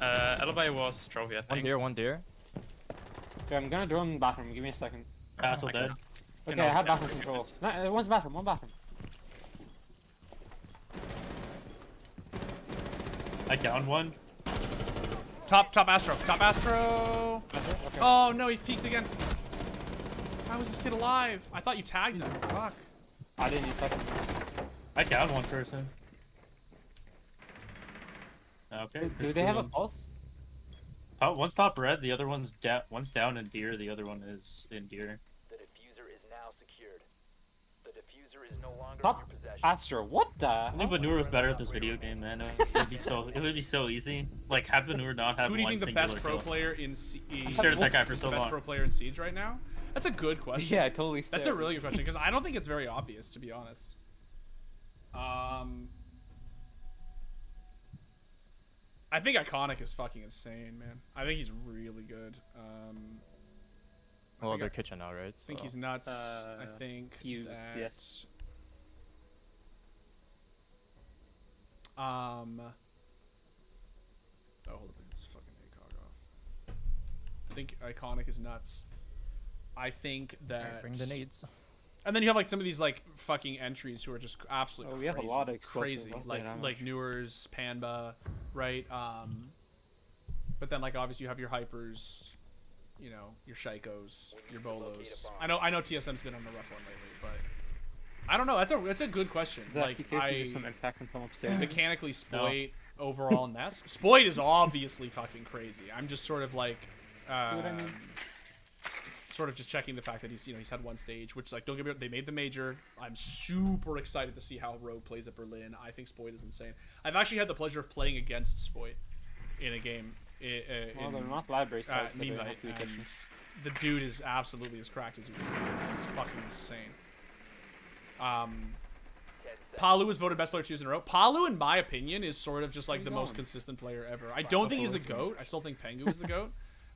Alibi was trophy, I think. One deer. Okay, I'm gonna drone bathroom. Give me a second. Castle Okay. dead. Okay, know, I have yeah, bathroom okay. control. No, one's bathroom, one bathroom. I downed one. Top Astro. Top Astro. Okay. Oh no, he peeked again. How is this kid alive? I thought you tagged him. Fuck. I didn't even touch him. I downed one person. Okay. Do there's they two have a of them. pulse? One's top red, the other one's down in deer, the other one is in deer. The diffuser is now secured. The diffuser is no longer Top in your possession. Astro, what the? I think Banur was better at this video game, man. It would be so easy. Like have Banur not have Who do you one think the singular best pro kill. player in I stared at that guy for so the best long. pro player in Siege right now? That's a good question. Yeah, I totally. That's a really good question because I don't think it's very obvious, to be honest. I think Iconic is fucking insane, man. I think he's really good. Well, think they're I kitchen now, right? think he's nuts. I think Fuse, that, yes. Oh, hold up, it's fucking ACOG off. I think Iconic is nuts. I think that. Bring the nades. And then you have like some of these like fucking entries who are just absolutely Oh, we have a lot of explosives crazy, left, like yeah, Newers, Panba, right? But then like obviously you have your hypers, you know, your Shikos, your Bolos. I know TSM's been on the rough one lately, but I don't know. That's a good question. Like, Like he I do some impact and come upstairs. mechanically Spoit overall Nest. Spoit is obviously fucking crazy. I'm just sort of like. what I mean? Sort of just checking the fact that he's had one stage, which like don't get me wrong, they made the major. I'm super excited to see how Rogue plays at Berlin. I think Spoit is insane. I've actually had the pleasure of playing against Spoit in a game. Well, they're not library size, so they Meme don't Night, have to be kitchen. and the dude is absolutely as cracked as you think he is. He's fucking insane. 10 Palu was voted best player 2 years in a row. Palu, in my opinion, is sort of just like Where the you most going? consistent player ever. I don't think he's the GOAT. I still think Pengu is the GOAT.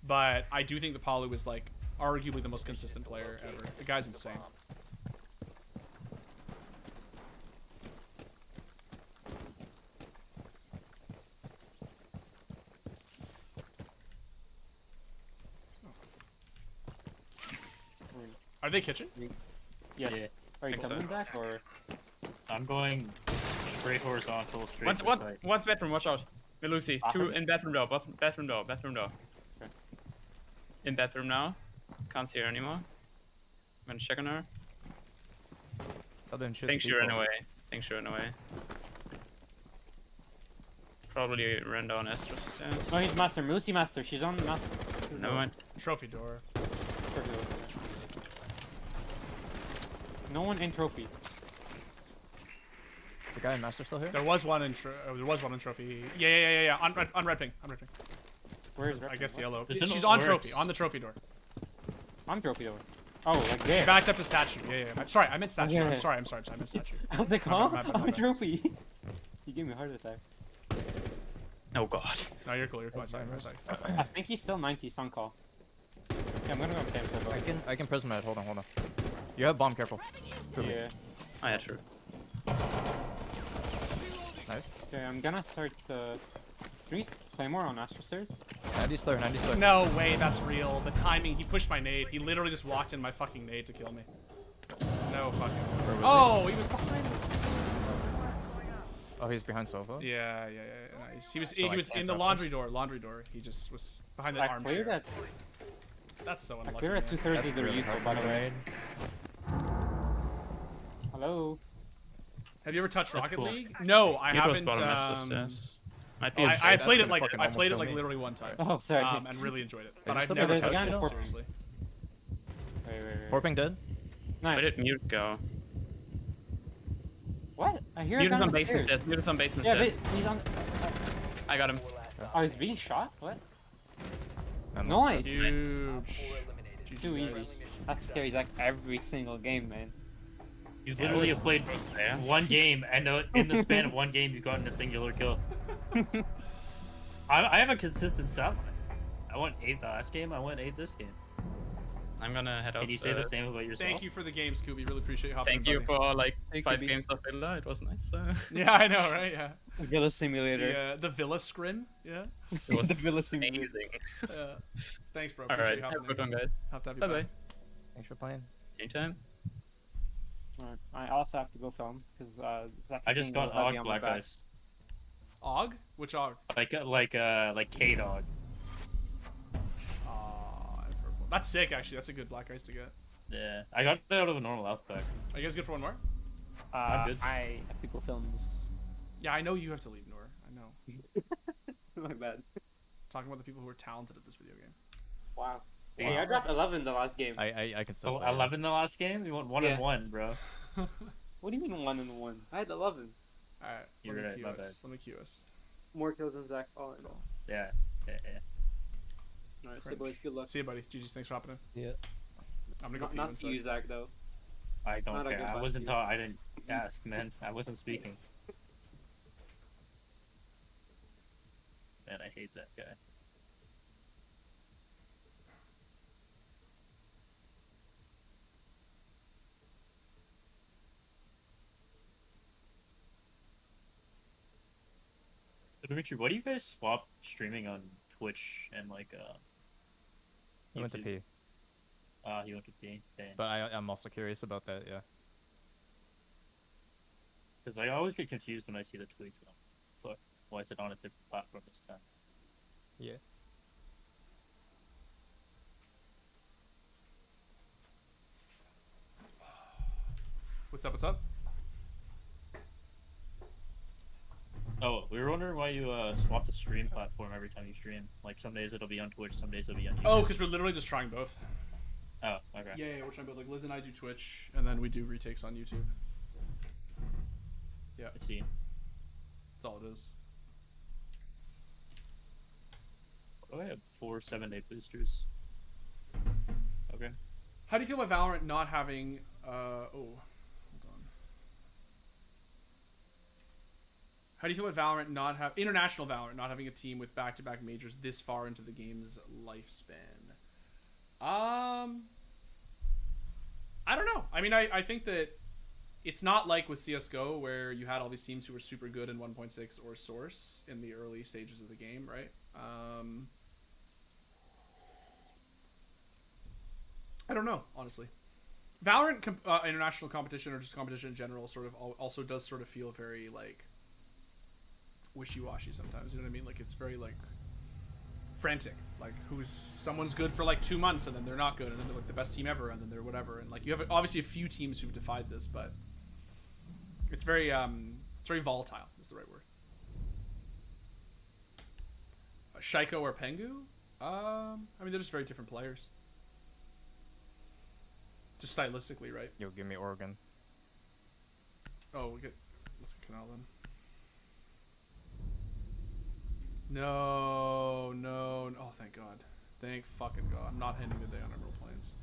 But I do think that Palu is like arguably the most consistent player ever. The guy's insane. Are they kitchen? Yes. Yeah. Are you Think so. coming back or? I'm going straight horizontal, straight One's, to one, site. one's bedroom, watch out. Melusi, two in bathroom door, bathroom door. Okay. In bathroom now. Can't see her anymore. I'm gonna check on her. I didn't shoot Think the she ran default. away. Probably ran down Astra's stairs. No, he's master. Lucy master. She's on master. Never mind. Trophy door. No one in trophy. The guy in master still here? There was one in trophy. Yeah. On red ping. Where is I guess yellow. There's She's no on words. trophy. On the trophy door. I'm trophy door. Oh, like She there. backed up to statue. Yeah. Sorry, I meant statue. Okay. I'm sorry. I meant statue. I was like, My huh? bad, my bad, my I'm bad. trophy. You gave me a heart attack. Oh god. No, you're cool. Sorry. I think he's still 90 sun call. Yeah, I'm gonna go camp for both. I can prism it. Hold on. You have bomb, careful. Prove me. Yeah. Oh yeah, true. Nice. Okay, I'm gonna start the. Can we play more on Astro Stairs? 90's clear. No way, that's real. The timing. He pushed my nade. He literally just walked in my fucking nade to kill me. No fucking. Where was Oh, he was behind us. Oh, he's behind sofa. Yeah. Nice. He was So I in can't the drop laundry door. He just was behind that I armchair. cleared at. That's so I unlucky. cleared at man. 2/3 That's of the really lethal, hard by for the me. way. Hello. Have you ever touched That's Rocket cool. League? No, I It was haven't. bottom Astra's stairs. Might be I that's played it gonna like fucking I played it almost like kill me. literally one time. Oh, sorry. And really enjoyed it. But this I've the never first touched time? it For- seriously. Wait. Forping dead. Nice. Where did Mute go? What? I hear Mute it is down on the basement stairs. stairs. Mute is on basement Yeah, stairs. but he's on. I got him. Oh, he's being shot? What? I'm Nice. Huge. Too easy. That's scary like every single game, man. You literally have played there. one game, and in the span of one game, you've gotten a singular kill. I have a consistent stat line. I went 8 the last game. I went 8 this game. I'm gonna head out. Can you say the same about yourself? Thank you for the game, Scooby. Really appreciate you hopping Thank in, you buddy. for like Thank 5 you, games of Villa. It was nice. Yeah, I know, right? Yeah. Villa Simulator. Yeah, the Villa scrim. Yeah. It was the Villa Simulator. amazing. Thanks, bro. All Appreciate right, you have a hopping good in. one, guys. Have to have you Bye back. bye. Thanks for playing. Anytime. Alright, I also have to go film because Zach's I just being got real heavy Og on my Black back. Eyes. Og? Which Og? Like K-Dog. Purple. That's sick, actually. That's a good black ice to get. Yeah, I got it out of a normal outback. Are you guys good for one more? I'm good. I have to go films. Yeah, I know you have to leave, Noor. I know. My bad. Talking about the people who are talented at this video game. Wow. Hey, I dropped 11 the last game. I can still So play it. 11 the last game. You went 1 Yeah. and 1, bro. What do you mean 1 and 1? I had 11. Alright, You're let me right, cue my us. bad. Let me cue us. More kills than Zach. All in all. Yeah. Alright, so Cringe. boys, good luck. See you, buddy. GG's. Thanks for hopping in. Yeah. I'm gonna go pee Not one to you, sec. Zach, though. I don't Not a care. good I vibe wasn't to you. taught. I didn't ask, man. I wasn't speaking. Man, I hate that guy. So, Dimitri, what do you guys swap streaming on Twitch and like I went to YouTube? pee. You went to pee. But I'm also curious about that, yeah. Because I always get confused when I see the tweets. Fuck, why is it on a different platform this time? Yeah. What's up? What's up? Oh, we were wondering why you swap the stream platform every time you stream. Like some days it'll be on Twitch, some days it'll be on YouTube. Oh, because we're literally just trying both. Oh, okay. Yeah, we're trying both. Like Liz and I do Twitch, and then we do retakes on YouTube. Yeah, I see. that's all it is. Oh, I have 4 7-day boosters. Okay. How do you feel about Valorant not having? Oh, hold on. How do you feel about Valorant not have international Valorant not having a team with back-to-back majors this far into the game's lifespan? I don't know. I mean, I think that it's not like with CS:GO where you had all these teams who were super good in 1.6 or Source in the early stages of the game, right? I don't know, honestly. Valorant international competition or just competition in general sort of also does sort of feel very like wishy-washy sometimes. You know what I mean? Like it's very like frantic. Like someone's good for like 2 months and then they're not good and then they're like the best team ever and then they're whatever. And like you have obviously a few teams who've defied this, but it's very volatile is the right word. Shaiko or Pengu? I mean they're just very different players. Just stylistically, right? Yo, give me Oregon. Oh, let's get Canal then. No. Oh, thank God. Thank fucking God. I'm not ending the day on Emerald Plains.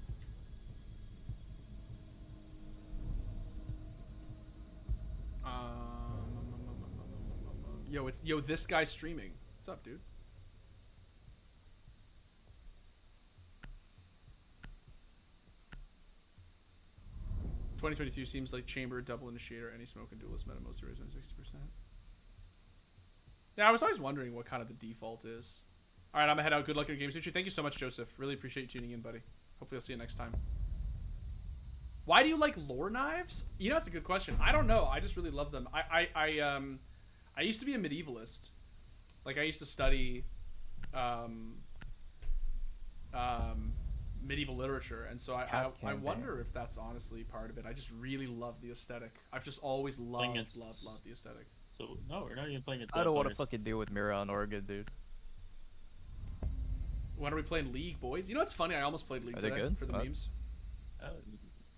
Yo, this guy's streaming. What's up, dude? (2022) seems like chamber, double initiator, any smoke and duelist meta most areas on 60%. Yeah, I was always wondering what kind of the default is. All right, I'm gonna head out. Good luck in your games, Dimitri. Thank you so much, Joseph. Really appreciate you tuning in, buddy. Hopefully, I'll see you next time. Why do you like lore knives? You know, that's a good question. I don't know. I just really love them. I used to be a medievalist. Like, I used to study medieval literature, and so I wonder if that's honestly part of it. I just really love the aesthetic. I've just always loved the aesthetic. So no, we're not even playing it. I don't want to fucking deal with Mira on Oregon, dude. When are we playing League, boys? You know what's funny? I almost played League today for the memes.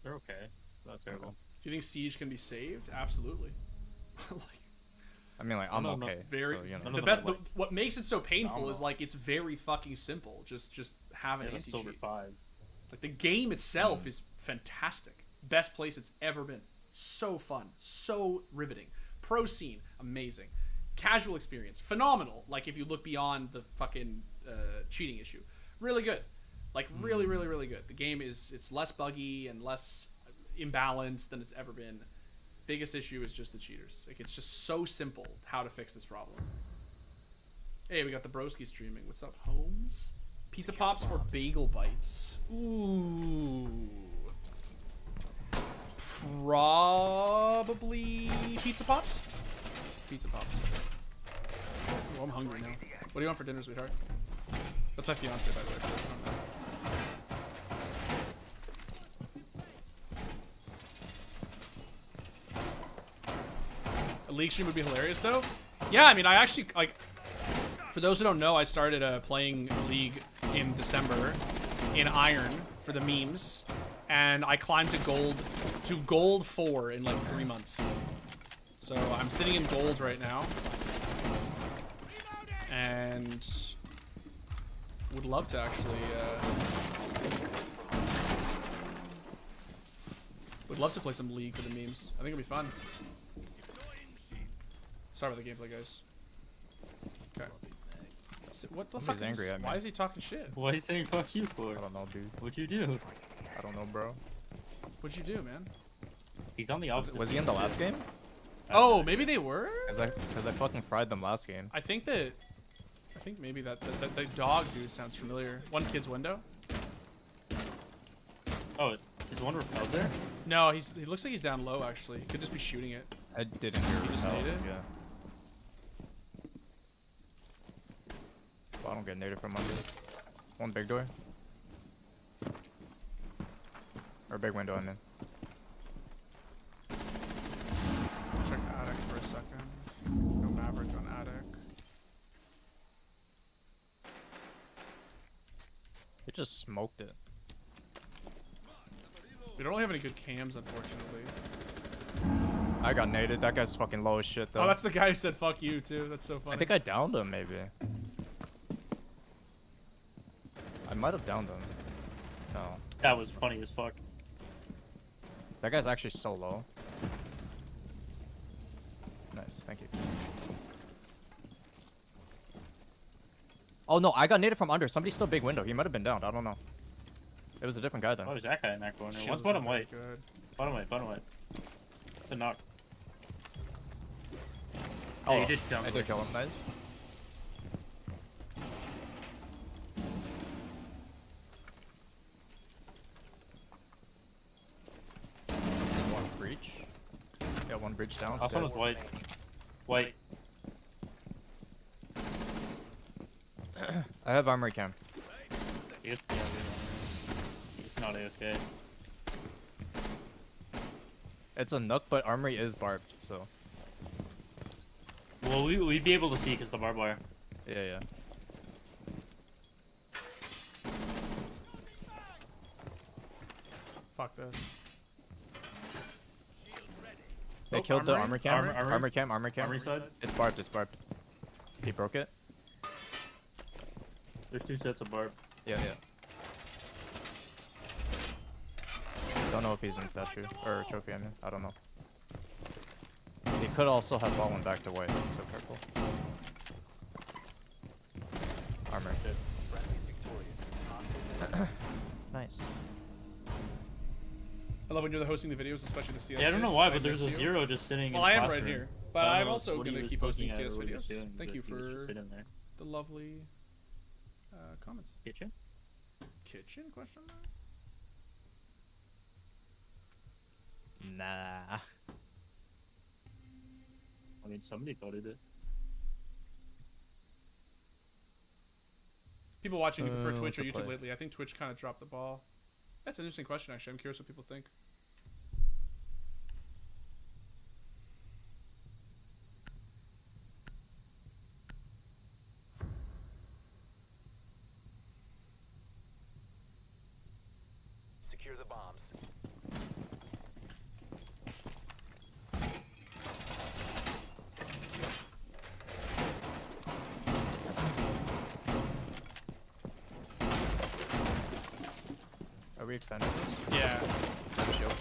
They're okay. Not terrible. Do you think Siege can be saved? Absolutely. I mean, like, I'm okay. Very, so, you know. the best. What makes it so painful is like it's very fucking simple. Just have an anti-cheat. Silver 5. Like the game itself is fantastic. Best place it's ever been. So fun. So riveting. Pro scene, amazing. Casual experience, phenomenal. Like if you look beyond the fucking cheating issue, really good. Like really good. The game it's less buggy and less imbalanced than it's ever been. Biggest issue is just the cheaters. Like it's just so simple how to fix this problem. Hey, we got the broski streaming. What's up, Holmes? Pizza Pops or Bagel Bites? Ooh. Probably Pizza Pops? Pizza Pops. Oh, I'm hungry now. What do you want for dinner, sweetheart? That's my fiance, by the way. A League stream would be hilarious, though. Yeah, I mean, I actually, like, for those who don't know, I started playing League in December in Iron for the memes. And I climbed to gold 4 in like 3 months. So I'm sitting in gold right now. And would love to actually would love to play some League for the memes. I think it'd be fun. Sorry about the gameplay, guys. Okay. What the fuck is angry at me. Why is he talking shit? Why are you saying fuck you for? I don't know, dude. What'd you do? I don't know, bro. What'd you do, man? He's on the opposite. Was he in the last game? Oh, maybe they were? Cause I fucking fried them last game. I think maybe that the dog dude sounds familiar. One kid's window. Oh, is one repelled there? No, he looks like he's down low actually. He could just be shooting it. I didn't hear He just repelled, naded? Yeah. Well, I don't get naded from under. One big door. Or big window and then. Check attic for a second. No Maverick on attic. It just smoked it. We don't really have any good cams, unfortunately. I got naded. That guy's fucking low as shit though. Oh, that's the guy who said "fuck you" too. That's so funny. I think I downed him maybe. I might have downed him. No. That was funny as fuck. That guy's actually so low. Nice, thank you. Oh no, I got naded from under. Somebody's still big window. He might have been down. I don't know. It was a different guy then. Oh, there's that guy in that corner. Shields One's are bottom very white. Good. Bottom white, bottom white. It's a knock. Oh, you did kill him. I did kill him. Nice. One breach. Yeah, one breach down. Last one was white. White. I have armory cam. He's not AFK. It's a nook, but armory is barbed, so. Well, we'd be able to see because the barbed wire. Yeah, yeah. Fuck this. They Oh, killed the armory? armor cam. Armory? Armor cam, armor cam. Armory side. It's barbed, it's barbed. He broke it? There's 2 sets of barb. Yeah, yeah. Don't know if he's in statue or trophy. I mean, I don't know. He could also have fallen back to white, so careful. Armor. Nice. I love when you're hosting the videos, especially the CS. Yeah, I don't know vids. why, but there's miss a you. 0 just sitting Well, in I the am right classroom. here, but I don't I'm know also what he gonna was keep posting looking at CS or what he was videos. doing, Thank but you he was just for sitting there. the lovely comments. Kitchen? Kitchen? Question mark. Nah. I mean, somebody voted it. People watching, you prefer Twitch what's or the YouTube play? lately? I think Twitch kind of dropped the ball. That's an interesting question, actually. I'm curious what people think. Secure the bombs. Are we extending this? Yeah. Have a shield.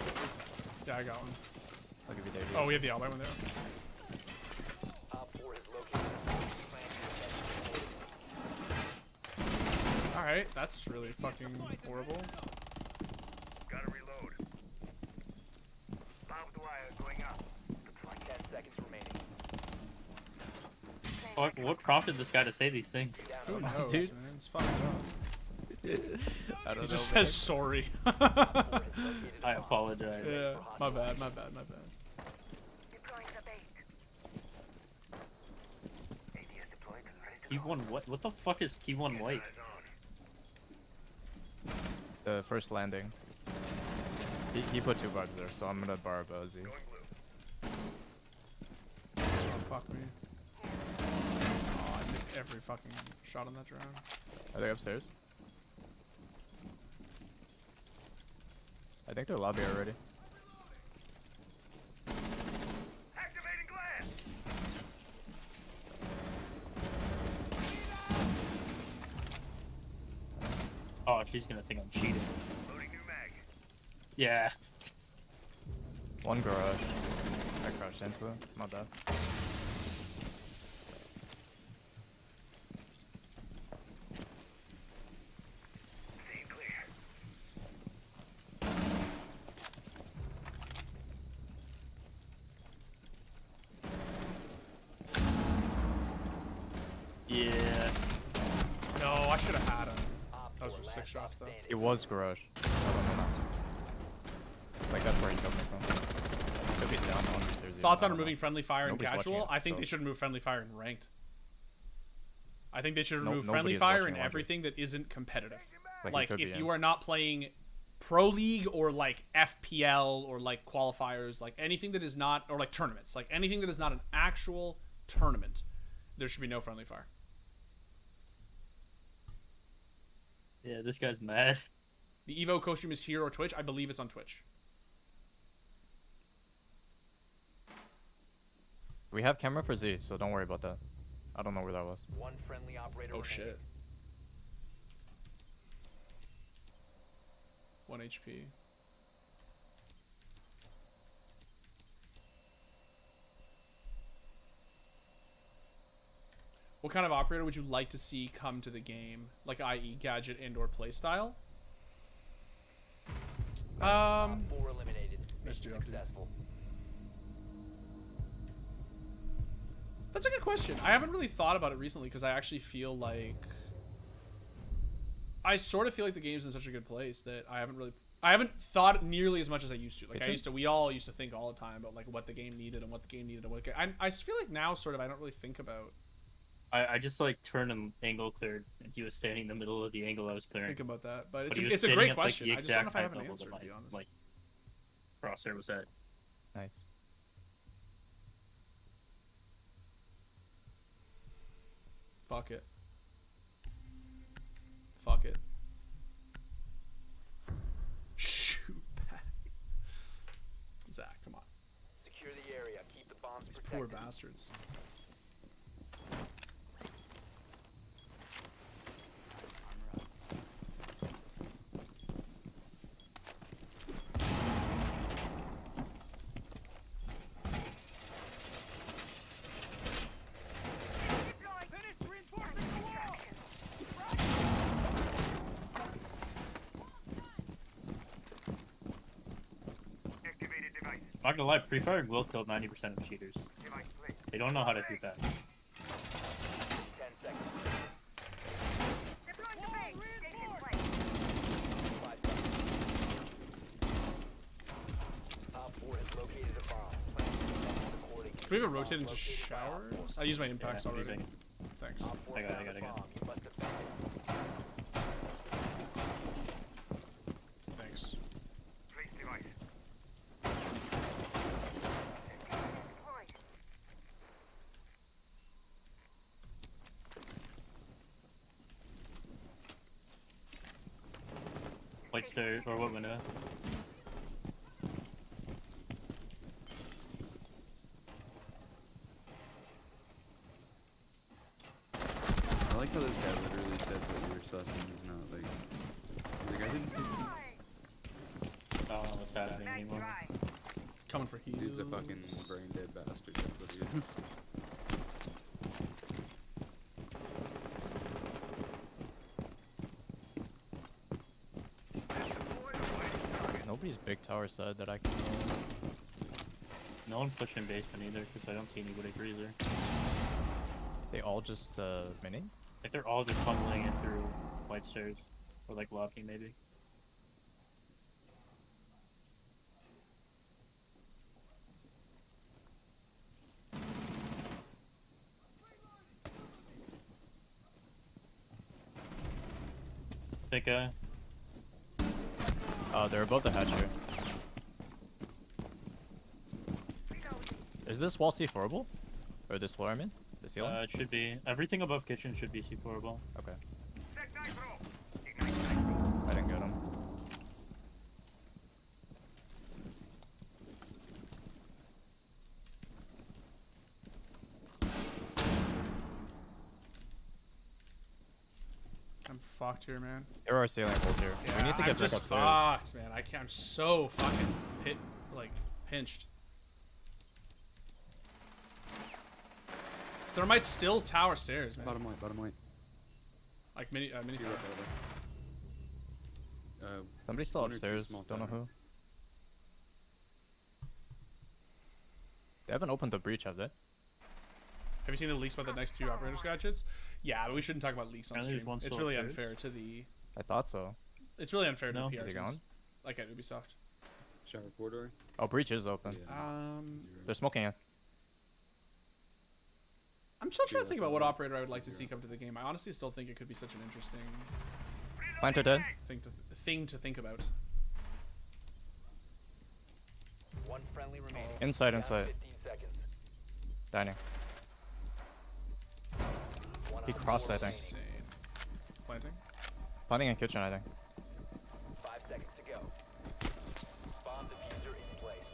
Yeah, I got one. I'll give you the Oh, we have the album one there. Op 4 has located a bomb. Alright, that's really fucking horrible. Gotta reload. Barbed wire going up. 10 seconds remaining. What prompted this guy to say these things? Who knows, dude. man? It's fucked up. I don't He know. just man. says sorry. I apologize. Yeah, my bad, my bad, my bad. Deploying the bait. ADS deployed and ready to T1 what? What the fuck is T1 white? eyes on. The first landing. He put 2 barbs there, so I'm gonna barb Z. Going blue. Oh, fuck me. Oh, I missed every fucking shot on that drone. Are they upstairs? I think they're lobby already. Activating glass. Oh, she's gonna think I'm cheating. Loading new mag. Yeah. One garage. I crashed into it. My bad. Staying clear. Yeah. No, I should have had him. Op Those 4 were last 6 shots, stop though. standing. It was garage. I don't know now. Like, that's where he killed me from. Could be down on the stairs. Thoughts even, on I don't removing know. friendly fire and Nobody's watching casual? it, I think so- they should remove friendly fire and ranked. I think they should No- remove friendly nobody's fire watching and Laundry. everything that isn't competitive. Like, he Like, could if be you in. are not playing Pro League or like FPL or like qualifiers, like anything that is not, or like tournaments, like anything that is not an actual tournament, there should be no friendly fire. Yeah, this guy's mad. The Evo costume is here or Twitch. I believe it's on Twitch. We have camera for Z, so don't worry about that. I don't know where that was. One friendly operator Oh remaining. shit. 1 HP. What kind of operator would you like to see come to the game? Like, i.e., gadget and/or playstyle? Op 4 eliminated. Nice Mission job, dude. successful. That's a good question. I haven't really thought about it recently because I actually feel like I sort of feel like the game's in such a good place that I haven't thought nearly as much as I used to. Like we all used to think all the time about like what the game needed and what the game needed and what I feel like now sort of I don't really think about. I just like turned an angle cleared, and he was standing in the middle of the angle I was clearing. Think about that, but But he was it's a standing great at, like, question. the I just don't know if I have exact an height answer, to level be that my, honest. like, crosshair was at. Nice. Fuck it. Fuck it. Shoot back. Zach, come on. Secure the area. Keep the bombs These protected. poor bastards. Activated device. Not gonna lie, pre-firing will kill 90% of cheaters. Device placed. They don't know how to do that. 10 seconds. Deploying the bait. Stay in place. 5 seconds. Op 4 has located a bomb. Plan according to Can we even the rotate bomb into located by Op 4. showers? I use my impacts Yeah, already. using- Thanks. Op 4 I got it, found I got it, the I got it. bomb. You must defend it. Thanks. Place device. Deployed. White stairs, or what window? I like how this guy literally said what you were sussing is not like. He's like, I didn't think I don't know what's happening Nice anymore. try. Coming for heals. dude's a fucking brain dead bastard. That's what he is. Nobody's big tower side that I can. No one pushing basement either, because I don't see anybody freezer. They all just mini. Like they're all just funneling in through white stairs, or like lobby maybe. Think They're above the hatch here. Is this wall C4able? Or this floor, I mean? The ceiling? it should be everything above kitchen should be C4able. Okay. Set nitro. Ignite nitro. I didn't get him. I'm fucked here, man. There are ceiling holes here. Yeah, We need to I'm get back just upstairs. fucked, man. I'm so fucking pinched. Thermite's still tower stairs, man. Bottom white. Like mini You're tower. right over. Somebody's still one or two upstairs. small Don't know tower. who. They haven't opened the breach, have they? Have you seen the leaks about the next two operators gadgets? Yeah, but we shouldn't talk about leaks on Apparently there's stream. one It's still really upstairs. unfair to the. I thought so. It's really unfair to No. the PR Is he teams. gone? Like at Ubisoft. Shower corridor. Oh, breach is open. Yeah. They're smoking it. I'm still trying to Yeah, think about what yeah. operator I would like to see come to the game. I honestly still think it could be such an interesting Planter dead. thing to think about. One friendly remaining. Inside, Down inside. 15 seconds. Dining. One He op crossed, four I think. Insane. Planting. Planting in kitchen, I think. 5 seconds to go. Bomb diffuser in place.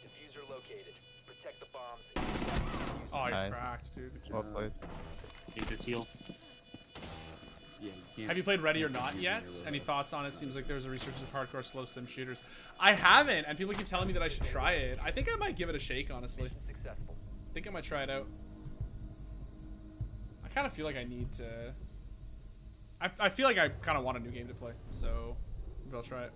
Diffuser located. Protect the bombs. Oh, you're Nice. cracked, dude. Well played. Dangerous heal. Yeah, can't. Have you played Ready or Not yet? Any thoughts on it? Seems like there's a resurgence of hardcore slow sim shooters. I haven't, and people keep telling me that I should try it. I think I might give it a shake, honestly. Successful. I think I might try it out. I kind of feel like I need to... I feel like I kind of want a new game to play, so maybe I'll try it.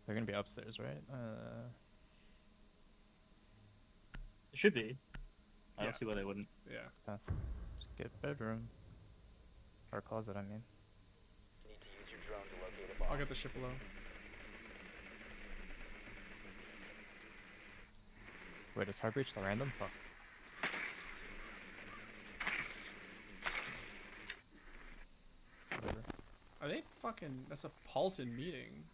They're gonna be upstairs, right? It should be. I Yeah. don't see why they wouldn't. Yeah. Let's get bedroom. Or closet, I mean. Need to use your drone to locate a bomb. I'll get the ship below. Wait, is Heartbreach the random? Fuck. Whatever. Are they fucking... That's a Paulson meeting.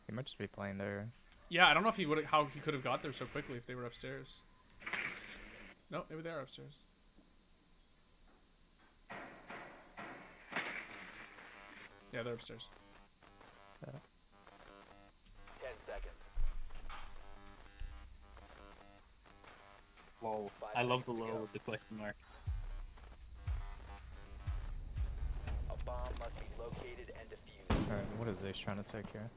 He might just be playing there. Yeah, I don't know if he would how he could have got there so quickly if they were upstairs. No, maybe they are upstairs. Yeah, they're upstairs. 10 seconds. Lol. I love the low with the question mark. A bomb must be located and defused. Alright, what is Ace trying to take here?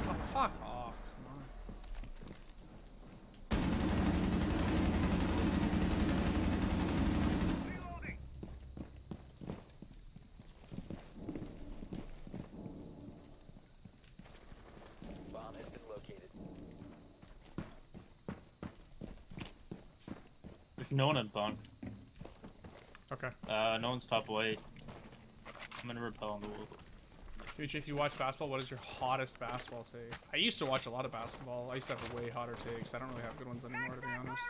Oh, fuck off. Come on. Bomb has been located. There's no one in bunk. Okay. No one's top white. I'm gonna repel on the wall. Dimitri, if you watch basketball, what is your hottest basketball take? I used to watch a lot of basketball. I used to have way hotter takes. I don't really have good ones anymore, to be honest.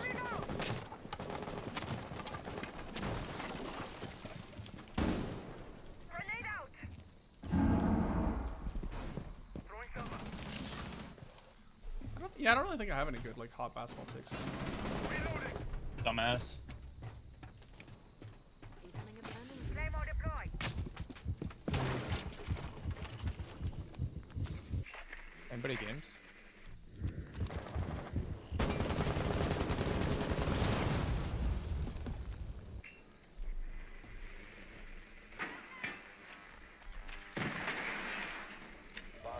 Grenade out! Throwing cover. I don't really think I have any good like hot basketball takes. Reloading. Dumbass. Claymore deployed. Anybody games?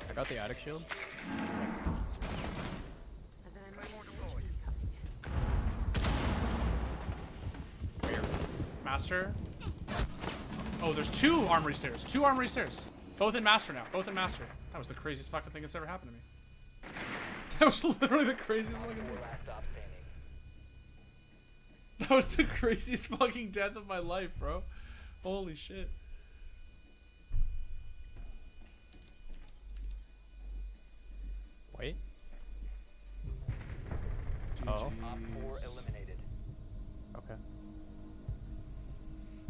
I got the attic shield. Master. Oh, there's two armory stairs. Two armory stairs. Both in master now. Both in master. That was the craziest fucking thing that's ever happened to me. That was literally the craziest fucking thing. Last stop standing. That was the craziest fucking death of my life, bro. Holy shit. Wait. Oh. Op 4 eliminated. Okay.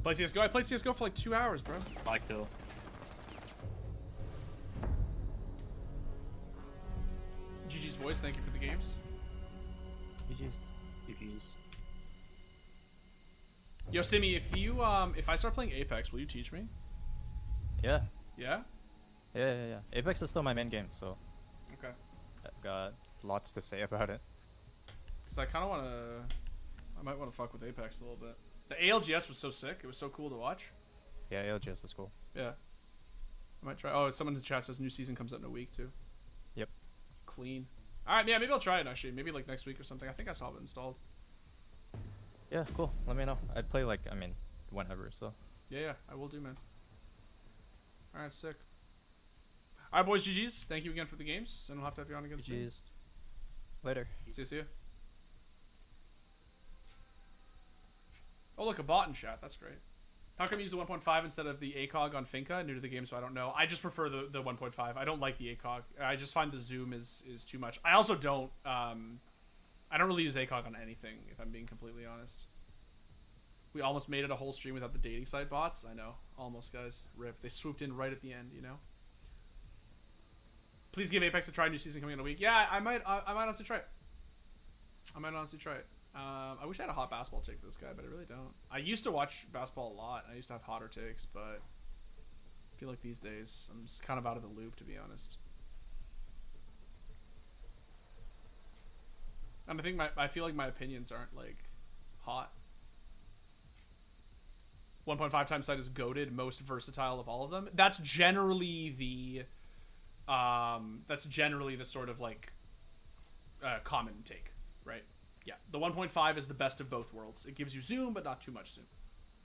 Play CSGO? I played CSGO for like 2 hours, bro. My kill. GG's boys, thank you for the games. GG's. GG's. Yo, Simi, if I start playing Apex, will you teach me? Yeah. Yeah? Yeah. Apex is still my main game, so Okay. I've got lots to say about it. Because I kind of want to... I might want to fuck with Apex a little bit. The ALGS was so sick. It was so cool to watch. Yeah, ALGS is cool. Yeah. I might try... Oh, someone in the chat says new season comes out in a week, too. Yep. Clean. All right, yeah, maybe I'll try it actually. Maybe like next week or something. I think I saw it installed. Yeah, cool. Let me know. I'd play like, I mean, whenever, so. Yeah, I will do, man. All right, sick. All right, boys, GG's. Thank you again for the games, and we'll have to have you on again soon. GG's. Later. See you. Oh, look, a bot in chat. That's great. How come you use the 1.5 instead of the ACOG on Finca? New to the game, so I don't know. I just prefer the 1.5. I don't like the ACOG. I just find the zoom is too much. I also don't. I don't really use ACOG on anything, if I'm being completely honest. We almost made it a whole stream without the dating site bots. I know. Almost, guys. RIP. They swooped in right at the end, you know? Please give Apex a try. New season coming in a week. Yeah, I might honestly try it. I wish I had a hot basketball take for this guy, but I really don't. I used to watch basketball a lot. I used to have hotter takes, but I feel like these days I'm just kind of out of the loop, to be honest. And I think I feel like my opinions aren't like hot. 1.5 times site is goated, most versatile of all of them. That's generally the sort of like common take, right? Yeah, the 1.5 is the best of both worlds. It gives you zoom, but not too much zoom.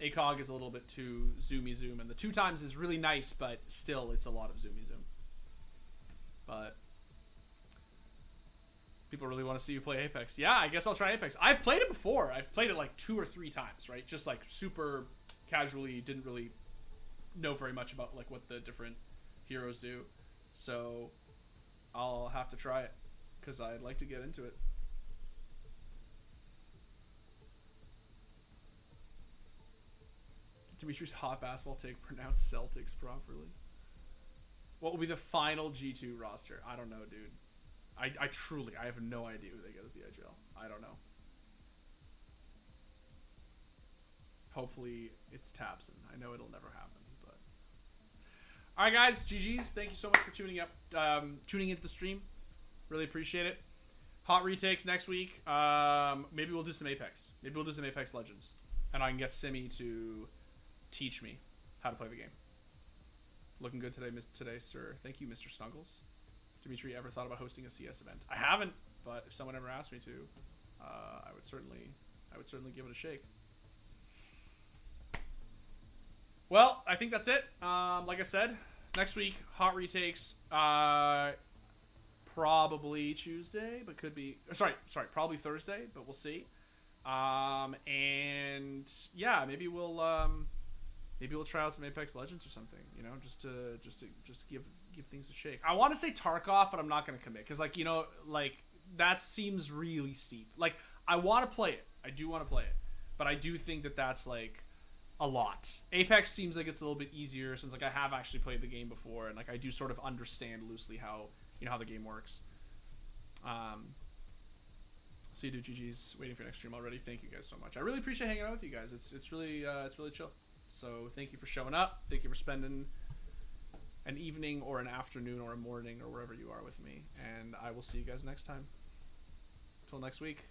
ACOG is a little bit too zoomy zoom, and the 2 times is really nice, but still it's a lot of zoomy zoom. But people really want to see you play Apex. Yeah, I guess I'll try Apex. I've played it before. I've played it like 2 or 3 times, right? Just like super casually, didn't really know very much about like what the different heroes do. So I'll have to try it because I'd like to get into it. Dimitri's hot basketball take, pronounce Celtics properly. What will be the final G2 roster? I don't know, dude. I truly, I have no idea who they get as the IGL. I don't know. Hopefully it's Tabson. I know it'll never happen, but. Alright guys, GG's. Thank you so much for tuning into the stream. Really appreciate it. Hot retakes next week. Maybe we'll do some Apex. Maybe we'll do some Apex Legends. And I can get Simi to teach me how to play the game. Looking good today, sir. Thank you, Mr. Snuggles. Dimitri, ever thought about hosting a CS event? I haven't, but if someone ever asked me to, I would certainly give it a shake. Well, I think that's it. Like I said, next week, hot retakes. Probably Tuesday, but could be. Sorry, probably Thursday, but we'll see. And yeah, maybe we'll try out some Apex Legends or something. You know, just to give things a shake. I want to say Tarkov, but I'm not gonna commit because, like, you know, like that seems really steep. Like, I want to play it. I do want to play it, but I do think that that's like a lot. Apex seems like it's a little bit easier since like I have actually played the game before and like I do sort of understand loosely how, you know, how the game works. So you do GG's waiting for your next stream already. Thank you guys so much. I really appreciate hanging out with you guys. It's really chill. So thank you for showing up. Thank you for spending an evening or an afternoon or a morning or wherever you are with me. And I will see you guys next time. Until next week.